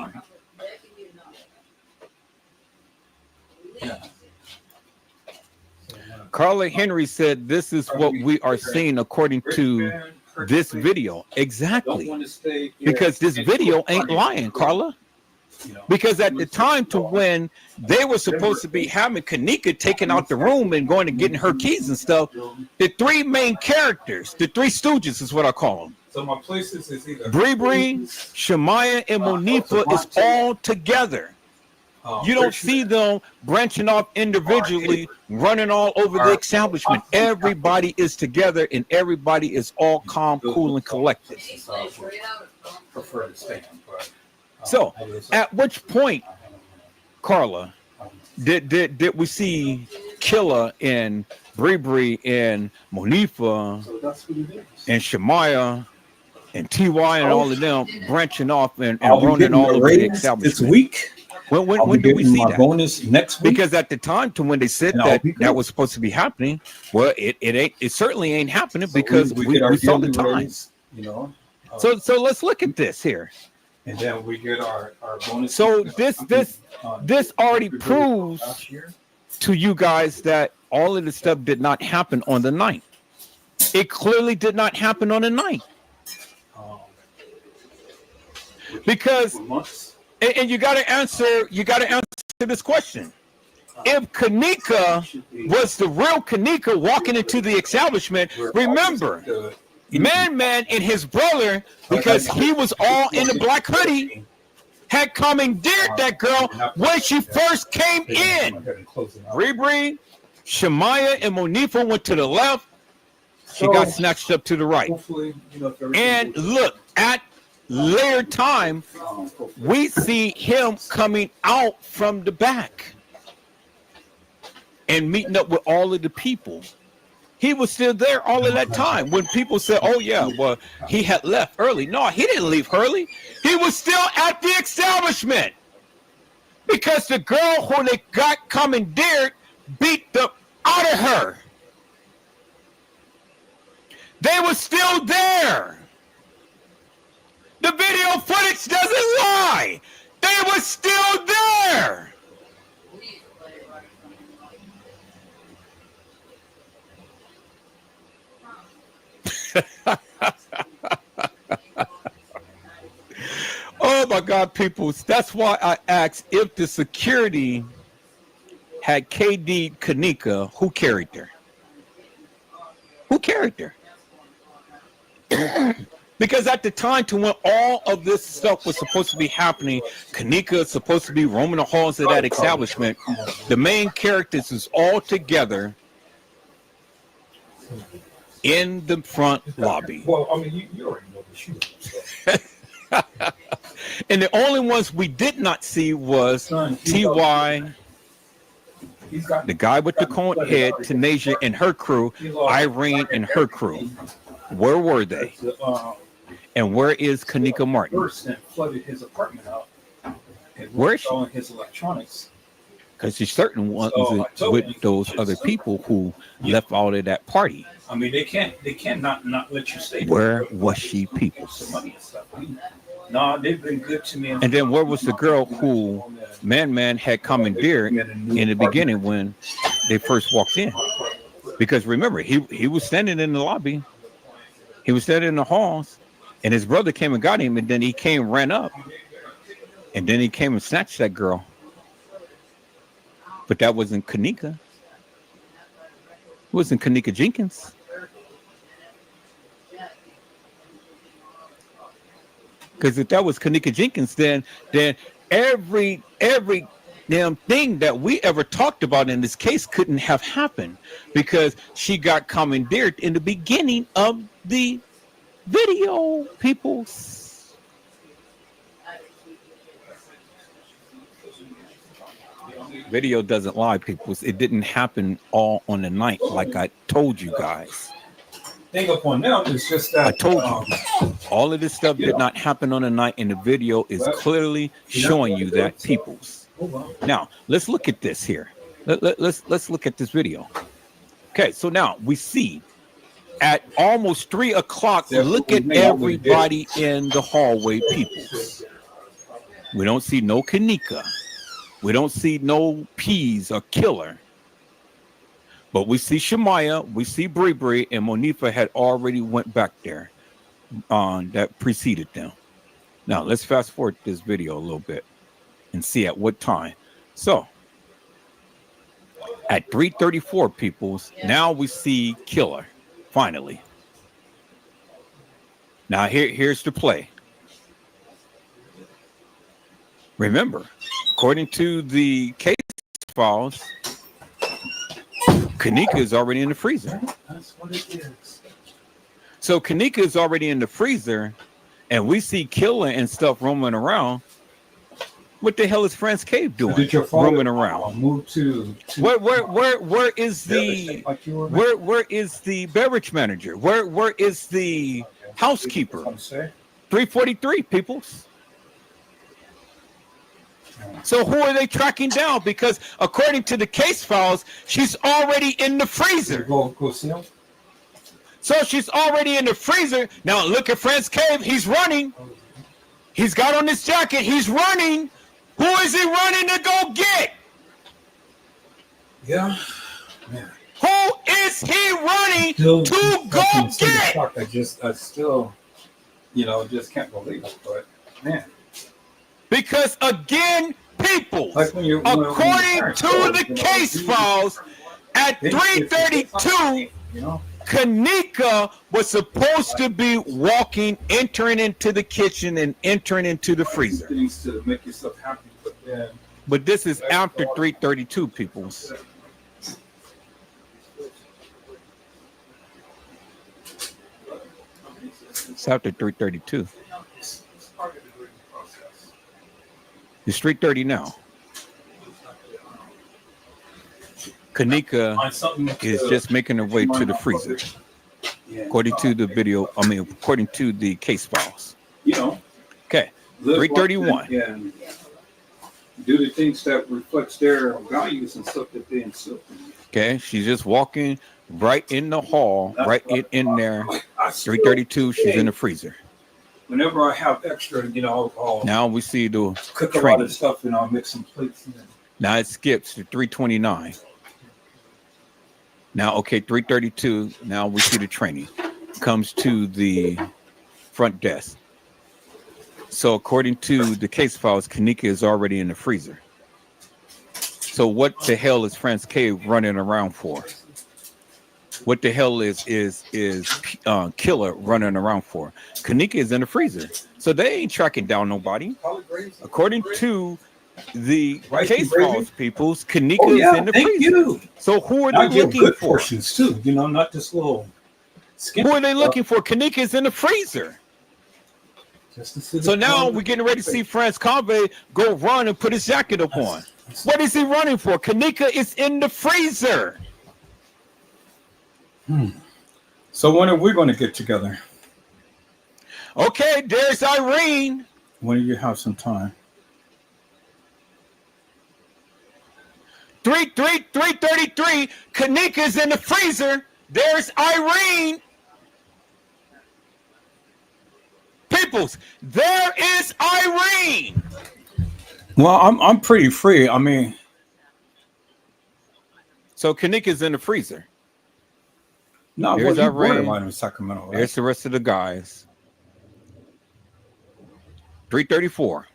Speaker 1: Carla Henry said this is what we are seeing according to this video. Exactly. Because this video ain't lying, Carla.
Speaker 8: Because at the time to when they were supposed to be having K'Kenneka taking out the room and going and getting her keys and stuff, the three main characters, the three stooges is what I call them.
Speaker 1: So my places is either
Speaker 8: Bree, Shemaya, and Monifa is all together. You don't see them branching off individually, running all over the establishment. Everybody is together and everybody is all calm, cool, and collected.
Speaker 1: prefer to stay on, but
Speaker 8: So, at which point, Carla, did we see Killa and Bree and Monifa and Shemaya and TY and all of them branching off and running all over the establishment
Speaker 1: this week?
Speaker 8: When do we see that?
Speaker 1: Bonus next week?
Speaker 8: Because at the time to when they said
Speaker 1: And I'll
Speaker 8: that
Speaker 1: be good.
Speaker 8: that was supposed to be happening, well, it certainly ain't happening
Speaker 1: So
Speaker 8: because
Speaker 1: we
Speaker 8: we
Speaker 1: get our
Speaker 8: saw the
Speaker 1: yearly
Speaker 8: time.
Speaker 1: raise, you know.
Speaker 8: So let's look at this here.
Speaker 1: And then we get our bonus.
Speaker 8: So this already proves to you guys that all of this stuff did not happen on the 9th. It clearly did not happen on the 9th. Because and you got to answer this question. If K'Kenneka was the real K'Kenneka walking into the establishment, remember, Man and his brother, because he was all in the black hoodie, had commandeered that girl when she first came in. Bree, Shemaya, and Monifa went to the left. She got snatched up to the right. And look, at later time, we see him coming out from the back and meeting up with all of the people. He was still there all of that time. When people said, oh, yeah, well, he had left early. No, he didn't leave early. He was still at the establishment because the girl who they got commandeered beat the out of her. They were still there. The video footage doesn't lie. They were still there. Oh my God, people. That's why I asked if the security had K'd Kenneka, who carried her? Who carried her? Because at the time to when all of this stuff was supposed to be happening, K'Kenneka is supposed to be roaming the halls of that establishment. The main characters is all together in the front lobby.
Speaker 1: Well, I mean, you already know the shoot.
Speaker 8: And the only ones we did not see was TY, the guy with the cone head, Tanasia and her crew, Irene and her crew. Where were they? And where is K'Kenneka Martin?
Speaker 1: And flooded his apartment out.
Speaker 8: Where is she?
Speaker 1: All his electronics.
Speaker 8: Because she's certain ones with those other people who left out of that party.
Speaker 1: I mean, they cannot not let you stay.
Speaker 8: Where was she, people?
Speaker 1: Money and stuff. No, they've been good to me.
Speaker 8: And then where was the girl who Man had commandeered in the beginning when they first walked in? Because remember, he was standing in the lobby. He was standing in the halls, and his brother came and got him, and then he came, ran up, and then he came and snatched that girl. But that wasn't K'Kenneka. It wasn't K'Kenneka Jenkins. Because if that was K'Kenneka Jenkins, then every damn thing that we ever talked about in this case couldn't have happened, because she got commandeered in the beginning of the video, people. Video doesn't lie, people. It didn't happen all on the night, like I told you guys.
Speaker 1: Thing upon them is just that
Speaker 8: I told you, all of this stuff did not happen on the night, and the video is clearly showing you that, peoples. Now, let's look at this here. Let's look at this video. Okay, so now we see at almost 3 o'clock, look at everybody in the hallway, peoples. We don't see no K'Kenneka. We don't see no Peas or Killer. But we see Shemaya, we see Bree, and Monifa had already went back there that preceded them. Now, let's fast forward this video a little bit.
Speaker 1: and see at what time. So at 3:34, peoples, now we see Killer, finally. Now here's the play. Remember, according to the case files, K'Kenneka is already in the freezer.
Speaker 8: That's what it is.
Speaker 1: So K'Kenneka is already in the freezer, and we see Killer and stuff roaming around. What the hell is France Cave doing?
Speaker 8: Did your father
Speaker 1: roaming around?
Speaker 8: Move to
Speaker 1: where is the where is the beverage manager? Where is the housekeeper? 343 peoples. So who are they tracking down? Because according to the case files, she's already in the freezer.
Speaker 8: Go see him.
Speaker 1: So she's already in the freezer. Now look at France Cave. He's running. He's got on his jacket. He's running. Who is he running to go get?
Speaker 8: Yeah. Man.
Speaker 1: Who is he running to go get?
Speaker 8: I still, just can't believe it. But man.
Speaker 1: Because again, people,
Speaker 8: like according
Speaker 1: to the case files, at 3:32, K'Kenneka was supposed to be entering into the kitchen and entering into the freezer.
Speaker 8: Things to make yourself happy,
Speaker 1: but this is after 3:32, peoples. It's after 3:32. It's 3:30 now. K'Kenneka is just making her way to the freezer. According to the video, according to the case files. Okay, 3:31.
Speaker 8: And do the things that reflects their values and stuff that they instill.
Speaker 1: Okay, she's just walking right in the hall, right in there. 3:32, she's in the freezer.
Speaker 8: Whenever I have extra, I'll
Speaker 1: now we see the
Speaker 8: cook a lot of stuff and I'll mix some plates.
Speaker 1: Now it skips to 3:29. Now, okay, 3:32. Now we see the training comes to the front desk. So according to the case files, K'Kenneka is already in the freezer. So what the hell is France Cave running around for? What the hell is Killer running around for? K'Kenneka is in the freezer, so they ain't tracking down nobody. According to the case files, peoples, K'Kenneka is in the freezer. So who are they looking for?
Speaker 8: Portions too, not just little.
Speaker 1: Who are they looking for? K'Kenneka is in the freezer. So now we're getting ready to see France Cave go run and put his jacket up on. What is he running for? K'Kenneka is in the freezer.
Speaker 8: So when are we going to get together?
Speaker 1: Okay, there's Irene.
Speaker 8: When do you have some time?
Speaker 1: 3:33. K'Kenneka is in the freezer. There's Irene. Peoples, there is Irene.
Speaker 8: Well, I'm pretty free.
Speaker 1: So K'Kenneka is in the freezer.
Speaker 8: No,
Speaker 1: there's Irene.
Speaker 8: In Sacramento. Right?
Speaker 1: There's the rest of the guys. 3:34.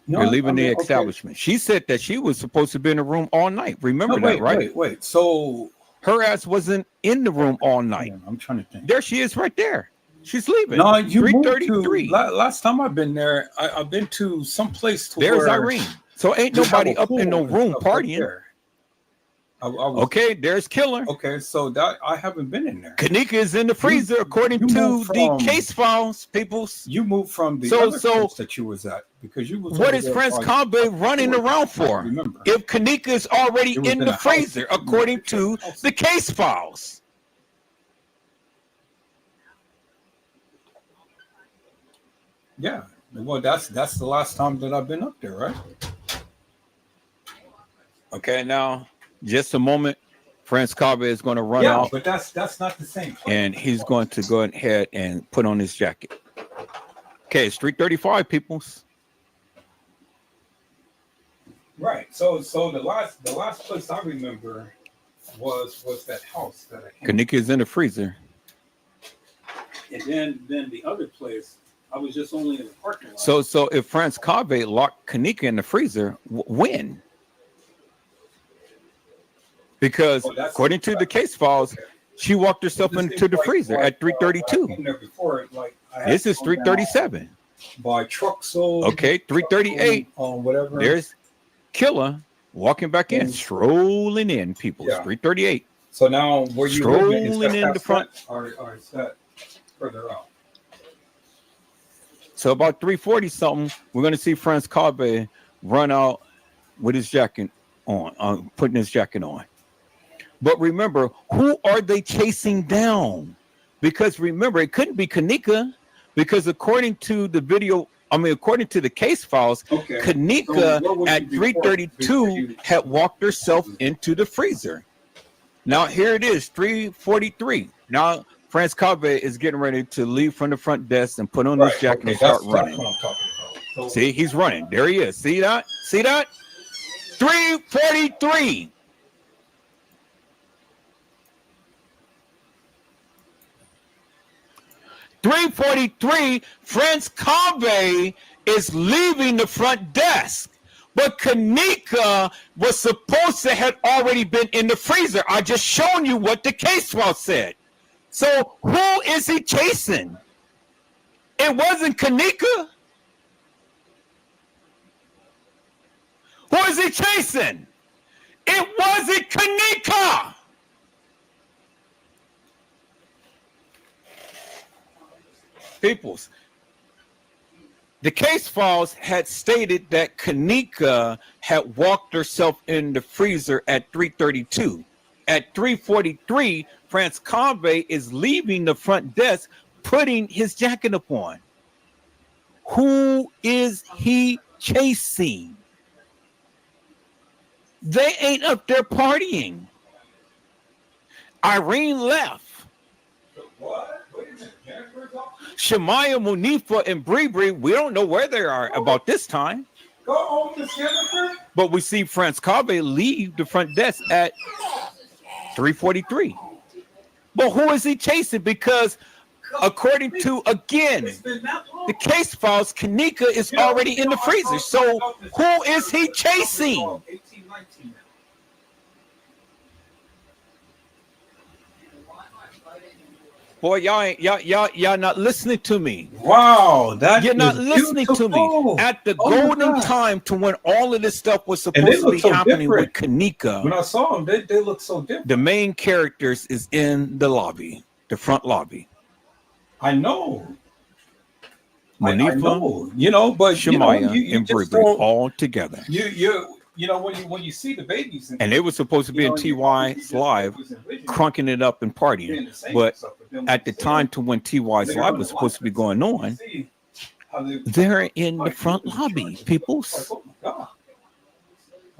Speaker 1: They're leaving the establishment. Okay. She said that she was supposed to be in the room all night. Remember that, right?
Speaker 8: Wait. So
Speaker 1: her ass wasn't in the room all night.
Speaker 8: I'm trying to think.
Speaker 1: There she is right there. She's leaving.
Speaker 8: No, you
Speaker 1: 3:33.
Speaker 8: Last time I've been there, I've been to some place.
Speaker 1: There's Irene. So ain't nobody up in no room partying. Okay, there's Killer.
Speaker 8: Okay, so that I haven't been in there.
Speaker 1: K'Kenneka is in the freezer, according to the case files, peoples.
Speaker 8: You moved from the other place that you was at because you was.
Speaker 1: What is France Cave running around for?
Speaker 8: Remember,
Speaker 1: if K'Kenneka is already in the freezer, according to the case files.
Speaker 8: Yeah, well, that's the last time that I've been up there, right?
Speaker 1: Okay, now. Just a moment, France Cave is going to run out.
Speaker 8: But that's not the same.
Speaker 1: And he's going to go ahead and put on his jacket. Okay, it's 3:35, peoples.
Speaker 8: Right. So the last place I remember was that house that I came.
Speaker 1: K'Kenneka is in the freezer.
Speaker 8: And then the other place I was just only in the parking lot.
Speaker 1: So if France K'd locked K'Kenneka in the freezer, when? Because according to the case files, she walked herself into the freezer at 3:32. This is 3:37.
Speaker 8: By truck sold.
Speaker 1: Okay, 3:38.
Speaker 8: Whatever.
Speaker 1: There's Killer walking back in, strolling in. People, 3:38.
Speaker 8: So now where you
Speaker 1: strolling in the front,
Speaker 8: or is that further out?
Speaker 1: So about 3:40 something, we're gonna see France K'd run out with his jacket on, putting his jacket on. But remember, who are they chasing down? Because remember, it couldn't be K'Kenneka, because according to the video, according to the case files, K'Kenneka at 3:32 had walked herself into the freezer. Now here it is, 3:43. Now France K'd is getting ready to leave from the front desk and put on his jacket and start running. See, he's running. There he is. See that? See that? 3:43. France K'd is leaving the front desk, but K'Kenneka was supposed to have already been in the freezer. I just shown you what the case file said. So who is he chasing? It wasn't K'Kenneka. Who is he chasing? It wasn't K'Kenneka. Peoples, the case files had stated that K'Kenneka had walked herself in the freezer at 3:32. At 3:43, France K'd is leaving the front desk, putting his jacket upon. Who is he chasing? They ain't up there partying. Irene left.
Speaker 8: What?
Speaker 1: Shemaya, Munifa, and Bree, we don't know where they are about this time.
Speaker 8: Go home to Jennifer.
Speaker 1: But we see France K'd leave the front desk at 3:43. But who is he chasing? Because according to, again, the case files, K'Kenneka is already in the freezer. So who is he chasing? Boy, y'all not listening to me.
Speaker 8: Wow,
Speaker 1: you're not listening to me. At the golden time to when all of this stuff was supposed to be happening with K'Kenneka.
Speaker 8: When I saw them, they look so different.
Speaker 1: The main characters is in the lobby, the front lobby.
Speaker 8: I know.
Speaker 1: Manifa,
Speaker 8: I know. You know, but
Speaker 1: Shemaya,
Speaker 8: you
Speaker 1: and
Speaker 8: just
Speaker 1: Bree
Speaker 8: don't-
Speaker 1: all together.
Speaker 8: You know when you see the babies
Speaker 1: And they were supposed to be in TY's live, crunking it up and partying. But at the time to when TY's live was supposed to be going on, they're in the front lobby, peoples.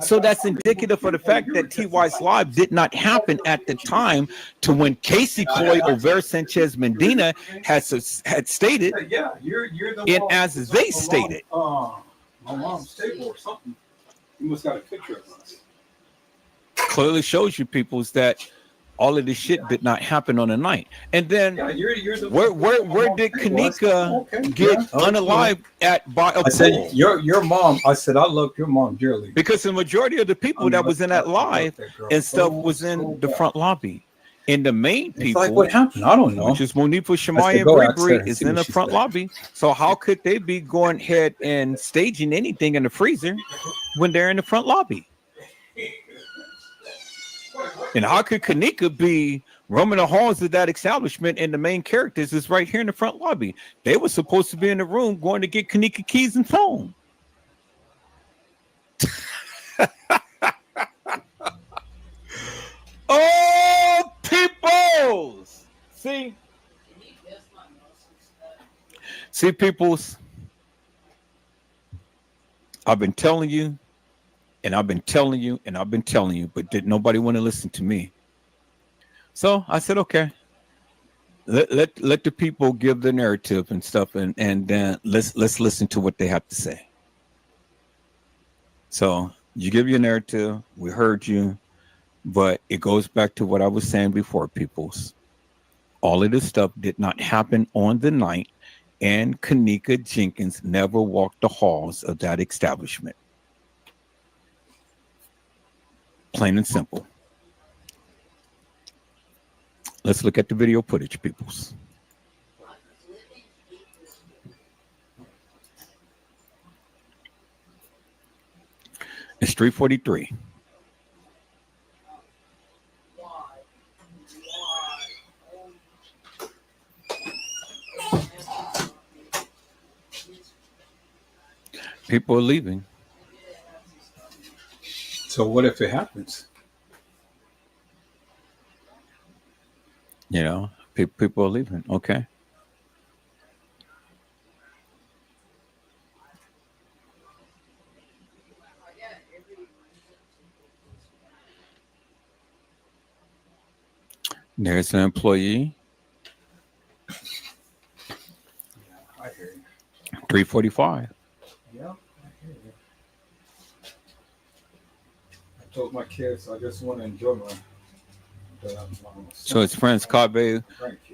Speaker 1: So that's indicative of the fact that TY's live did not happen at the time to when Casey Coy or Vera Sanchez Medina had stated, and as they stated.
Speaker 8: My mom's table or something. You must got a picture of us.
Speaker 1: Clearly shows you peoples that all of this shit did not happen on a night. And then
Speaker 8: You're the
Speaker 1: where did K'Kenneka get unalived at by a
Speaker 8: I
Speaker 1: pool?
Speaker 8: said your mom. I said I love your mom dearly.
Speaker 1: Because the majority of the people that was in that live and stuff was in the front lobby. And the main
Speaker 8: It's
Speaker 1: people,
Speaker 8: like what happened? I don't know.
Speaker 1: which is Monifa, Shemaya,
Speaker 8: go
Speaker 1: and
Speaker 8: ask her
Speaker 1: Bree,
Speaker 8: and
Speaker 1: is
Speaker 8: see
Speaker 1: in
Speaker 8: what
Speaker 1: the
Speaker 8: she
Speaker 1: front
Speaker 8: said.
Speaker 1: lobby. So how could they be going ahead and staging anything in the freezer when they're in the front lobby? And how could K'Kenneka be roaming the halls of that establishment and the main characters is right here in the front lobby? They were supposed to be in the room going to get K'Kenneka keys and phone. Oh, peoples! See, peoples, I've been telling you, and I've been telling you, and I've been telling you, but did nobody want to listen to me? So I said, okay, let the people give the narrative and stuff, and then let's listen to what they have to say. So you give your narrative, we heard you, but it goes back to what I was saying before, peoples. All of this stuff did not happen on the night.
Speaker 8: and K'Neka Jenkins never walked the halls of that establishment. Plain and simple. Let's look at the video footage, peoples. It's 3:43. People are leaving.
Speaker 1: So what if it happens?
Speaker 8: You know, people are leaving. Okay. There's an employee.
Speaker 1: I hear you.
Speaker 8: 3:45.
Speaker 1: Yeah, I hear you. I told my kids I just want to enjoy my.
Speaker 8: So his friends K'd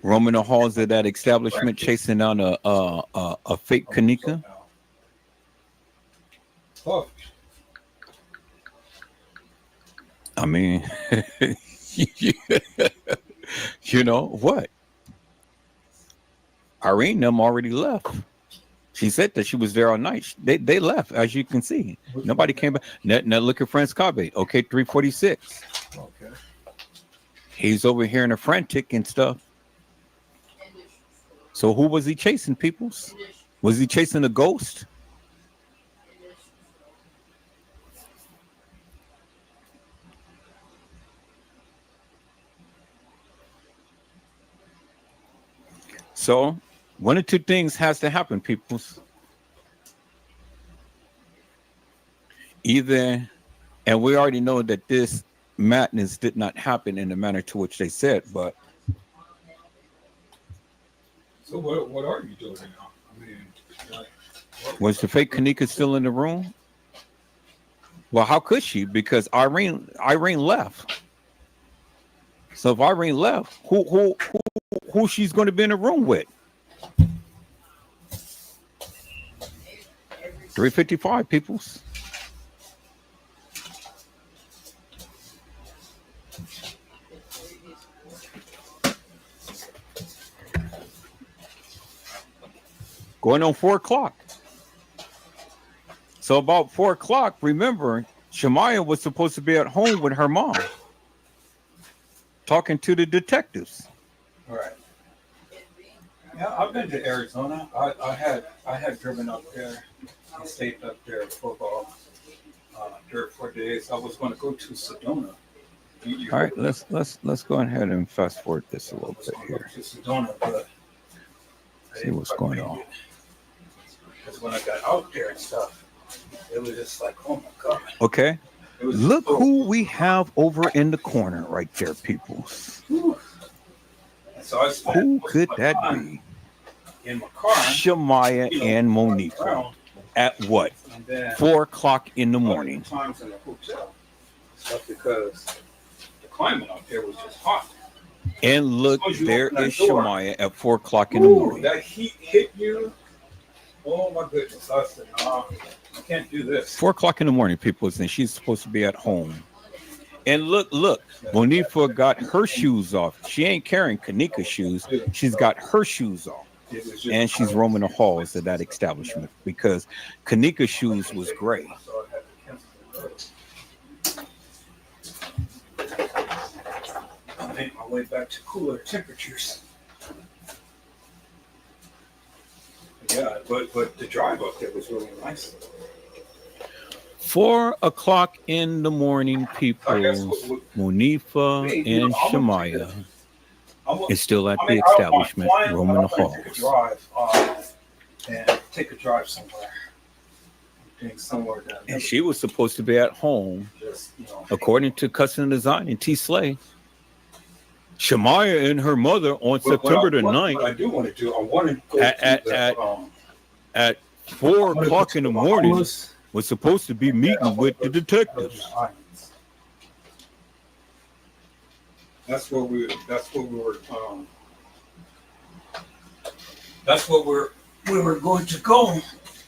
Speaker 8: roaming the halls of that establishment, chasing down a fake K'Neka. I mean, you know what? Irene them already left. She said that she was there all night. They left, as you can see. Nobody came back. Now look at Franz K'd. Okay, 3:46.
Speaker 1: Okay.
Speaker 8: He's over here in a frantic and stuff. So who was he chasing, peoples? Was he chasing a ghost? So one of two things has to happen, peoples. Either, and we already know that this madness did not happen in the manner to which they said, but
Speaker 1: So what are you doing now? I mean,
Speaker 8: was the fake K'Neka still in the room? Well, how could she? Because Irene left. So if Irene left, who she's going to be in the room with? 3:55, peoples. Going on 4 o'clock. So about 4 o'clock, remember, Shemaya was supposed to be at home with her mom, talking to the detectives.
Speaker 1: all right. Yeah, I've been to Arizona. I had driven up there. I stayed up there for about 3 or 4 days. I was going to go to Sedona.
Speaker 8: All right, let's go ahead and fast forward this a little bit here.
Speaker 1: To Sedona, but
Speaker 8: See what's going on.
Speaker 1: Because when I got out there and stuff, it was just like, oh my God.
Speaker 8: Okay,
Speaker 1: It was
Speaker 8: look who we have over in the corner right there, peoples.
Speaker 1: Whew. And so I spent
Speaker 8: Who
Speaker 1: most of
Speaker 8: could
Speaker 1: my
Speaker 8: that
Speaker 1: time
Speaker 8: be?
Speaker 1: in my car,
Speaker 8: Shemaya
Speaker 1: you know,
Speaker 8: and
Speaker 1: running
Speaker 8: Monifa
Speaker 1: around,
Speaker 8: at what?
Speaker 1: and then
Speaker 8: 4 o'clock in the
Speaker 1: other
Speaker 8: morning.
Speaker 1: times in the hotel stuff because the climate out there was just hot.
Speaker 8: And look,
Speaker 1: Suppose you
Speaker 8: there
Speaker 1: open that
Speaker 8: is
Speaker 1: door.
Speaker 8: Shemaya at 4 o'clock in the
Speaker 1: Ooh,
Speaker 8: morning.
Speaker 1: that heat hit you. Oh my goodness. I said, nah, I can't do this.
Speaker 8: 4 o'clock in the morning, people, and she's supposed to be at home. And look, Monifa got her shoes off. She ain't carrying K'Neka shoes. She's got her shoes off.
Speaker 1: It was just
Speaker 8: And she's roaming the halls of that establishment because K'Neka's shoes was gray.
Speaker 1: So I had to cancel the road. I made my way back to cooler temperatures. Yeah, but the drive up there was really nice.
Speaker 8: 4 o'clock in the morning, people, Monifa and Shemaya is still at the establishment, roaming the halls.
Speaker 1: Take a drive somewhere. Think somewhere down there.
Speaker 8: And she was supposed to be at home,
Speaker 1: Just, you know,
Speaker 8: according to Custom Design and T. Slay. Shemaya and her mother on September the 9th
Speaker 1: What I do want to do, I want to go
Speaker 8: at 4 o'clock in the morning was supposed to be meeting with the detectives.
Speaker 1: That's what we were we were going to go,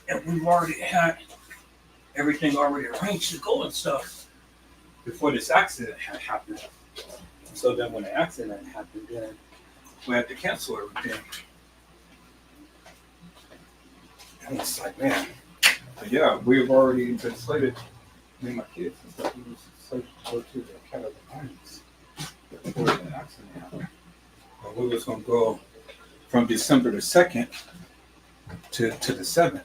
Speaker 1: and we've already had everything already arranged to go and stuff before this accident had happened. So then when the accident happened, then we had to cancel everything. And it's like, man, but yeah, we've already been slated, me and my kids and stuff, we were slated to go to the Carolinas before the accident happened. But we was going to go from December the 2nd to the 7th.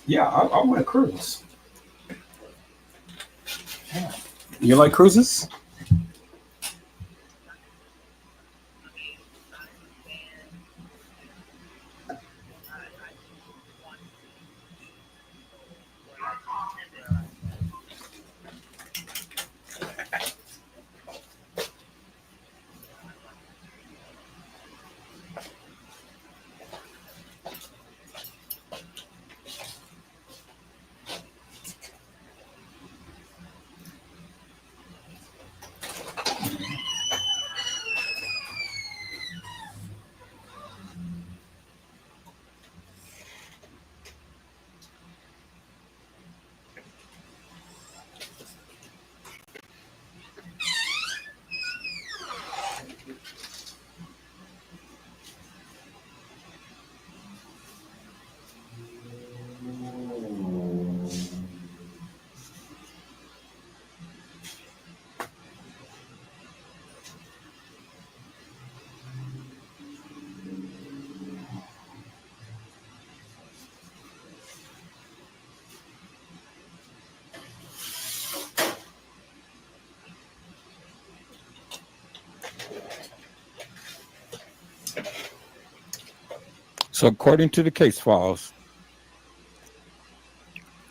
Speaker 1: Yeah, I want to cruise. Yeah. You like cruises? So according to the case files,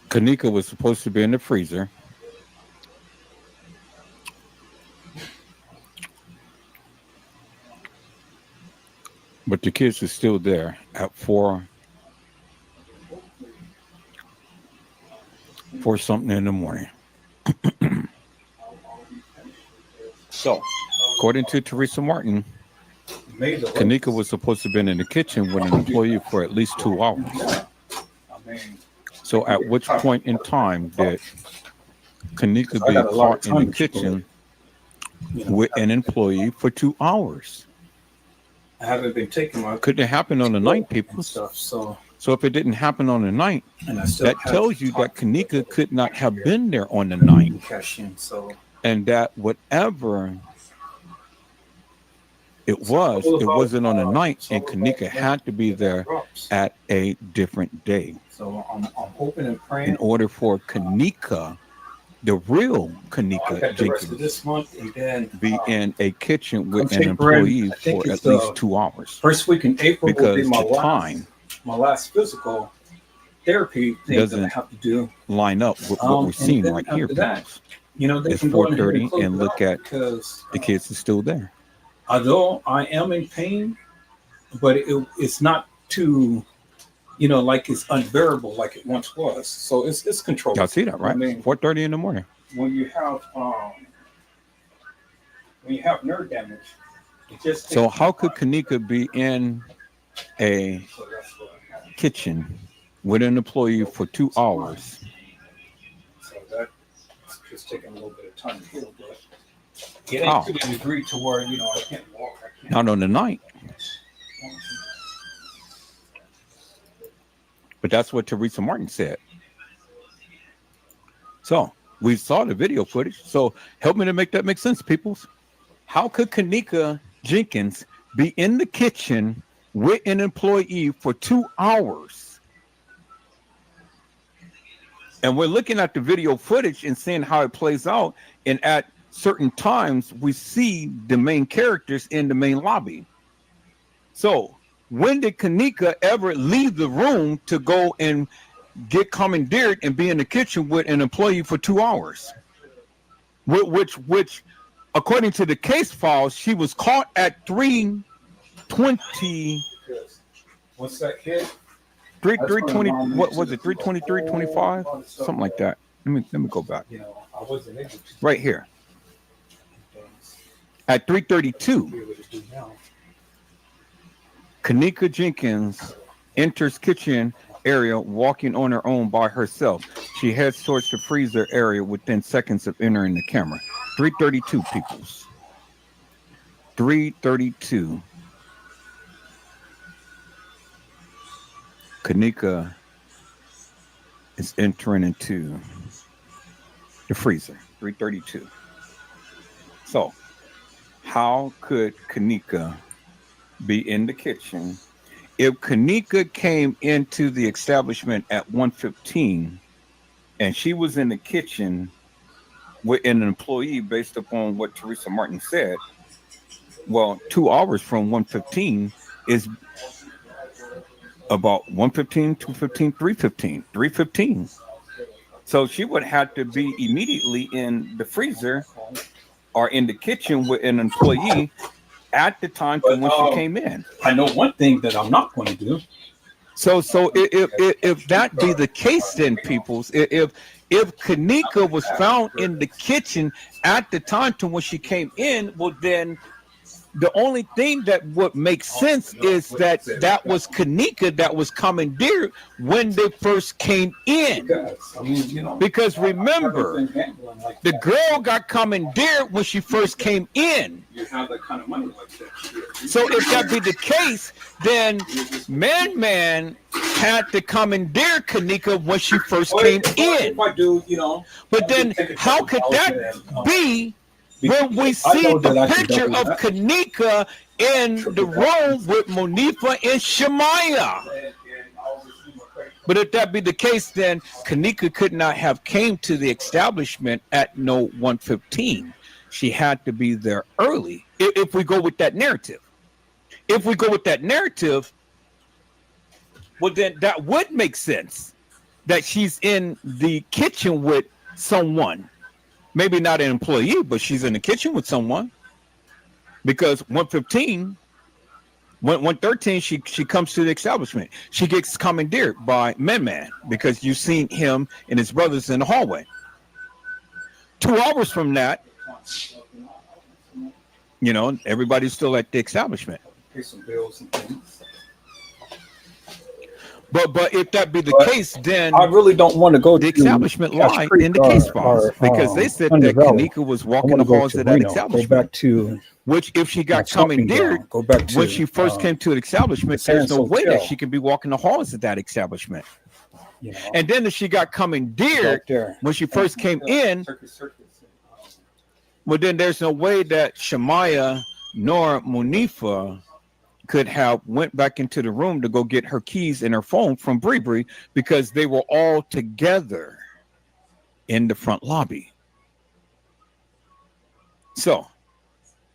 Speaker 1: K'Kenneka was supposed to be in the freezer. But the kids are still there at 4 something in the morning. So, according to Teresa Martin, K'Kenneka was supposed to have been in the kitchen with an employee for at least 2 hours. So at which point in time did K'Kenneka be caught in the kitchen with an employee for 2 hours?
Speaker 8: I haven't been taking my.
Speaker 1: Couldn't it happen on the night, people?
Speaker 8: Stuff, so
Speaker 1: if it didn't happen on the night, that
Speaker 8: have
Speaker 1: tells you that K'Kenneka could not have been there on the night,
Speaker 8: cash in, so
Speaker 1: and that whatever it wasn't on the night, and K'Kenneka had to be there at a different day.
Speaker 8: So I'm hoping and praying
Speaker 1: In order for K'Kenneka, the real
Speaker 8: I
Speaker 1: K'Kenneka
Speaker 8: got the rest of
Speaker 1: Jenkins,
Speaker 8: this month, and then
Speaker 1: be in a kitchen with an
Speaker 8: February,
Speaker 1: employee
Speaker 8: I think
Speaker 1: for
Speaker 8: it's
Speaker 1: at least 2 hours.
Speaker 8: first week in April will be
Speaker 1: Because
Speaker 8: my
Speaker 1: the
Speaker 8: last
Speaker 1: time
Speaker 8: physical therapy thing that I
Speaker 1: doesn't
Speaker 8: have to do.
Speaker 1: line up with what we're
Speaker 8: And
Speaker 1: seeing
Speaker 8: then
Speaker 1: right here.
Speaker 8: after that,
Speaker 1: Peoples.
Speaker 8: you know, they
Speaker 1: It's
Speaker 8: can go in here
Speaker 1: 4:30
Speaker 8: close
Speaker 1: and
Speaker 8: it
Speaker 1: look
Speaker 8: out
Speaker 1: at
Speaker 8: because
Speaker 1: the kids are still there.
Speaker 8: although I am in pain, but it's not too, like it's unbearable like it once was. So it's controllable.
Speaker 1: Y'all see that, right?
Speaker 8: I mean,
Speaker 1: 4:30 in the morning.
Speaker 8: when you have nerve damage, it just
Speaker 1: So
Speaker 8: takes
Speaker 1: how could
Speaker 8: time.
Speaker 1: K'Kenneka be in a
Speaker 8: So that's what I have.
Speaker 1: kitchen with an employee for 2 hours?
Speaker 8: So that's just taking a little bit of time to heal, but it
Speaker 1: How?
Speaker 8: ain't to the degree to where I can't walk. I can't.
Speaker 1: Not on the night. But that's what Teresa Martin said. So we saw the video footage. So help me to make that make sense, peoples. How could K'Kenneka Jenkins be in the kitchen with an employee for 2 hours? And we're looking at the video footage and seeing how it plays out. And at certain times, we see the main characters in the main lobby. So when did K'Kenneka ever leave the room to go and get commandeered and be in the kitchen with an employee for 2 hours? Which, according to the case files, she was caught at 3:20.
Speaker 8: What's that kid?
Speaker 1: 3:20. What was it? 3:23:25, something like that. Let me go back.
Speaker 8: I wasn't able to.
Speaker 1: Right here.
Speaker 8: At 3:32, K'Kenneka Jenkins enters kitchen area walking on her own by herself. She heads towards the freezer area within seconds of entering the camera. 3:32, peoples. 3:32. K'Kenneka is entering into the freezer. 3:32. So, how could K'Kenneka be in the kitchen? If K'Kenneka came into the establishment at 1:15 and she was in the kitchen with an employee based upon what Teresa Martin said, well, 2 hours from 1:15 is about 1:15, 2:15, 3:15, 3:15. So she would have to be immediately in the freezer or in the kitchen with an employee at the time from when she came in.
Speaker 1: I know one thing that I'm not going to do.
Speaker 8: So if that be the case, then peoples, if K'Kenneka was found in the kitchen at the time to when she came in, well then the only thing that would make sense is that that was K'Kenneka that was commandeered when they first came in.
Speaker 1: I mean, you know,
Speaker 8: Because remember, the girl got commandeered when she first came in.
Speaker 1: you have that kind of money like that.
Speaker 8: So if that be the case, then Man had to commandeer K'Kenneka when she first came in.
Speaker 1: If I do, you know,
Speaker 8: But then how could that be when we see the picture of K'Kenneka in the room with Monifa and Shemaiah? But if that be the case, then K'Kenneka could not have came to the establishment at no 1:15. She had to be there early. If we go with that narrative, well, then that would make sense that she's in the kitchen with someone. Maybe not an employee, but she's in the kitchen with someone. Because 1:15, 1:13, she comes to the establishment. She gets commandeered by Man because you've seen him and his brothers in the hallway. 2 hours from that, you know, everybody's still at the establishment.
Speaker 1: Pay some bills and things.
Speaker 8: But if that be the case, then
Speaker 1: I really don't want to go
Speaker 8: the
Speaker 1: to
Speaker 8: establishment
Speaker 1: Cash
Speaker 8: lied
Speaker 1: Creek
Speaker 8: in the case files
Speaker 1: or,
Speaker 8: because they said that
Speaker 1: Underdeveloped.
Speaker 8: K'Kenneka was
Speaker 1: I
Speaker 8: walking
Speaker 1: want
Speaker 8: the
Speaker 1: to go
Speaker 8: halls
Speaker 1: to
Speaker 8: of that
Speaker 1: Reno, go
Speaker 8: establishment.
Speaker 1: back to
Speaker 8: Which, if she got
Speaker 1: Stomping
Speaker 8: commandeered
Speaker 1: Ground, go back to
Speaker 8: when she first came to the establishment,
Speaker 1: Sands
Speaker 8: there's no way that
Speaker 1: Hotel.
Speaker 8: she could be walking the halls of that establishment.
Speaker 1: you know,
Speaker 8: And then if she got commandeered
Speaker 1: back there.
Speaker 8: when she first came in,
Speaker 1: Circus.
Speaker 8: well, then there's no way that Shemaiah nor Monifa could have went back into the room to go get her keys and her phone from Bree because they were all together in the front lobby. So,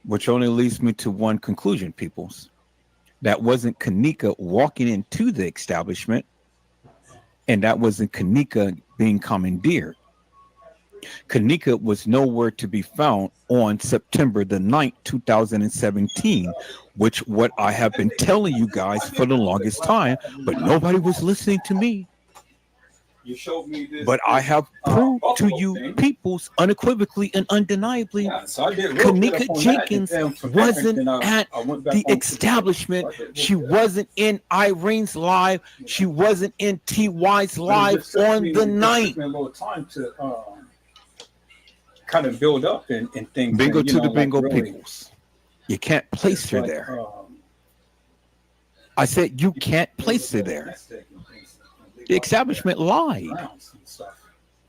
Speaker 8: which only leads me to one conclusion, peoples. That wasn't K'Kenneka walking into the establishment, and that wasn't K'Kenneka being commandeered. K'Kenneka was nowhere to be found on September the 9th, 2017, which what I have been telling you guys for the longest time, but nobody was listening to me.
Speaker 1: You showed me this.
Speaker 8: But I have proved to
Speaker 1: Buffalo
Speaker 8: you
Speaker 1: thing.
Speaker 8: peoples unequivocally and undeniably
Speaker 1: Yeah, so I did a little bit
Speaker 8: K'Kenneka
Speaker 1: up on that,
Speaker 8: Jenkins
Speaker 1: and then from there,
Speaker 8: wasn't
Speaker 1: then
Speaker 8: at
Speaker 1: I went back
Speaker 8: the
Speaker 1: on to
Speaker 8: establishment.
Speaker 1: I did
Speaker 8: She
Speaker 1: look at that.
Speaker 8: wasn't in Irene's live. She wasn't in TY's
Speaker 1: But it
Speaker 8: live
Speaker 1: just took
Speaker 8: on
Speaker 1: me-
Speaker 8: the
Speaker 1: it just took
Speaker 8: night.
Speaker 1: me a little time to kind of build up and things.
Speaker 8: Bingo
Speaker 1: and,
Speaker 8: to
Speaker 1: you
Speaker 8: the
Speaker 1: know,
Speaker 8: bingo
Speaker 1: like really,
Speaker 8: peoples. You can't place
Speaker 1: it's
Speaker 8: her
Speaker 1: like,
Speaker 8: there. I said you can't place her there. The establishment lied.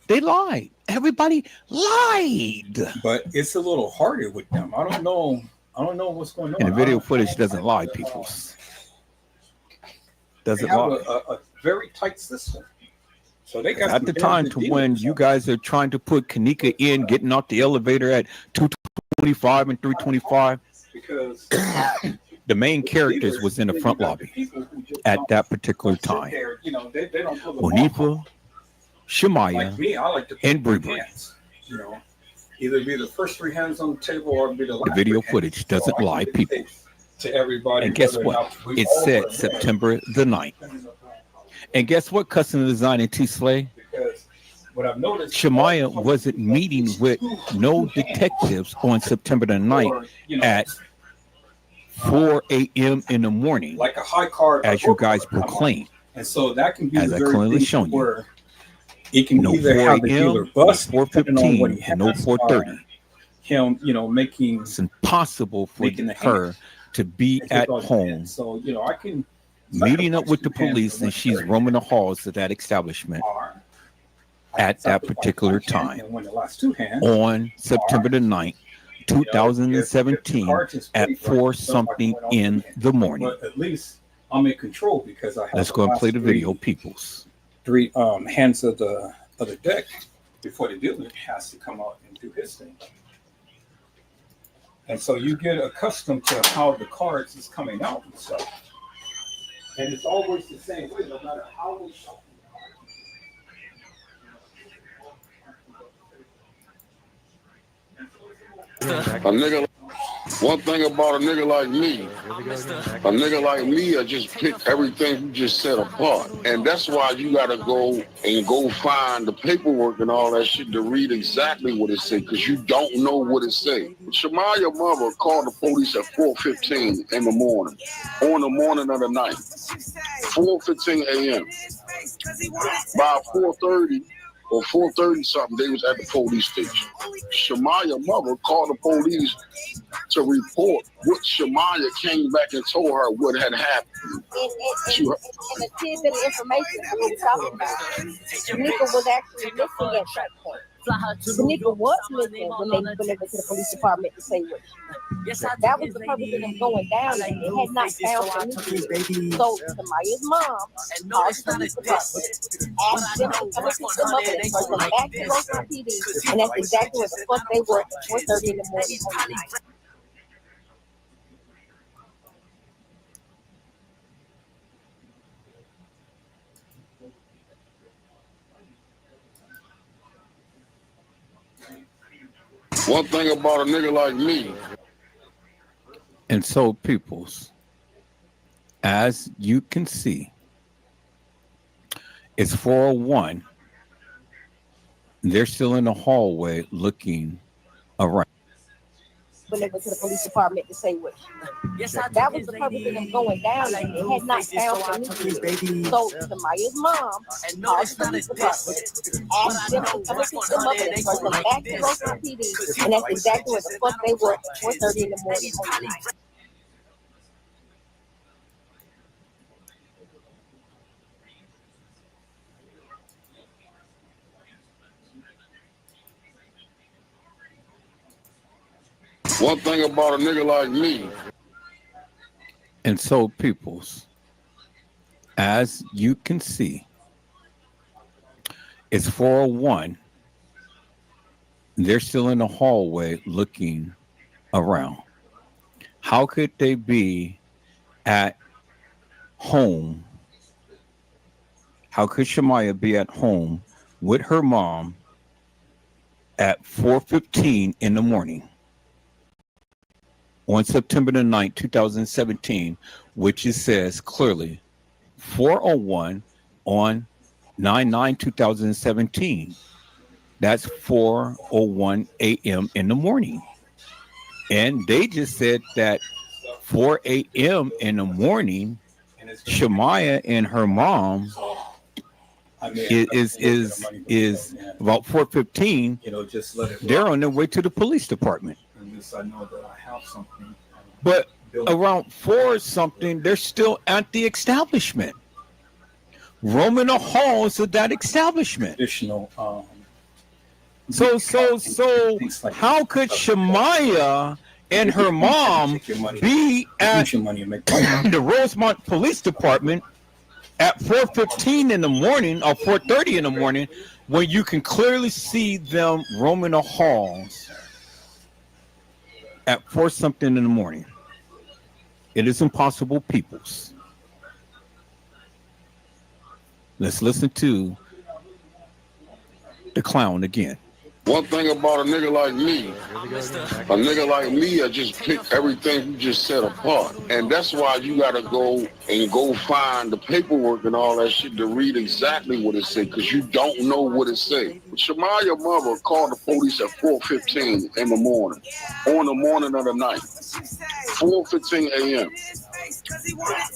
Speaker 8: They lied. Everybody lied.
Speaker 1: But it's a little harder with them. I don't know what's going on.
Speaker 8: And the video
Speaker 1: I don't-
Speaker 8: footage doesn't lie, peoples.
Speaker 1: They
Speaker 8: Doesn't
Speaker 1: have
Speaker 8: lie.
Speaker 1: a very tight system. So they got
Speaker 8: At
Speaker 1: some
Speaker 8: the
Speaker 1: things
Speaker 8: time
Speaker 1: to
Speaker 8: to
Speaker 1: deal
Speaker 8: when
Speaker 1: with.
Speaker 8: you guys are trying to put K'Kenneka in, getting out the elevator at 225 and 325,
Speaker 1: Because
Speaker 8: the main characters was in the front lobby at that particular time.
Speaker 1: You know, they don't pull the ball.
Speaker 8: Monifa, Shemaiah,
Speaker 1: Like me, I like to
Speaker 8: and
Speaker 1: put
Speaker 8: Bree.
Speaker 1: hands, you know, either be the first three hands on the table or be the last
Speaker 8: video
Speaker 1: three
Speaker 8: footage
Speaker 1: hands.
Speaker 8: doesn't
Speaker 1: I
Speaker 8: lie,
Speaker 1: keep it
Speaker 8: people.
Speaker 1: safe to everybody.
Speaker 8: And guess
Speaker 1: whether or
Speaker 8: what?
Speaker 1: not we
Speaker 8: It
Speaker 1: all
Speaker 8: said
Speaker 1: were there.
Speaker 8: September the 9th. And guess what, Custom Design and T Slay?
Speaker 1: Because what I've noticed,
Speaker 8: Shemaya wasn't meeting with no detectives on September the 9th at 4 a.m. in the morning,
Speaker 1: like a high card,
Speaker 8: as you guys proclaim.
Speaker 1: and so that can be
Speaker 8: As
Speaker 1: the
Speaker 8: I
Speaker 1: very
Speaker 8: clearly
Speaker 1: thing
Speaker 8: shown you.
Speaker 1: where it can
Speaker 8: No
Speaker 1: either
Speaker 8: 4
Speaker 1: have the dealer
Speaker 8: a.m.,
Speaker 1: bust,
Speaker 8: no
Speaker 1: depending on what he
Speaker 8: 4:15, and no
Speaker 1: has,
Speaker 8: 4:30.
Speaker 1: him, making
Speaker 8: It's impossible for
Speaker 1: making the
Speaker 8: her to be
Speaker 1: and take
Speaker 8: at
Speaker 1: all the
Speaker 8: home,
Speaker 1: hits. So I can
Speaker 8: meeting up
Speaker 1: sacrifice
Speaker 8: with the
Speaker 1: 2 hands
Speaker 8: police,
Speaker 1: for
Speaker 8: and she's
Speaker 1: 130.
Speaker 8: roaming the halls of that establishment
Speaker 1: Or I
Speaker 8: at
Speaker 1: can
Speaker 8: that
Speaker 1: sacrifice
Speaker 8: particular
Speaker 1: 1 hand
Speaker 8: time
Speaker 1: and win the last 2 hands.
Speaker 8: on September the 9th,
Speaker 1: If the
Speaker 8: 2017
Speaker 1: cards is
Speaker 8: at
Speaker 1: pretty
Speaker 8: 4
Speaker 1: right, so I can
Speaker 8: something
Speaker 1: win all
Speaker 8: in
Speaker 1: 3 hands.
Speaker 8: the morning.
Speaker 1: But at least I'm in control because I have
Speaker 8: Let's
Speaker 1: the
Speaker 8: go and
Speaker 1: last
Speaker 8: play the video, peoples.
Speaker 1: 3 hands of the deck before the dealer has to come out and do his thing. And so you get accustomed to how the cards is coming out and stuff. And it's always the same way, no matter how we shuffle
Speaker 7: A nigga, one thing about a nigga like me, I just pick everything you just said apart. And that's why you gotta go find the paperwork and all that shit to read exactly what it say, because you don't know what it say. Shemaya mother called the police at 4:15 in the morning, on the morning of the night, 4:15 a.m. By 4:30 or 4:30 something, they was at the police station. Shemaya mother called the police to report what Shemaya came back and told her what had happened.
Speaker 4: And a tidbit of information that we were talking about. K'Kenneka was actually missing at that point. K'Kenneka was missing when they went to the police department to say what. That was the purpose of them going down there. They had not found K'Kenneka. So Shemaya's mom called the police department, asked them to come and pick them up and bring them back to Roseland PD. And that's exactly what the fuck they were at 4:30 in the morning on the night.
Speaker 7: One thing about a nigga like me.
Speaker 8: And so, peoples, as you can see, it's 4:01. They're still in the hallway looking around.
Speaker 4: When they went to the police department to say what. That was the purpose of them going down there. They had not found K'Kenneka. So Shemaya's mom called the police department, asked them to come and pick them up and bring them back to Roseland PD. And that's exactly what the fuck they were at 4:30 in the morning on the night.
Speaker 7: One thing about a nigga like me.
Speaker 8: And so, peoples, as you can see, it's 4:01. They're still in the hallway looking around. How could they be at home? How could Shemaya be at home with her mom at 4:15 in the morning on September the 9th, 2017, which it says clearly 4:01 on 9/9/2017. That's 4:01 a.m. in the morning. And they just said that 4 a.m. in the morning, Shemaya and her mom is about 4:15. They're on their way to the police department.
Speaker 1: I know that I have something.
Speaker 8: But around 4 something, they're still at the establishment, roaming the halls of that establishment.
Speaker 1: Additional.
Speaker 8: So how could Shemaya and her mom be at the Rosemont Police Department at 4:15 in the morning or 4:30 in the morning when you can clearly see them roaming the halls at 4 something in the morning? It is impossible, peoples. Let's listen to the clown again.
Speaker 7: One thing about a nigga like me, I just pick everything you just said apart. And that's why you gotta go find the paperwork and all that shit to read exactly what it said, because you don't know what it said. Shemaya mother called the police at 4:15 in the morning, on the morning of the night, 4:15 a.m.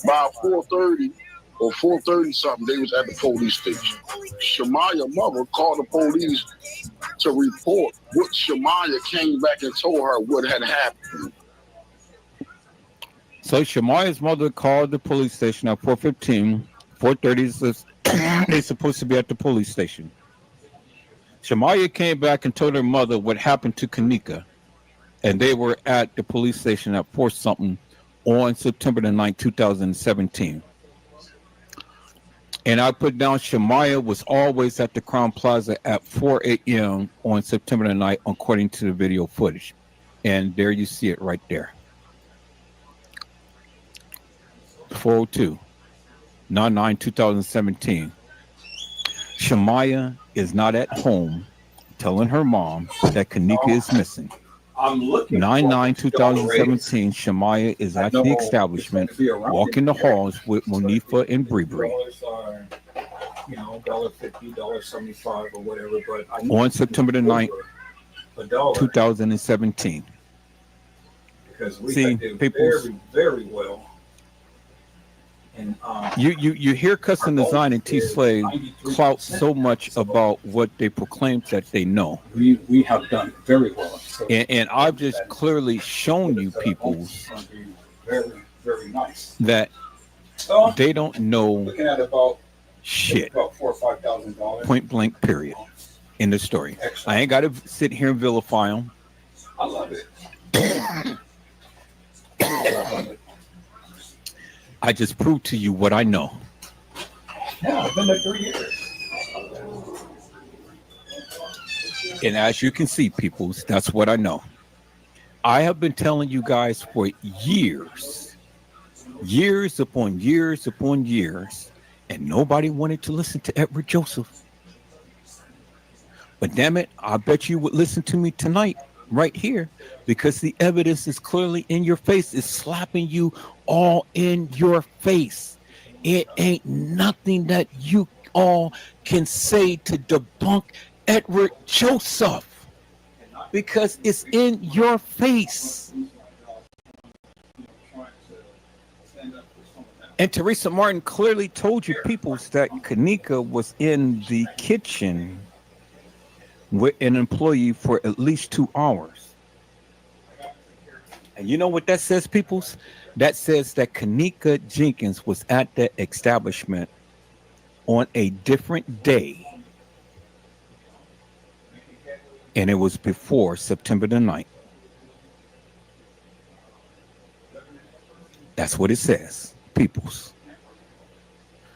Speaker 7: By 4:30 or 4:30 something, they was at the police station. Shemaya mother called the police to report what Shemaya came back and told her what had happened.
Speaker 8: So Shemaya's mother called the police station at 4:15. 4:30 they're supposed to be at the police station. Shemaya came back and told her mother what happened to K'Kenneka, and they were at the police station at 4 something on September the 9th, 2017. And I put down Shemaya was always at the Crown Plaza at 4 a.m. on September the 9th, according to the video footage. And there you see it right there. 402, 9/9/2017. Shemaya is not at home telling her mom that K'Kenneka is missing.
Speaker 1: I'm looking
Speaker 8: 9/9/2017. Shemaya is at the establishment, walking the halls with Monifa and Bree.
Speaker 1: You know, $1.50, $1.75 or whatever, but
Speaker 8: on September the 9th, 2017.
Speaker 1: Because we
Speaker 8: See,
Speaker 1: did
Speaker 8: people,
Speaker 1: very well. And
Speaker 8: you hear Custom Design and T-Slave clout so much about what they proclaim that they know.
Speaker 1: We have done very well. So
Speaker 8: And I've just clearly shown you people
Speaker 1: very, very nice.
Speaker 8: that they don't know
Speaker 1: Looking at about
Speaker 8: shit.
Speaker 1: $4,000 or $5,000.
Speaker 8: Point blank, period. In the story. I ain't got to sit here and vilify them.
Speaker 1: I love it.
Speaker 8: I just proved to you what I know.
Speaker 1: Yeah, I've been there 3 years.
Speaker 8: And as you can see, peoples, that's what I know. I have been telling you guys for years upon years upon years, and nobody wanted to listen to Edward Joseph. But damn it, I bet you would listen to me tonight, right here, because the evidence is clearly in your face. It's slapping you all in your face. It ain't nothing that you all can say to debunk Edward Joseph, because it's in your face. And Teresa Martin clearly told you peoples that K'Kenneka was in the kitchen with an employee for at least 2 hours. And you know what that says, peoples? That says that K'Kenneka Jenkins was at the establishment on a different day. And it was before September the 9th. That's what it says, peoples.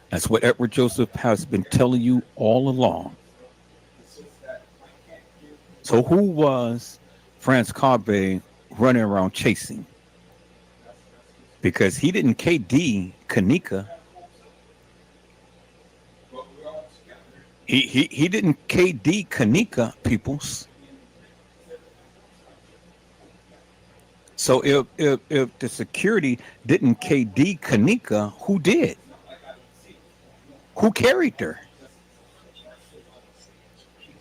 Speaker 8: That's what Edward Joseph has been telling you all along. So who was Franz K'Kade running around chasing? Because he didn't KD K'Kenneka. He didn't KD K'Kenneka, peoples. So if the security didn't KD K'Kenneka, who did? Who carried her?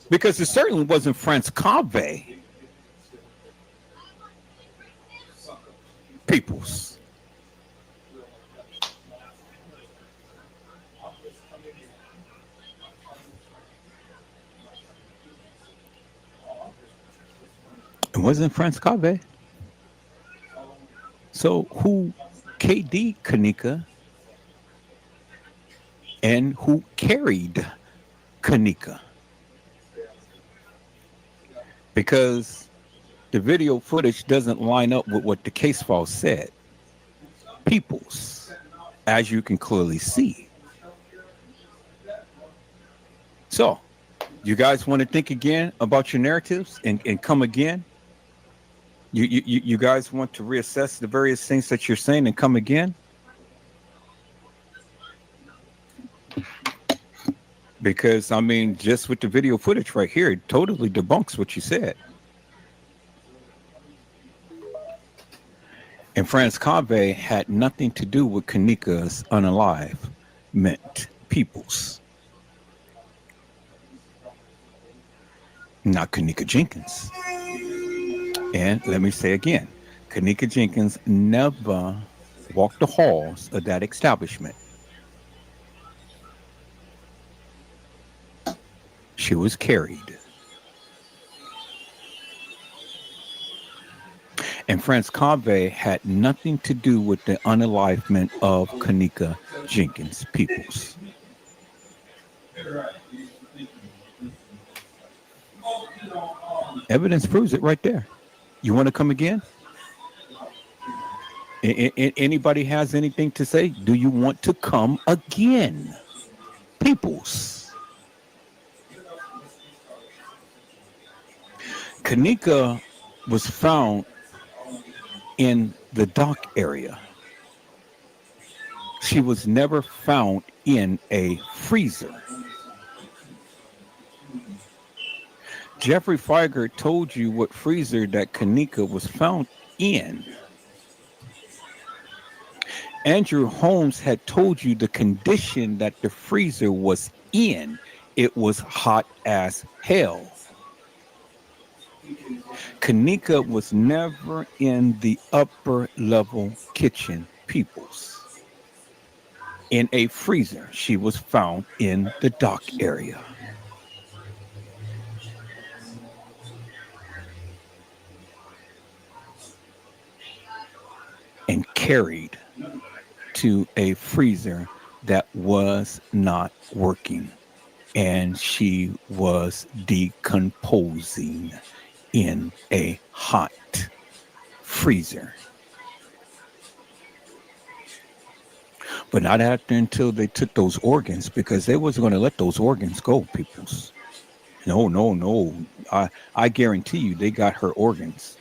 Speaker 8: Because it certainly wasn't Franz K'Kade. Peoples. It wasn't Franz K'Kade. So who KD K'Kenneka and who carried K'Kenneka? Because the video footage doesn't line up with what the case file said. Peoples, as you can clearly see. So, you guys want to think again about your narratives and come again? You guys want to reassess the various things that you're saying and come again? Because I mean, just with the video footage right here, it totally debunks what you said. And Franz Cave had nothing to do with K'Neka's unalivement peoples. Not K'Neka Jenkins. And let me say again, K'Neka Jenkins never walked the halls of that establishment. She was carried. And Franz Cave had nothing to do with the unalivement of K'Neka Jenkins peoples. Evidence proves it right there. You want to come again? Anybody has anything to say? Do you want to come again? Peoples. K'Neka was found in the dock area. She was never found in a freezer. Jeffrey Feiger told you what freezer that K'Neka was found in. Andrew Holmes had told you the condition that the freezer was in. It was hot as hell. K'Neka was never in the upper level kitchen, peoples. In a freezer, she was found in the dock area. And carried to a freezer that was not working. And she was decomposing in a hot freezer. But not after until they took those organs, because they wasn't going to let those organs go, peoples. No. I guarantee you they got her organs.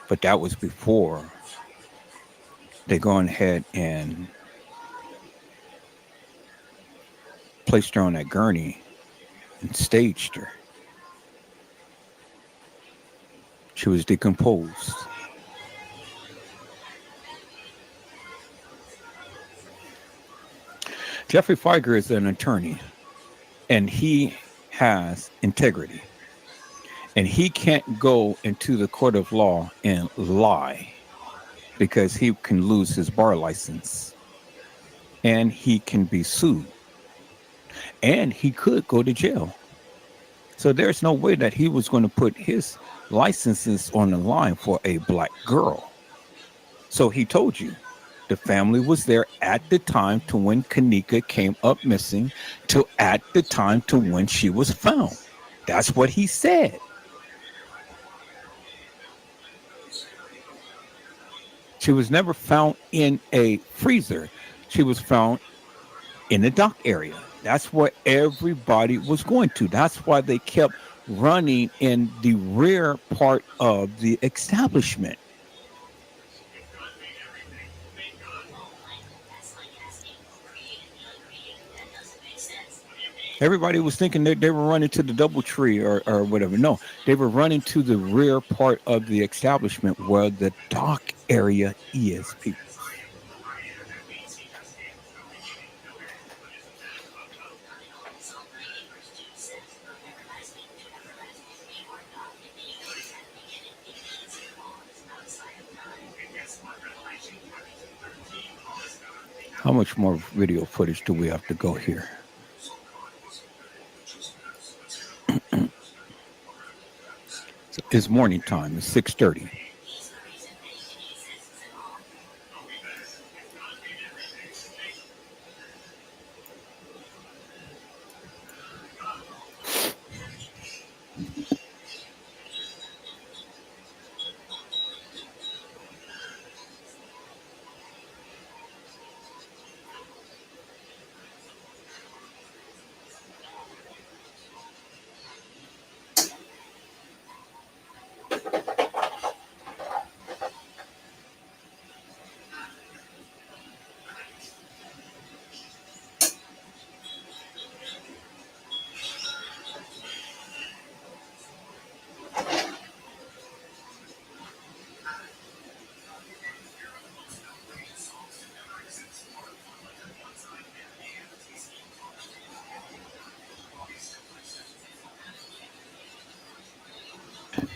Speaker 8: But that was before they gone ahead and placed her on that gurney and staged her. She was decomposed. Jeffrey Feiger is an attorney, and he has integrity. And he can't go into the court of law and lie, because he can lose his bar license. And he can be sued. And he could go to jail. So there's no way that he was going to put his licenses on the line for a black girl. So he told you the family was there at the time to when K'Neka came up missing, to at the time to when she was found. That's what he said. She was never found in a freezer. She was found in the dock area. That's where everybody was going to. That's why they kept running in the rear part of the establishment. Everybody was thinking that they were running to the DoubleTree or whatever. No, they were running to the rear part of the establishment where the dock area is, people. How much more video footage do we have to go here? It's morning time. It's 6:30.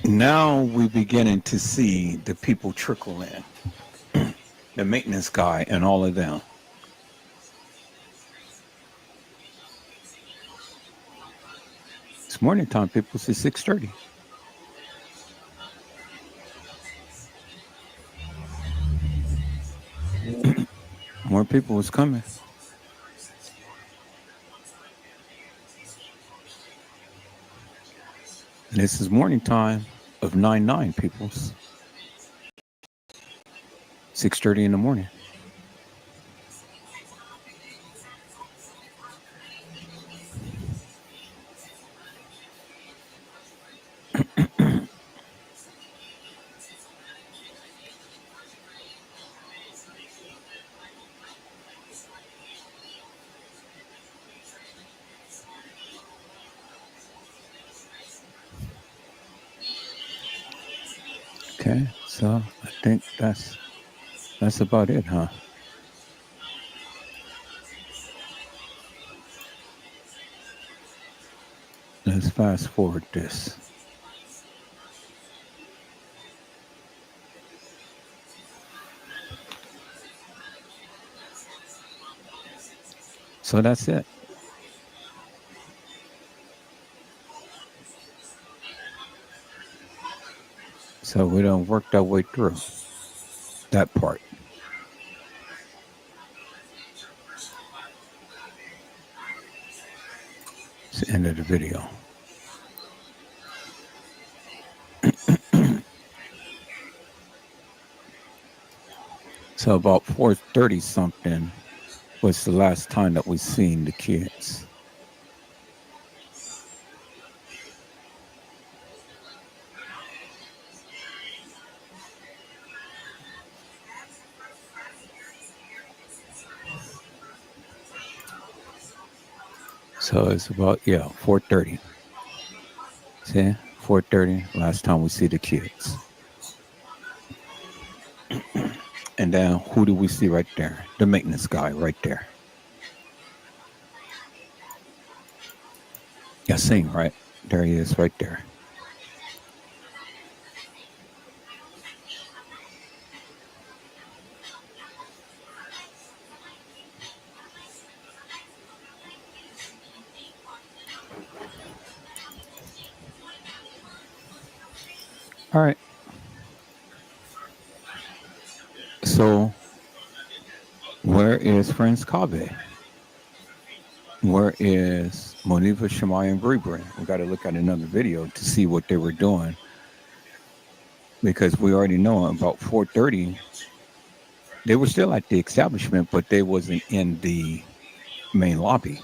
Speaker 8: Now we're beginning to see the people trickle in. The maintenance guy and all of them. It's morning time, people. It's 6:30. More people was coming. And this is morning time of 9/9, peoples. 6:30 in the morning. Okay, so I think that's about it, huh? Let's fast forward this. So that's it. So we done worked our way through that part. It's the end of the video. So about 4:30 something was the last time that we seen the kids. So it's about 4:30. See, 4:30. Last time we see the kids. And then who do we see right there? The maintenance guy right there. Yeah, sing right there. He is right there. All right. So, where is Friends K'd? Where is Monifa, Shemai, and Bree? We got to look at another video to see what they were doing, because we already know about 4:30 they were still at the establishment, but they wasn't in the main lobby.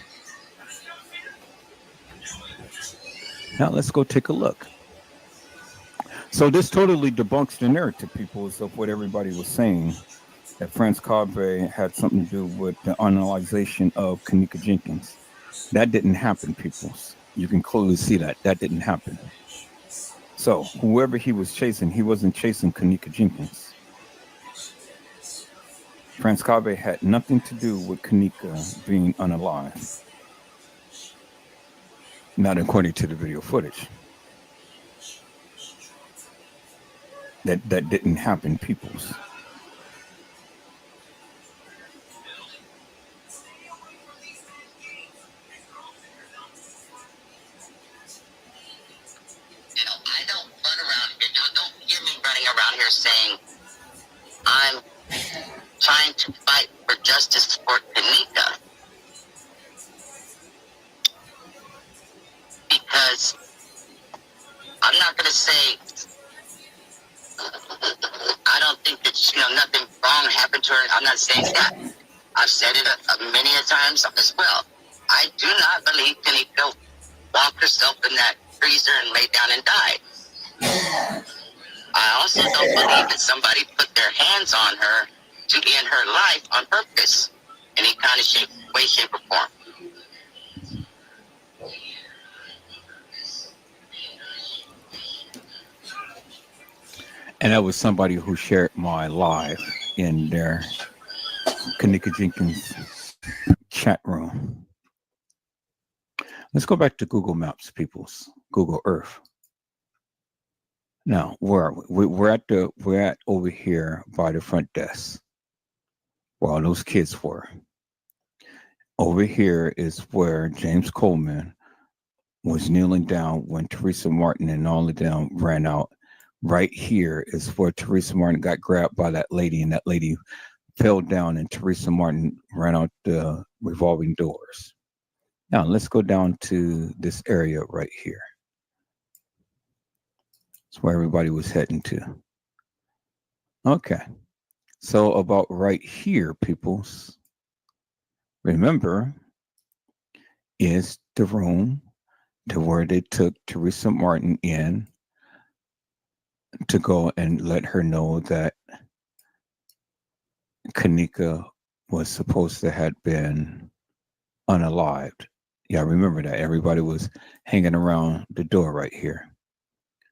Speaker 8: Now let's go take a look. So this totally debunks the narrative, people, of what everybody was saying, that Friends K'd had something to do with the analyzation of K'Neka Jenkins. That didn't happen, peoples. You can clearly see that. That didn't happen. So whoever he was chasing, he wasn't chasing K'Neka Jenkins. Friends K'd had nothing to do with K'Neka being unalive. Not according to the video footage. That didn't happen, peoples.
Speaker 10: I don't run around here. Don't hear me running around here saying I'm trying to fight for justice for K'Neka. Because I'm not going to say I don't think that nothing wrong happened to her. I'm not saying that. I've said it many a times as well. I do not believe K'Neka locked herself in that freezer and laid down and died. I also don't believe that somebody put their hands on her to end her life on purpose, in any kind of way, shape, or form.
Speaker 8: And that was somebody who shared my live in their K'Neka Jenkins chat room. Let's go back to Google Maps, peoples. Google Earth. Now, where are we? We're at over here by the front desk where all those kids were. Over here is where James Coleman was kneeling down when Teresa Martin and all of them ran out. Right here is where Teresa Martin got grabbed by that lady, and that lady fell down, and Teresa Martin ran out the revolving doors. Now, let's go down to this area right here. That's where everybody was heading to. Okay. So, about right here, peoples, remember, is the room to where they took Teresa Martin in to go and let her know that K'Kenneka was supposed to have been unalived. Yeah, I remember that. Everybody was hanging around the door right here.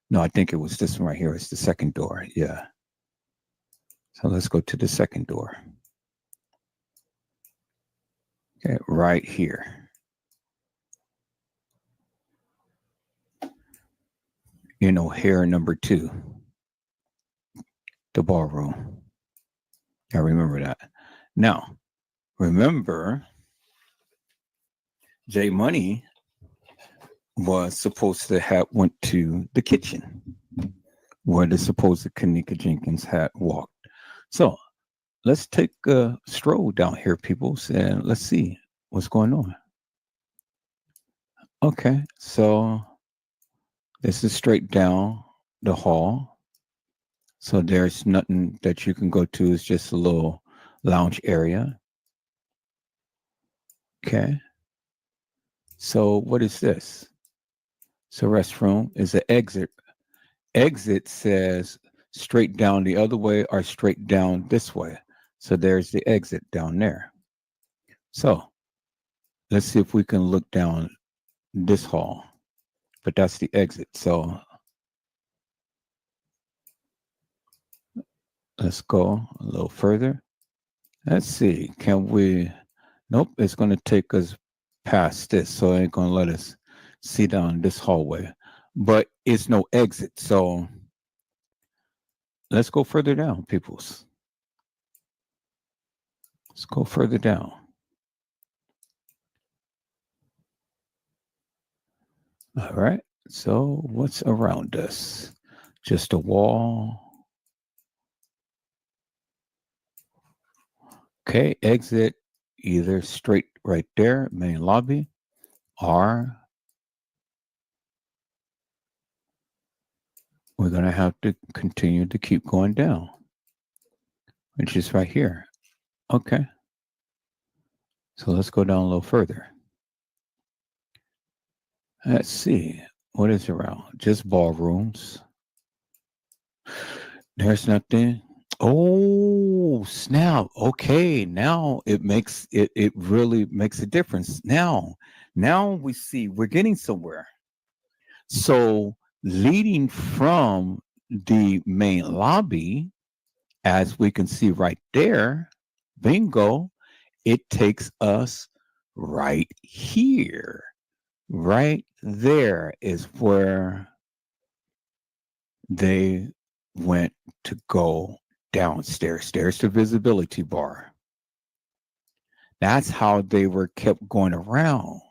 Speaker 8: No, I think it was this one right here. It's the second door. Yeah. So let's go to the second door. Okay, right here. You know, hair number 2, the ballroom. I remember that. Now, remember, J Money was supposed to have went to the kitchen where the supposed K'Kenneka Jenkins had walked. So let's take a stroll down here, peoples, and let's see what's going on. Okay, so this is straight down the hall. So there's nothing that you can go to. It's just a little lounge area. Okay. So what is this? So restroom is an exit. Exit says straight down the other way or straight down this way. So there's the exit down there. So let's see if we can look down this hall. But that's the exit. So let's go a little further. Let's see. Can we? Nope. It's going to take us past this. So it ain't going to let us see down this hallway. But it's no exit. So let's go further down, peoples. Let's go further down. All right. So what's around us? Just a wall. Okay. Exit either straight right there, main lobby, or we're going to have to continue to keep going down, which is right here. Okay. So let's go down a little further. Let's see. What is around? Just ballrooms. There's nothing. Oh, snap. Okay. Now it makes it really makes a difference. Now we see we're getting somewhere. So leading from the main lobby, as we can see right there, bingo, it takes us right here. Right there is where they went to go downstairs. There's the visibility bar. That's how they were kept going around.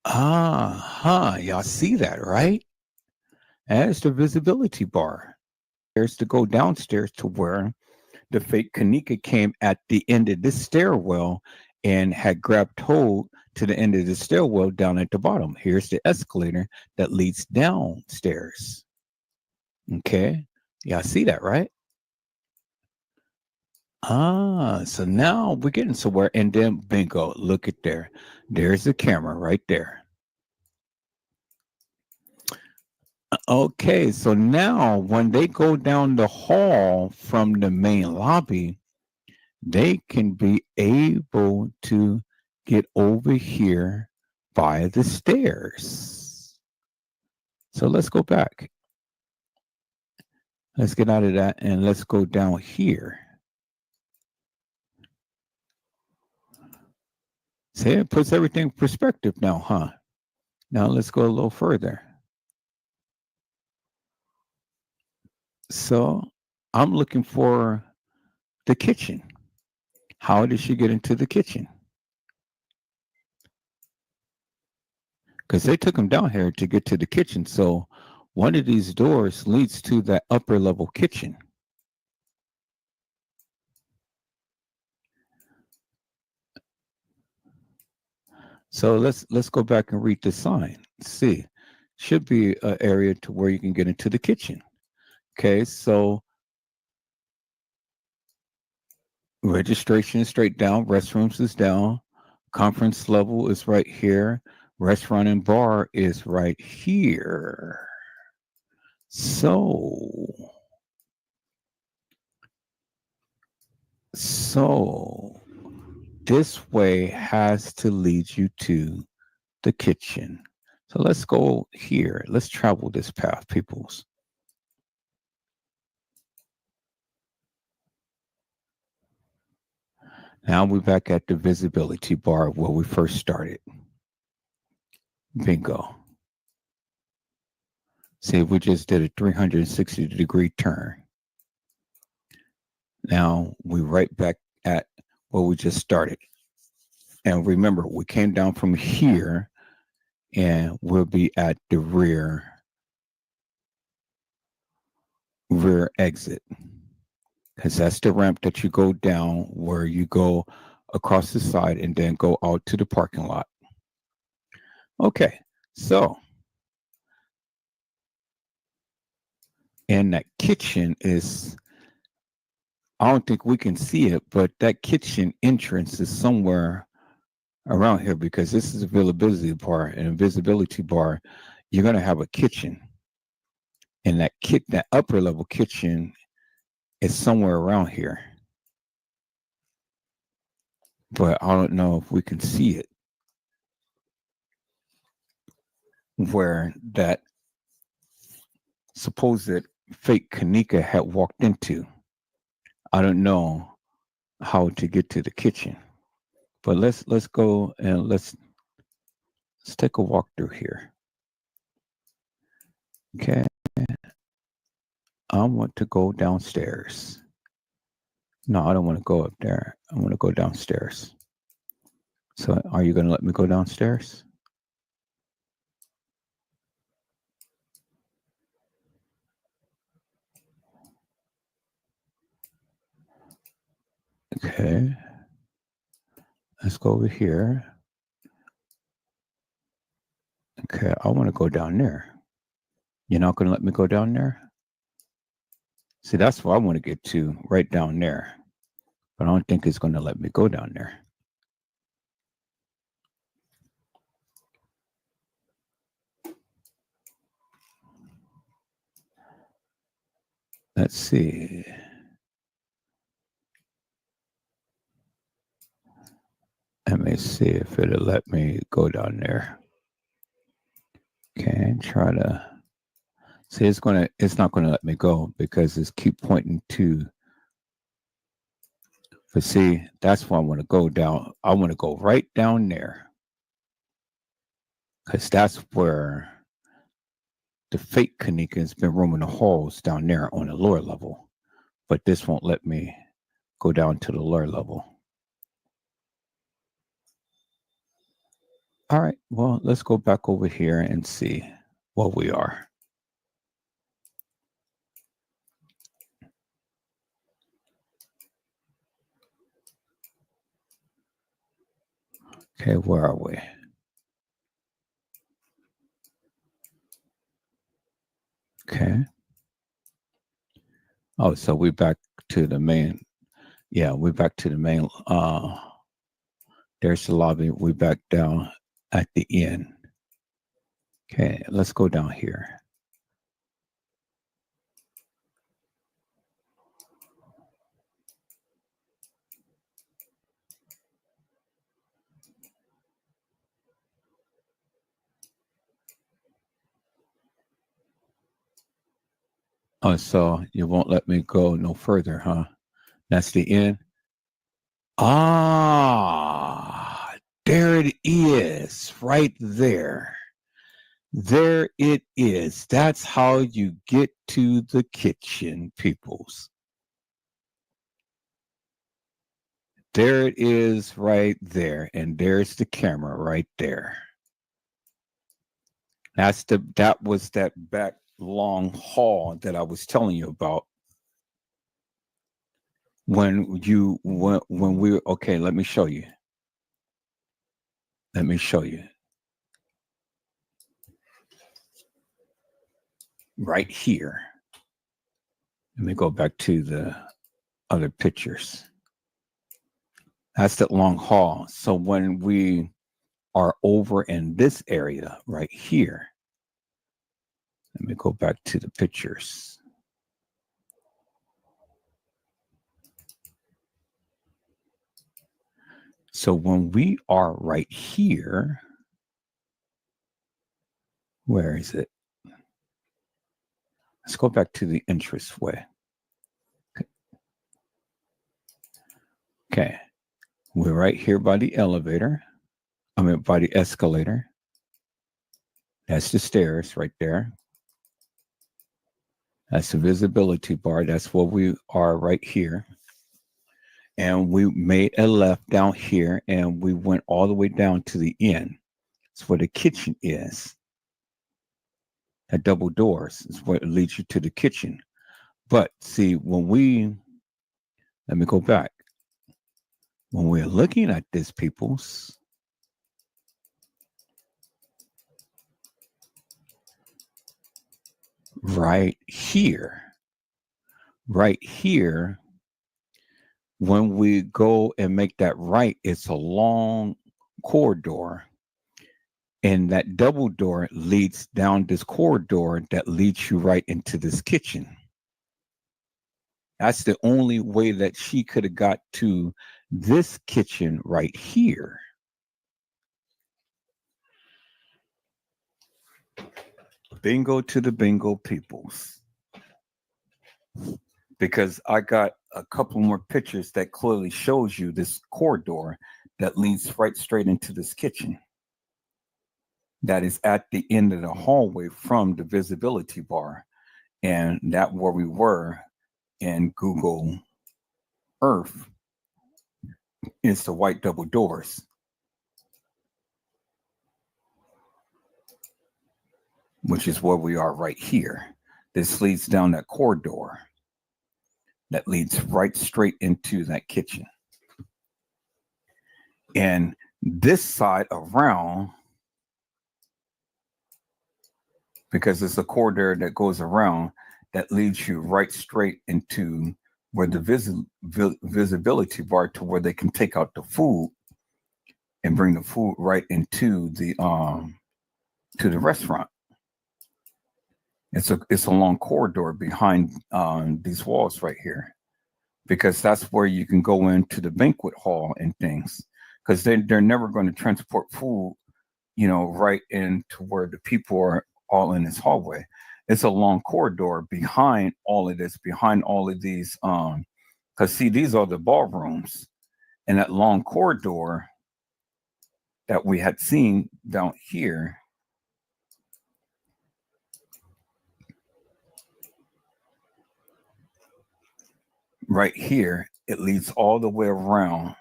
Speaker 8: Y'all see that, right? That's the visibility bar. There's to go downstairs to where the fake K'Kenneka came at the end of this stairwell and had grabbed hold to the end of the stairwell down at the bottom. Here's the escalator that leads downstairs. Okay. Y'all see that, right? So now we're getting somewhere. And then bingo, look at there. There's the camera right there. Okay, so now when they go down the hall from the main lobby, they can be able to get over here by the stairs. So let's go back. Let's get out of that and let's go down here. See, it puts everything in perspective now, huh? Now let's go a little further. So I'm looking for the kitchen. How did she get into the kitchen? Because they took him down here to get to the kitchen. So one of these doors leads to that upper level kitchen. So let's go back and read the sign. See, should be an area to where you can get into the kitchen. Okay, so registration is straight down, restrooms is down, conference level is right here, restaurant and bar is right here. So this way has to lead you to the kitchen. So let's go here. Let's travel this path, peoples. Now we're back at the visibility bar where we first started. Bingo. See, we just did a 360-degree turn. Now we're right back at where we just started. And remember, we came down from here and we'll be at the rear exit. Because that's the ramp that you go down where you go across the side and then go out to the parking lot. Okay, so and that kitchen is, I don't think we can see it, but that kitchen entrance is somewhere around here because this is a visibility bar, and a visibility bar, you're going to have a kitchen. And that upper level kitchen is somewhere around here. But I don't know if we can see it. Where that supposed fake K'Neka had walked into. I don't know how to get to the kitchen. But let's go and let's take a walk through here. Okay. I want to go downstairs. No, I don't want to go up there. I want to go downstairs. So are you going to let me go downstairs? Okay. Let's go over here. Okay, I want to go down there. You're not going to let me go down there? See, that's where I want to get to, right down there. But I don't think it's going to let me go down there. Let's see. Let me see if it'll let me go down there. Okay, try to see. It's not gonna let me go because it's keep pointing to. But see, that's why I want to go down. I want to go right down there because that's where the fake K'Neka has been roaming the halls down there on the lower level. But this won't let me go down to the lower level. All right, well, let's go back over here and see what we are. Okay, where are we? Okay. Oh, so we're back to the main. Yeah, we're back to the main. There's the lobby. We're back down at the end. Okay, let's go down here. Oh, so you won't let me go no further, huh? That's the end. Ah, there it is, right there. There it is. That's how you get to the kitchen, peoples. There it is right there. And there's the camera right there. That was that back long hall that I was telling you about. When we okay, let me show you. Let me show you. Right here. Let me go back to the other pictures. That's that long hall. So when we are over in this area right here, let me go back to the pictures. So when we are right here, where is it? Let's go back to the entranceway. Okay. We're right here by the elevator. I mean, by the escalator. That's the stairs right there. That's the visibility bar. That's where we are right here. And we made a left down here and we went all the way down to the end. It's where the kitchen is. That double doors is what leads you to the kitchen. But see, let me go back. When we're looking at this, peoples, right here, when we go and make that right, it's a long corridor. And that double door leads down this corridor that leads you right into this kitchen. That's the only way that she could have got to this kitchen right here. Bingo to the bingo peoples. Because I got a couple more pictures that clearly shows you this corridor that leads right straight into this kitchen. That is at the end of the hallway from the visibility bar. And that where we were in Google Earth is the white double doors. Which is where we are right here. This leads down that corridor that leads right straight into that kitchen. And this side around, because it's a corridor that goes around, that leads you right straight into where the visibility bar to where they can take out the food and bring the food right into the to the restaurant. It's a long corridor behind these walls right here, because that's where you can go into the banquet hall and things, because they're never going to transport food, right into where the people are all in this hallway. It's a long corridor behind all of this, behind all of these, because see, these are the ballrooms, and that long corridor that we had seen down here. Right here, it leads all the way around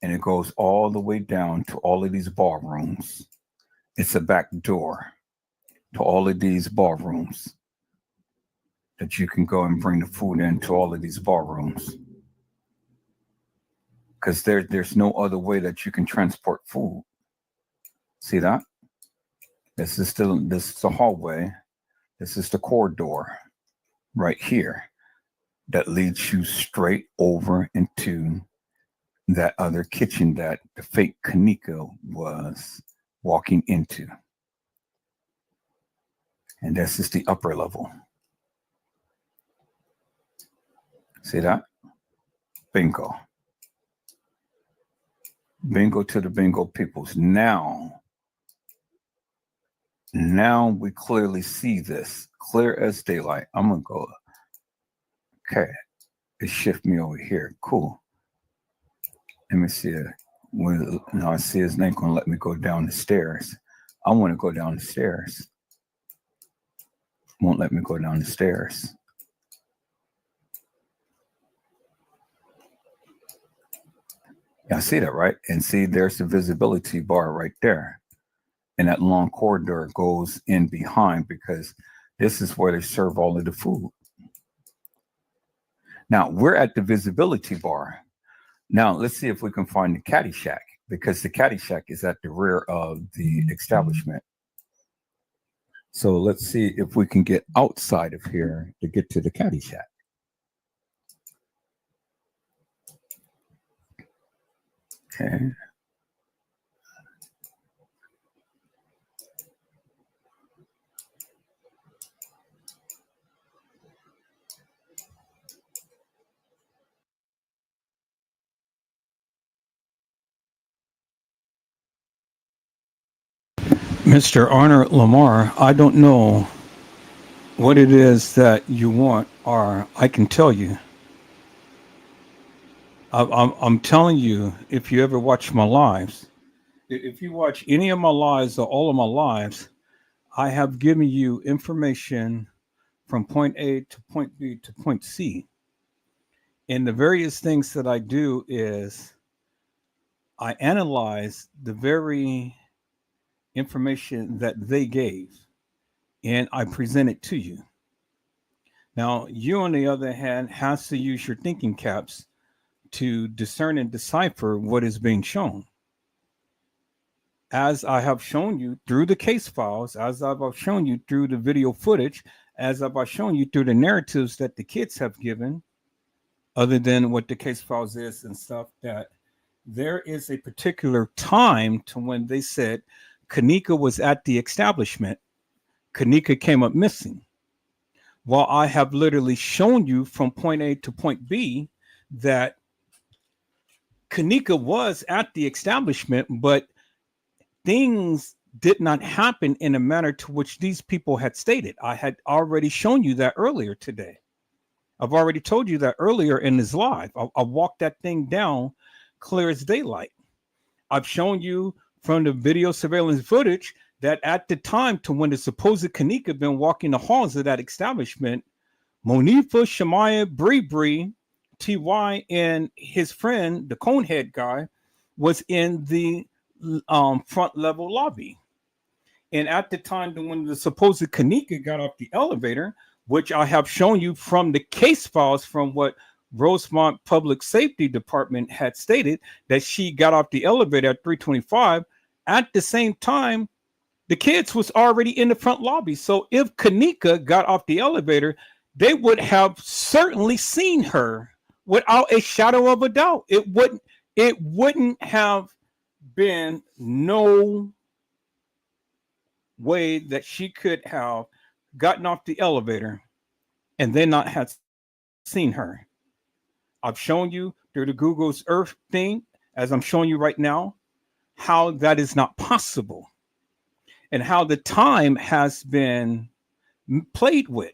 Speaker 8: and it goes all the way down to all of these ballrooms. It's a back door to all of these ballrooms that you can go and bring the food into all of these ballrooms. Because there's no other way that you can transport food. See that? This is the hallway. This is the corridor right here that leads you straight over into that other kitchen that the fake K'Kenneka was walking into. And this is the upper level. See that? Bingo. Bingo to the bingo peoples. Now we clearly see this, clear as daylight. I'm going to go. Okay. It shift me over here. Cool. Let me see it. Now I see his name going to let me go down the stairs. I want to go down the stairs. Won't let me go down the stairs. Yeah, I see that, right? And see, there's the visibility bar right there. And that long corridor goes in behind because this is where they serve all of the food. Now, we're at the visibility bar. Now, let's see if we can find the caddy shack, because the caddy shack is at the rear of the establishment. So let's see if we can get outside of here to get to the caddy shack. Okay. Mr. Arnold Lamar, I don't know what it is that you want, or I can tell you. I'm telling you, if you ever watch my lives, if you watch any of my lives or all of my lives, I have given you information from point A to point B to point C. And the various things that I do is I analyze the very information that they gave and I present it to you. Now, you, on the other hand, has to use your thinking caps to discern and decipher what is being shown. As I have shown you through the case files, as I've shown you through the video footage, as I've shown you through the narratives that the kids have given, other than what the case files is and stuff, that there is a particular time to when they said K'Kenneka was at the establishment. K'Kenneka came up missing. While I have literally shown you from point A to point B that K'Kenneka was at the establishment, but things did not happen in a manner to which these people had stated. I had already shown you that earlier today. I've already told you that earlier in this live. I walked that thing down clear as daylight. I've shown you from the video surveillance footage that at the time to when the supposed K'Kenneka had been walking the halls of that establishment, Monifa, Shemaiah, Bree, T.Y., and his friend, the Conehead guy, was in the front level lobby. And at the time when the supposed K'Kenneka got off the elevator, which I have shown you from the case files from what Rosemont Public Safety Department had stated, that she got off the elevator at 3:25. At the same time, the kids was already in the front lobby. So if K'Kenneka got off the elevator, they would have certainly seen her without a shadow of a doubt. It wouldn't have been no way that she could have gotten off the elevator and then not have seen her. I've shown you through the Google's Earth thing, as I'm showing you right now, how that is not possible and how the time has been played with,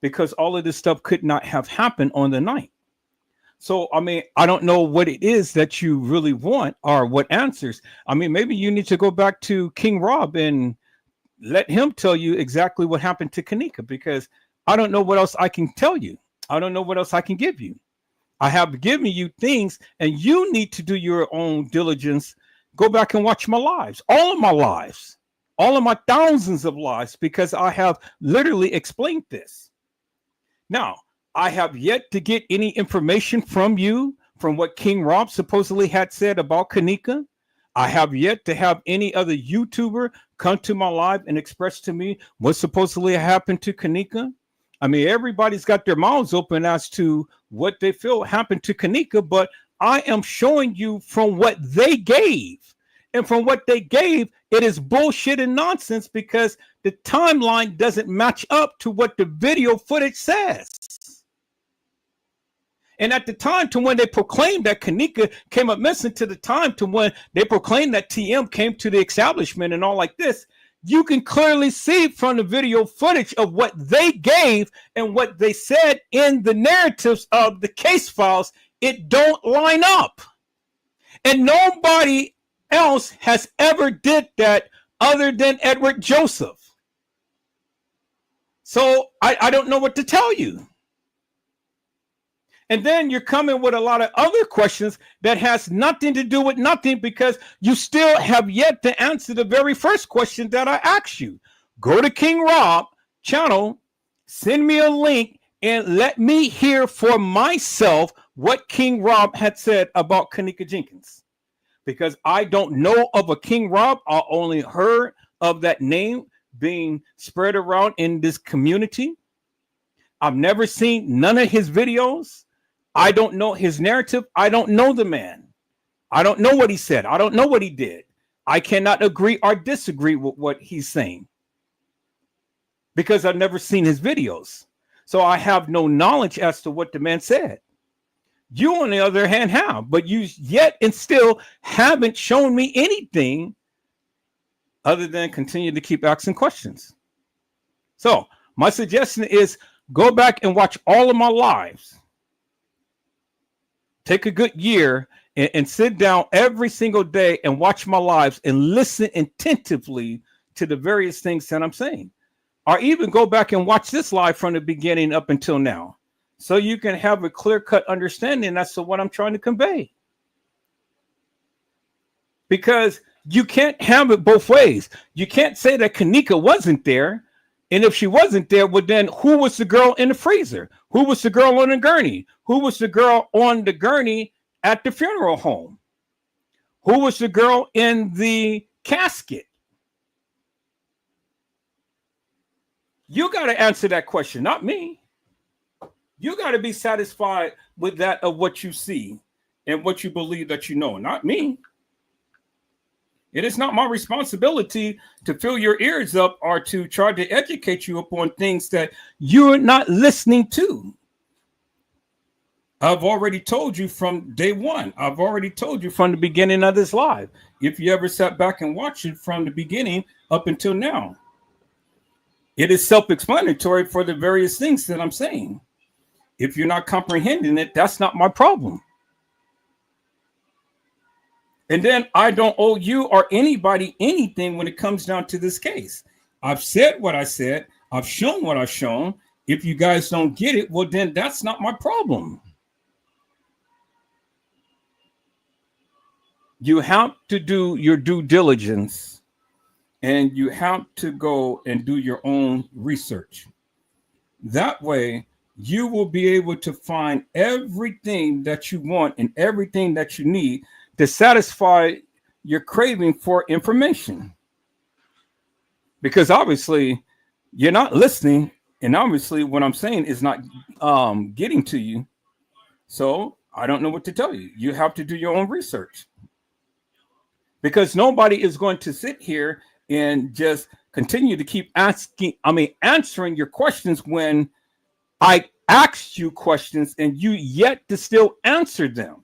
Speaker 8: because all of this stuff could not have happened on the night. So, I mean, I don't know what it is that you really want or what answers. I mean, maybe you need to go back to King Rob and let him tell you exactly what happened to K'Kenneka, because I don't know what else I can tell you. I don't know what else I can give you. I have given you things, and you need to do your own diligence. Go back and watch my lives, all of my lives, all of my thousands of lives, because I have literally explained this. Now, I have yet to get any information from you from what King Rob supposedly had said about K'Kenneka. I have yet to have any other YouTuber come to my live and express to me what supposedly happened to K'Kenneka. I mean, everybody's got their mouths open as to what they feel happened to K'Kenneka, but I am showing you from what they gave. And from what they gave, it is bullshit and nonsense, because the timeline doesn't match up to what the video footage says. And at the time to when they proclaimed that K'Kenneka came up missing, to the time to when they proclaimed that TM came to the establishment and all like this, you can clearly see from the video footage of what they gave and what they said in the narratives of the case files, it don't line up. And nobody else has ever did that other than Edward Joseph. So I don't know what to tell you. And then you're coming with a lot of other questions that has nothing to do with nothing, because you still have yet to answer the very first question that I asked you. Go to King Rob channel, send me a link, and let me hear for myself what King Rob had said about K'Kenneka Jenkins. Because I don't know of a King Rob. I only heard of that name being spread around in this community. I've never seen none of his videos. I don't know his narrative. I don't know the man. I don't know what he said. I don't know what he did. I cannot agree or disagree with what he's saying because I've never seen his videos. So I have no knowledge as to what the man said. You, on the other hand, have, but you yet and still haven't shown me anything other than continue to keep asking questions. So my suggestion is go back and watch all of my lives. Take a good year and sit down every single day and watch my lives and listen attentively to the various things that I'm saying. Or even go back and watch this live from the beginning up until now, so you can have a clear-cut understanding as to what I'm trying to convey. Because you can't have it both ways. You can't say that K'Kenneka wasn't there. And if she wasn't there, well, then who was the girl in the freezer? Who was the girl on the gurney? Who was the girl on the gurney at the funeral home? Who was the girl in the casket? You got to answer that question, not me. You got to be satisfied with that of what you see and what you believe that you know, not me. It is not my responsibility to fill your ears up or to try to educate you upon things that you're not listening to. I've already told you from day one. I've already told you from the beginning of this live. If you ever sat back and watched it from the beginning up until now, it is self-explanatory for the various things that I'm saying. If you're not comprehending it, that's not my problem. And then I don't owe you or anybody anything when it comes down to this case. I've said what I said. I've shown what I've shown. If you guys don't get it, well, then that's not my problem. You have to do your due diligence, and you have to go and do your own research. That way, you will be able to find everything that you want and everything that you need to satisfy your craving for information. Because obviously, you're not listening, and obviously what I'm saying is not getting to you. So I don't know what to tell you. You have to do your own research. Because nobody is going to sit here and just continue to keep answering your questions when I asked you questions and you yet to still answer them.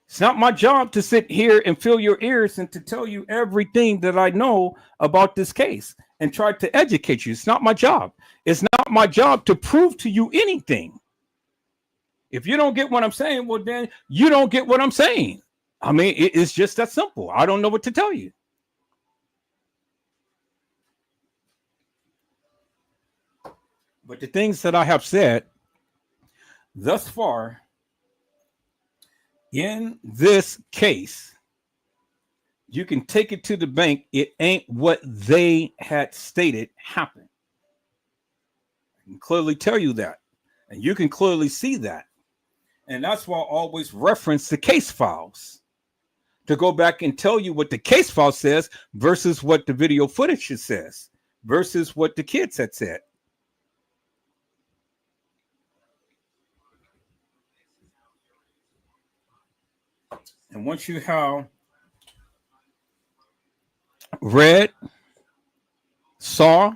Speaker 8: It's not my job to sit here and fill your ears and to tell you everything that I know about this case and try to educate you. It's not my job. It's not my job to prove to you anything. If you don't get what I'm saying, well, then you don't get what I'm saying. I mean, it's just that simple. I don't know what to tell you. But the things that I have said thus far in this case, you can take it to the bank. It ain't what they had stated happened. I can clearly tell you that. And you can clearly see that. And that's why I always reference the case files to go back and tell you what the case file says versus what the video footage says versus what the kids had said. And once you have read, saw,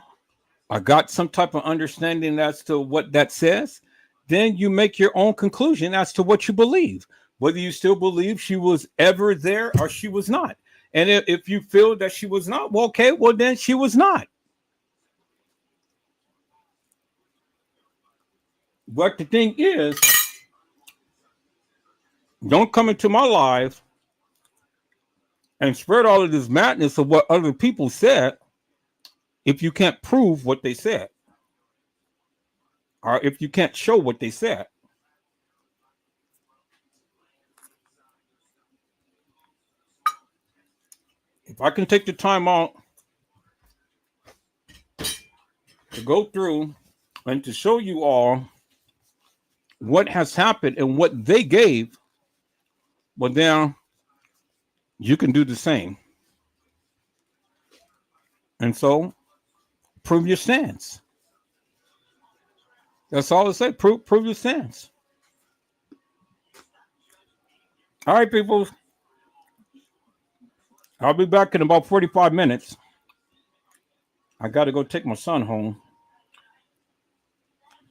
Speaker 8: or got some type of understanding as to what that says, then you make your own conclusion as to what you believe, whether you still believe she was ever there or she was not. And if you feel that she was not, well, okay, well, then she was not. But the thing is, don't come into my life and spread all of this madness of what other people said if you can't prove what they said, or if you can't show what they said. If I can take the time out to go through and to show you all what has happened and what they gave, well, then you can do the same. And so prove your stance. That's all I say. Prove your stance. All right, people. I'll be back in about 45 minutes. I got to go take my son home.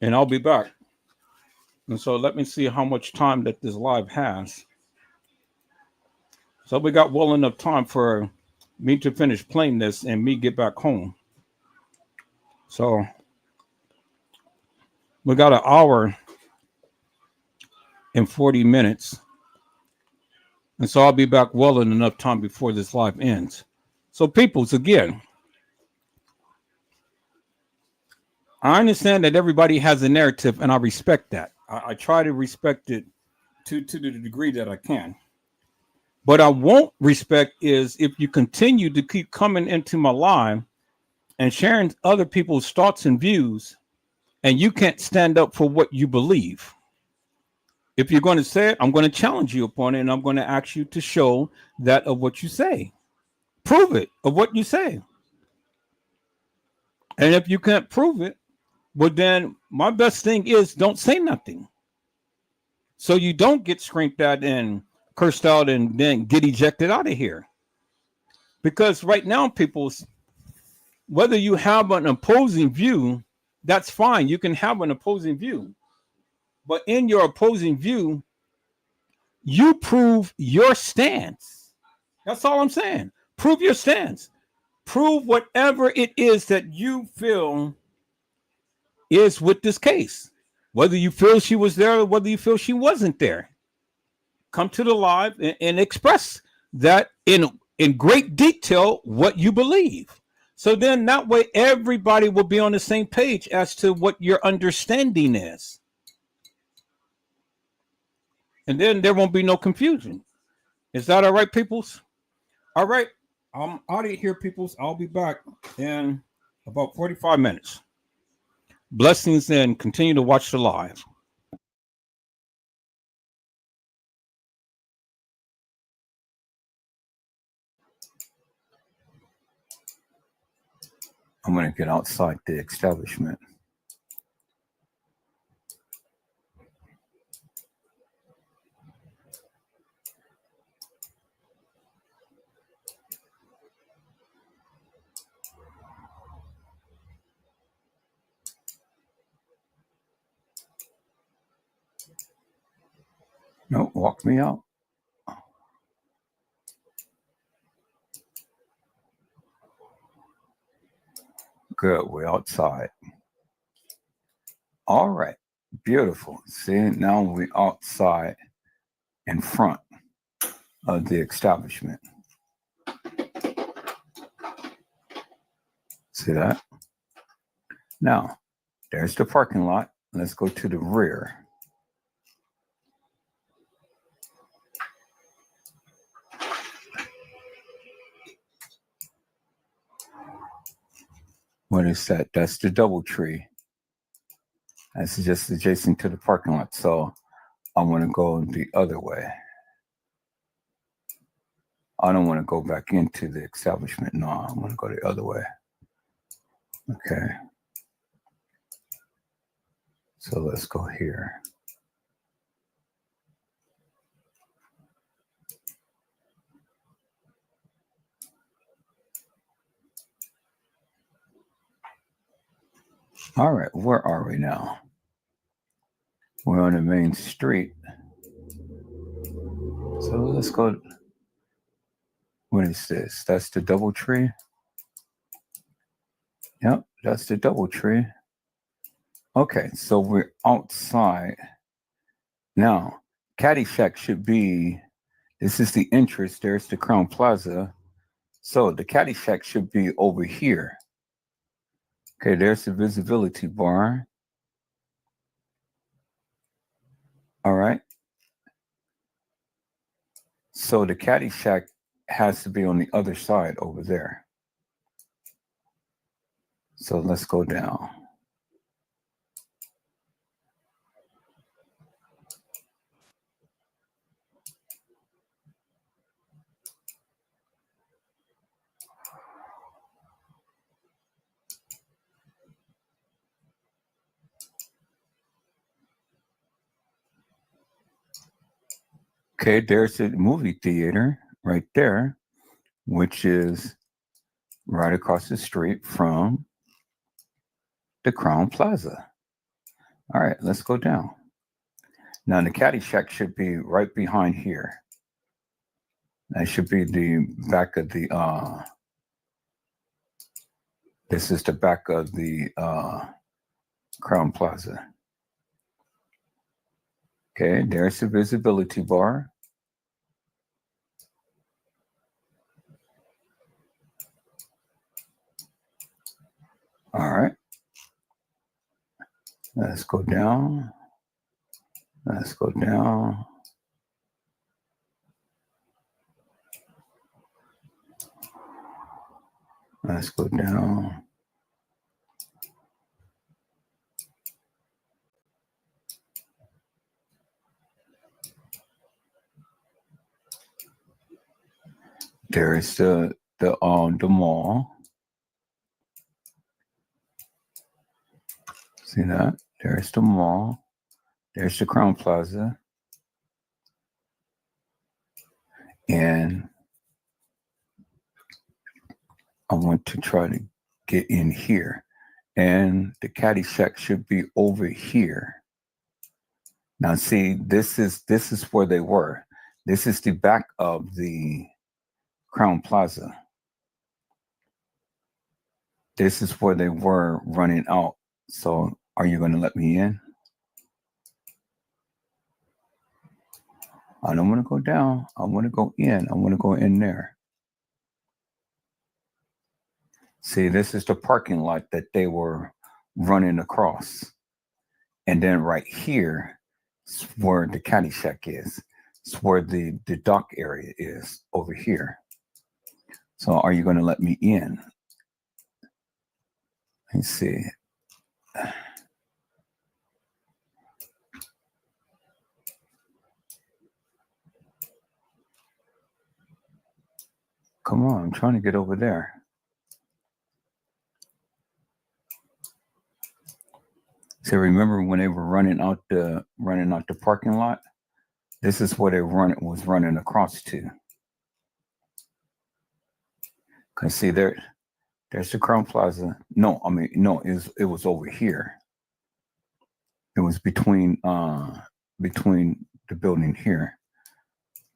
Speaker 8: And I'll be back. And so let me see how much time that this live has. So we got well enough time for me to finish playing this and me get back home. So we got an hour and 40 minutes. And so I'll be back well in enough time before this live ends. So peoples, again, I understand that everybody has a narrative and I respect that. I try to respect it to the degree that I can. But I won't respect is if you continue to keep coming into my live and sharing other people's thoughts and views, and you can't stand up for what you believe. If you're going to say it, I'm going to challenge you upon it, and I'm going to ask you to show that of what you say. Prove it of what you say. And if you can't prove it, well, then my best thing is don't say nothing. So you don't get screamed at and cursed out and then get ejected out of here. Because right now, people, whether you have an opposing view, that's fine. You can have an opposing view. But in your opposing view, you prove your stance. That's all I'm saying. Prove your stance. Prove whatever it is that you feel is with this case. Whether you feel she was there or whether you feel she wasn't there. Come to the live and express that in great detail what you believe. So then that way everybody will be on the same page as to what your understanding is. And then there won't be no confusion. Is that all right, peoples? All right. I'm out of here, peoples. I'll be back in about 45 minutes. Blessings and continue to watch the live. I'm going to get outside the establishment. No, walk me out. Good, we're outside. All right, beautiful. See, now we're outside in front of the establishment. See that? Now, there's the parking lot. Let's go to the rear. What is that? That's the double tree. That's just adjacent to the parking lot. So I'm going to go the other way. I don't want to go back into the establishment. No, I'm going to go the other way. Okay. So let's go here. All right, where are we now? We're on the main street. So let's go. What is this? That's the double tree. Yep, that's the double tree. Okay, so we're outside. Now, Caddyshack should be, this is the entrance. There's the Crown Plaza. So the Caddyshack should be over here. Okay, there's the visibility bar. All right. So the caddy shack has to be on the other side over there. So let's go down. Okay, there's the movie theater right there, which is right across the street from the Crown Plaza. All right, let's go down. Now the caddy shack should be right behind here. That should be the back of the this is the back of the Crown Plaza. Okay, there's the visibility bar. All right. Let's go down. Let's go down. Let's go down. There is the mall. See that? There's the mall. There's the Crown Plaza. And I want to try to get in here. And the caddy shack should be over here. Now see, this is where they were. This is the back of the Crown Plaza. This is where they were running out. So are you going to let me in? I don't want to go down. I want to go in. I want to go in there. See, this is the parking lot that they were running across. And then right here is where the caddy shack is. It's where the dock area is over here. So are you going to let me in? Let's see. Come on, I'm trying to get over there. So remember when they were running out the parking lot? This is where they was running across to. Cause see there's the Crown Plaza. No, I mean no, it was over here. It was between the building here,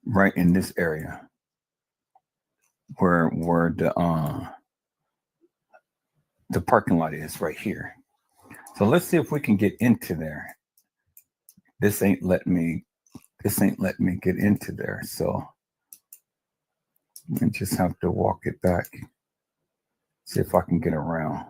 Speaker 8: right in this area, where the parking lot is right here. So let's see if we can get into there. This ain't let me get into there. So I just have to walk it back. See if I can get around.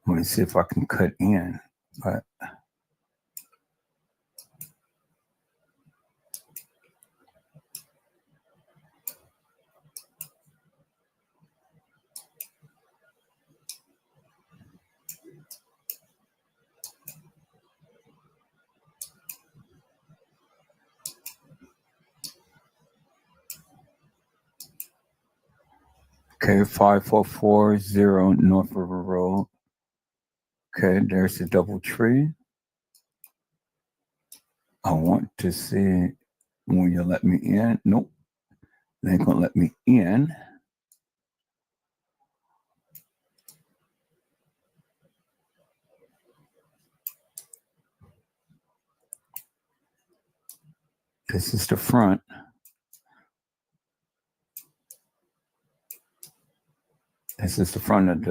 Speaker 8: Let me see if I can cut in, but okay, 5440 North River Road. Okay, there's the double tree. I want to see when you let me in. Nope, they ain't gonna let me in. This is the front. This is the front of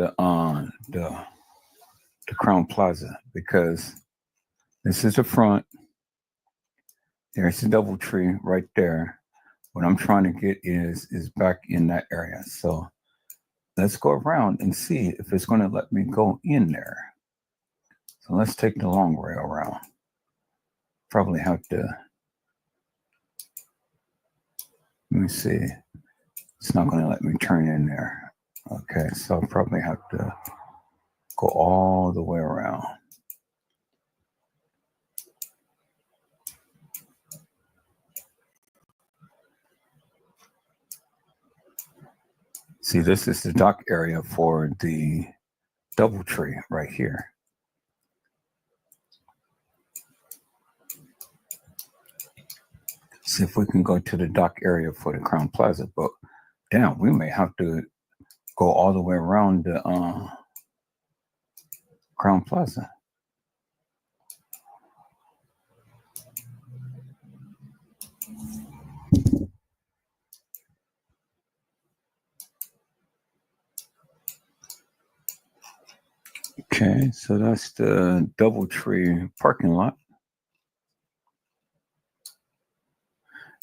Speaker 8: the Crown Plaza, because This is the front. There's the DoubleTree right there. What I'm trying to get is back in that area. So let's go around and see if it's going to let me go in there. So let's take the long way around. Probably have to, let me see. It's not going to let me turn in there. Okay, so I'll probably have to go all the way around. See, this is the dock area for the DoubleTree right here. See if we can go to the dock area for the Crown Plaza, but damn, we may have to go all the way around the Crown Plaza. Okay, so that's the DoubleTree parking lot.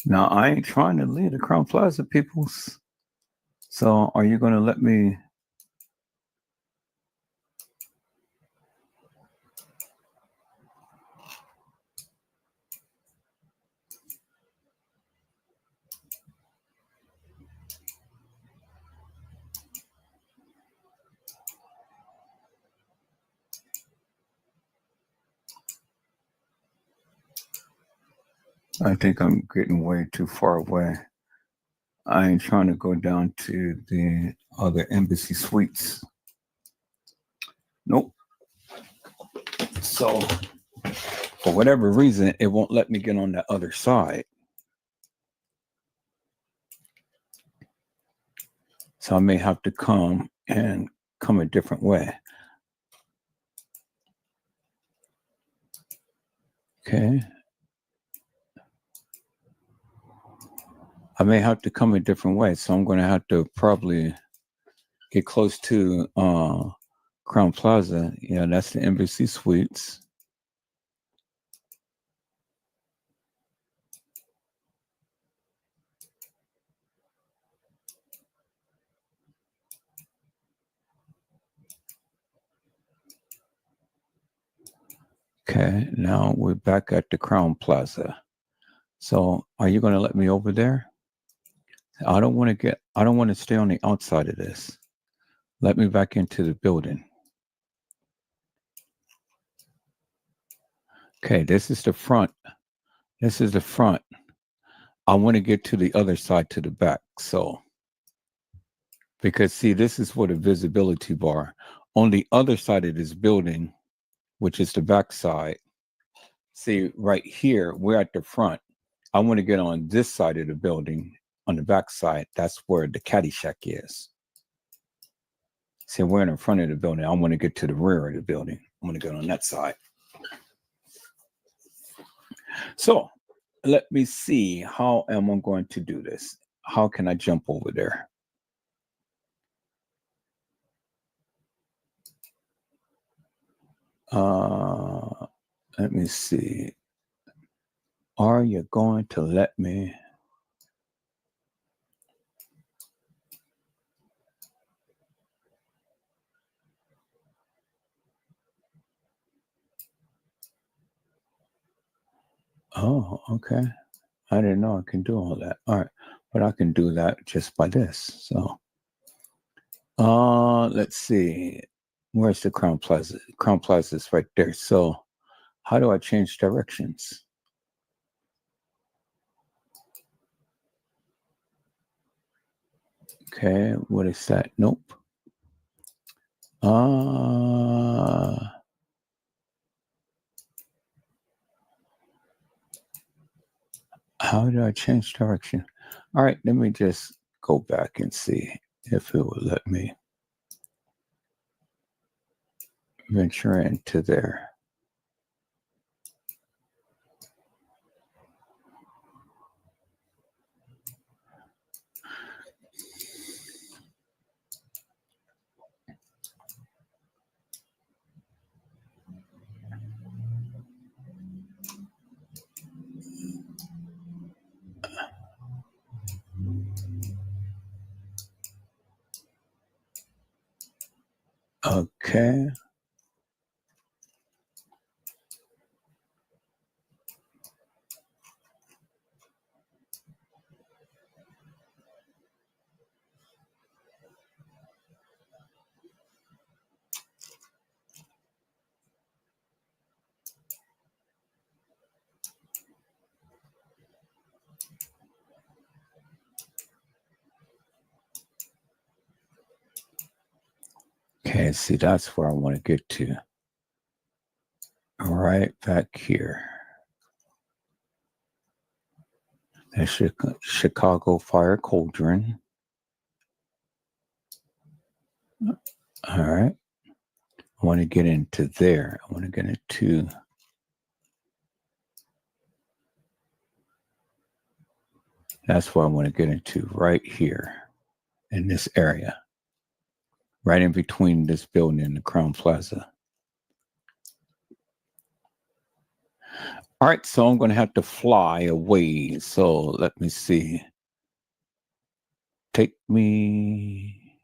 Speaker 8: Now, I ain't trying to leave the Crown Plaza, peoples. So are you going to let me? I think I'm getting way too far away. I ain't trying to go down to the other Embassy Suites. Nope. So for whatever reason, it won't let me get on the other side. So I may have to come a different way. Okay. I may have to come a different way. So I'm going to have to probably get close to Crown Plaza. Yeah, that's the Embassy Suites. Okay, now we're back at the Crown Plaza. So are you going to let me over there? I don't want to stay on the outside of this. Let me back into the building. Okay, this is the front. This is the front. I want to get to the other side, to the back. So, because see, this is for the visibility bar. On the other side of this building, which is the back side, see right here, we're at the front. I want to get on this side of the building, on the back side. That's where the caddy shack is. See, we're in the front of the building. I want to get to the rear of the building. I'm going to get on that side. So let me see, how am I going to do this? How can I jump over there? Let me see. Are you going to let me? Oh, okay. I didn't know I can do all that. All right. But I can do that just by this. So, let's see. Where's the Crown Plaza? Crown Plaza is right there. So how do I change directions? Okay, what is that? Nope. How do I change direction? All right, let me just go back and see if it will let me venture into there. Okay. Okay, see, that's where I want to get to. Right back here. That's Chicago Fire Cauldron. All right. I want to get into there. I want to get into that's what I want to get into right here in this area. Right in between this building and the Crown Plaza. All right, so I'm going to have to fly away. So let me see. Take me.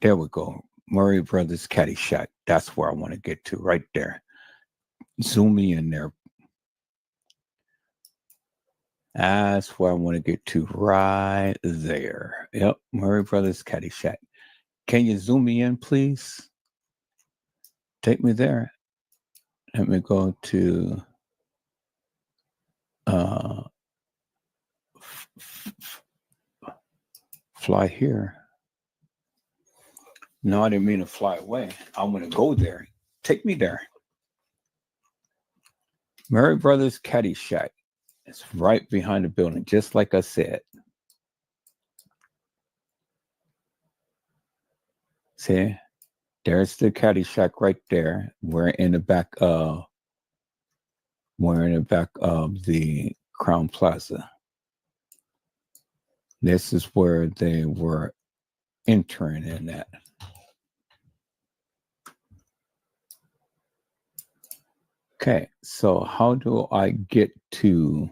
Speaker 8: There we go. Murray Brothers Caddyshack. That's where I want to get to, right there. Zoom me in there. That's where I want to get to, right there. Yep, Murray Brothers Caddyshack. Can you zoom me in, please? Take me there. Let me go to fly here. No, I didn't mean to fly away. I want to go there. Take me there. Murray Brothers Caddyshack. It's right behind the building, just like I said. See, there's the Caddyshack right there. We're in the back of the Crown Plaza. This is where they were entering in at. Okay, so how do I get there?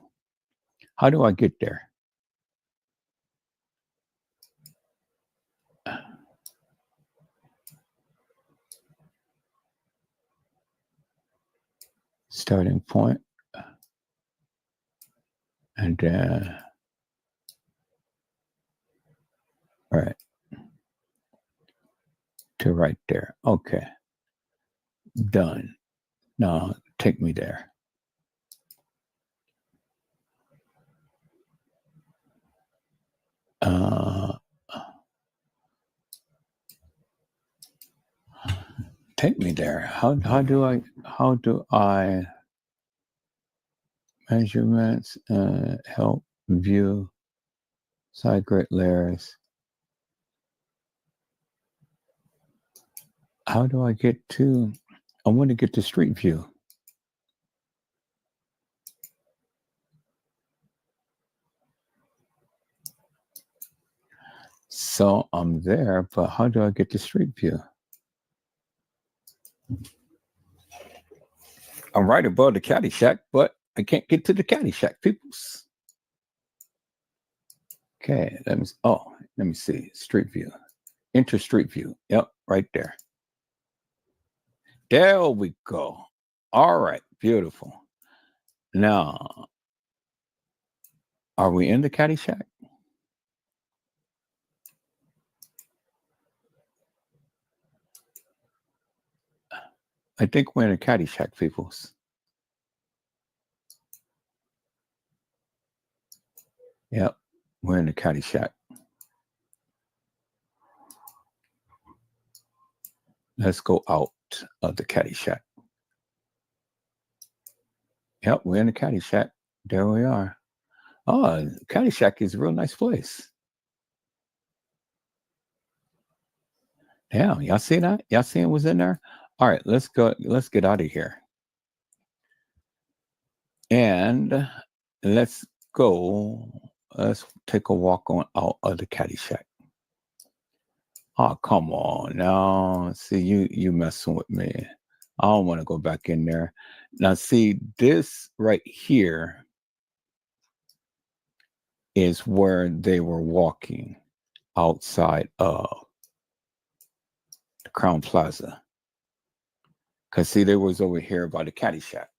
Speaker 8: Starting point. And then, all right. To right there. Okay. Done. Now take me there. Take me there. How do I measurements help view side grid layers? How do I get to? I want to get to street view. So I'm there, but how do I get to street view? I'm right above the Caddyshack, but I can't get to the Caddyshack, peoples. Okay, let me see. Street view. Enter street view. Yep, right there. There we go. All right, beautiful. Now, are we in the Caddyshack? I think we're in a Caddyshack, peoples. Yep, we're in the Caddyshack. Let's go out of the Caddyshack. Yep, we're in the Caddyshack. There we are. Oh, Caddyshack is a real nice place. Yeah, y'all see that? Y'all see it was in there? All right, let's go. Let's get out of here. And let's go. Let's take a walk on out of the Caddyshack. Oh, come on now. See, you messing with me. I don't want to go back in there. Now, see, this right here is where they were walking outside of the Crown Plaza. Because see, they was over here by the Caddy Shack.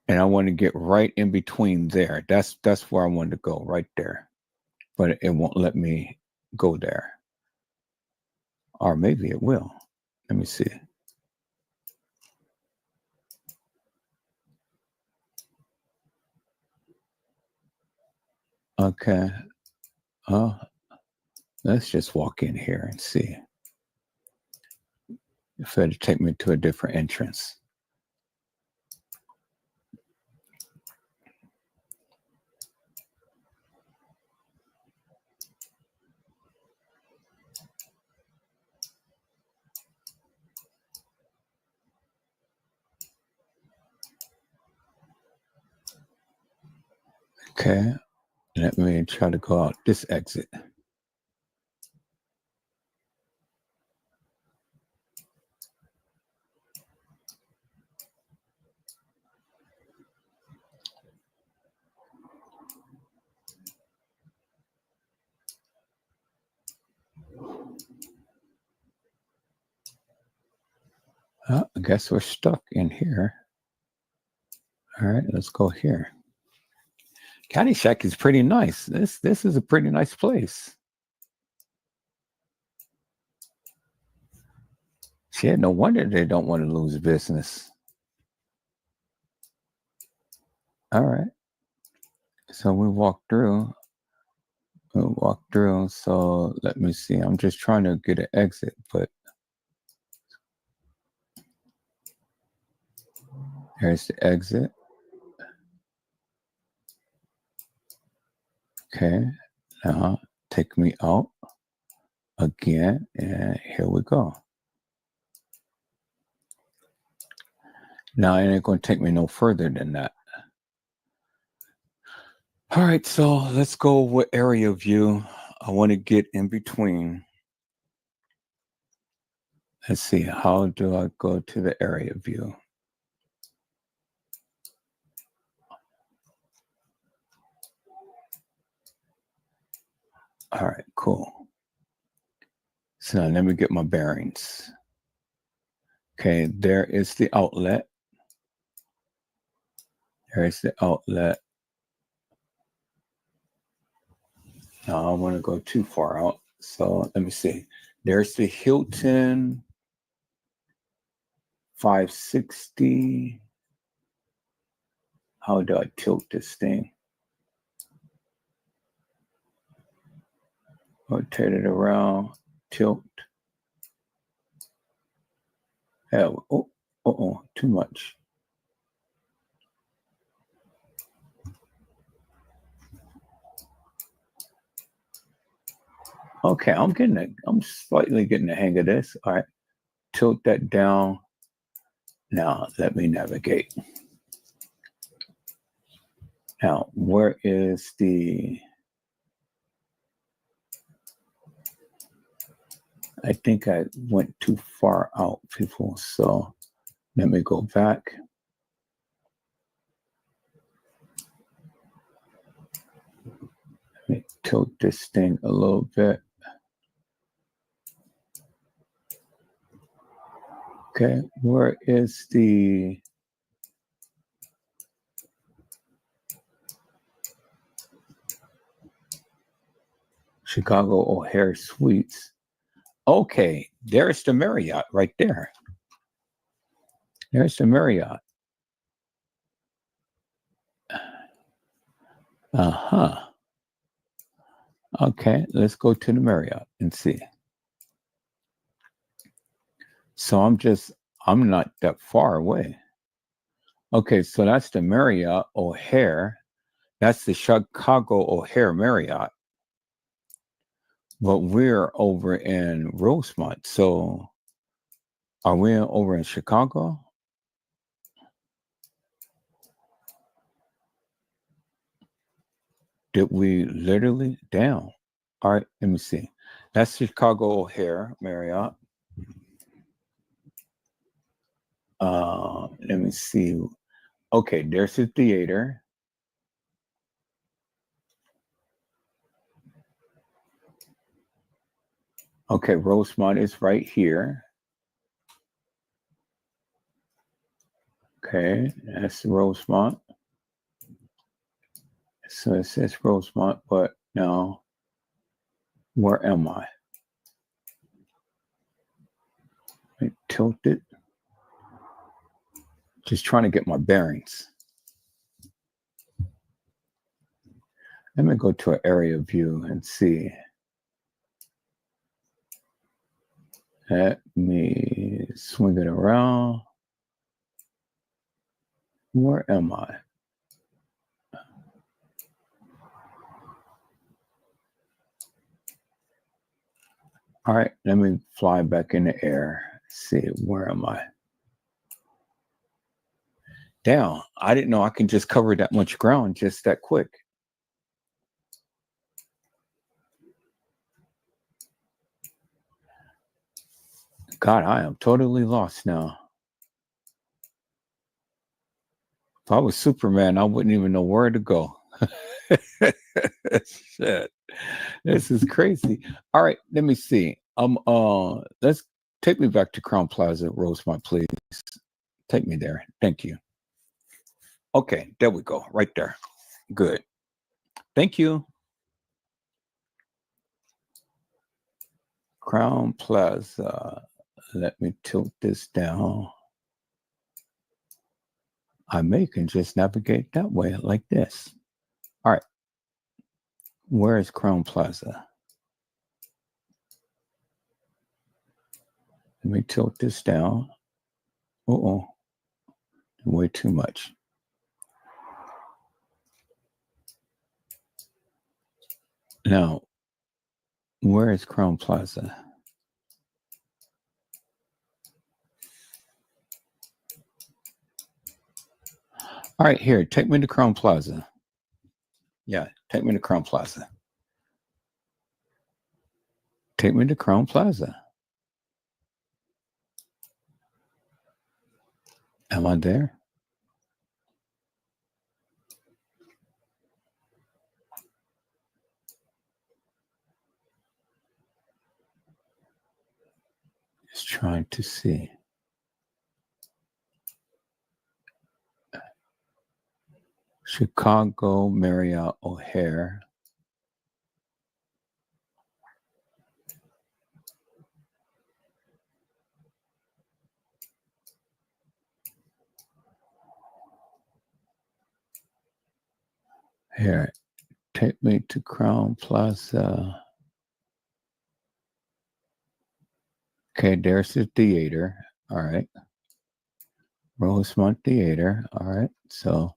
Speaker 8: And I want to get right in between there. That's where I wanted to go, right there. But it won't let me go there. Or maybe it will. Let me see. Okay. Let's just walk in here and see if it'll take me to a different entrance. Okay. Let me try to go out this exit. I guess we're stuck in here. All right, let's go here. Caddy Shack is pretty nice. This is a pretty nice place. Shit, no wonder they don't want to lose business. All right. So we walk through. So let me see. I'm just trying to get an exit, but here's the exit. Okay. Take me out again, and here we go. Now it ain't going to take me no further than that. All right, so let's go with area view. I want to get in between. Let's see, how do I go to the area view? All right, cool. So now let me get my bearings. Okay, there is the outlet. There's the outlet. Now I don't want to go too far out. So let me see. There's the Hilton 560. How do I tilt this thing? Rotate it around, tilt. Yeah, too much. Okay, I'm slightly getting the hang of this. All right, tilt that down. Now let me navigate. Now, where is the? I think I went too far out, people. So let me go back. Let me tilt this thing a little bit. Okay, where is the? Chicago O'Hare Suites. Okay, there's the Marriott right there. There's the Marriott. Okay, let's go to the Marriott and see. So I'm not that far away. Okay, so that's the Marriott O'Hare. That's the Chicago O'Hare Marriott. But we're over in Rosemont. So are we over in Chicago? Did we literally down? All right, let me see. That's Chicago O'Hare Marriott. Let me see. Okay, there's the theater. Okay, Rosemont is right here. Okay, that's Rosemont. So it says Rosemont, but now, where am I? Tilt it. Just trying to get my bearings. Let me go to an area view and see. Let me swing it around. Where am I? All right, let me fly back in the air. See, where am I? Damn, I didn't know I can just cover that much ground just that quick. God, I am totally lost now. If I was Superman, I wouldn't even know where to go. Shit. This is crazy. All right, let me see. Let's take me back to Crown Plaza, Rosemont, please. Take me there. Thank you. Okay, there we go. Right there. Good. Thank you. Crown Plaza. Let me tilt this down. I may can just navigate that way like this. All right. Where is Crown Plaza? Let me tilt this down. Uh-oh. Way too much. Now, where is Crown Plaza? All right, here, take me to Crown Plaza. Yeah, take me to Crown Plaza. Take me to Crown Plaza. Am I there? Just trying to see. Chicago Marriott O'Hare. Here, take me to Crown Plaza. Okay, there's the theater. All right. Rosemont Theater. All right. So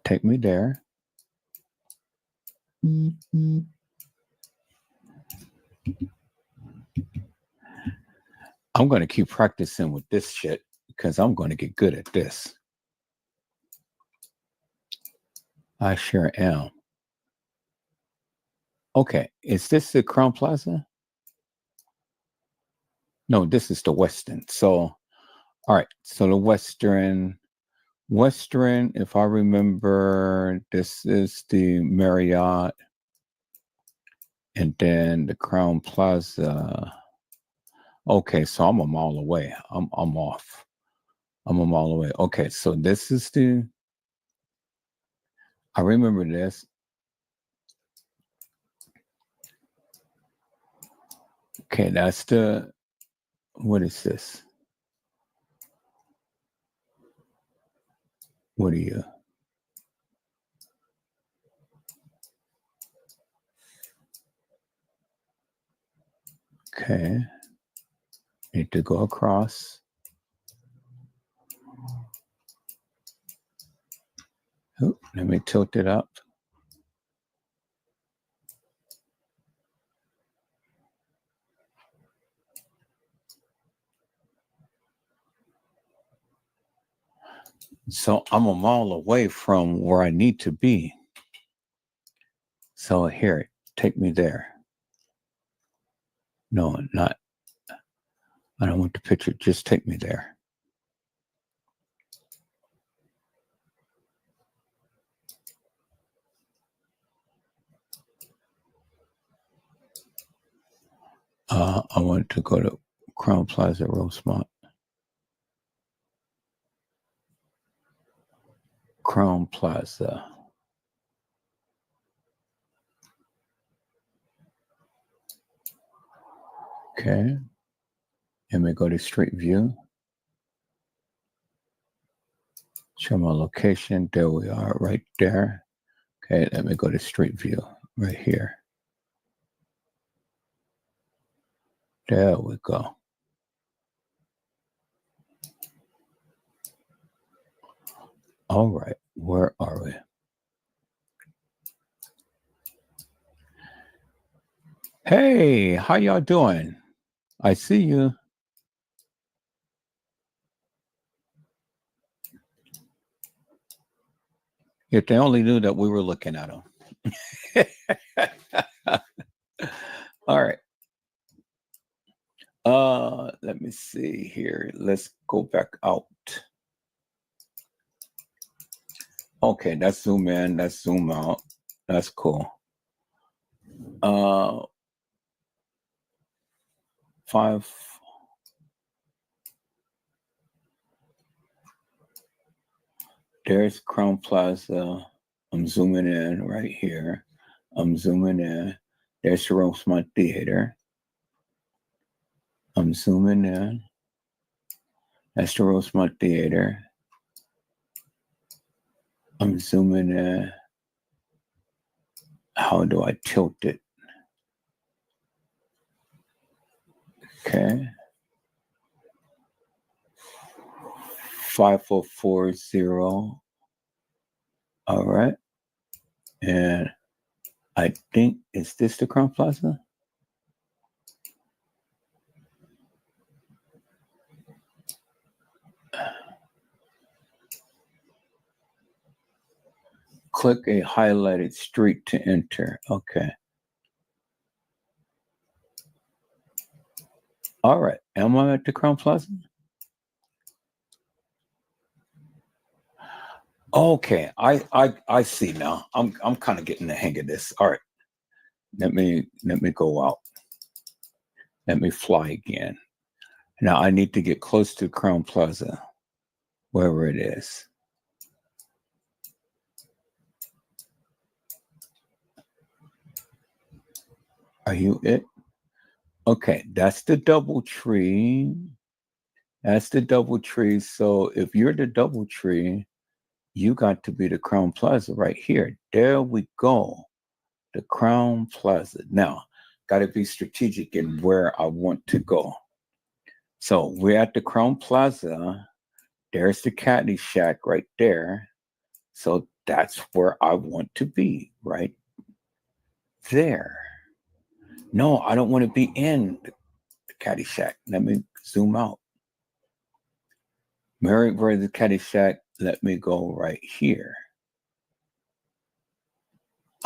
Speaker 8: take me there. I'm going to keep practicing with this shit because I'm going to get good at this. I sure am. Okay, is this the Crown Plaza? No, this is the Westin. So, all right. So the Western, if I remember, this is the Marriott. And then the Crown Plaza. Okay, so I'm a mile away. I'm off. I'm a mile away. Okay, so this is the, I remember this. Okay, that's the, what is this? What are you? Okay. Need to go across. Oop, let me tilt it up. So I'm a mile away from where I need to be. So here, take me there. No, not. I don't want the picture. Just take me there. I want to go to Crown Plaza Rosemont. Crown Plaza. Okay. Let me go to Street View. Show my location. There we are, right there. Okay, let me go to Street View right here. There we go. All right, where are we? Hey, how y'all doing? I see you. If they only knew that we were looking at them. All right. Let me see here. Let's go back out. Okay, that's zoom in, that's zoom out. That's cool. 5. There's Crown Plaza. I'm zooming in right here. I'm zooming in. There's the Rosemont Theater. I'm zooming in. That's the Rosemont Theater. I'm zooming in. How do I tilt it? Okay. 5440. All right. And I think, is this the Crown Plaza? Click a highlighted street to enter. Okay. All right. Am I at the Crown Plaza? Okay. I see now. I'm kind of getting the hang of this. All right. Let me go out. Let me fly again. Now I need to get close to Crown Plaza, wherever it is. Are you it? Okay, that's the double tree. That's the double tree. So if you're the double tree, you got to be the Crown Plaza right here. There we go. The Crown Plaza. Now, got to be strategic in where I want to go. So we're at the Crown Plaza. There's the Caddy Shack right there. So that's where I want to be, right there. No, I don't want to be in the Caddy Shack. Let me zoom out. Merrick versus Caddy Shack. Let me go right here.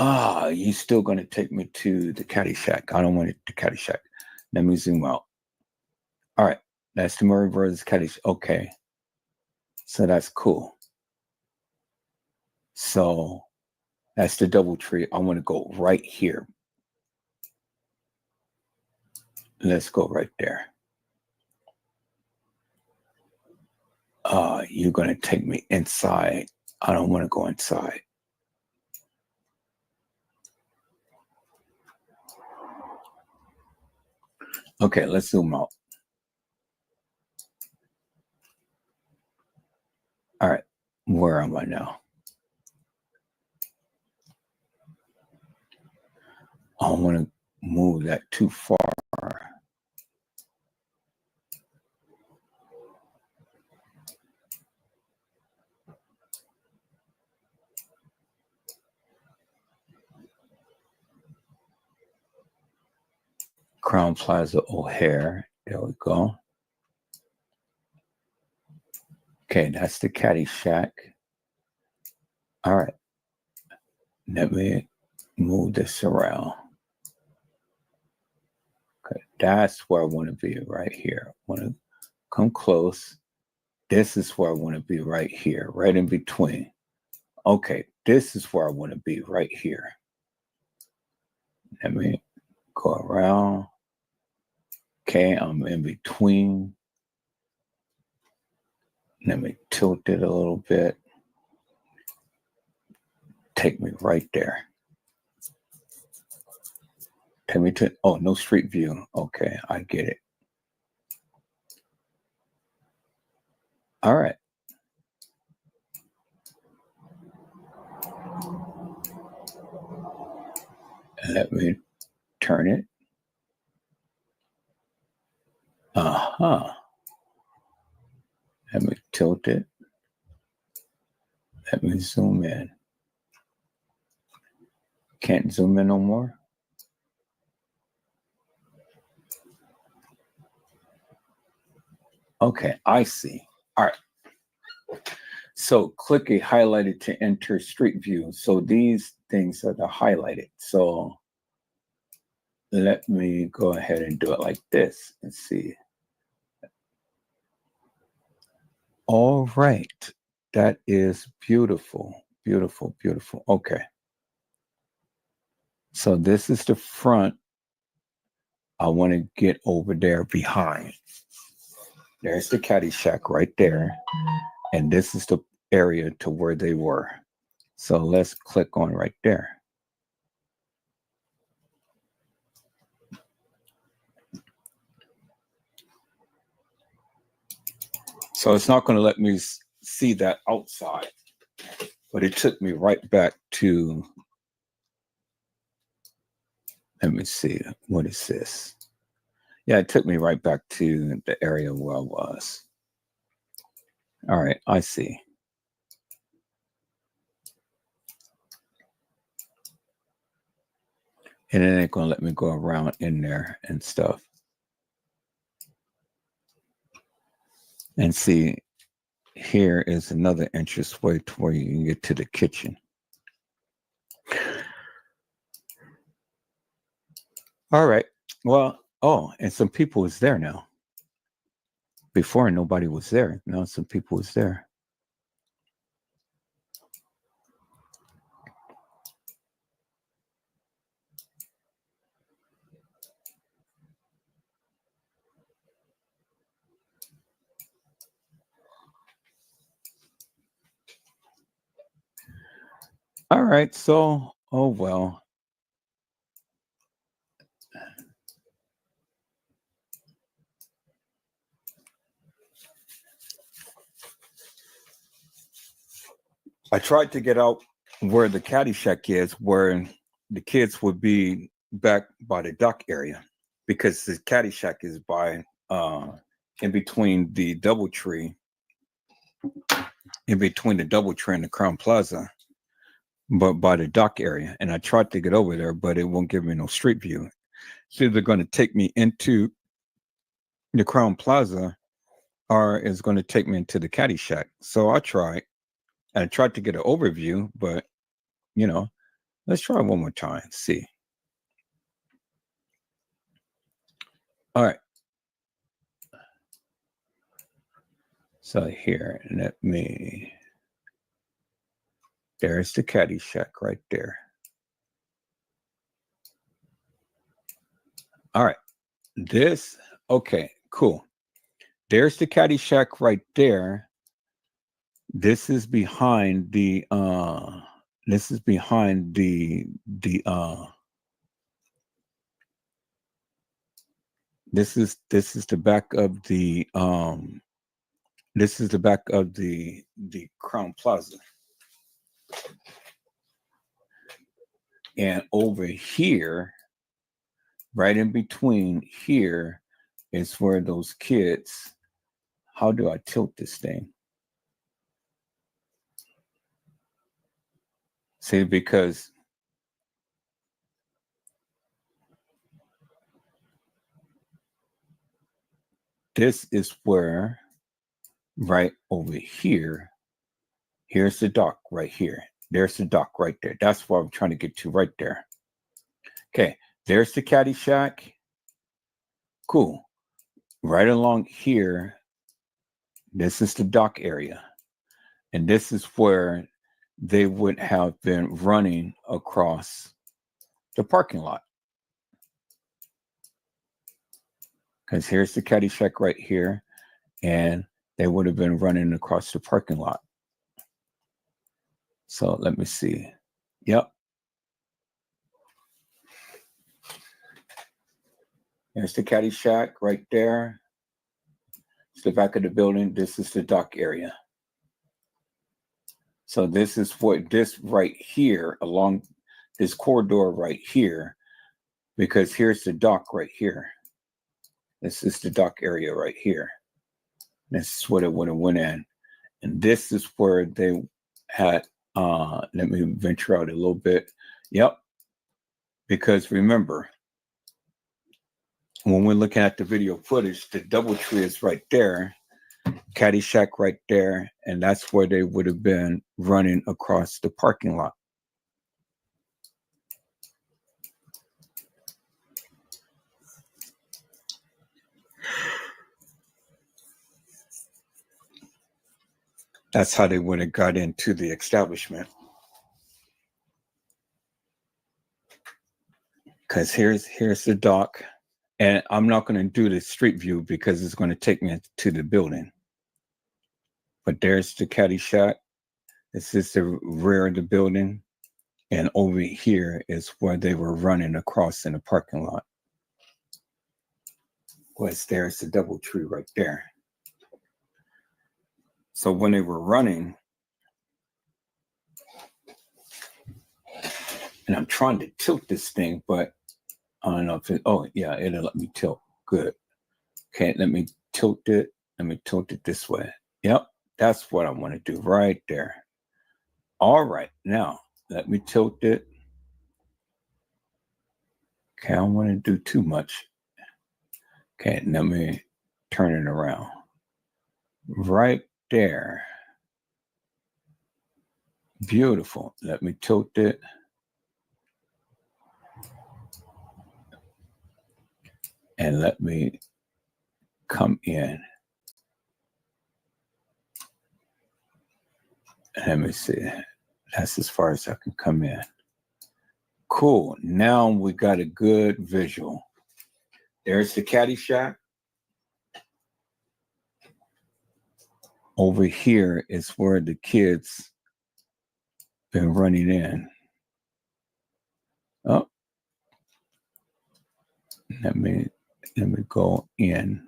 Speaker 8: You still going to take me to the Caddy Shack. I don't want it to Caddy Shack. Let me zoom out. All right. That's the Murray versus Caddy Shack. Okay. So that's cool. So that's the double tree. I want to go right here. Let's go right there. You're going to take me inside. I don't want to go inside. Okay, let's zoom out. All right, where am I now? I don't want to move that too far. Crown Plaza O'Hare. There we go. Okay, that's the Caddy Shack. All right. Let me move this around. Okay, that's where I want to be right here. I want to come close. This is where I want to be right here, right in between. Okay, this is where I want to be right here. Let me go around. Okay, I'm in between. Let me tilt it a little bit. Take me right there. Take me to, oh, no street view. Okay, I get it. All right. Let me turn it. Uh-huh. Let me tilt it. Let me zoom in. Can't zoom in no more. Okay, I see. All right. So click a highlighted to enter street view. So these things are the highlighted. So let me go ahead and do it like this and see. All right. That is beautiful. Beautiful, beautiful. Okay. So this is the front. I want to get over there behind. There's the caddy shack right there. And this is the area to where they were. So let's click on right there. So it's not going to let me see that outside, but it took me right back to, let me see, what is this? Yeah, it took me right back to the area where I was. All right, I see. And it ain't going to let me go around in there and stuff. And see, here is another entrance way to where you can get to the kitchen. All right. Well, oh, and some people is there now. Before nobody was there. Now some people is there. All right. So, oh well. I tried to get out where the caddy shack is, where the kids would be back by the dock area, because the caddy shack is by in between the DoubleTree, and the Crown Plaza, but by the dock area. And I tried to get over there, but it won't give me no street view. So they're going to take me into the Crown Plaza, or it's going to take me into the caddy shack. So I tried. And I tried to get an overview, but, you know, let's try one more time. See. All right. So here, let me, there's the caddy shack right there. All right. This, okay, cool. There's the caddy shack right there. This is behind the this is the back of the this is the back of the Crown Plaza. And over here, right in between here, is where those kids, how do I tilt this thing? See, because this is where, right over here, here's the dock right here. There's the dock right there. That's what I'm trying to get to right there. Okay, there's the caddy shack. Cool. Right along here, this is the dock area. And this is where they would have been running across the parking lot. because here's the caddy shack right here, and they would have been running across the parking lot. So let me see. Yep. There's the caddy shack right there. It's the back of the building. This is the dock area. So this is what this right here along this corridor right here, because here's the dock right here. This is the dock area right here. This is what it would have went in. And this is where they had, let me venture out a little bit. Yep. Because remember, when we're looking at the video footage, the DoubleTree is right there, caddy shack right there, and that's where they would have been running across the parking lot. That's how they would have got into the establishment. Because here's the dock, and I'm not going to do the street view because it's going to take me to the building. But there's the caddy shack. This is the rear of the building, and over here is where they were running across in the parking lot. Was there's the DoubleTree right there. So when they were running, and I'm trying to tilt this thing, but I don't know if it, oh yeah, it'll let me tilt. Good. Okay, let me tilt it. Let me tilt it this way. Yep, that's what I want to do right there. All right, now let me tilt it. Okay, I don't want to do too much. Okay, let me turn it around. Right there. Beautiful. Let me tilt it. And let me come in. Let me see. That's as far as I can come in. Cool. Now we got a good visual. There's the caddy shack. Over here is where the kids been running in. Oh, let me go in.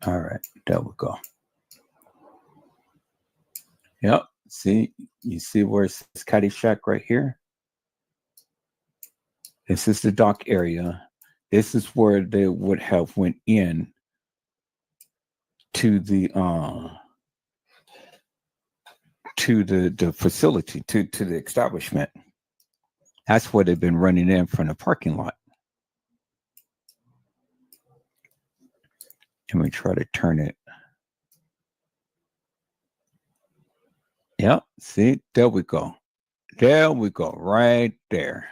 Speaker 8: All right, there we go. Yep. See, you see where it's caddy shack right here? This is the dock area. This is where they would have went in to the facility, to the establishment. That's where they've been running in from the parking lot. Let me try to turn it. Yep, see, there we go. There we go, right there.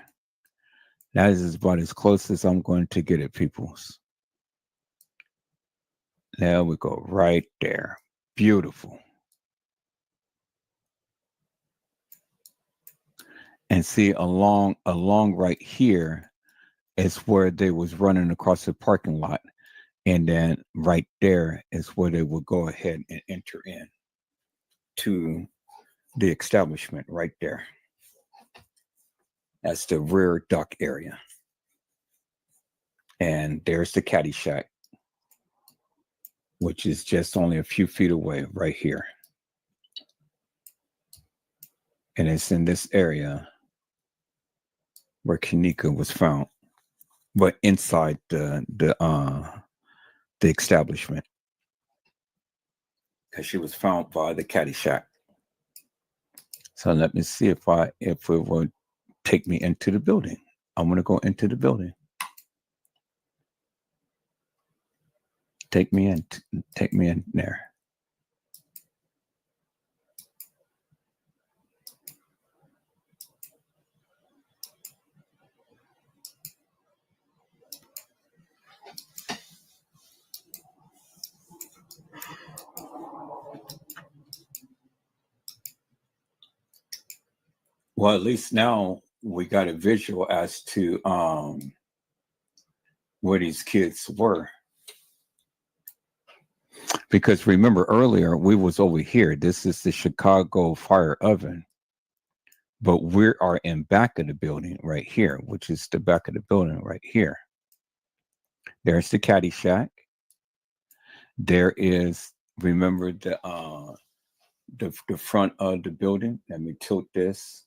Speaker 8: That is about as close as I'm going to get it, peoples. There we go, right there. Beautiful. And see, along right here is where they was running across the parking lot. And then right there is where they would go ahead and enter in to the establishment right there. That's the rear dock area. And there's the caddy shack, which is just only a few feet away right here. And it's in this area where K'Neka was found, but inside the establishment, because she was found by the caddy shack. So let me see if it would take me into the building. I'm gonna go into the building. Take me in there. Well, at least now
Speaker 1: we got a visual as to where these kids were. Because remember earlier, we was over here. This is the Chicago Fire Oven. But we are in back of the building right here, which is the back of the building right here. There's the caddy shack. There is, remember the front of the building. Let me tilt this.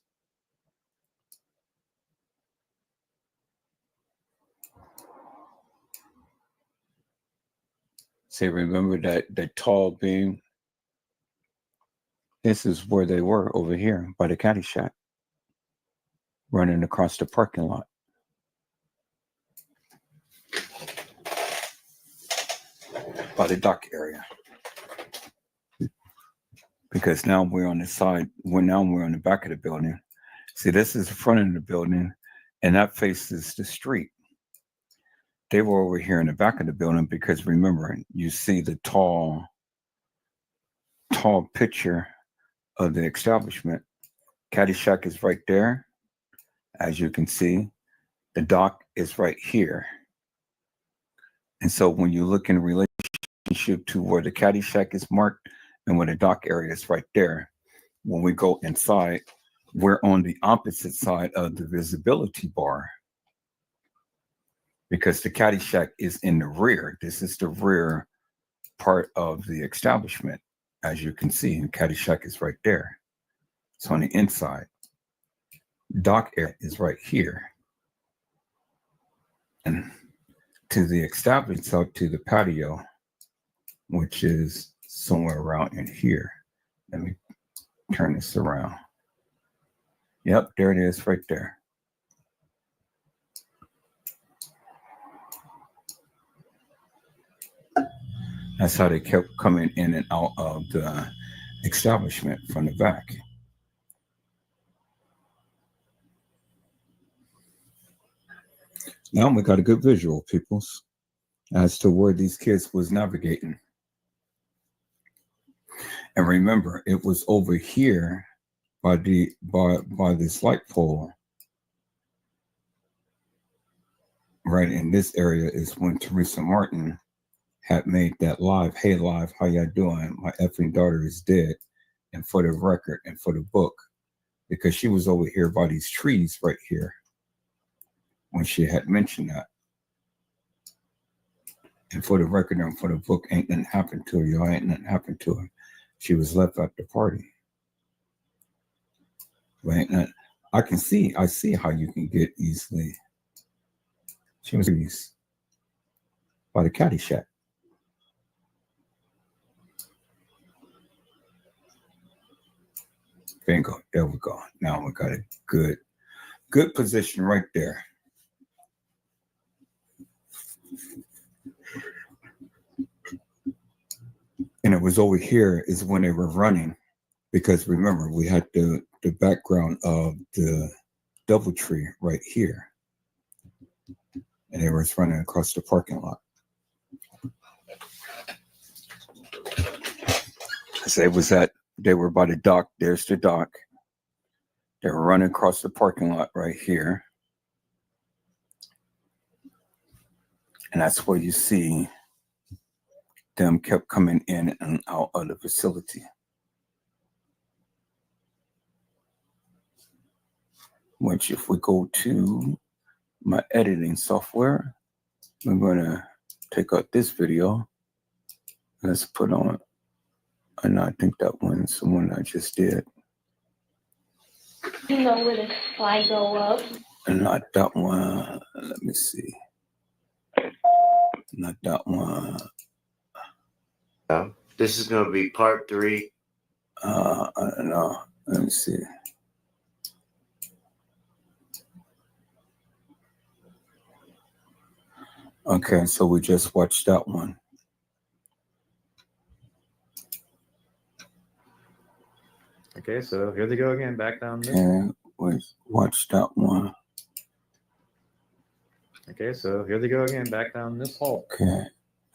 Speaker 1: Say, remember that tall beam? This is where they were over here by the caddy shack, running across the parking lot. By the dock area. Because now we're on the side, we're on the back of the building. See, this is the front of the building, and that faces the street. They were over here in the back of the building because remember, you see the tall picture of the establishment. Caddy shack is right there. As you can see, the dock is right here. And so when you look in relationship to where the caddy shack is marked and where the dock area is right there, when we go inside, we're on the opposite side of the visibility bar. Because the caddy shack is in the rear. This is the rear part of the establishment, as you can see, and caddy shack is right there. It's on the inside. Dock area is right here. And to the establishment, out to the patio, which is somewhere around in here. Let me turn this around. Yep, there it is right there. That's how they kept coming in and out of the establishment from the back. Now we got a good visual, peoples, as to where these kids was navigating. And remember, it was over here by this light pole. Right in this area is when Teresa Martin had made that live, hey live, how y'all doing? My effing daughter is dead. And for the record and for the book, because she was over here by these trees right here when she had mentioned that. And for the record and for the book, ain't nothing happened to her, y'all. Ain't nothing happened to her. She was left at the party. But ain't nothing. I see how you can get easily. She was by the caddy shack. Bingo. There we go. Now we got a good position right there. And it was over here is when they were running, because remember, we had the background of the DoubleTree right here. And they were running across the parking lot. So they were by the dock. There's the dock. They were running across the parking lot right here. And that's where you see them kept coming in and out of the facility. Which if we go to my editing software, I'm going to take out this video. Let's put on, and I think that one's the one I just did.
Speaker 4: You know where the slide go up?
Speaker 1: And not that one. Let me see. Not that one.
Speaker 5: This is going to be part 3.
Speaker 1: I don't know. Let me see. Okay, so we just watched that one.
Speaker 11: Okay, so here they go again, back down this.
Speaker 1: Okay, we watched that one.
Speaker 11: Okay, so here they go again, back down this hall.
Speaker 1: Okay,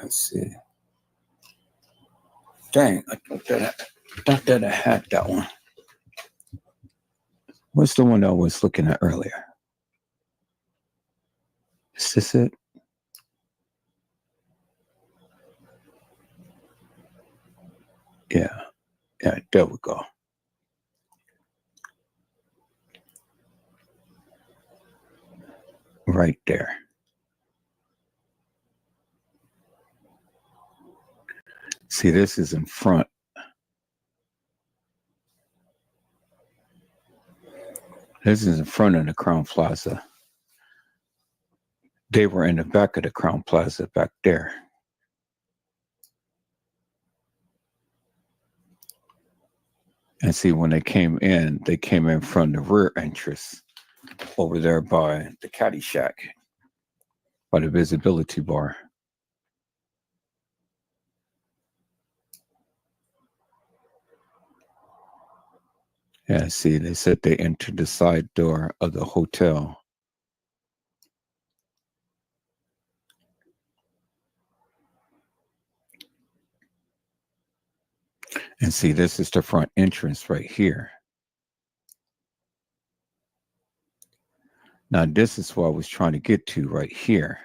Speaker 1: let's see. Dang, I thought that I had that one.
Speaker 8: What's the one I was looking at earlier? Is this it? Yeah. Yeah, there we go. Right there. See, this is in front. This is in front of the Crown Plaza. They were in the back of the Crown Plaza back there. And see, when they came in from the rear entrance over there by the Caddy Shack, by the visibility bar. Yeah, see, they said they entered the side door of the hotel. And see, this is the front entrance right here. Now, this is what I was trying to get to right here.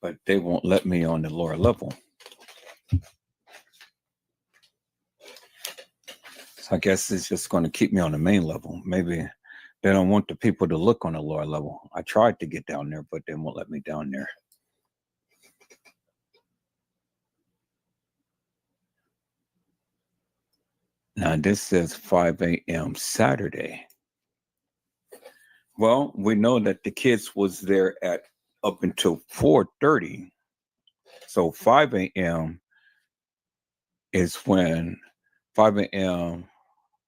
Speaker 8: But they won't let me on the lower level. So I guess it's just going to keep me on the main level. Maybe they don't want the people to look on the lower level. I tried to get down there, but they won't let me down there. Now, this says 5 a.m. Saturday. Well, we know that the kids was there at up until 4:30. So 5 a.m. is when 5 a.m.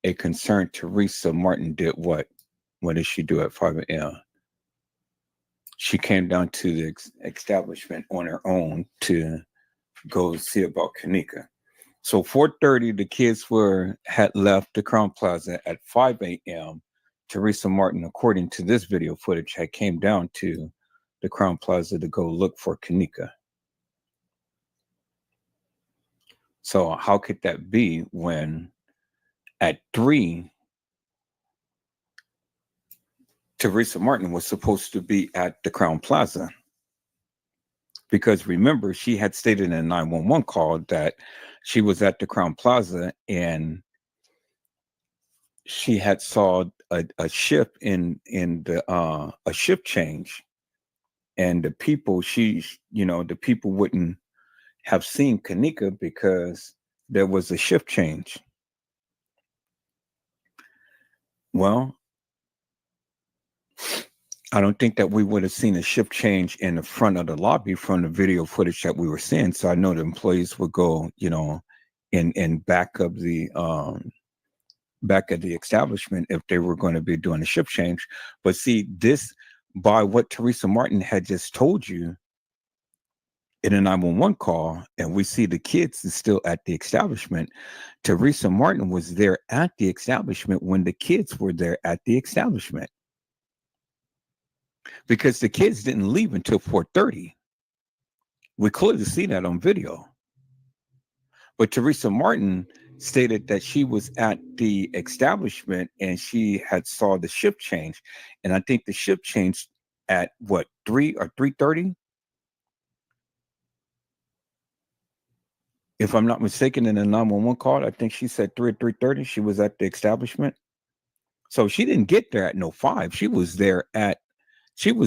Speaker 8: a concerned Teresa Martin did what? What did she do at 5 a.m.? She came down to the establishment on her own to go see about K'Kenneka. So 4:30, the kids had left the Crown Plaza. At 5 a.m., Teresa Martin, according to this video footage, had came down to the Crown Plaza to go look for K'Kenneka. So how could that be when at 3, Teresa Martin was supposed to be at the Crown Plaza? Because remember, she had stated in a 911 call that she was at the Crown Plaza and she had saw a shift in the a shift change, and the people the people wouldn't have seen K'Kenneka because there was a shift change. Well, I don't think that we would have seen a shift change in the front of the lobby from the video footage that we were seeing. So I know the employees would go, in back of the establishment if they were going to be doing a shift change. But see, this, by what Teresa Martin had just told you in a 911 call, and we see the kids is still at the establishment. Teresa Martin was there at the establishment when the kids were there at the establishment, because the kids didn't leave until 4:30. We clearly see that on video. But Teresa Martin stated that she was at the establishment and she had saw the shift change. And I think the shift changed at what, 3 or 3:30? If I'm not mistaken, in the 911 call, I think she said 3 or 3:30 she was at the establishment. So she didn't get there at 5. She was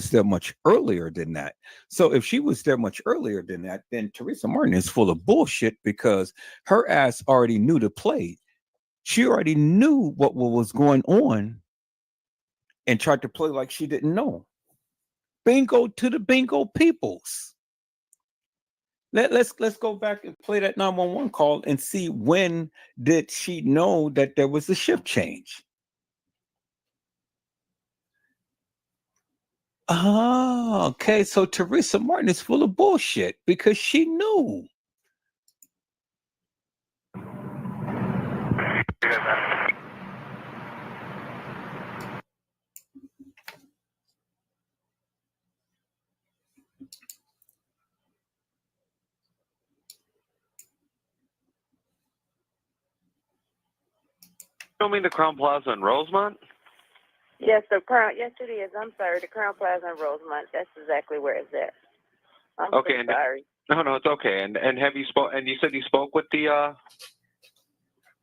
Speaker 8: there much earlier than that. So if she was there much earlier than that, then Teresa Martin is full of bullshit, because her ass already knew the play. She already knew what was going on and tried to play like she didn't know. Bingo to the bingo peoples. Let's go back and play that 911 call and see, when did she know that there was a shift change? Oh, okay. So Teresa Martin is full of bullshit because she knew.
Speaker 12: don't mean the Crown Plaza in Rosemont?
Speaker 13: Yes, yes, it is. I'm sorry. The Crown Plaza in Rosemont. That's exactly where it's at. I'm
Speaker 12: Okay,
Speaker 13: so
Speaker 12: and
Speaker 13: sorry.
Speaker 12: no, it's okay. And have you spoke? And you said you spoke with the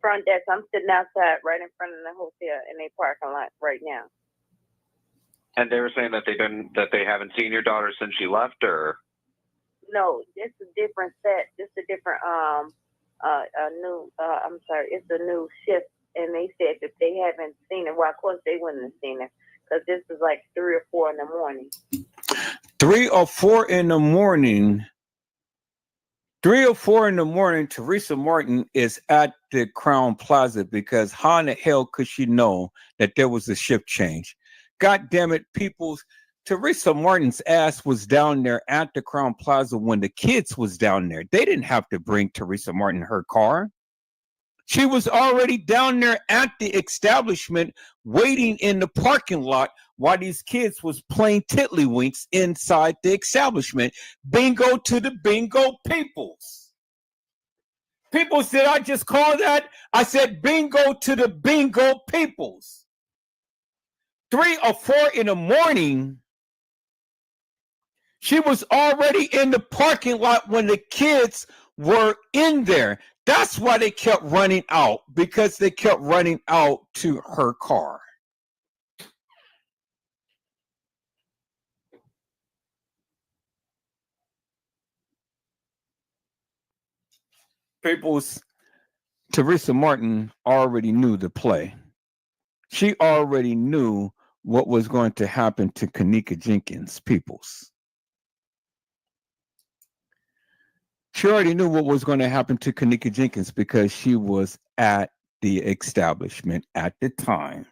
Speaker 13: Front desk. I'm sitting outside right in front of the hotel in a parking lot right now.
Speaker 12: and they were saying that they haven't seen your daughter since she left, or
Speaker 13: No, it's a different set. It's a different a new I'm sorry, it's a new shift, and they said if they haven't seen it, well, of course they wouldn't have seen it because this is like 3 or 4 in the morning.
Speaker 1: 3 or 4 in the morning. 3 or 4 in the morning, Teresa Martin is at the Crown Plaza because how in the hell could she know that there was a shift change? God damn it, peoples. Teresa Martin's ass was down there at the Crown Plaza when the kids was down there. They didn't have to bring Teresa Martin her car. She was already down there at the establishment waiting in the parking lot while these kids was playing tiddlywinks inside the establishment. Bingo to the bingo peoples. Peoples, did I just call that? I said bingo to the bingo peoples. 3 or 4 in the morning, she was already in the parking lot when the kids were in there. That's why they kept running out, because they kept running out to her car. People's Teresa Martin already knew the play. She already knew what was going to happen to K'Kenneka Jenkins, peoples. She already knew what was going to happen to K'Kenneka Jenkins because she was at the establishment at the time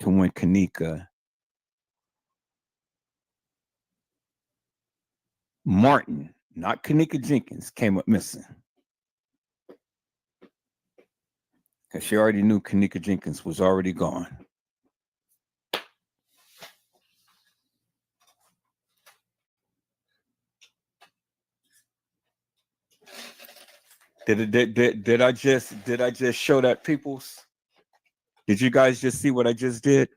Speaker 1: to when K'Kenneka Martin, not K'Kenneka Jenkins, came up missing. Because she already knew K'Kenneka Jenkins was already gone. Did I just show that, peoples? Did you guys just see what I just did?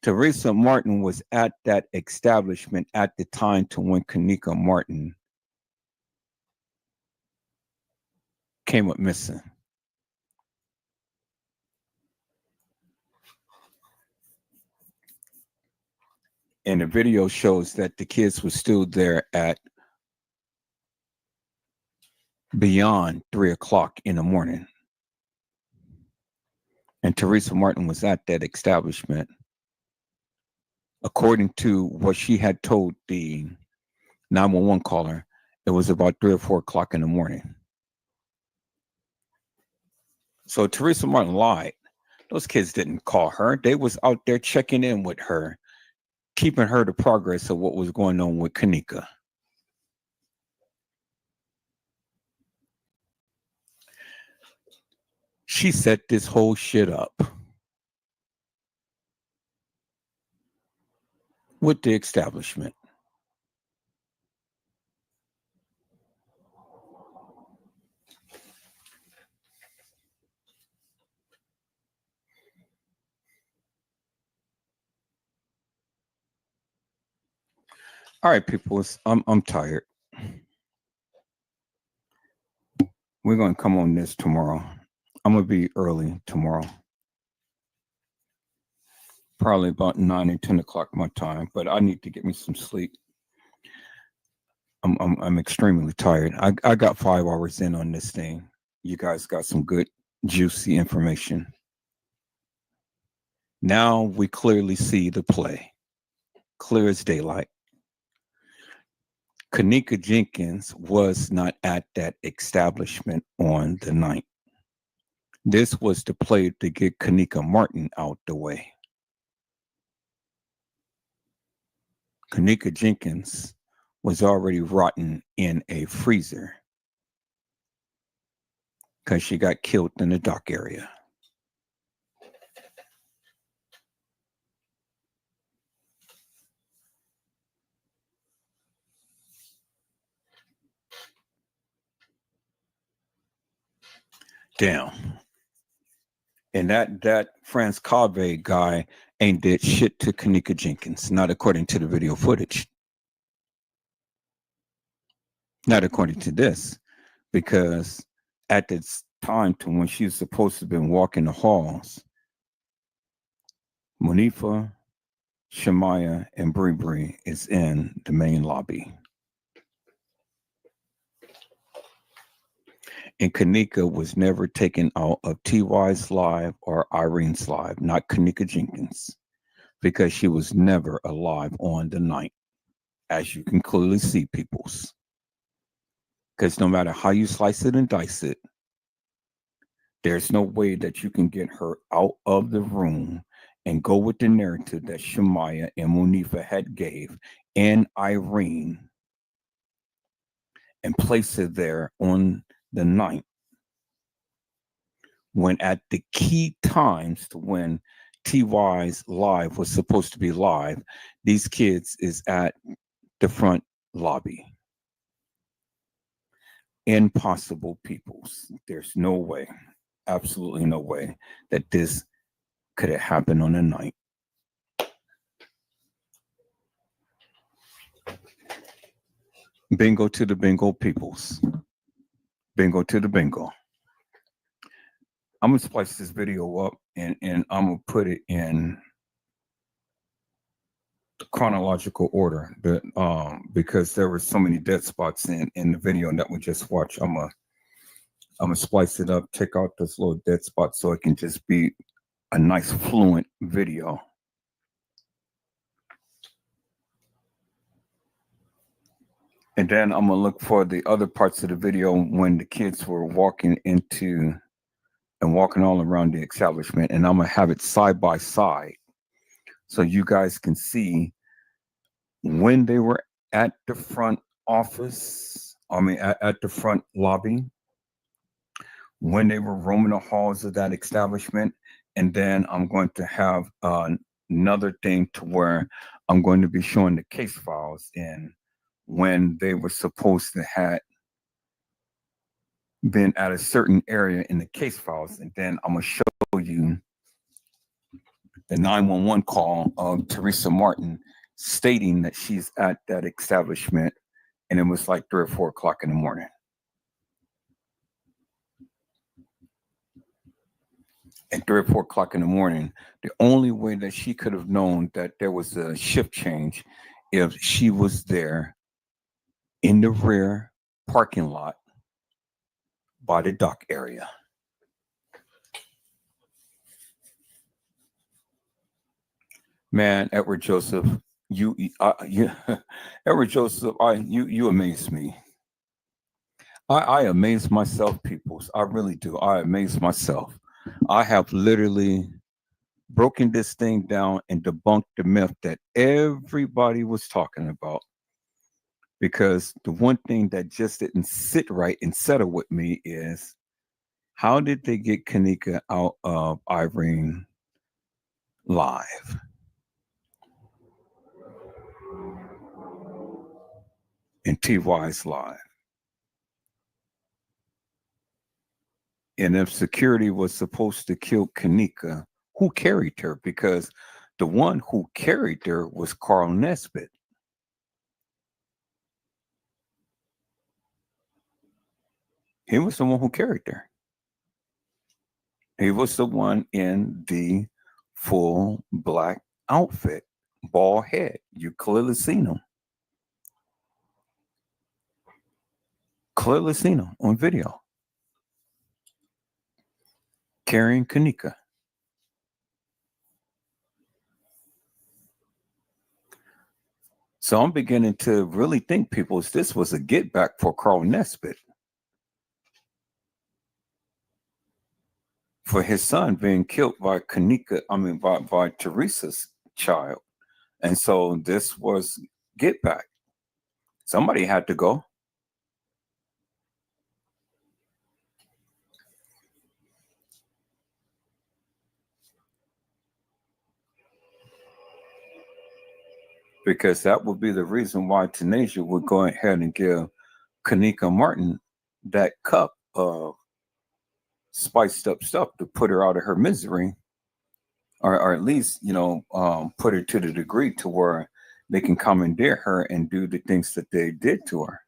Speaker 1: Teresa Martin was at that establishment at the time to when K'Kenneka Martin came up missing. And the video shows that the kids were still there at beyond 3 o'clock in the morning. And Teresa Martin was at that establishment. According to what she had told the 911 caller, it was about 3 or 4 o'clock in the morning. So Teresa Martin lied. Those kids didn't call her. They was out there checking in with her, keeping her the progress of what was going on with K'Kenneka. She set this whole shit up with the establishment. All right, people, I'm tired. We're going to come on this tomorrow. I'm going to be early tomorrow. Probably about 9 and 10 o'clock my time, but I need to get me some sleep. I'm extremely tired. I got 5 hours in on this thing. You guys got some good, juicy information. Now we clearly see the play, clear as daylight. K'Kenneka Jenkins was not at that establishment on the night. This was the play to get K'Kenneka Martin out the way. K'Kenneka Jenkins was already rotten in a freezer because she got killed in the dock area. Damn.
Speaker 8: And that Franz K'd guy ain't did shit to Kenneka Jenkins, not according to the video footage. Not according to this, because at this time to when she was supposed to have been walking the halls, Munifa, Shemaya, and Bree is in the main lobby. And Kenneka was never taken out of TY's live or Irene's live, not Kenneka Jenkins, because she was never alive on the night, as you can clearly see, peoples. Because no matter how you slice it and dice it, there's no way that you can get her out of the room and go with the narrative that Shemaya and Munifa had gave and Irene and place it there on the night when at the key times to when TY's live was supposed to be live, these kids is at the front lobby. Impossible, peoples. There's no way, absolutely no way that this could have happened on a night. Bingo to the bingo, peoples. Bingo to the bingo. I'm gonna splice this video up and I'm gonna put it in chronological order, because there were so many dead spots in the video that we just watched. I'm gonna splice it up, take out this little dead spot so it can just be a nice fluent video. And then I'm gonna look for the other parts of the video when the kids were walking into and walking all around the establishment, and I'm gonna have it side by side so you guys can see when they were at the front office, at the front lobby, when they were roaming the halls of that establishment. And then I'm going to have another thing to where I'm going to be showing the case files in when they were supposed to have been at a certain area in the case files. And then I'm going to show you the 911 call of Teresa Martin stating that she's at that establishment, and it was like 3 or 4 o'clock in the morning. At 3 or 4 o'clock in the morning, the only way that she could have known that there was a shift change if she was there in the rear parking lot by the dock area. Man, Edward Joseph, Edward Joseph, you amaze me. I amaze myself, peoples. I really do. I amaze myself. I have literally broken this thing down and debunked the myth that everybody was talking about. Because the one thing that just didn't sit right and settle with me is, how did they get Kenneka out of Irene live? And TY's live. And if security was supposed to kill Kenneka, who carried her? Because the one who carried her was Carl Nesbitt. He was the one who carried her. He was the one in the full black outfit, bald head. You clearly seen him. Clearly seen him on video. Carrying Kenneka. So I'm beginning to really think, people, this was a get back for Carl Nesbitt. For his son being killed by Kenneka, by Teresa's child. And so this was get back. Somebody had to go. Because that would be the reason why Tanasia would go ahead and give Kenneka Martin that cup of spiced up stuff to put her out of her misery, or at least, put her to the degree to where they can commandeer her and do the things that they did to her.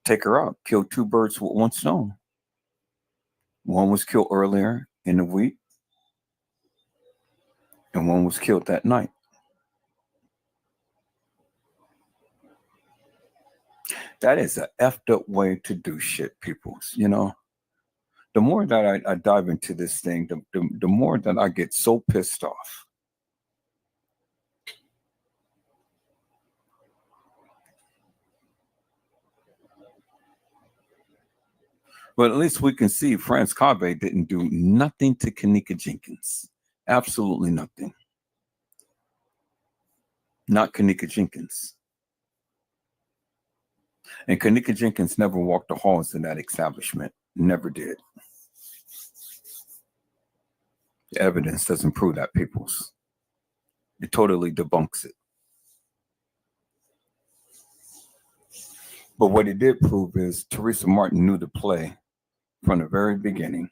Speaker 8: Take her out, kill two birds with one stone. One was killed earlier in the week, and one was killed that night. That is a effed up way to do shit, peoples. The more that I dive into this thing, the more that I get so pissed off. But at least we can see France K'd didn't do nothing to Kenneka Jenkins. Absolutely nothing. Not Kenneka Jenkins. And Kenneka Jenkins never walked the halls in that establishment. Never did. The evidence doesn't prove that, peoples. It totally debunks it. But what it did prove is Teresa Martin knew the play from the very beginning.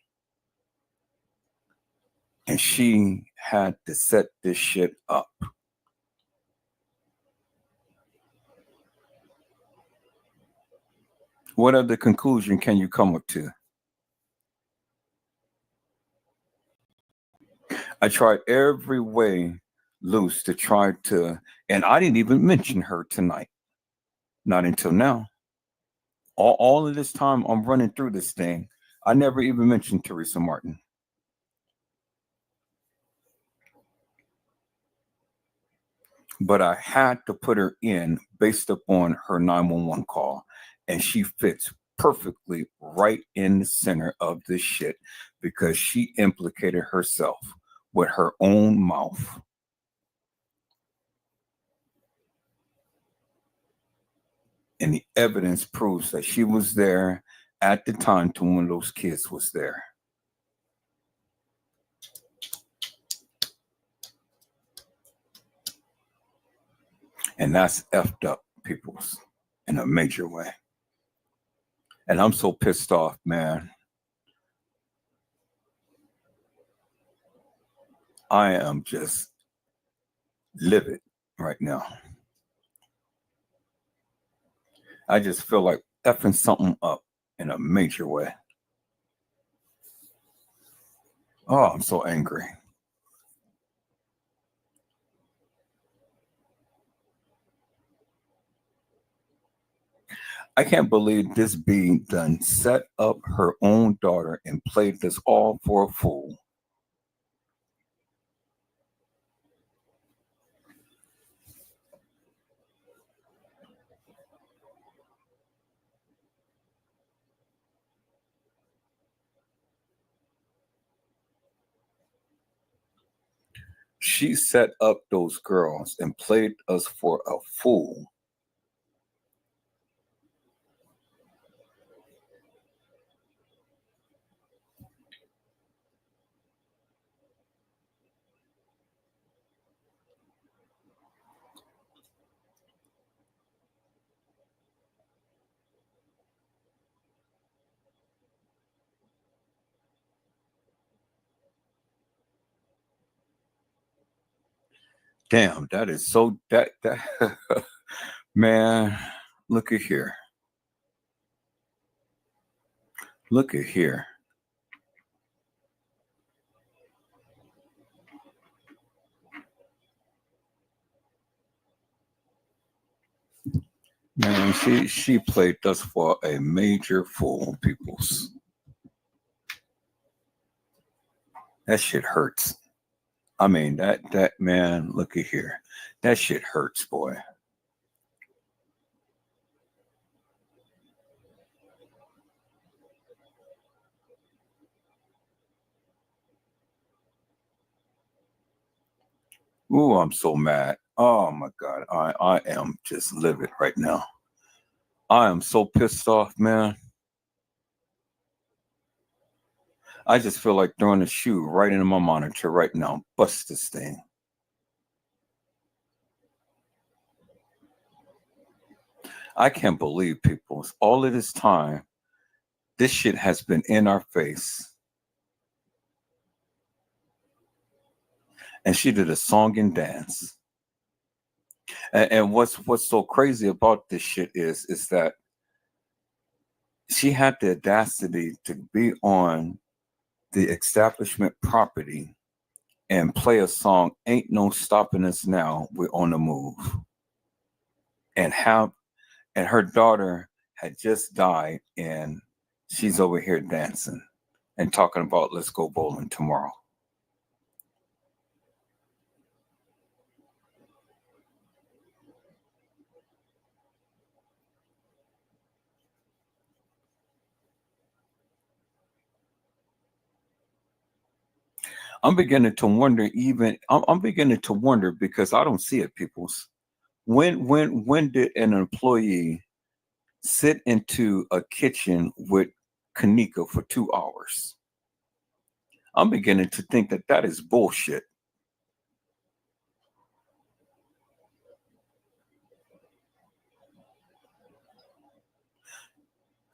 Speaker 8: And she had to set this shit up. What other conclusion can you come up to? I tried every way loose to try to, and I didn't even mention her tonight. Not until now. All of this time I'm running through this thing, I never even mentioned Teresa Martin. But I had to put her in based upon her 911 call. And she fits perfectly right in the center of this shit because she implicated herself with her own mouth. And the evidence proves that she was there at the time to when those kids was there. And that's effed up, peoples, in a major way. And I'm so pissed off, man. I am just livid right now. I just feel like effing something up in a major way. Oh, I'm so angry. I can't believe this being done set up her own daughter and played this all for a fool. She set up those girls and played us for a fool. Damn, that is so that man, look at here. Look at here. Man, she played us for a major fool, peoples. That shit hurts. I mean, that man, look at here. That shit hurts, boy. Ooh, I'm so mad. Oh my God. I am just livid right now. I am so pissed off, man. I just feel like throwing a shoe right into my monitor right now. Bust this thing. I can't believe, people, all of this time, This shit has been in our face. And she did a song and dance. And what's so crazy about this shit is that she had the audacity to be on the establishment property and play a song, Ain't No Stopping Us Now, We're on the Move. And her daughter had just died, and she's over here dancing and talking about let's go bowling tomorrow. I'm beginning to wonder I'm beginning to wonder because I don't see it, peoples. When did an employee sit into a kitchen with K'Kenneka for 2 hours? I'm beginning to think that is bullshit.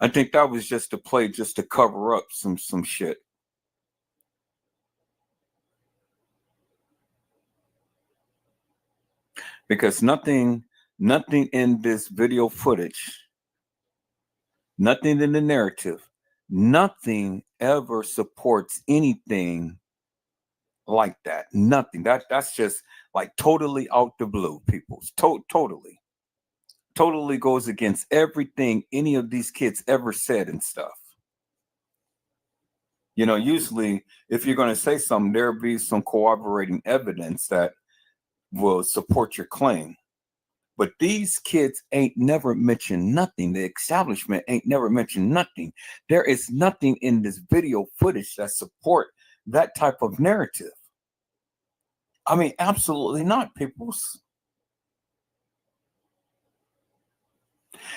Speaker 8: I think that was just a play just to cover up some shit. Because nothing in this video footage, nothing in the narrative, nothing ever supports anything like that. Nothing. That's just like totally out the blue, people. Totally goes against everything any of these kids ever said and stuff. You know, usually if you're going to say something, there'll be some corroborating evidence that will support your claim. But these kids ain't never mentioned nothing. The establishment ain't never mentioned nothing. There is nothing in this video footage that support that type of narrative. I mean, absolutely not, peoples.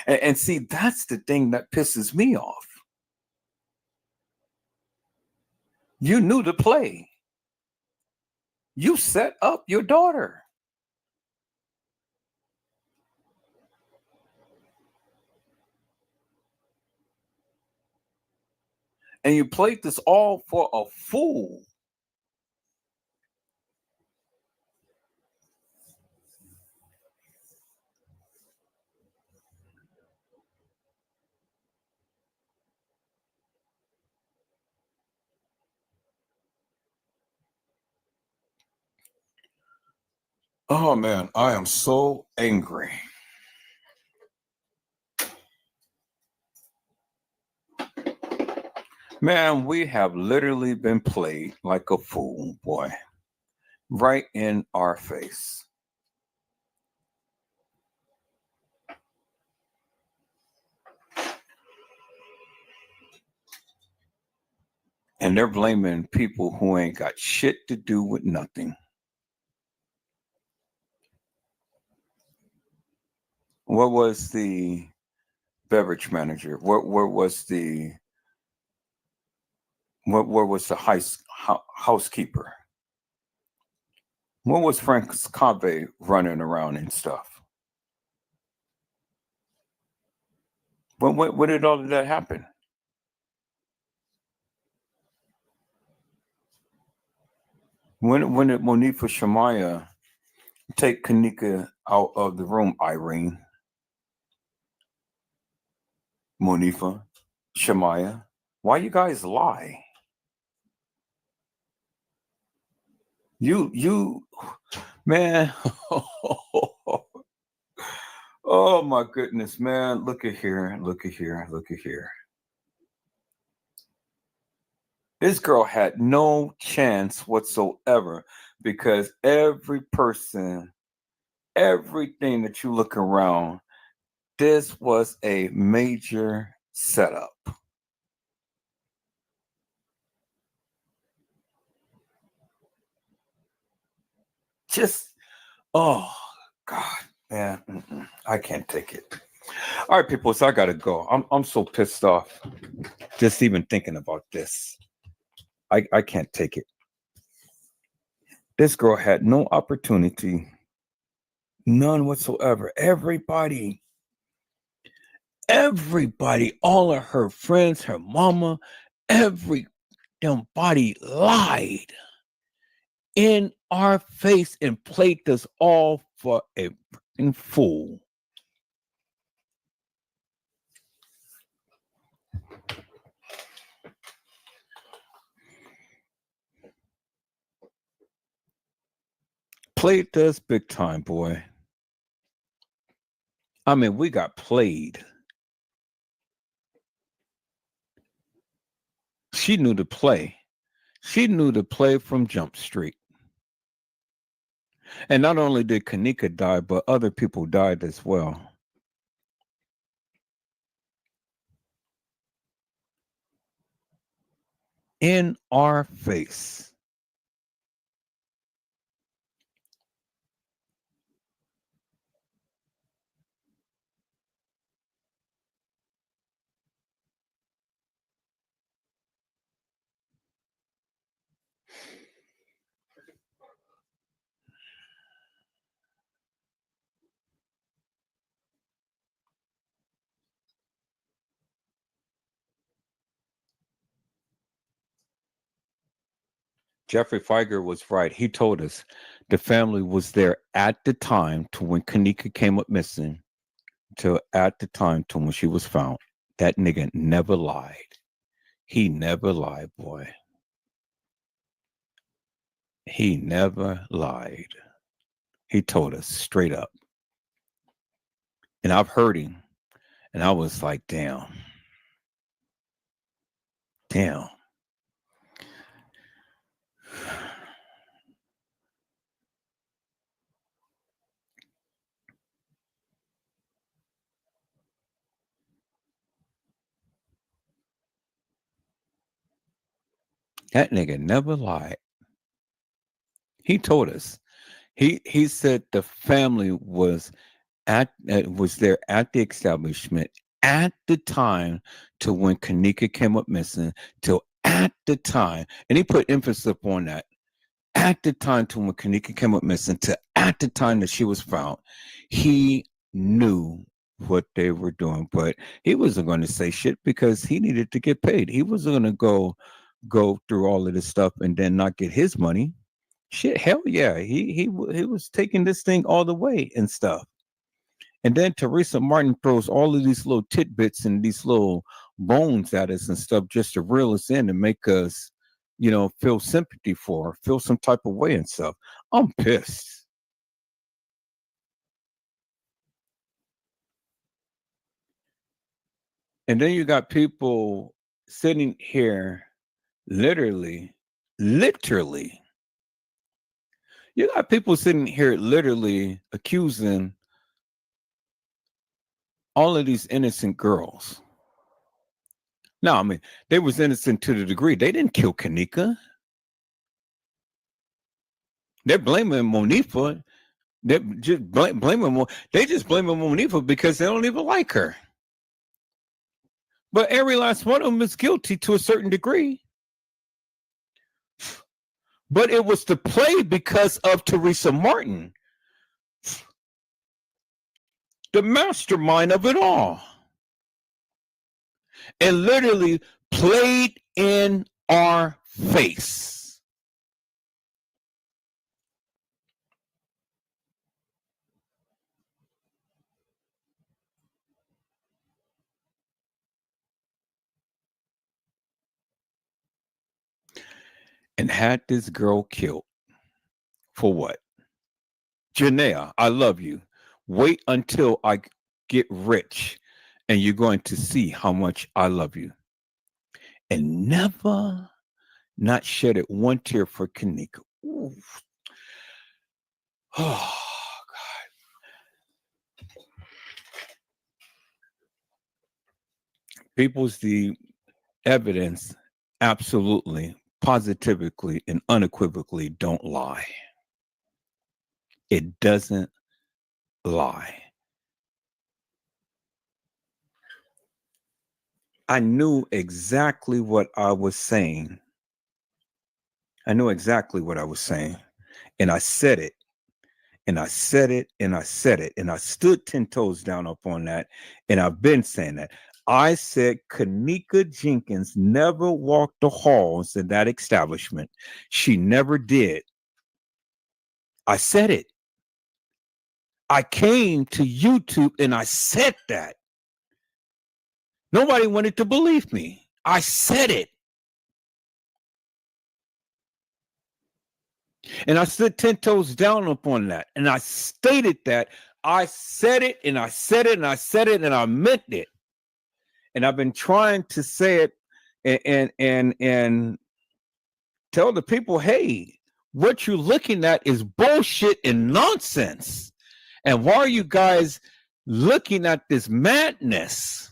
Speaker 8: And see, that's the thing that pisses me off. You knew the play. You set up your daughter. And you played this all for a fool. Oh man, I am so angry. Man, we have literally been played like a fool, boy. Right in our face. And they're blaming people who ain't got shit to do with nothing. What was the beverage manager? Where was the housekeeper? What was Frank Cave running around and stuff? When did all of that happen? When did Monifa Shamaya take K'Kenneka out of the room, Irene? Monifa Shamaya, why you guys lie? You man. Oh my goodness, man. Look at here. This girl had no chance whatsoever because every person, everything that you look around, this was a major setup. Just, oh God, man, I can't take it. All right, people, so I gotta go. I'm so pissed off just even thinking about this. I can't take it. This girl had no opportunity, none whatsoever. Everybody Everybody, all of her friends, her mama, every damn body lied in our face and played us all for a freaking fool. Played us big time, boy. I mean, we got played. She knew to play. She knew to play from Jump Street. And not only did K'Kenneka die, but other people died as well. In our face. Jeffrey Feiger was right. He told us the family was there at the time to when K'Kenneka came up missing, till at the time to when she was found. That nigga never lied. He never lied, boy. He never lied. He told us straight up. And I've heard him. And I was like, damn. Damn. That nigga never lied. He told us. He said the family was there at the establishment at the time to when K'Kenneka came up missing, till at the time, and he put emphasis upon that, at the time to when K'Kenneka came up missing, to at the time that she was found. He knew what they were doing, but he wasn't going to say shit because he needed to get paid. He wasn't going to go through all of this stuff and then not get his money. Shit, hell yeah, he was taking this thing all the way and stuff. And then Teresa Martin throws all of these little tidbits and these little bones at us and stuff just to reel us in and make us, feel sympathy for her, feel some type of way and stuff. I'm pissed. And then you got people sitting here literally. You got people sitting here literally accusing all of these innocent girls. Now, I mean, they was innocent to the degree they didn't kill K'Kenneka. They're blaming Monifa. They're just blaming. They just blaming Monifa because they don't even like her. But every last one of them is guilty to a certain degree. But it was to play because of Teresa Martin, the mastermind of it all. And literally played in our face. And had this girl killed. For what? Janaea, I love you. Wait until I get rich and you're going to see how much I love you. And never not shedded one tear for K'Kenneka. Ooh. Oh, God. People's the evidence absolutely, positively, and unequivocally don't lie. It doesn't lie. I knew exactly what I was saying. And I said it.
Speaker 1: And I said it and I said it. And I stood 10 toes down up on that. And I've been saying that. I said K'Kenneka Jenkins never walked the halls of that establishment. She never did. I said it. I came to YouTube and I said that. Nobody wanted to believe me. I said it. And I stood 10 toes down upon that. And I stated that. I said it and I said it and I said it and I meant it. And I've been trying to say it and tell the people, hey, what you're looking at is bullshit and nonsense. And why are you guys looking at this madness?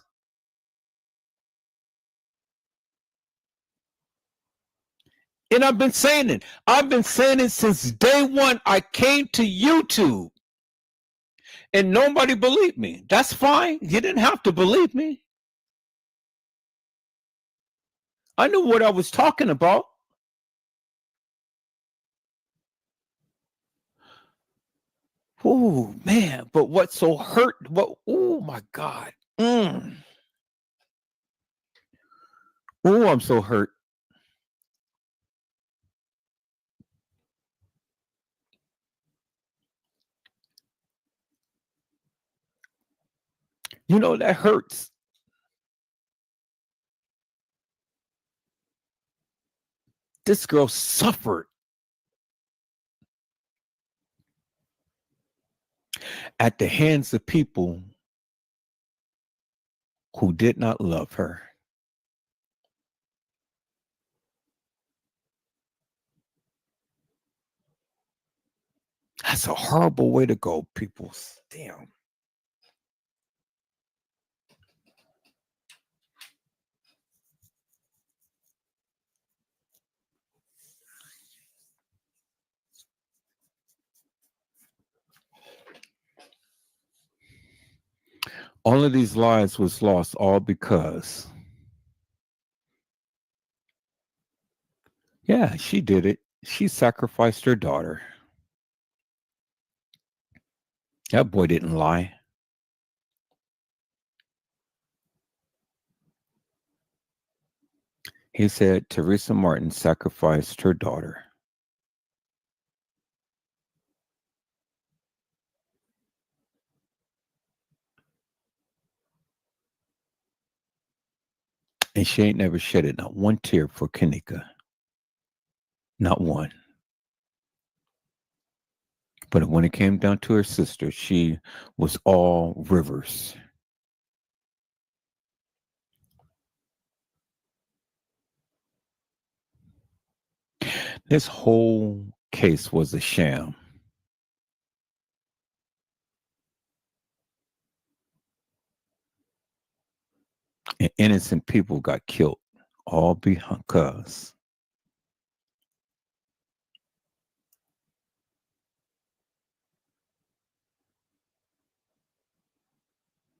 Speaker 1: And I've been saying it. I've been saying it since day one. I came to YouTube and nobody believed me. That's fine. You didn't have to believe me. I knew what I was talking about. Oh, man. But what's so hurt? Oh, my God. Oh, I'm so hurt. You know, that hurts. This girl suffered at the hands of people who did not love her. That's a horrible way to go, people. Damn. All of these lives was lost all because, yeah, she did it. She sacrificed her daughter. That boy didn't lie. He said Teresa Martin sacrificed her daughter. And she ain't never shedded not one tear for K'Kenneka. Not one. But when it came down to her sister, she was all rivers. This whole case was a sham. And innocent people got killed, all because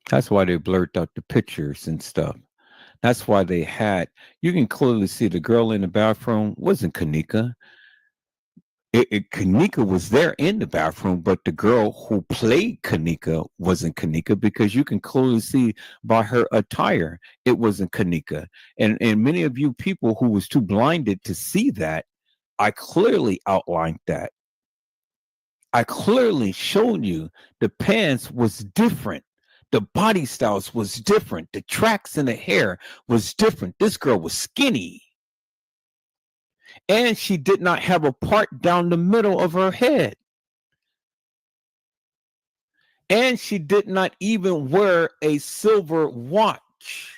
Speaker 1: that's why they blurred out the pictures and stuff. That's why they had, you can clearly see the girl in the bathroom wasn't K'Kenneka. K'Kenneka was there in the bathroom, but the girl who played K'Kenneka wasn't K'Kenneka, because you can clearly see by her attire it wasn't K'Kenneka. And many of you people who was too blinded to see that, I clearly outlined that. I clearly showed you the pants was different. The body styles was different. The tracks in the hair was different. This girl was skinny. And she did not have a part down the middle of her head. And she did not even wear a silver watch.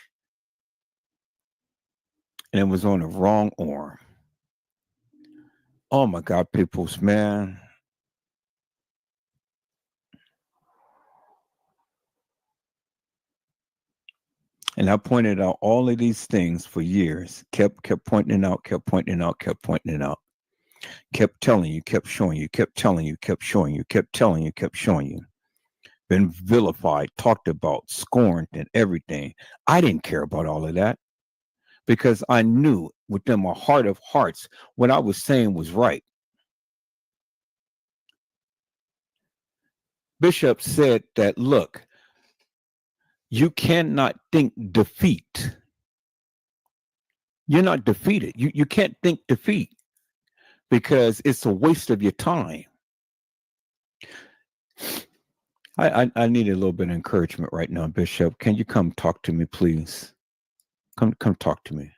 Speaker 1: And it was on the wrong arm. Oh my God, peoples, man. And I pointed out all of these things for years. Kept pointing it out, kept pointing it out, kept pointing it out. Kept telling you, kept showing you, kept telling you, kept showing you, kept telling you, kept showing you. Been vilified, talked about, scorned, and everything. I didn't care about all of that, because I knew within my heart of hearts what I was saying was right.
Speaker 8: Bishop said that, look, you cannot think defeat. You're not defeated. You can't think defeat because it's a waste of your time. I need a little bit of encouragement right now, Bishop. Can you come talk to me, please? Come talk to me.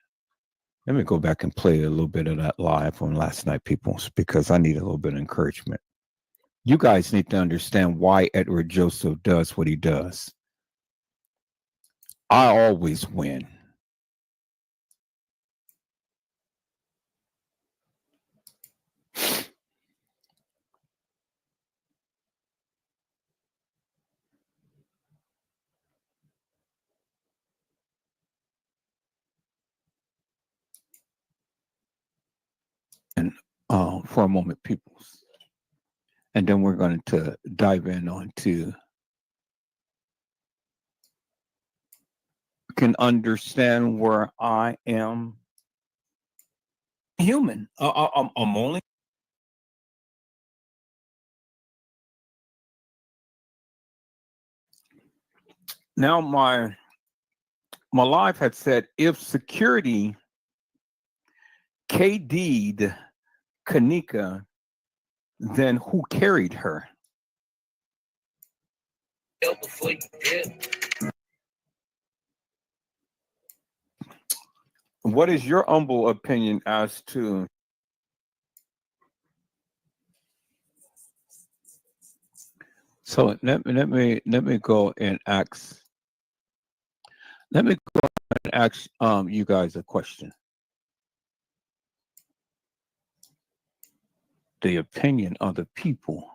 Speaker 8: Let me go back and play a little bit of that live on last night, people, because I need a little bit of encouragement. You guys need to understand why Edward Joseph does what he does. I always win. And for a moment, peoples. And then we're going to dive in onto can understand where I am human. I'm only now my life had said if Security K'd Kenneka, then who carried her? What is your humble opinion as to so let me go and ask you guys a question. The opinion of the people.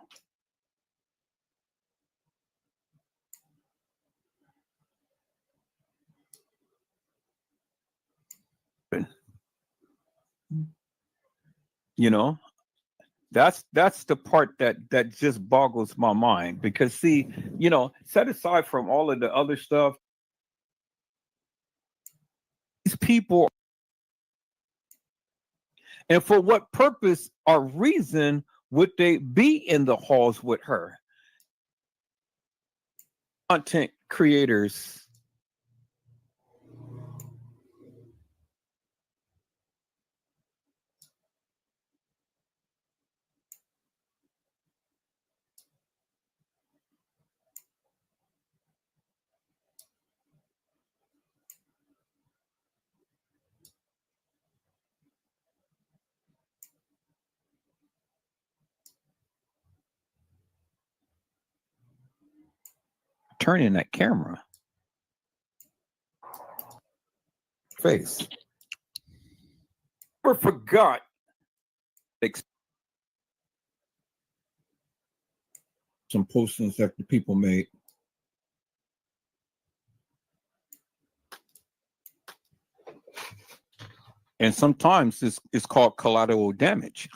Speaker 8: You know, that's the part that just boggles my mind, because see, you know, set aside from all of the other stuff, these people, and for what purpose or reason would they be in the halls with her? Content creators. Turning that camera face. Never forgot some postings that the people made. And sometimes it's called collateral damage.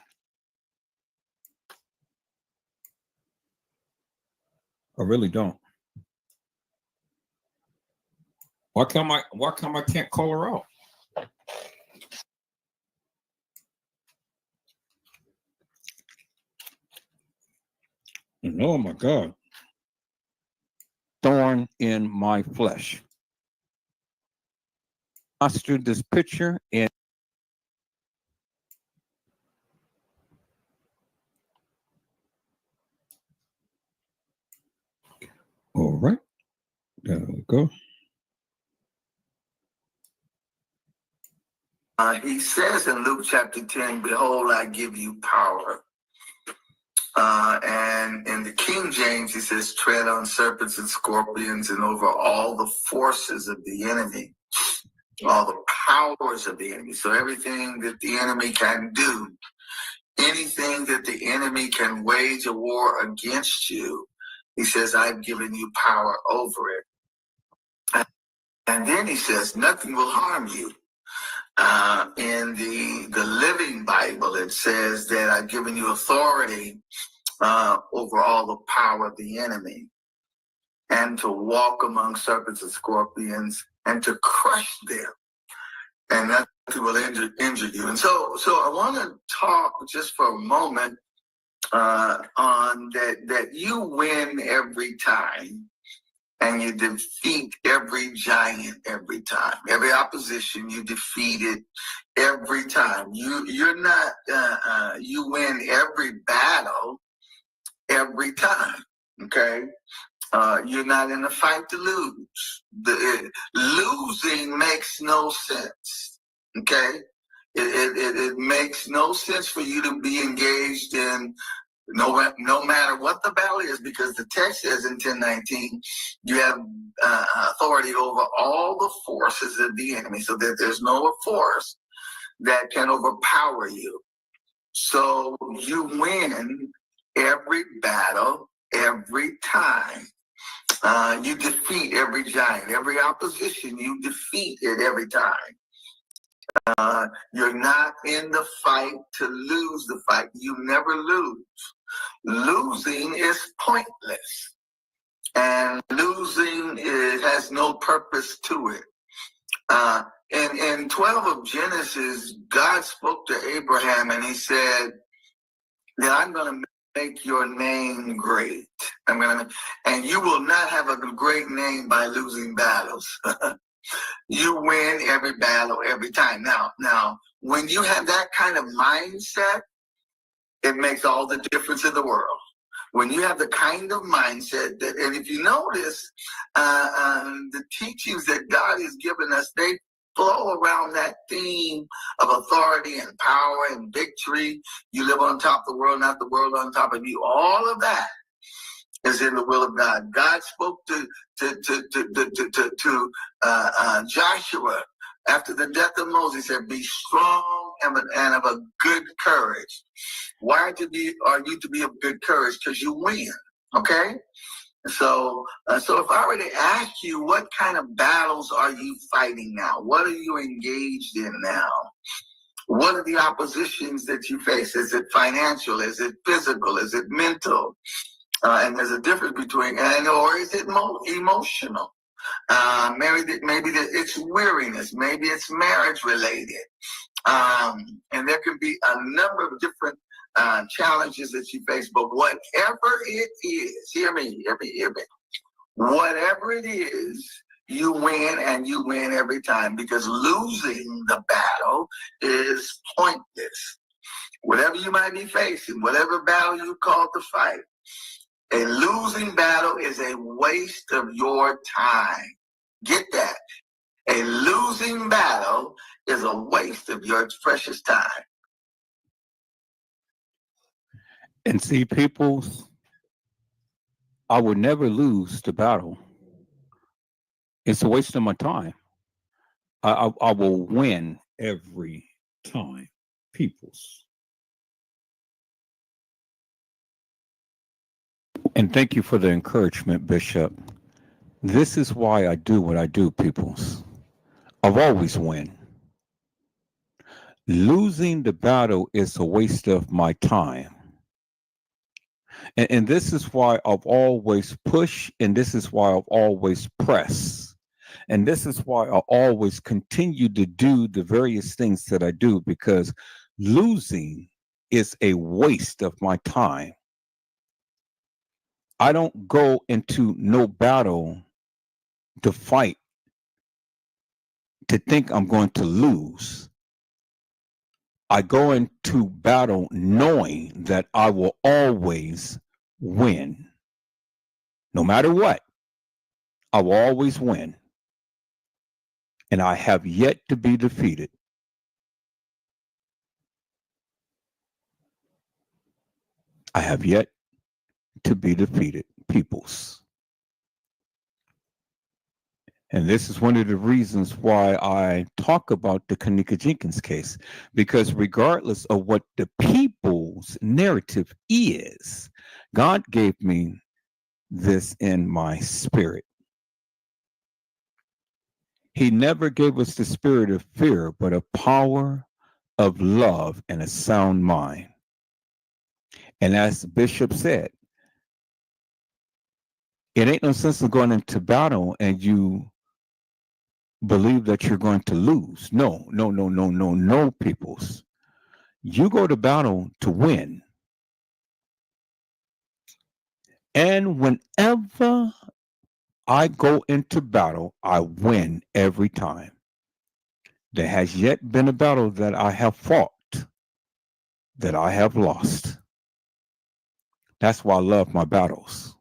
Speaker 8: I really don't. Why come I can't call her out? Oh my God. Thorn in my flesh. I stood this picture and all right. There we go.
Speaker 14: He says in Luke chapter 10, behold, I give you power. And in the King James, he says, tread on serpents and scorpions and over all the forces of the enemy, all the powers of the enemy. So everything that the enemy can do, anything that the enemy can wage a war against you, he says, I've given you power over it. And then he says, nothing will harm you. In the Living Bible, it says that I've given you authority over all the power of the enemy, and to walk among serpents and scorpions, and to crush them, and nothing will injure you. And so I want to talk just for a moment on that you win every time and you defeat every giant every time. Every opposition you defeat it every time. You're not you win every battle every time. Okay. You're not in a fight to lose. Losing makes no sense. Okay. It makes no sense for you to be engaged in no matter what the battle is, because the text says in 10:19, you have authority over all the forces of the enemy, so that there's no force that can overpower you. So you win every battle every time. You defeat every giant, every opposition, you defeat it every time. You're not in the fight to lose the fight. You never lose. Losing is pointless, and losing has no purpose to it. In 12 of Genesis, God spoke to Abraham and he said that I'm going to make your name great. And you will not have a great name by losing battles. You win every battle every time. Now, when you have that kind of mindset, it makes all the difference in the world. When you have the kind of mindset that, and if you notice, the teachings that God has given us, they flow around that theme of authority and power and victory. You live on top of the world, not the world on top of you. All of that is in the will of God. God spoke to Joshua after the death of Moses. He said, "Be strong and of a good courage." Why are you to be of good courage? Because you win. Okay. So if I were to ask you, what kind of battles are you fighting now? What are you engaged in now? What are the oppositions that you face? Is it financial? Is it physical? Is it mental? And there's a difference between, or is it emotional? Maybe it's weariness. Maybe it's marriage related. And there can be a number of different challenges that you face. But whatever it is, hear me. Whatever it is, you win, and you win every time, because losing the battle is pointless. Whatever you might be facing, whatever battle you call to fight, a losing battle is a waste of your time. Get that. A losing battle is a waste of your precious time.
Speaker 8: And see, people, I would never lose the battle. It's a waste of my time. I will win every time, peoples. And thank you for the encouragement, Bishop. This is why I do what I do, peoples. I've always win. Losing the battle is a waste of my time. And this is why I've always pushed, and this is why I've always pressed. And this is why I always continue to do the various things that I do, because losing is a waste of my time. I don't go into no battle to fight to think I'm going to lose. I go into battle knowing that I will always win. No matter what, I will always win. And I have yet to be defeated. I have yet to be defeated, peoples. And this is one of the reasons why I talk about the K'd's Jenkins case, because regardless of what the people's narrative is, God gave me this in my spirit. He never gave us the spirit of fear, but a power of love and a sound mind. And as the bishop said, it ain't no sense of going into battle and you believe that you're going to lose. No, peoples. You go to battle to win. And whenever I go into battle, I win every time. There has yet been a battle that I have fought that I have lost. That's why I love my battles.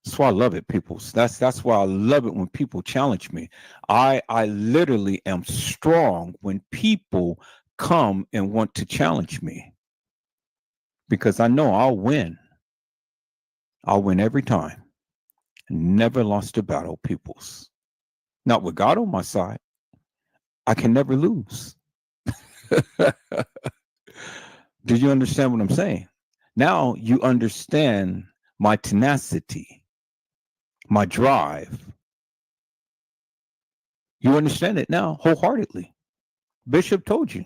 Speaker 8: That's why I love it, people. That's why I love it when people challenge me. I literally am strong when people come and want to challenge me, because I know I'll win. I'll win every time. Never lost a battle, peoples. Not with God on my side. I can never lose. Do you understand what I'm saying? Now you understand my tenacity, my drive. You understand it now wholeheartedly. Bishop told you.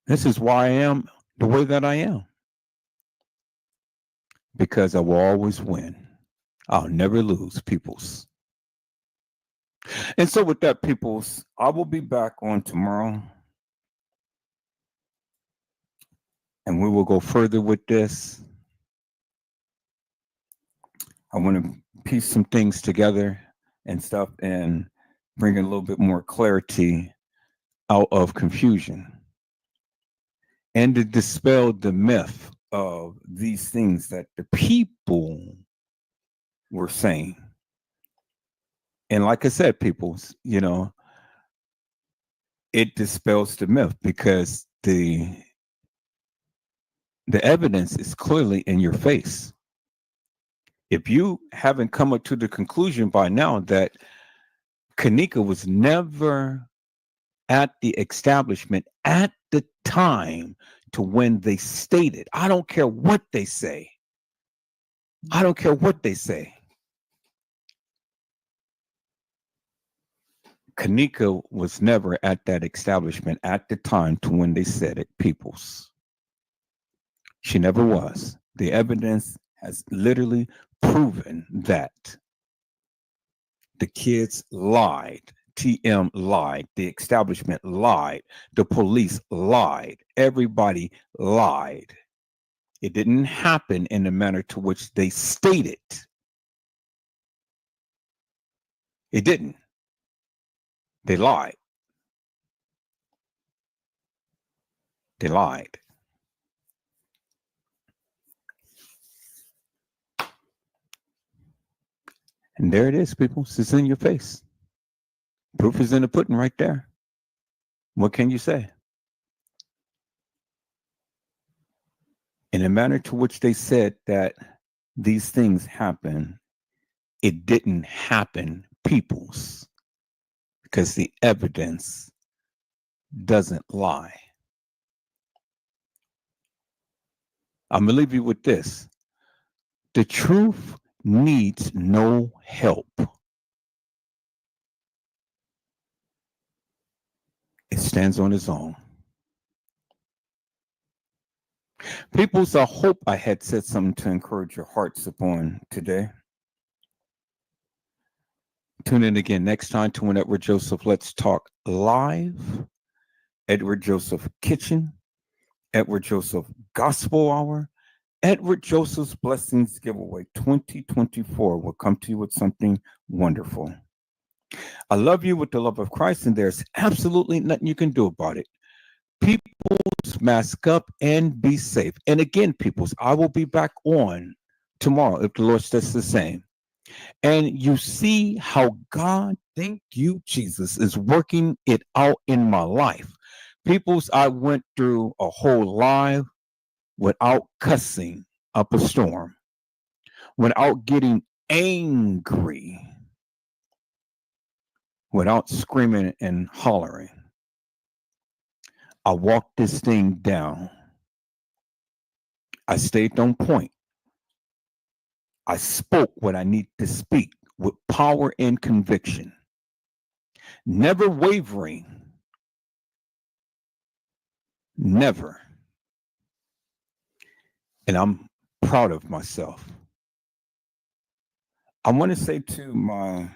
Speaker 8: This is why I am the way that I am. Because I will always win. I'll never lose, peoples. And so with that, peoples, I will be back on tomorrow. And we will go further with this. I want to piece some things together and stuff and bring a little bit more clarity out of confusion and to dispel the myth of these things that the people were saying. And like I said, people, it dispels the myth because the evidence is clearly in your face. If you haven't come up to the conclusion by now that K'Kenneka was never at the establishment at the time to when they stated, I don't care what they say. I don't care what they say. K'Kenneka was never at that establishment at the time to when they said it, peoples. She never was. The evidence has literally proven that. The kids lied. TM lied. The establishment lied. The police lied. Everybody lied. It didn't happen in the manner to which they stated. It didn't. They lied. They lied. And there it is, people. It's in your face. Proof is in the pudding right there. What can you say? In the manner to which they said that these things happen, it didn't happen, peoples, because the evidence doesn't lie. I'm going to leave you with this. The truth needs no help. It stands on its own. Peoples, I hope I had said something to encourage your hearts upon today. Tune in again next time to Edward Joseph Let's Talk Live. Edward Joseph Kitchen. Edward Joseph Gospel Hour. Edward Joseph's Blessings Giveaway 2024 will come to you with something wonderful. I love you with the love of Christ, and there's absolutely nothing you can do about it. Peoples, mask up and be safe. And again, peoples, I will be back on tomorrow if the Lord says the same. And you see how God, thank you, Jesus, is working it out in my life. Peoples, I went through a whole live without cussing up a storm, without getting angry, without screaming and hollering. I walked this thing down. I stayed on point. I spoke what I need to speak with power and conviction, never wavering, never. And I'm proud of myself. I want to say to my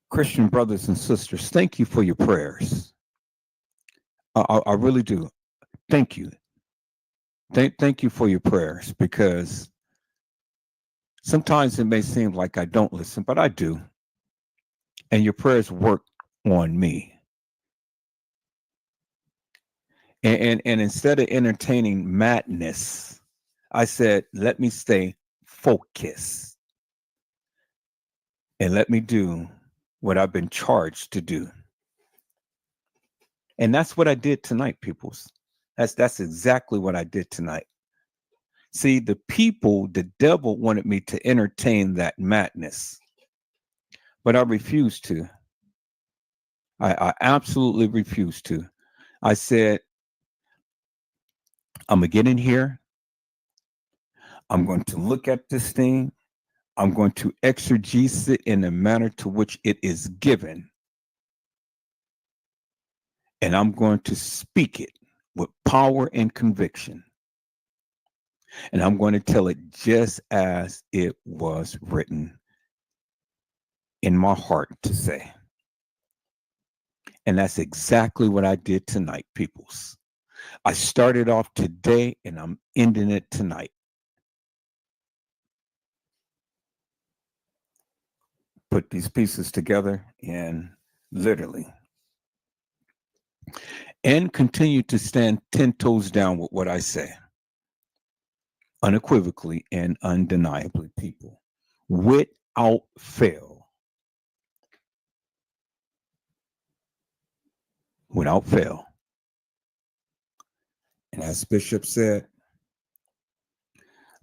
Speaker 8: Christian brothers and sisters, thank you for your prayers. I really do. thank you. Thank you for your prayers, because sometimes it may seem like I don't listen, but I do. And your prayers work on me. And instead of entertaining madness, I said, let me stay focused and let me do what I've been charged to do. And that's what I did tonight, peoples. That's exactly what I did tonight. See, the devil wanted me to entertain that madness, but I refused to. I absolutely refused to. I said, I'm going to get in here. I'm going to look at this thing. I'm going to exegese it in the manner to which it is given. And I'm going to speak it with power and conviction. And I'm going to tell it just as it was written in my heart to say. And that's exactly what I did tonight, peoples. I started off today and I'm ending it tonight. Put these pieces together and literally. And continue to stand 10 toes down with what I say. Unequivocally and undeniably, people. Without fail. Without fail. And as Bishop said,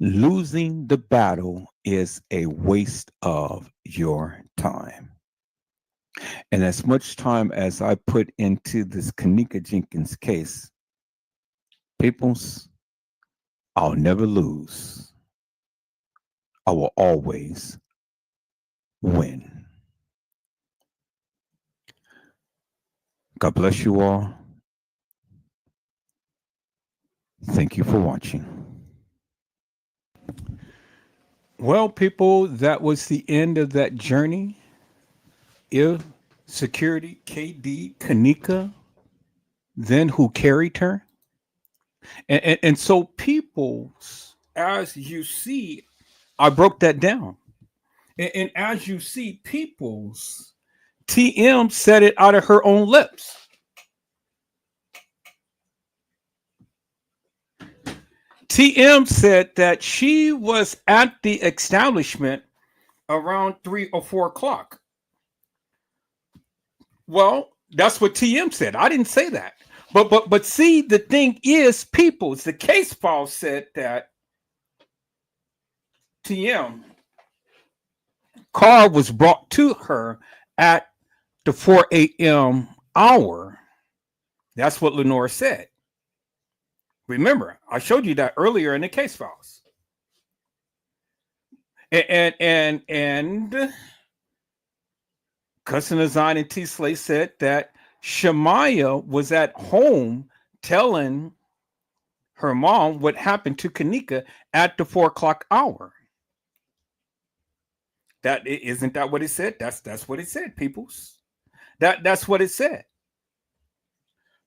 Speaker 8: losing the battle is a waste of your time. And as much time as I put into this K'Kenneka Jenkins case, peoples, I'll never lose. I will always win. God bless you all. Thank you for watching. Well, people, that was the end of that journey. If Security K'd Kenneka, then who carried her? And so people, as you see, I broke that down. And as you see, people's TM said it out of her own lips. TM said that she was at the establishment around 3 or 4 o'clock. Well, that's what TM said. I didn't say that. But see, the thing is, people, the case file said that TM car was brought to her at the 4 a.m. hour. That's what Lenore said. Remember, I showed you that earlier in the case files. And Cousin Azan and T. Slay said that Shemaiah was at home telling her mom what happened to K'Kenneka at the 4 o'clock hour. Isn't that what it said? That's what it said, peoples. That's what it said.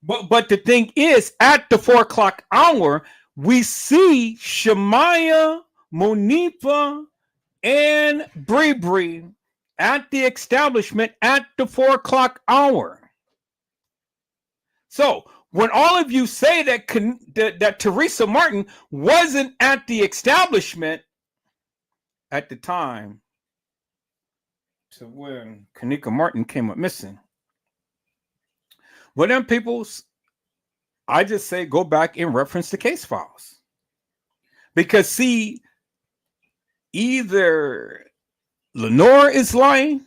Speaker 8: But the thing is, at the 4 o'clock hour, we see Shemaiah, Monifa, and Bree at the establishment at the 4 o'clock hour. So when all of you say that Teresa Martin wasn't at the establishment at the time to when K'Kenneka Martin came up missing, well, then, peoples, I just say go back and reference the case files. Because, see, either Lenore is lying,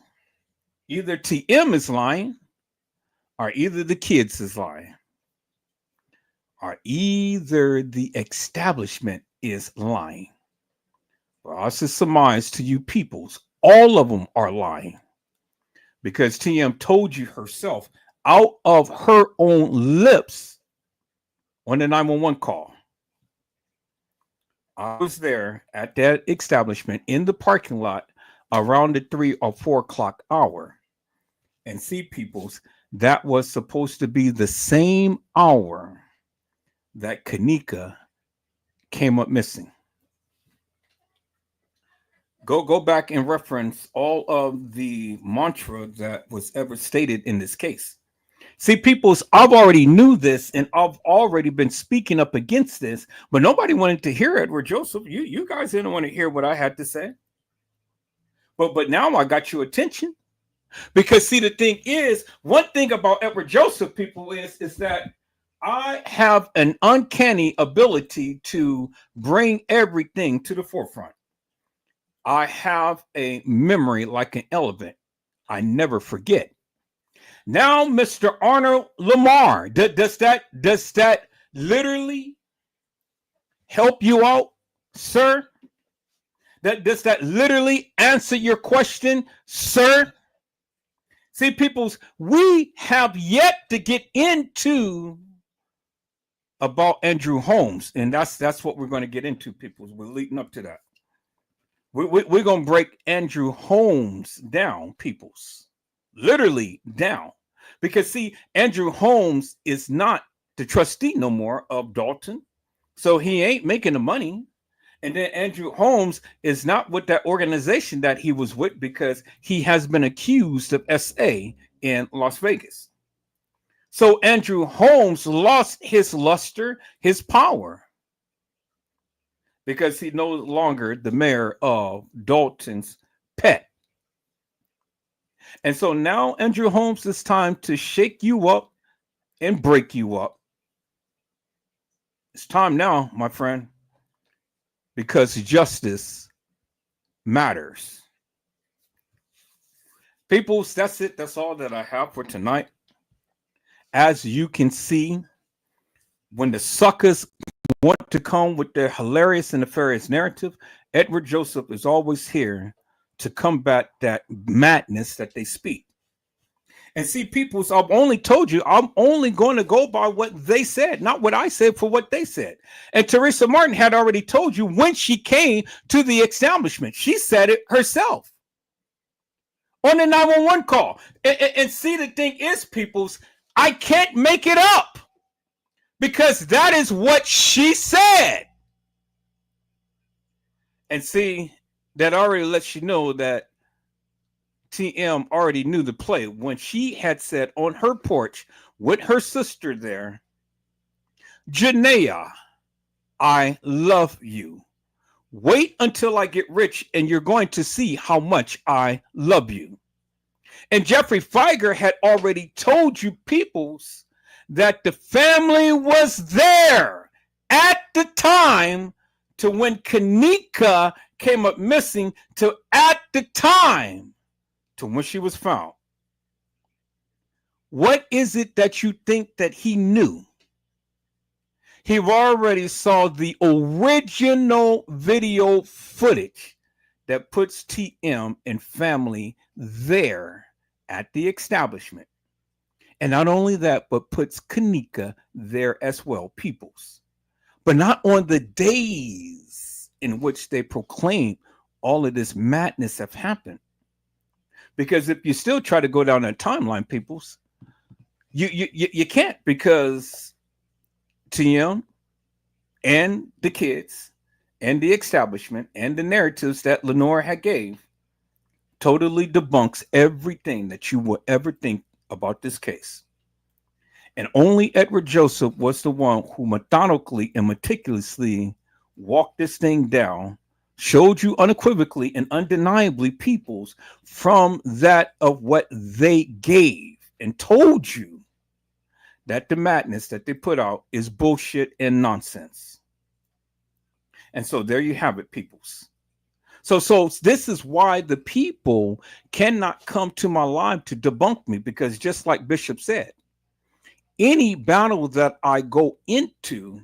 Speaker 8: either TM is lying, or either the kids is lying, or either the establishment is lying. Well, I should surmise to you peoples, all of them are lying. Because TM told you herself out of her own lips on the 911 call. I was there at that establishment in the parking lot around the 3 or 4 o'clock hour. And see, peoples, that was supposed to be the same hour
Speaker 1: that K'Kenneka came up missing. Go back and reference all of the mantra that was ever stated in this case. See, peoples, I've already knew this, and I've already been speaking up against this, but nobody wanted to hear Edward Joseph. You guys didn't want to hear what I had to say. But now I got your attention. Because see, the thing is, one thing about Edward Joseph, people, is that I have an uncanny ability to bring everything to the forefront. I have a memory like an elephant. I never forget. Now, Mr. Arnold Lamar, does that literally help you out, sir? Does that literally answer your question, sir? See, peoples, we have yet to get into about Andrew Holmes, and that's what we're going to get into, peoples. We're leading up to that. We're going to break Andrew Holmes down, peoples, literally down. Because, see, Andrew Holmes is not the trustee no more of Dalton, so he ain't making the money. And then Andrew Holmes is not with that organization that he was with because he has been accused of SA in Las Vegas. So Andrew Holmes lost his luster, his power, because he's no longer the mayor of Dalton's pet. And so now, Andrew Holmes, it's time to shake you up and break you up. It's time now, my friend, because justice matters. Peoples, that's it. That's all that I have for tonight. As you can see, when the suckers want to come with their hilarious and nefarious narrative, Edward Joseph is always here to combat that madness that they speak. And see, peoples, I've only told you, I'm only going to go by what they said, not what I said for what they said. And Teresa Martin had already told you when she came to the establishment. She said it herself on the 911 call. And see, the thing is, peoples, I can't make it up because that is what she said. And see, that already lets you know that TM already knew the play when she had said on her porch with her sister there, Janaea, I love you. Wait until I get rich and you're going to see how much I love you. And Jeffrey Feiger had already told you, peoples, that the family was there at the time to when K'Kenneka came up missing to at the time to when she was found. What is it that you think that he knew? He already saw the original video footage that puts TM and family there at the establishment. And not only that, but puts K'Kenneka there as well, peoples. But not on the days in which they proclaim all of this madness have happened. Because if you still try to go down that timeline, peoples, you can't, because TM and the kids and the establishment and the narratives that Lenore had gave totally debunks everything that you will ever think about this case. And only Edward Joseph was the one who methodically and meticulously walked this thing down, showed you unequivocally and undeniably, peoples, from that of what they gave, and told you that the madness that they put out is bullshit and nonsense. And so there you have it, peoples. So this is why the people cannot come to my live to debunk me, because just like Bishop said, any battle that I go into,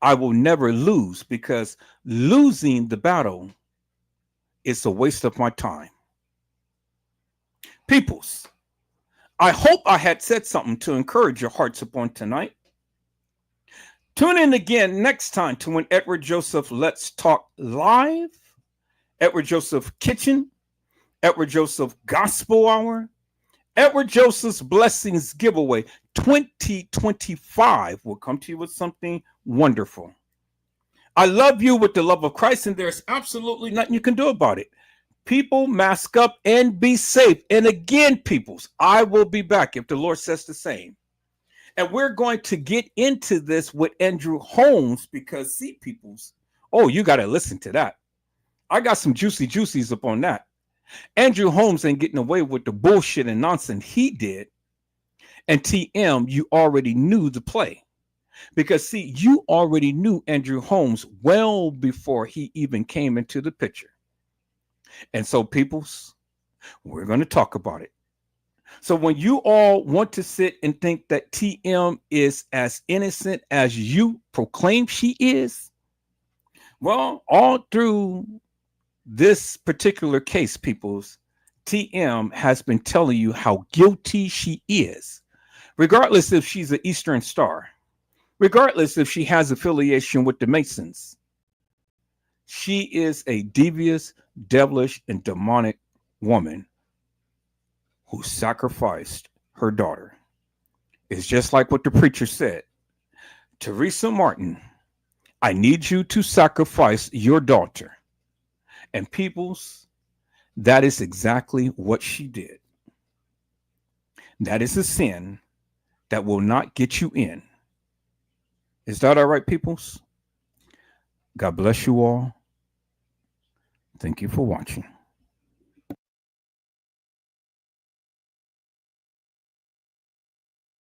Speaker 1: I will never lose, because losing the battle is a waste of my time. Peoples, I hope I had said something to encourage your hearts upon tonight. Tune in again next time to when Edward Joseph Let's Talk Live, Edward Joseph Kitchen, Edward Joseph Gospel Hour, Edward Joseph's Blessings Giveaway. 2025 will come to you with something wonderful. I love you with the love of Christ, and there's absolutely nothing you can do about it. People, mask up and be safe. And again, peoples, I will be back if the Lord says the same. And we're going to get into this with Andrew Holmes because, see, peoples, oh, you got to listen to that. I got some juicies up on that. Andrew Holmes ain't getting away with the bullshit and nonsense he did. And TM, you already knew the play. Because, see, you already knew Andrew Holmes well before he even came into the picture. And so, peoples, we're going to talk about it. So when you all want to sit and think that TM is as innocent as you proclaim she is, well, all through this particular case, peoples, TM has been telling you how guilty she is, regardless if she's an Eastern Star, regardless if she has affiliation with the Masons. She is a devious, devilish, and demonic woman who sacrificed her daughter. It's just like what the preacher said. Teresa Martin, I need you to sacrifice your daughter. And peoples, that is exactly what she did. That is a sin that will not get you in. Is that all right, peoples? God bless you all. Thank you for watching.